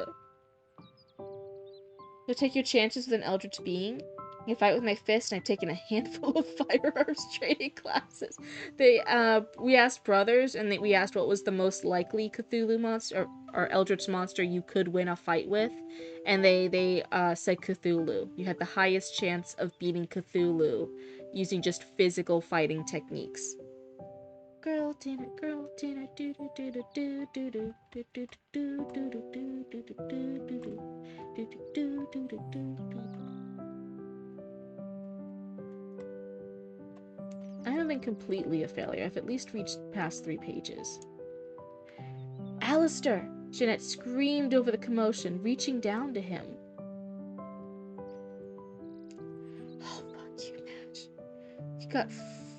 You'll take your chances with an Eldritch being. I fight with my fist, and I've taken a handful of firearms training classes. We asked brothers, and we asked what was the most likely Cthulhu monster or Eldritch monster you could win a fight with, and they said Cthulhu. You had the highest chance of beating Cthulhu using just physical fighting techniques. Girl dinner, do do do do do do do do do do do do do do do do. I haven't been completely a failure. I've at least reached past 3 pages. Alistair! Jeanette screamed over the commotion, reaching down to him. Oh, fuck you, Match. You got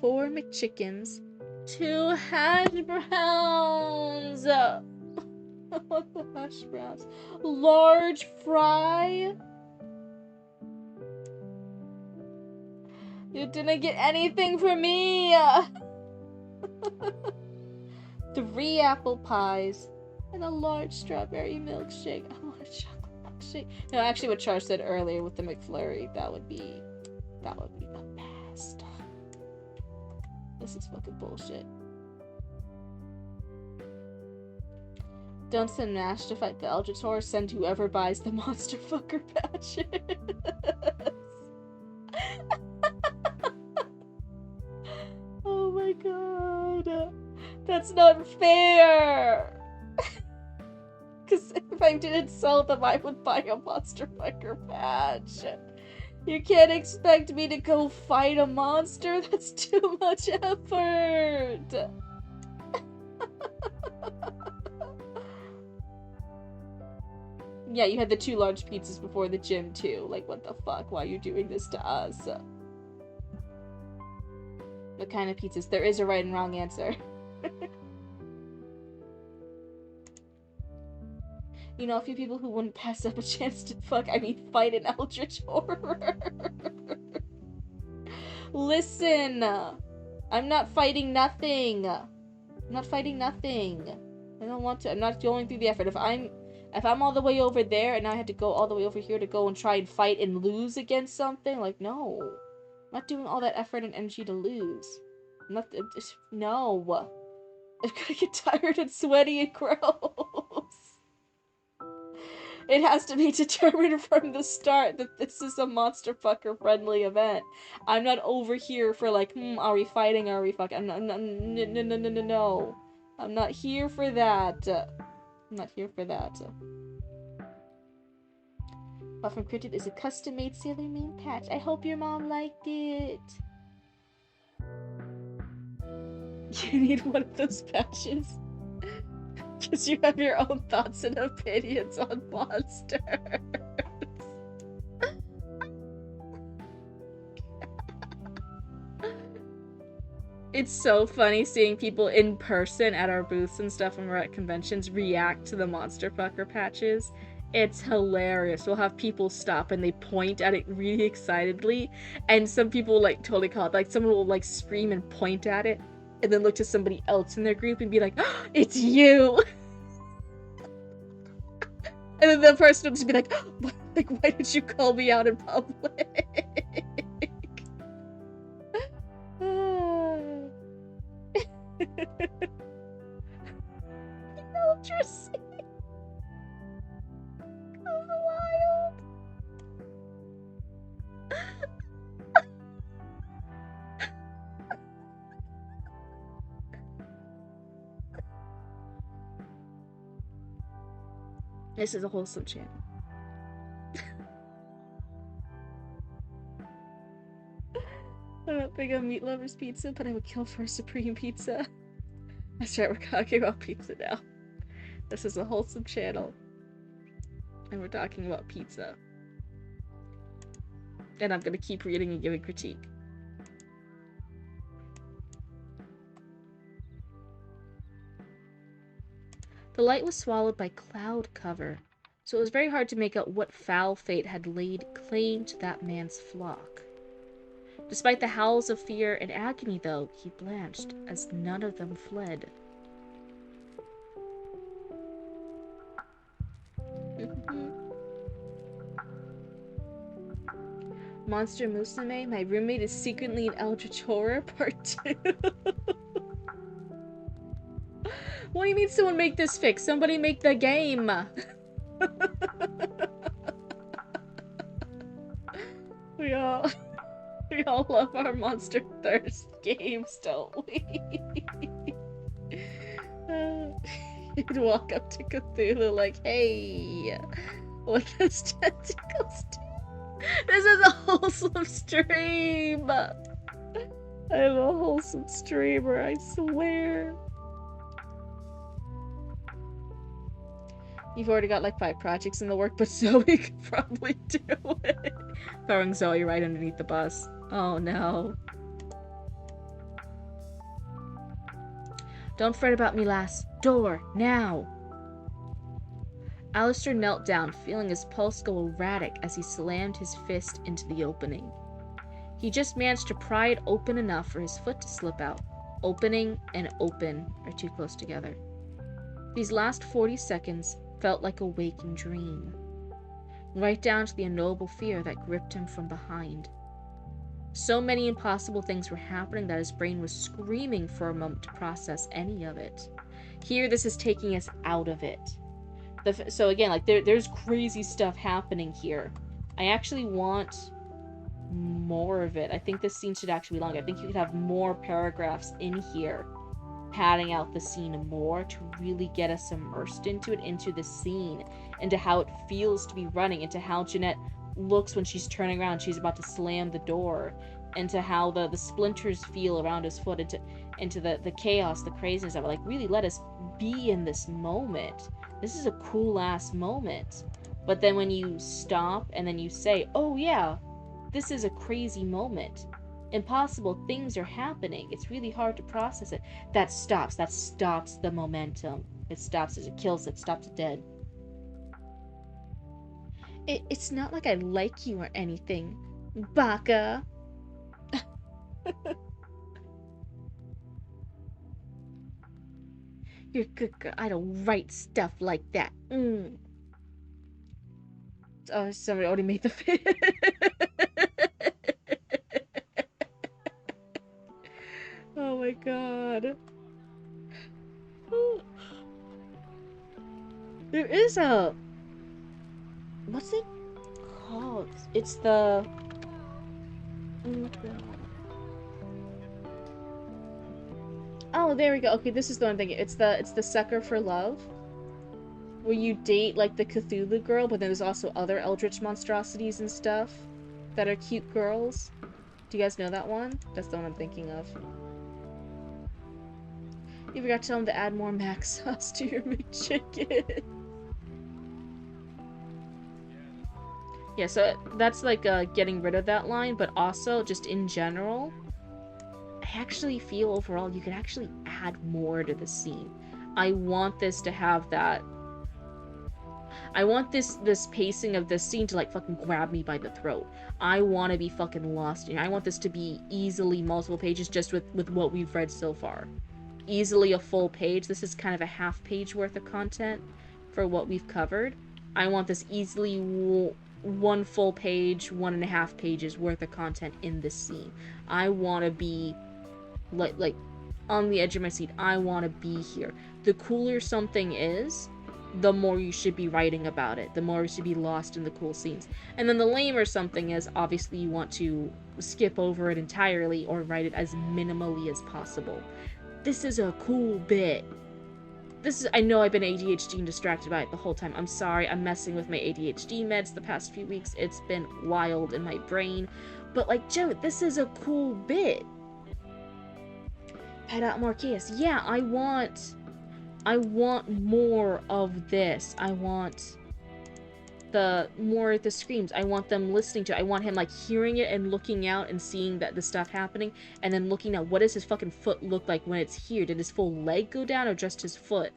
4 McChickens, 2 hash browns! What the hash browns? Large fry? You didn't get anything for me! 3 apple pies and a large strawberry milkshake. I want a chocolate milkshake. No, actually what Char said earlier with the McFlurry, that would be the best. This is fucking bullshit. Don't send Nash to fight the Eldritch Horror, send whoever buys the monster fucker patches. Oh my god. That's not fair! Because if I didn't sell them, I would buy a monster fucker patch. You can't expect me to go fight a monster. That's too much effort. Yeah, you had the 2 large pizzas before the gym too. Like, what the fuck? Why are you doing this to us? What kind of pizzas? There is a right and wrong answer. You know, a few people who wouldn't pass up a chance to fight an Eldritch Horror. Listen! I'm not fighting nothing. I'm not fighting nothing. I don't want to. I'm not going through the effort. If I'm all the way over there and now I have to go all the way over here to go and try and fight and lose against something, like, no. I'm not doing all that effort and energy to lose. I'm not. No. I'm gonna get tired and sweaty and gross. It has to be determined from the start that this is a monster fucker friendly event. I'm not over here for like, are we fighting? Are we fucking? No. I'm not here for that. I'm not here for that. But from Cryptid is a custom-made Sailor Moon patch. I hope your mom liked it. You need one of those patches. Because you have your own thoughts and opinions on monsters. It's so funny seeing people in person at our booths and stuff when we're at conventions react to the monster fucker patches. It's hilarious. We'll have people stop and they point at it really excitedly, and some people like totally call it. Like someone will like scream and point at it, and then look to somebody else in their group and be like, oh, "It's you!" And then the person will just be like, "Why did you call me out in public?" Electricity. Goes wild. This is a wholesome channel. I'm not big on meat lovers pizza, but I would kill for a supreme pizza. That's right, we're talking about pizza now. This is a wholesome channel. And we're talking about pizza. And I'm gonna keep reading and giving critique. The light was swallowed by cloud cover, so it was very hard to make out what foul fate had laid claim to that man's flock. Despite the howls of fear and agony, though, he blanched as none of them fled. Monster Musume, my roommate is secretly an Eldritch Horror Part 2. What do you mean someone make this fic? Somebody make the game! We all love our Monster Thirst games, don't we? You'd walk up to Cthulhu like, hey, what does tentacles do? This is a wholesome stream! I'm a wholesome streamer, I swear. You've already got like 5 projects in the work, but Zoe could probably do it. Throwing Zoe right underneath the bus. Oh no. Don't fret about me, lass. Door, now! Alistair knelt down, feeling his pulse go erratic as he slammed his fist into the opening. He just managed to pry it open enough for his foot to slip out. Opening and open are too close together. These last 40 seconds felt like a waking dream, right down to the unknowable fear that gripped him from behind. So many impossible things were happening that his brain was screaming for a moment to process any of it. Here, this is taking us out of it. So again, like there's crazy stuff happening here. I actually want more of it. I think this scene should actually be longer. I think you could have more paragraphs in here padding out the scene more to really get us immersed into it, into the scene, into how it feels to be running, into how Jeanette looks when she's turning around, she's about to slam the door, into how the splinters feel around his foot, into the chaos, the craziness of it. Like, really let us be in this moment. This is a cool ass moment. But then when you stop and then you say, oh yeah, this is a crazy moment, impossible things are happening, it's really hard to process it, that stops the momentum. It stops it, it kills it, stops it dead. It's not like I like you or anything, Baka. You're a good girl. I don't write stuff like that. Oh, somebody already made the fit. Oh my There is a... What's it called? It's the... Oh, there we go. Okay, this is the one I'm thinking. It's the Sucker for Love, where you date like the Cthulhu girl, but then there's also other eldritch monstrosities and stuff that are cute girls. Do you guys know that one? That's the one I'm thinking of. You forgot to tell him to add more mac sauce to your McChicken. Yeah, so that's like getting rid of that line, but also just in general, I actually feel overall you could actually add more to the scene. I want this to have that. I want this pacing of this scene to like fucking grab me by the throat. I want to be fucking lost in. I want this to be easily multiple pages just with what we've read so far. Easily a full page. This is kind of a half page worth of content for what we've covered. I want this easily one full page, 1.5 pages worth of content in this scene. I want to be like on the edge of my seat. I want to be here. The cooler something is, the more you should be writing about it. The more you should be lost in the cool scenes. And then the lamer something is, obviously you want to skip over it entirely or write it as minimally as possible. This is a cool bit. I know I've been ADHD and distracted by it the whole time. I'm sorry, I'm messing with my ADHD meds the past few weeks. It's been wild in my brain. But like, Joe, this is a cool bit. Pet out more chaos. Yeah, I want more of this. I want more of the screams. I want them listening to it. I want him like hearing it and looking out and seeing that the stuff happening, and then looking at what does his fucking foot look like when it's here. Did his full leg go down or just his foot?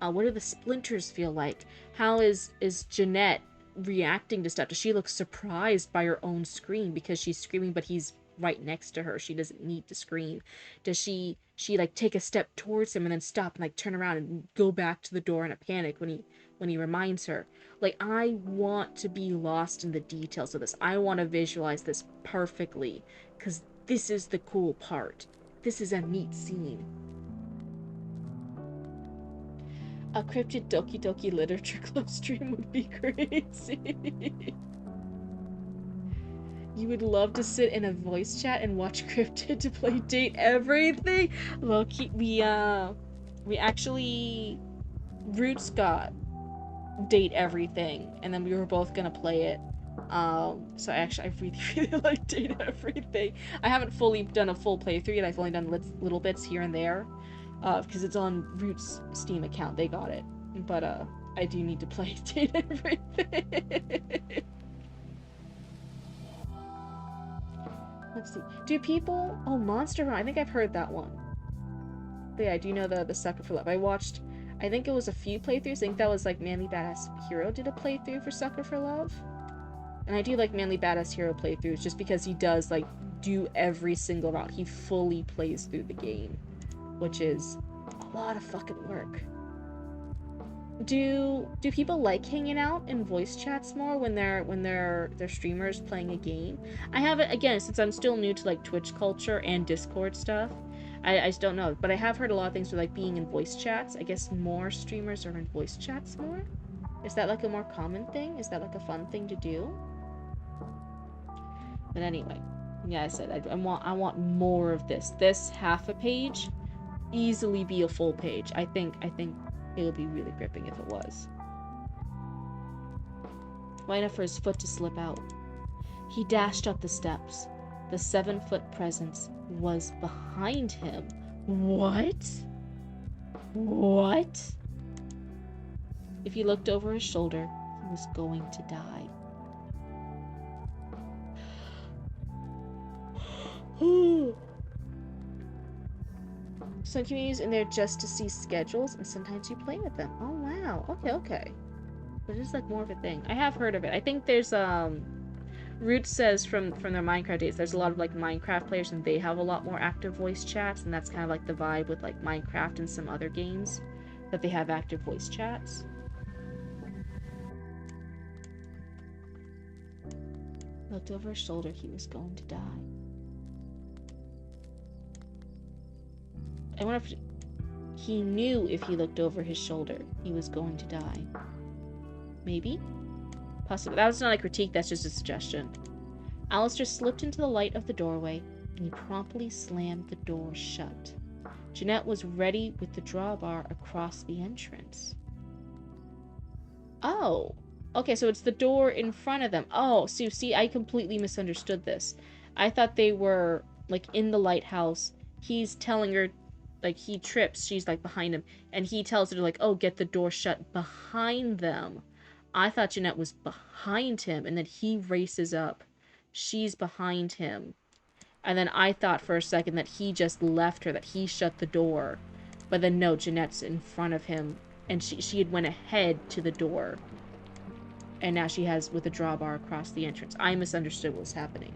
What do the splinters feel like? How is Jeanette reacting to stuff? Does she look surprised by her own scream because she's screaming but he's right next to her? She doesn't need to scream. Does she like take a step towards him and then stop and like turn around and go back to the door in a panic when he reminds her? Like, I want to be lost in the details of this. I want to visualize this perfectly, because this is the cool part. This is a neat scene. A Cryptid Doki Doki Literature Club stream would be crazy. You would love to sit in a voice chat and watch Cryptid to play Date Everything? Loki, we actually... Roots got Date Everything, and then we were both gonna play it. So I really, really like Date Everything. I haven't fully done a full playthrough yet. I've only done little bits here and there, because it's on Roots Steam account. They got it, but I do need to play Date Everything. Let's see. Do people? Oh, Monster Run. I think I've heard that one. But yeah, I do know the Sucker for Love. I watched. I think it was a few playthroughs. I think that was like Manly Badass Hero did a playthrough for Sucker for Love. And I do like Manly Badass Hero playthroughs just because he does like do every single route. He fully plays through the game, which is a lot of fucking work. Do people like hanging out in voice chats more when they're streamers playing a game? I haven't, again, since I'm still new to like Twitch culture and Discord stuff. I just don't know, but I have heard a lot of things with like being in voice chats. I guess more streamers are in voice chats more. Is that like a more common thing? Is that like a fun thing to do? But anyway, yeah, I said I want more of this. This half a page, easily be a full page. I think it would be really gripping if it was. Wide enough for his foot to slip out. He dashed up the steps. The 7-foot presence was behind him. What? What? If he looked over his shoulder, he was going to die. Some communities in there just to see schedules, and sometimes you play with them. Oh wow. Okay. But it's like more of a thing. I have heard of it. I think there's Root says from their Minecraft days, there's a lot of like Minecraft players and they have a lot more active voice chats, and that's kind of like the vibe with like Minecraft and some other games, that they have active voice chats. Looked over his shoulder, he was going to die. I wonder if he knew if he looked over his shoulder, he was going to die. Maybe? Possibly. That was not a critique, that's just a suggestion. Alistair slipped into the light of the doorway, and he promptly slammed the door shut. Jeanette was ready with the drawbar across the entrance. Oh. Okay, so it's the door in front of them. Oh, so see, I completely misunderstood this. I thought they were, like, in the lighthouse. He's telling her, like, he trips. She's, like, behind him. And he tells her, like, oh, get the door shut behind them. I thought Jeanette was behind him, and then he races up. She's behind him. And then I thought for a second that he just left her, that he shut the door. But then no, Jeanette's in front of him. And she had went ahead to the door. And now she has with a drawbar across the entrance. I misunderstood what was happening.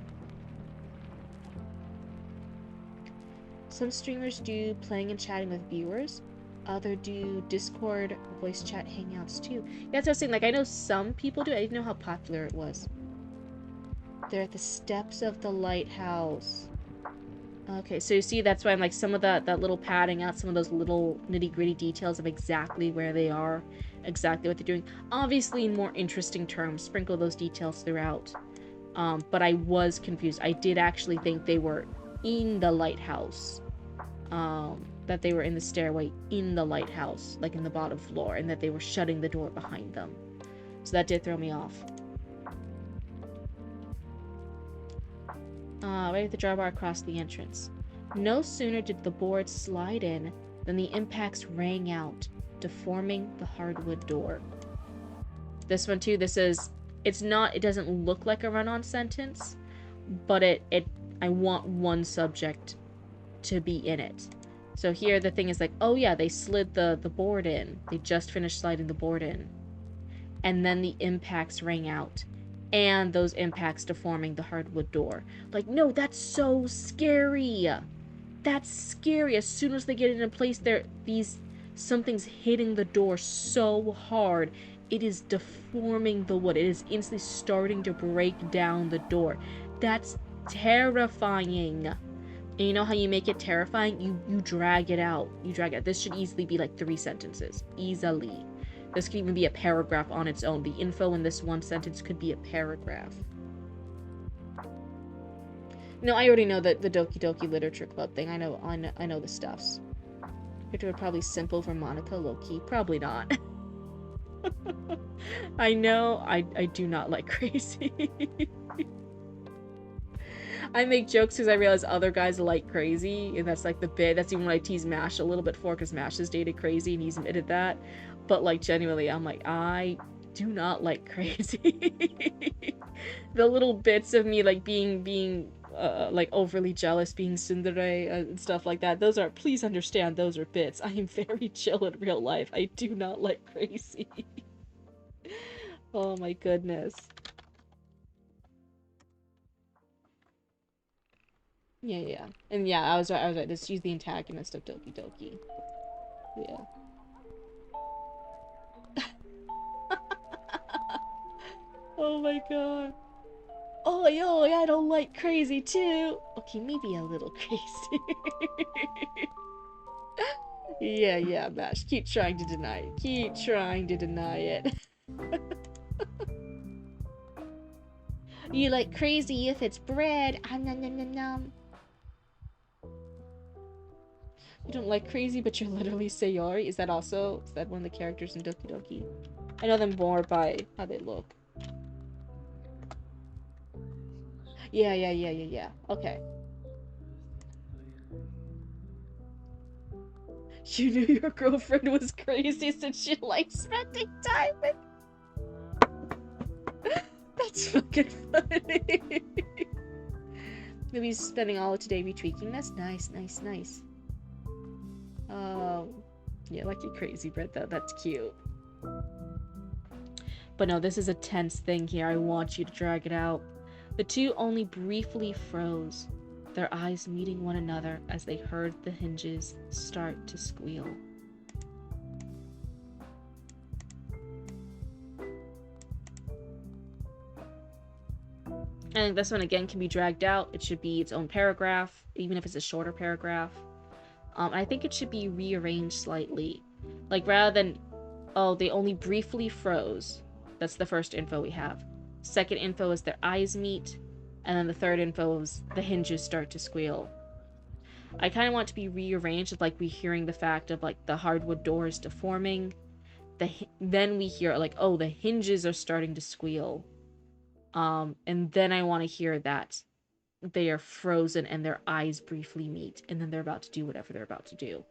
Some streamers do playing and chatting with viewers. Other do Discord voice chat hangouts too. Yeah, that's what I was saying. Like, I know some people do. I didn't know how popular it was. They're at the steps of the lighthouse. Okay, so you see, that's why I'm like, some of that little padding out, some of those little nitty-gritty details of exactly where they are, exactly what they're doing. Obviously, in more interesting terms, sprinkle those details throughout. But I was confused. I did actually think they were in the lighthouse. That they were in the stairway in the lighthouse, like in the bottom floor, and that they were shutting the door behind them. So that did throw me off. Right at the drawbar across the entrance. No sooner did the board slide in than the impacts rang out, deforming the hardwood door. This one too, it doesn't look like a run-on sentence, but I want one subject to be in it. So here the thing is like, oh yeah, they slid the board in. They just finished sliding the board in. And then the impacts rang out. And those impacts deforming the hardwood door. Like, no, that's so scary. That's scary. As soon as they get it in place, something's hitting the door so hard. It is deforming the wood. It is instantly starting to break down the door. That's terrifying. And you know how you make it terrifying? You drag it out. You drag it out. This should easily be like 3 sentences. Easily. This could even be a paragraph on its own. The info in this one sentence could be a paragraph. No, I already know that the Doki Doki Literature Club thing. I know the stuffs. It would probably simple for Monica low-key. Probably not. I know. I do not like crazy. I make jokes because I realize other guys like crazy, and that's like the bit. That's even when I tease Mash a little bit for, because Mash has dated crazy, and he's admitted that. But like genuinely, I'm like, I do not like crazy. The little bits of me like being like overly jealous, being tsundere and stuff like that. Please understand, those are bits. I am very chill in real life. I do not like crazy. Oh my goodness. Yeah. And yeah, I was right. She's the antagonist of Doki Doki. Yeah. Oh my god. Oh, yo, I don't like crazy too. Okay, maybe a little crazy. Yeah, Mash. Keep trying to deny it. Keep trying to deny it. You like crazy if it's bread. Nom nom nom nom. You don't like crazy, but you're literally Sayori. Is that one of the characters in Doki Doki? I know them more by how they look. Yeah. Okay. You knew your girlfriend was crazy since she likes spending time with... That's fucking funny. Maybe spending all of today retweaking. That's nice. Yeah, like your crazy bread though. That's cute. But no, this is a tense thing here. I want you to drag it out. The two only briefly froze, their eyes meeting one another as they heard the hinges start to squeal. I think this one again can be dragged out. It should be its own paragraph, even if it's a shorter paragraph. I think it should be rearranged slightly. Like rather than, oh, they only briefly froze. That's the first info we have. Second info is their eyes meet, and then the third info is the hinges start to squeal. I kind of want to be rearranged, like we hearing the fact of like the hardwood doors deforming. Then we hear like, oh, the hinges are starting to squeal. And then I want to hear that they are frozen and their eyes briefly meet, and then they're about to do whatever they're about to do.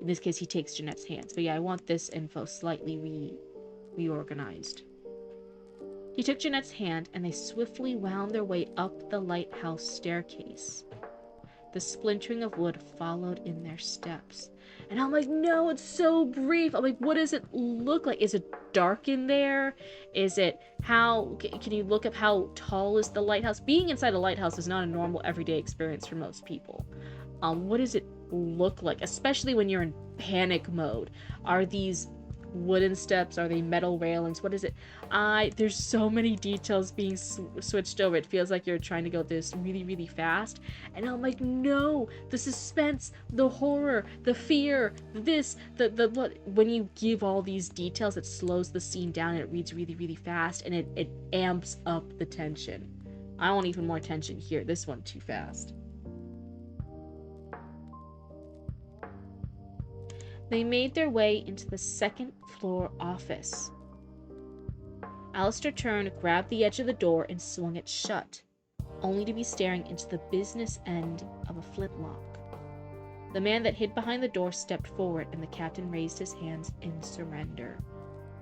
In this case, he takes Jeanette's hands. But yeah, I want this info slightly reorganized. He took Jeanette's hand, and they swiftly wound their way up the lighthouse staircase. The splintering of wood followed in their steps. And I'm like, no, it's so brief. I'm like, what does it look like? Is it dark in there? Is it how... Can you look up how tall is the lighthouse? Being inside a lighthouse is not a normal everyday experience for most people. What does it look like? Especially when you're in panic mode. Are these wooden steps? Are they metal railings? What is it? There's so many details being switched over. It feels like you're trying to go this really fast, and I'm like, no, the suspense, the horror, the fear, this, the when you give all these details, it slows the scene down and it reads really fast, and it amps up the tension. I want even more tension here. This one too fast. They made their way into the second floor office. Alistair turned, grabbed the edge of the door, and swung it shut, only to be staring into the business end of a flintlock. The man that hid behind the door stepped forward, and the captain raised his hands in surrender.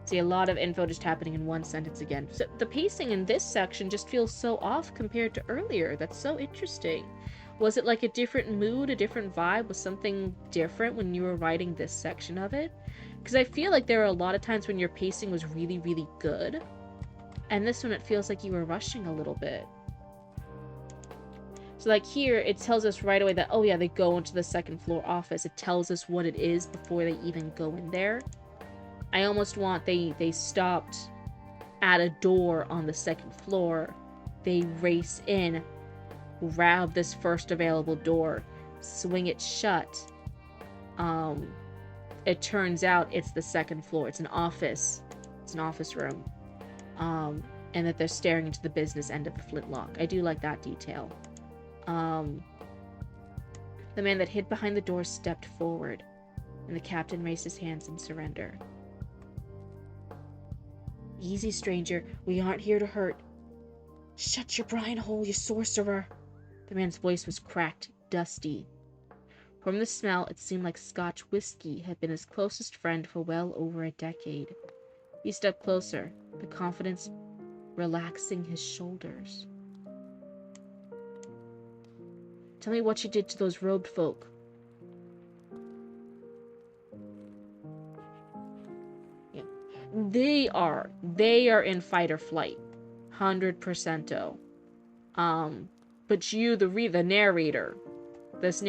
See, a lot of info just happening in one sentence again. So the pacing in this section just feels so off compared to earlier. That's so interesting. Was it like a different mood, a different vibe? Was something different when you were writing this section of it? Because I feel like there are a lot of times when your pacing was really good. And this one, it feels like you were rushing a little bit. So like here, it tells us right away that, oh yeah, they go into the second floor office. It tells us what it is before they even go in there. I almost want they stopped at a door on the second floor. They race in, grab this first available door, swing it shut. It turns out it's the second floor. It's an office. It's an office room. And that they're staring into the business end of the flintlock. I do like that detail. The man that hid behind the door stepped forward, and the captain raised his hands in surrender. Easy, stranger. We aren't here to hurt. Shut your brine hole, you sorcerer. The man's voice was cracked, dusty. From the smell, it seemed like Scotch whiskey had been his closest friend for well over a decade. He stepped closer, the confidence relaxing his shoulders. Tell me what you did to those robed folk. Yeah. They are in fight or flight. 100%. But you, the narrator, this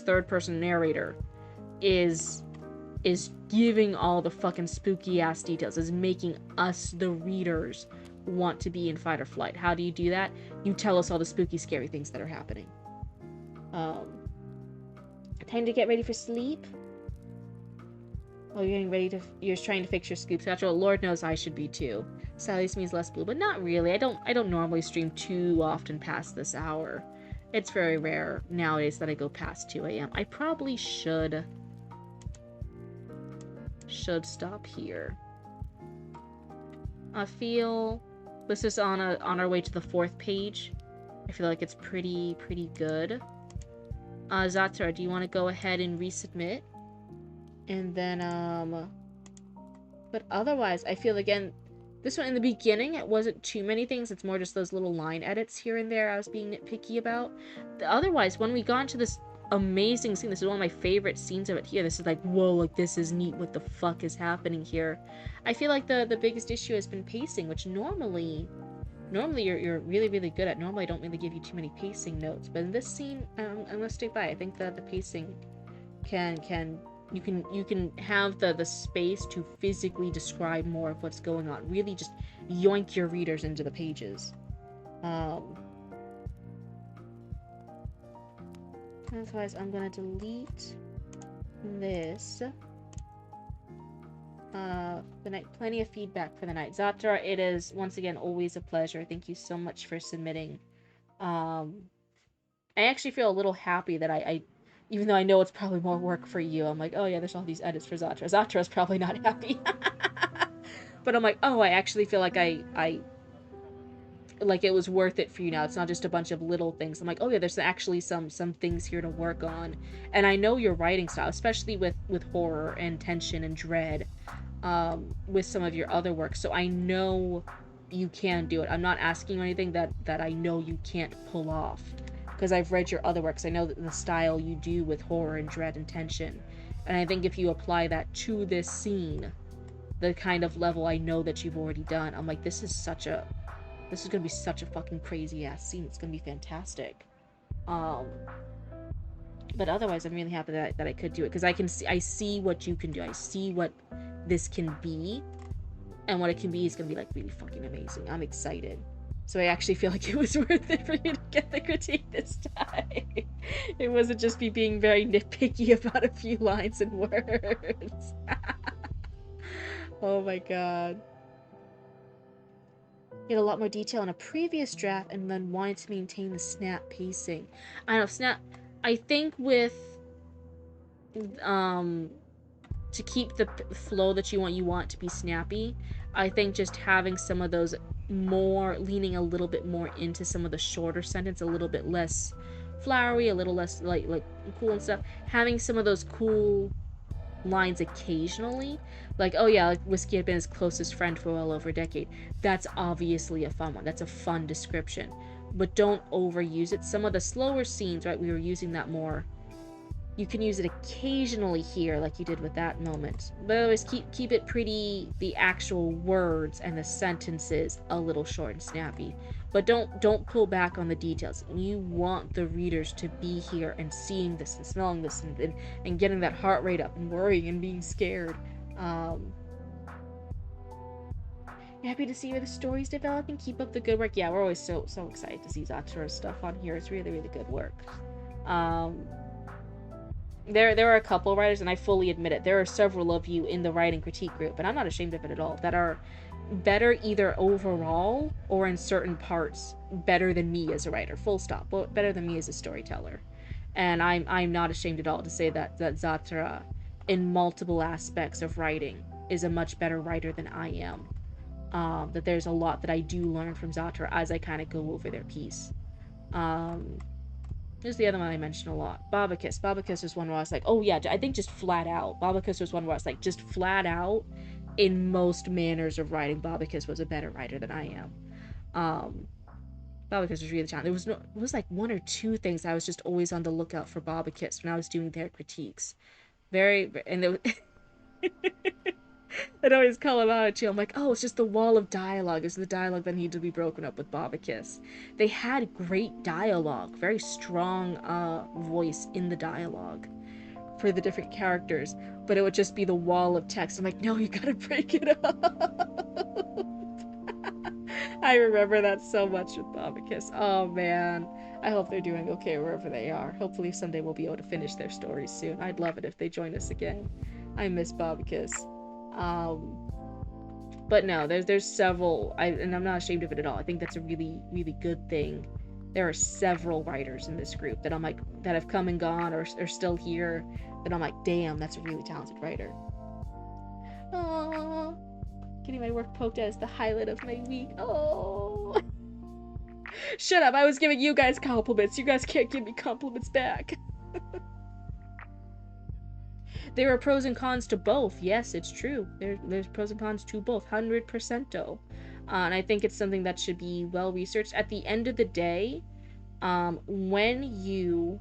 third person narrator, is giving all the fucking spooky ass details, is making us, the readers, want to be in fight or flight. How do you do that? You tell us all the spooky, scary things that are happening. Time to get ready for sleep? Oh, you're trying to fix your scoop schedule. Lord knows I should be too. Sally's means less blue, but not really. I don't normally stream too often past this hour. It's very rare nowadays that I go past 2 a.m. I probably should stop here. I feel this is on our way to the 4th page. I feel like it's pretty good. Zatara, do you want to go ahead and resubmit? And then, but otherwise, I feel, again, this one in the beginning, it wasn't too many things. It's more just those little line edits here and there I was being nitpicky about. Otherwise, when we got into this amazing scene, this is one of my favorite scenes of it here. This is like, whoa, like, this is neat. What the fuck is happening here? I feel like the biggest issue has been pacing, which normally you're really good at. Normally I don't really give you too many pacing notes, but in this scene, I'm gonna stick by. I think that the pacing you can have the space to physically describe more of what's going on. Really just yoink your readers into the pages. Otherwise, I'm gonna delete this. the night. Plenty of feedback for the night. Zatra, it is once again always a pleasure. Thank you so much for submitting. I actually feel a little happy that I even though I know it's probably more work for you, I'm like, oh yeah, there's all these edits for Zatra. Zatra's probably not happy. But I'm like, oh, I actually feel like I like it was worth it for you now. It's not just a bunch of little things. I'm like, oh yeah, there's actually some things here to work on. And I know your writing style, especially with horror and tension and dread, with some of your other work. So I know you can do it. I'm not asking you anything that I know you can't pull off. Because I've read your other works. I know that the style you do with horror and dread and tension. And I think if you apply that to this scene, the kind of level I know that you've already done, I'm like, this is gonna be such a fucking crazy ass scene. It's gonna be fantastic. But otherwise, I'm really happy that I could do it, because I see what you can do. I see what this can be, and what it can be is gonna be like really fucking amazing. I'm excited. So I actually feel like it was worth it for you to get the critique this time. It wasn't just me being very nitpicky about a few lines and words. Oh my god. Get a lot more detail in a previous draft and then wanted to maintain the snap pacing. I don't know, snap. I think with to keep the flow that you want to be snappy, I think just having some of those more, leaning a little bit more into some of the shorter sentence, a little bit less flowery, a little less like cool and stuff, having some of those cool lines occasionally, like, oh yeah, like Whiskey had been his closest friend for well over a decade. That's obviously a fun one. That's a fun description, but don't overuse it. Some of the slower scenes, right, we were using that more. You can use it occasionally here, like you did with that moment, but always keep it pretty, the actual words and the sentences a little short and snappy. But don't pull back on the details. You want the readers to be here and seeing this and smelling this and getting that heart rate up and worrying and being scared. Happy to see where the story's developing. Keep up the good work. Yeah, we're always so excited to see Zatura's stuff on here. It's really, really good work. There are a couple of writers, and I fully admit it, there are several of you in the writing critique group, and I'm not ashamed of it at all, that are better either overall or in certain parts better than me as a writer, full stop, but better than me as a storyteller. And I'm not ashamed at all to say that Zatura, in multiple aspects of writing, is a much better writer than I am. That there's a lot that I do learn from Zatura as I kind of go over their piece. Here's the other one I mentioned a lot. Babakis. Babakis was one where I was like, oh yeah, I think just flat out. Babakis was one where I was like, just flat out, in most manners of writing, Babakis was a better writer than I am. Babakis was really challenging. It was like one or two things I was just always on the lookout for Babakis when I was doing their critiques. And there I'd always call him out too. I'm like, oh, it's just the wall of dialogue. It's the dialogue that needed to be broken up with Babakis. They had great dialogue, very strong voice in the dialogue for the different characters, but it would just be the wall of text. I'm like, no, you gotta break it up. I remember that so much with Babakis. Oh man, I hope they're doing okay wherever they are. Hopefully someday we'll be able to finish their stories soon. I'd love it if they join us again. I miss Babakis. But no, there's several, and I'm not ashamed of it at all. I think that's a really, really good thing. There are several writers in this group that I'm like, that have come and gone or are still here, that I'm like, damn, that's a really talented writer. Aww. Getting my work poked at is the highlight of my week. Oh. Shut up, I was giving you guys compliments. You guys can't give me compliments back. There are pros and cons to both. Yes, it's true. There's pros and cons to both. 100%. And I think it's something that should be well researched. At the end of the day, when you,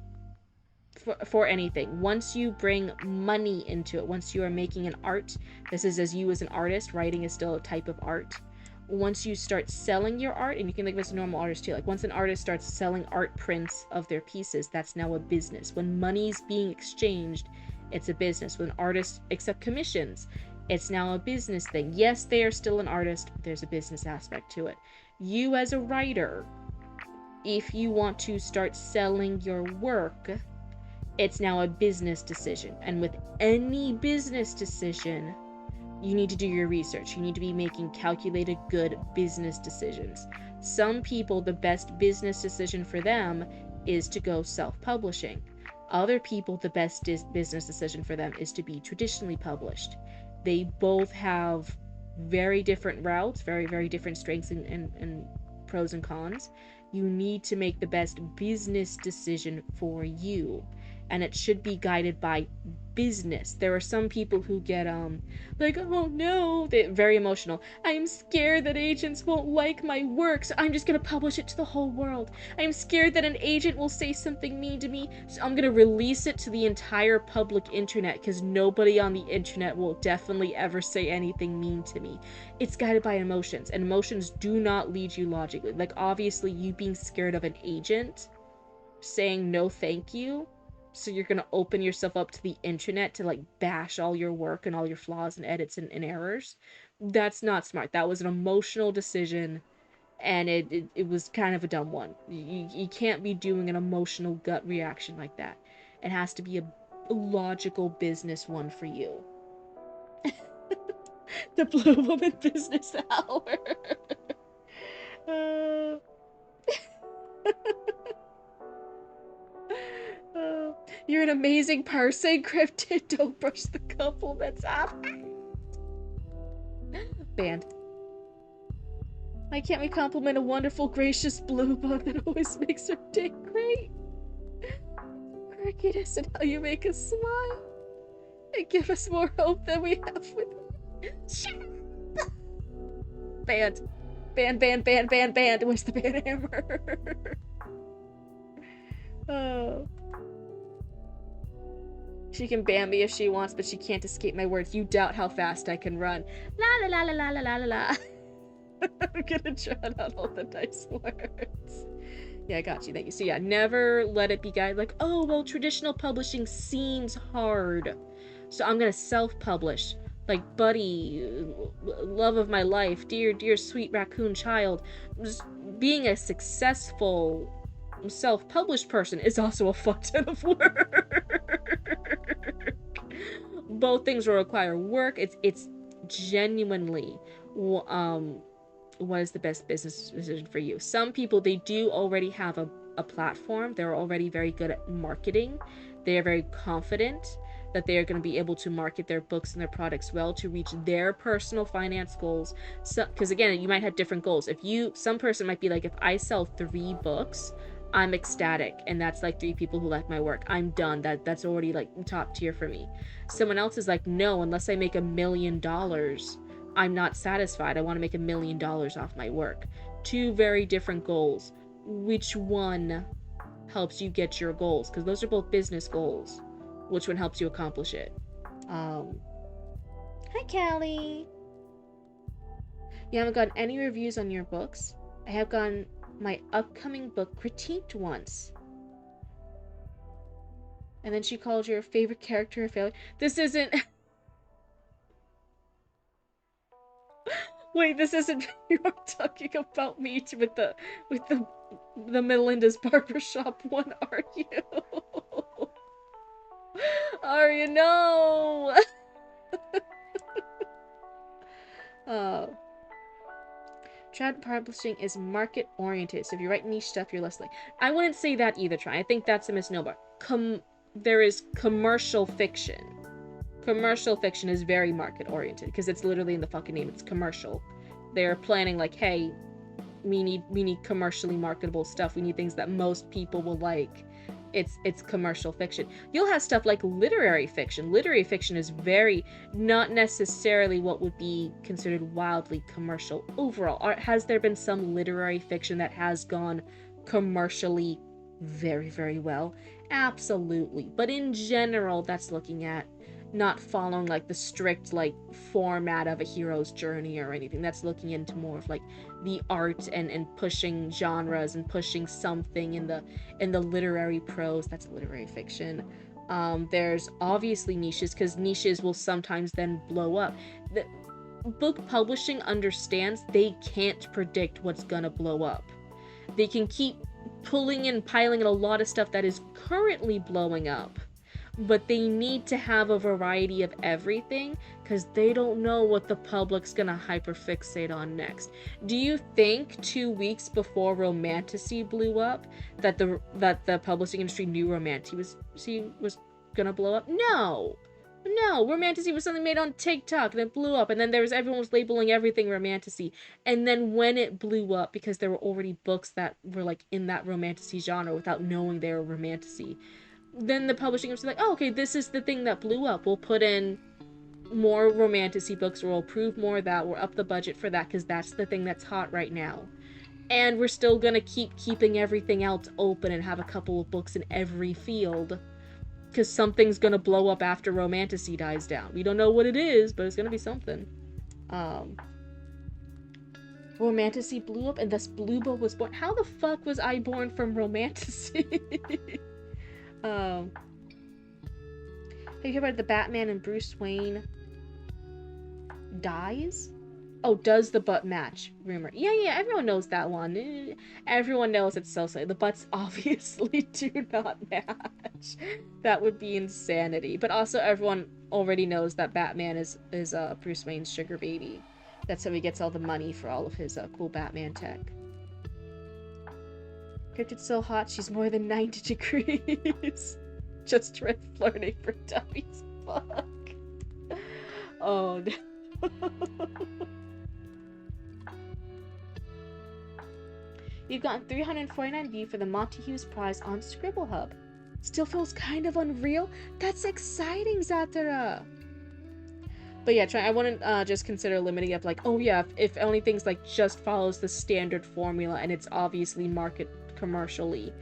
for anything, once you bring money into it, once you are making an art, this is as you as an artist, writing is still a type of art. Once you start selling your art, and you can think of it as a normal artist too, like once an artist starts selling art prints of their pieces, that's now a business. When money's being exchanged, it's a business. When artists accept commissions, it's now a business thing. Yes, they are still an artist, but there's a business aspect to it. You as a writer, if you want to start selling your work, it's now a business decision. And with any business decision, You need to do your research. You need to be making calculated, good business decisions. Some people, the best business decision for them is to go self-publishing. Other people, the best business decision for them is to be traditionally published. They both have very different routes, very, very different strengths and pros and cons. You need to make the best business decision for you, and it should be guided by business. There are some people who get like, oh no, they're very emotional. I'm scared that agents won't like my work, so I'm just gonna publish it to the whole world. I'm scared that an agent will say something mean to me, so I'm gonna release it to the entire public internet, because nobody on the internet will definitely ever say anything mean to me. It's guided by emotions, and emotions do not lead you logically. Like, obviously, you being scared of an agent saying no thank you, so you're gonna open yourself up to the internet to like bash all your work and all your flaws and edits and errors. That's not smart. That was an emotional decision, and it was kind of a dumb one. You can't be doing an emotional gut reaction like that. It has to be a logical business one for you. The Blue Woman Business Hour. uh... You're an amazing person, Cryptid. Don't brush the compliments off. Banned. Why can't we compliment a wonderful, gracious blue bug that always makes our day great? Quirkiness and how you make us smile and give us more hope than we have with. Shut up! Banned. Banned. Where's the ban hammer? Oh. She can ban me if she wants, but she can't escape my words. You doubt how fast I can run. La la la la la la la la. I'm gonna drown out all the nice words. Yeah, I got you. Thank you. So yeah, never let it be guided like, oh, well, traditional publishing seems hard, so I'm gonna self-publish. Like, buddy, love of my life, dear sweet raccoon child, being a successful self-published person is also a fuck ton of work. Both things will require work. It's genuinely what is the best business decision for you. Some people, they do already have a platform. They're already very good at marketing. They are very confident that they are going to be able to market their books and their products well to reach their personal finance goals. So, because again, you might have different goals. Some person might be like, if I sell 3 books, I'm ecstatic, and that's like 3 people who like my work. I'm done. That's already like top tier for me. Someone else is like, no, unless I make $1 million, I'm not satisfied. I want to make $1 million off my work. 2 very different goals. Which one helps you get your goals? Because those are both business goals. Which one helps you accomplish it? Hi, Callie. You haven't gotten any reviews on your books? I have gotten my upcoming book critiqued once. And then she called your favorite character a failure. This isn't... Wait, this isn't... You're talking about me with the Melinda's Barbershop one, are you? Are you? No! Oh. Trad publishing is market oriented, so if you write niche stuff, you're less like. I wouldn't say that either, Try. I think that's a misnomer. There is commercial fiction. Commercial fiction is very market oriented because it's literally in the fucking name. It's commercial. They're planning like, hey, we need commercially marketable stuff. We need things that most people will like. It's commercial fiction. You'll have stuff like literary fiction. Literary fiction is very not necessarily what would be considered wildly commercial overall. Has there been some literary fiction that has gone commercially very, very well? Absolutely. But in general, that's looking at not following like the strict like format of a hero's journey or anything. That's looking into more of like the art and pushing genres and pushing something in the literary prose. That's literary fiction. There's obviously niches, because niches will sometimes then blow up. The book publishing understands they can't predict what's gonna blow up. They can keep pulling and piling in a lot of stuff that is currently blowing up, but they need to have a variety of everything because they don't know what the public's gonna hyperfixate on next. Do you think 2 weeks before Romantasy blew up that the publishing industry knew Romantasy was gonna blow up? No. No, Romantasy was something made on TikTok and it blew up, and then everyone was labeling everything Romantasy. And then when it blew up, because there were already books that were like in that Romantasy genre without knowing they were Romantasy, then the publishing was like, oh, okay, this is the thing that blew up. We'll put in more Romantasy books, or we'll approve more of that. We'll up the budget for that because that's the thing that's hot right now. And we're still gonna keeping everything else open and have a couple of books in every field because something's gonna blow up after Romantasy dies down. We don't know what it is, but it's gonna be something. Romantasy blew up and thus Bluebo was born. How the fuck was I born from Romantasy? Have you heard about the Batman and Bruce Wayne dies? Oh, does the butt match rumor? Yeah, everyone knows that one. Everyone knows it's so silly. The butts obviously do not match. That would be insanity. But also everyone already knows that Batman is Bruce Wayne's sugar baby. That's how he gets all the money for all of his cool Batman tech. Cryptid's so hot, she's more than 90 degrees. Just red flirting for dummies. Fuck. Oh no. You've gotten 349 views for the Monty Hughes Prize on Scribble Hub. Still feels kind of unreal? That's exciting, Zatara! But yeah, I wouldn't just consider limiting up like, oh yeah, if anything's like just follows the standard formula and it's obviously market commercially,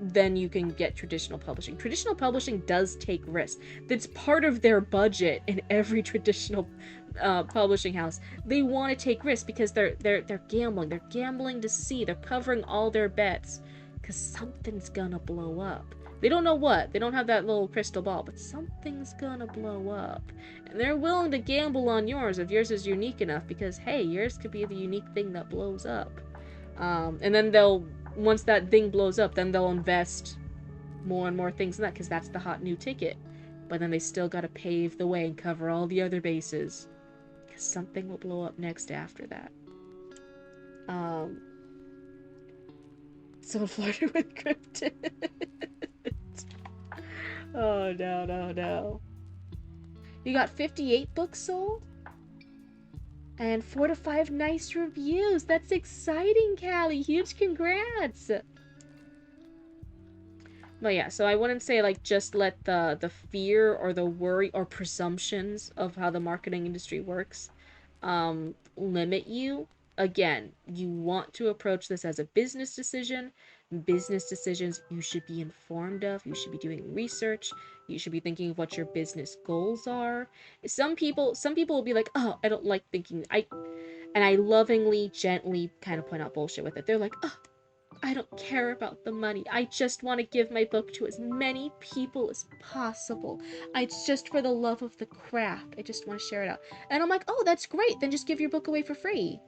then you can get traditional publishing. Traditional publishing does take risks. That's part of their budget in every traditional publishing house. They want to take risks because they're gambling. They're gambling to see. They're covering all their bets because something's gonna blow up. They don't know what. They don't have that little crystal ball, but something's gonna blow up. And they're willing to gamble on yours if yours is unique enough because, hey, yours could be the unique thing that blows up. And then once that thing blows up, then they'll invest more and more things in that because that's the hot new ticket. But then they still gotta pave the way and cover all the other bases because something will blow up next after that. Someone flirted with Cryptid. Oh, no. You got 58 books sold? And 4 to 5 nice reviews. That's exciting, Callie. Huge congrats. But yeah, so I wouldn't say like just let the fear or the worry or presumptions of how the marketing industry works limit you. Again, you want to approach this as a business decision. Business decisions you should be informed of. You should be doing research. You should be thinking of what your business goals are. Some people will be like, oh, I don't like thinking. And I lovingly, gently kind of point out bullshit with it. They're like, oh, I don't care about the money. I just want to give my book to as many people as possible. It's just for the love of the craft. I just want to share it out. And I'm like, oh, that's great. Then just give your book away for free.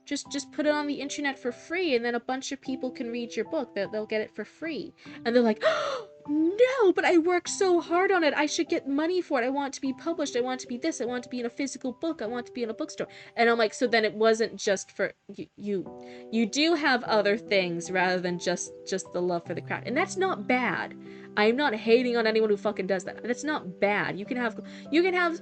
Just put it on the internet for free, and then a bunch of people can read your book. They'll get it for free. And they're like, oh, no, but I worked so hard on it. I should get money for it. I want it to be published. I want it to be this. I want it to be in a physical book. I want it to be in a bookstore. And I'm like, so then it wasn't just for you. You do have other things rather than just the love for the craft. And that's not bad. I'm not hating on anyone who fucking does that. That's not bad. You can have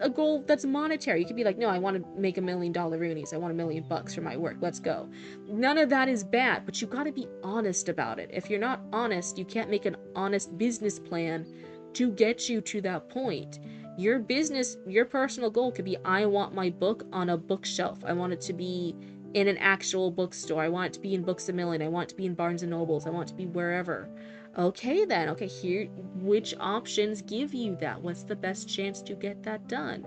a goal that's monetary. You can be like, no, I want to make $1 million Roonies. I want $1 million for my work. Let's go. None of that is bad, but you gotta be honest about it. If you're not honest, you can't make an honest business plan to get you to that point. Your personal goal could be, I want my book on a bookshelf. I want it to be in an actual bookstore. I want it to be in Books A Million. I want it to be in Barnes and Nobles. I want it to be wherever. Okay then, okay, here, which options give you that? What's the best chance to get that done?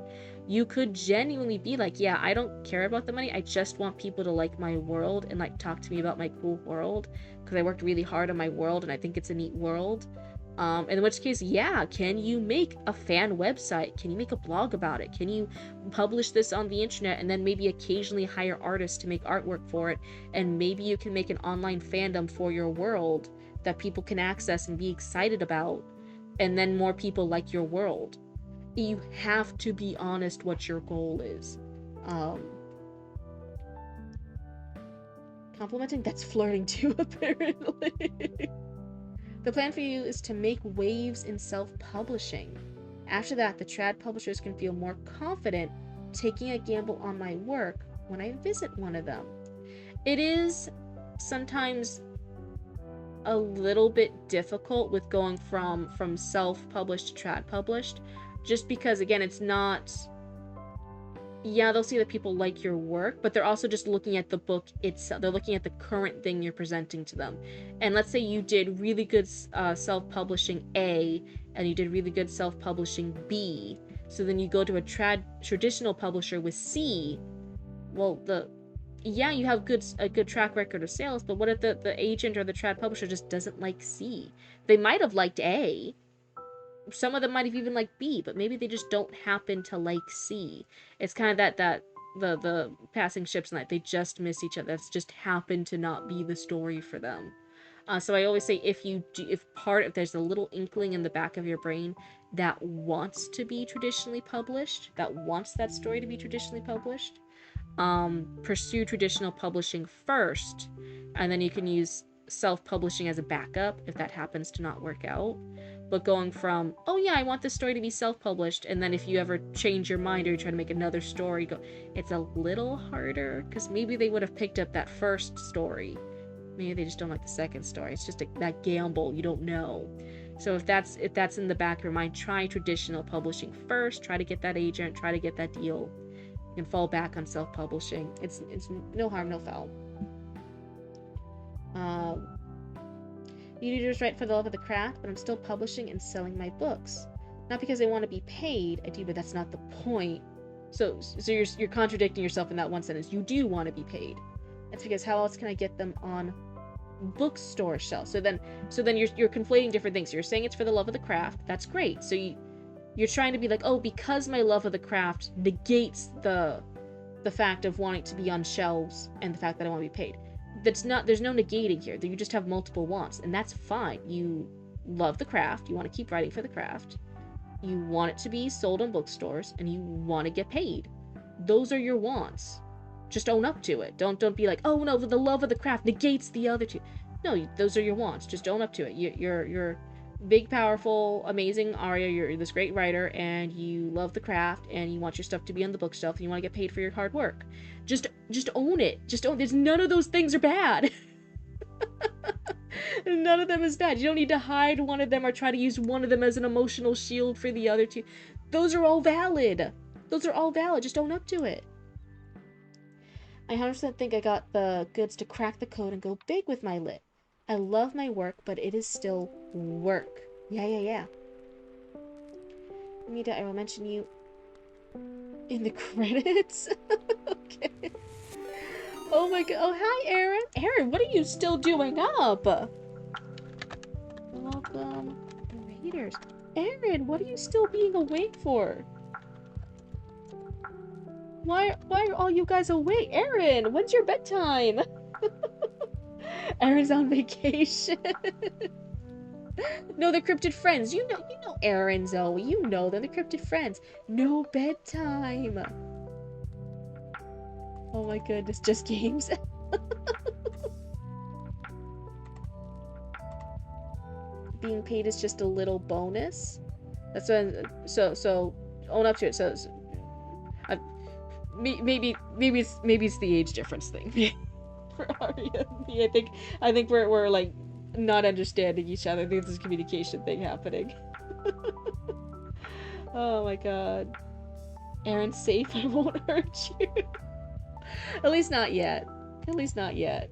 You could genuinely be like, yeah, I don't care about the money, I just want people to like my world and like talk to me about my cool world, because I worked really hard on my world and I think it's a neat world. In which case, yeah, can you make a fan website? Can you make a blog about it? Can you publish this on the internet and then maybe occasionally hire artists to make artwork for it? And maybe you can make an online fandom for your world that people can access and be excited about, and then more people like your world. You have to be honest what your goal is. Complimenting? That's flirting too, apparently. The plan for you is to make waves in self-publishing. After that, the trad publishers can feel more confident taking a gamble on my work when I visit one of them. It is sometimes a little bit difficult with going from self-published to trad published, just because, again, it's not... Yeah, they'll see that people like your work, but they're also just looking at the book itself. They're looking at the current thing you're presenting to them. And let's say you did really good self-publishing A, and you did really good self-publishing B. So then you go to a traditional publisher with C. Well, yeah, you have a good track record of sales, but what if the agent or the trad publisher just doesn't like C? They might have liked A. Some of them might have even liked B, but maybe they just don't happen to like C. It's kind of that the passing ships night. They just miss each other. That's just happened to not be the story for them. So I always say if there's a little inkling in the back of your brain that wants to be traditionally published, that wants that story to be traditionally published, pursue traditional publishing first, and then you can use self-publishing as a backup if that happens to not work out. But going from, oh yeah, I want this story to be self-published, and then if you ever change your mind or you try to make another story, it's a little harder, because maybe they would have picked up that first story. Maybe they just don't like the second story. It's just that gamble, you don't know. So if that's in the back of your mind, try traditional publishing first, try to get that agent, try to get that deal, and fall back on self-publishing. It's no harm, no foul. You just write for the love of the craft, but I'm still publishing and selling my books. Not because I want to be paid, I do, but that's not the point. So you're contradicting yourself in that one sentence. You do want to be paid. That's because how else can I get them on bookstore shelves? So then you're conflating different things. You're saying it's for the love of the craft. That's great. So you're trying to be like, oh, because my love of the craft negates the fact of wanting to be on shelves and the fact that I want to be paid. There's no negating here. You just have multiple wants, and that's fine. You love the craft, you want to keep writing for the craft, you want it to be sold in bookstores, and you want to get paid. Those are your wants. Just own up to it. Don't be like, oh no, the love of the craft negates the other two. No, those are your wants. Just own up to it. You're big, powerful, amazing Arya. You're this great writer, and you love the craft, and you want your stuff to be on the bookshelf, and you want to get paid for your hard work. Just own it. Just own. There's none of those things are bad. None of them is bad. You don't need to hide one of them or try to use one of them as an emotional shield for the other two. Those are all valid. Those are all valid. Just own up to it. I 100% think I got the goods to crack the code and go big with my lit. I love my work, but it is still work. Yeah. Amita, I will mention you in the credits. Okay. Oh my god. Oh, hi, Aaron. Aaron, what are you still doing up? Welcome, Raiders. Aaron, what are you still being awake for? Why are all you guys awake? Aaron, when's your bedtime? Aaron's on vacation. No, they're cryptid friends. You know Aaron, Zoe. You know they're the cryptid friends. No bedtime. Oh my goodness, just games. Being paid is just a little bonus. That's when so own up to it. So maybe it's the age difference thing. For Arya, I think we're like not understanding each other. I think there's a communication thing happening. Oh my god. Aaron's safe. I won't hurt you. At least not yet. At least not yet.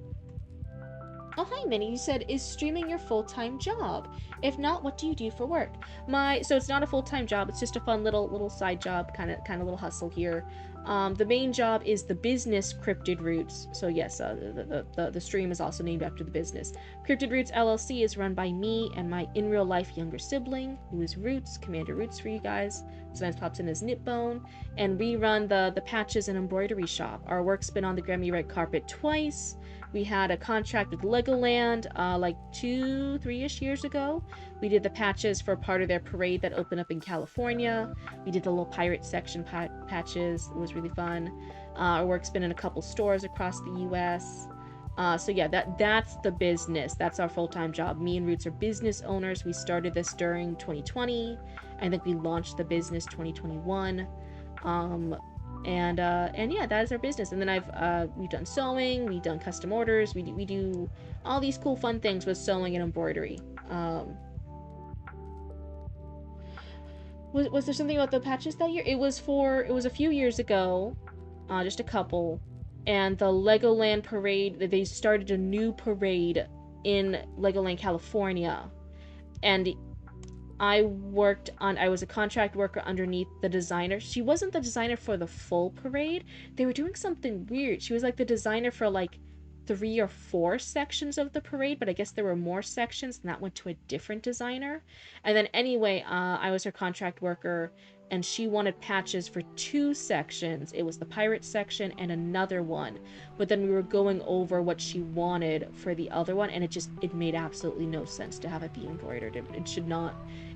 Oh, hi, Minnie. You said, is streaming your full-time job? If not, what do you do for work? So it's not a full-time job. It's just a fun little side job, kind of little hustle here. The main job is the business Cryptid Roots. So yes, the stream is also named after the business. Cryptid Roots LLC is run by me and my in real life younger sibling, who is Roots, Commander Roots for you guys. Sometimes pops in as Knitbone. And we run the patches and embroidery shop. Our work's been on the Grammy Red Carpet twice. We had a contract with Legoland like 2-3-ish years ago. We did the patches for part of their parade that opened up in California. We did the little pirate section patches. It was really fun. Our work's been in a couple stores across the U.S. So yeah, that's the business. That's our full-time job. Me and Roots are business owners. We started this during 2020. I think we launched the business 2021. And yeah, that is our business. And then we've done sewing, we've done custom orders, we do all these cool fun things with sewing and embroidery. Was there something about the patches that year? It was a few years ago, just a couple, and the Legoland parade, they started a new parade in Legoland, California, and I was a contract worker underneath the designer. She wasn't the designer for the full parade. They were doing something weird. She was like the designer for like 3 or 4 sections of the parade, but I guess there were more sections and that went to a different designer. And then anyway, I was her contract worker and she wanted patches for 2 sections. It was the pirate section and another one. But then we were going over what she wanted for the other one and it made absolutely no sense to have it be embroidered. It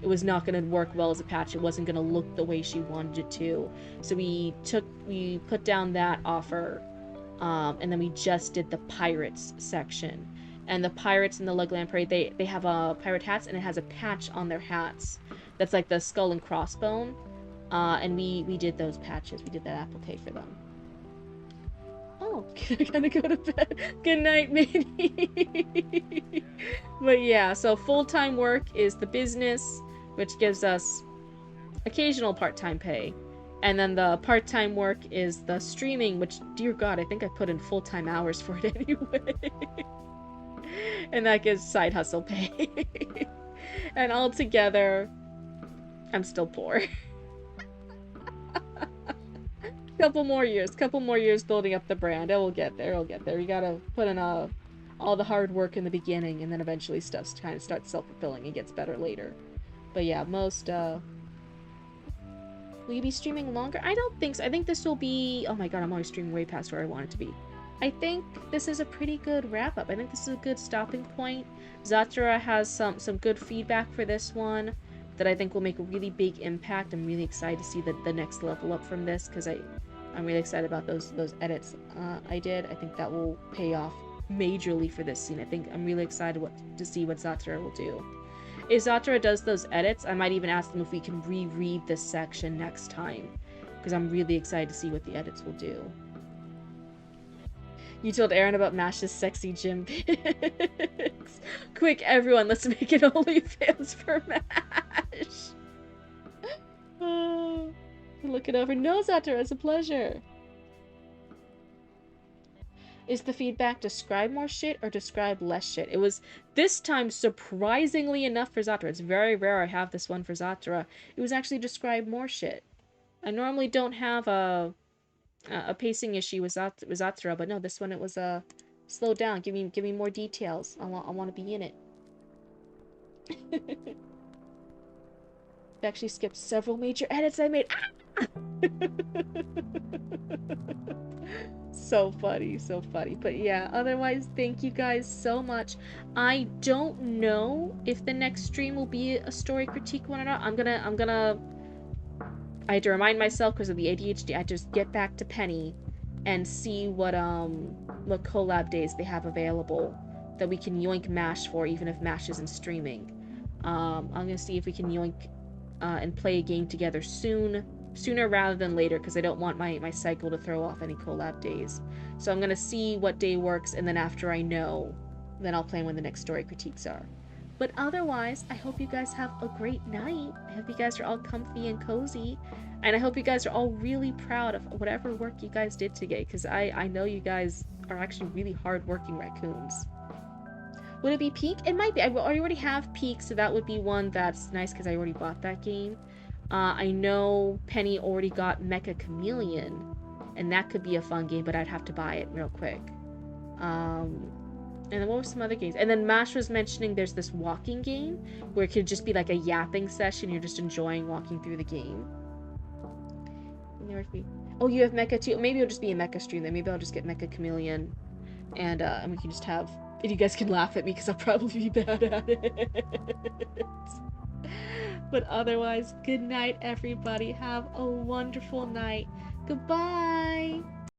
was not going to work well as a patch. It wasn't going to look the way she wanted it to. So we put down that offer. And then we just did the pirates section. And the pirates in the Legoland Parade, they have pirate hats, and it has a patch on their hats that's like the skull and crossbone. And we did those patches. We did that applique for them. Oh, I gotta go to bed. Good night, matey. But yeah, so full-time work is the business, which gives us occasional part-time pay. And then the part-time work is the streaming, which, dear God, I think I put in full-time hours for it anyway. And that gives side hustle pay. And altogether, I'm still poor. Couple more years building up the brand. We'll get there. We gotta put in all the hard work in the beginning, and then eventually stuff kind of starts self-fulfilling and gets better later. But yeah, will you be streaming longer? I don't think so. I think this will be... Oh my god, I'm always streaming way past where I want it to be. I think this is a pretty good wrap-up. I think this is a good stopping point. Zatura has some good feedback for this one that I think will make a really big impact. I'm really excited to see the next level up from this, because I'm really excited about those edits I did. I think that will pay off majorly for this scene. I'm really excited to see what Zatura will do. If Zatura does those edits, I might even ask them if we can reread this section next time, because I'm really excited to see what the edits will do. You told Aaron about Mash's sexy gym pics. Quick, everyone, let's make it OnlyFans for Mash. Look it over. No, Zatura, it's a pleasure. Is the feedback describe more shit or describe less shit? It was, this time, surprisingly enough for Zatura. It's very rare I have this one for Zatura. It was actually describe more shit. I normally don't have a pacing issue with Zatura, but no, this one it was slow down. Give me more details. I want to be in it. I've actually skipped several major edits I made. Ah! So funny. But yeah, otherwise, thank you guys so much. I don't know if the next stream will be a story critique one or not. I had to remind myself because of the ADHD. I just get back to Penny and see what collab days they have available that we can yoink Mash for, even if Mash isn't streaming. I'm gonna see if we can yoink and play a game together sooner rather than later, because I don't want my cycle to throw off any collab days. So I'm gonna see what day works, and then after I know, then I'll plan when the next story critiques are. But otherwise, I hope you guys have a great night. I hope you guys are all comfy and cozy, and I hope you guys are all really proud of whatever work you guys did today, because I know you guys are actually really hard-working raccoons. Would it be Peak? It might be. I already have Peak, so that would be one that's nice, because I already bought that game. I know Penny already got Mecha Chameleon, and that could be a fun game, but I'd have to buy it real quick. And then what were some other games? And then Mash was mentioning there's this walking game, where it could just be like a yapping session, you're just enjoying walking through the game. Oh, you have Mecha too? Maybe it'll just be a Mecha stream then. Maybe I'll just get Mecha Chameleon and we can just have, and you guys can laugh at me because I'll probably be bad at it. But otherwise, good night, everybody. Have a wonderful night. Goodbye.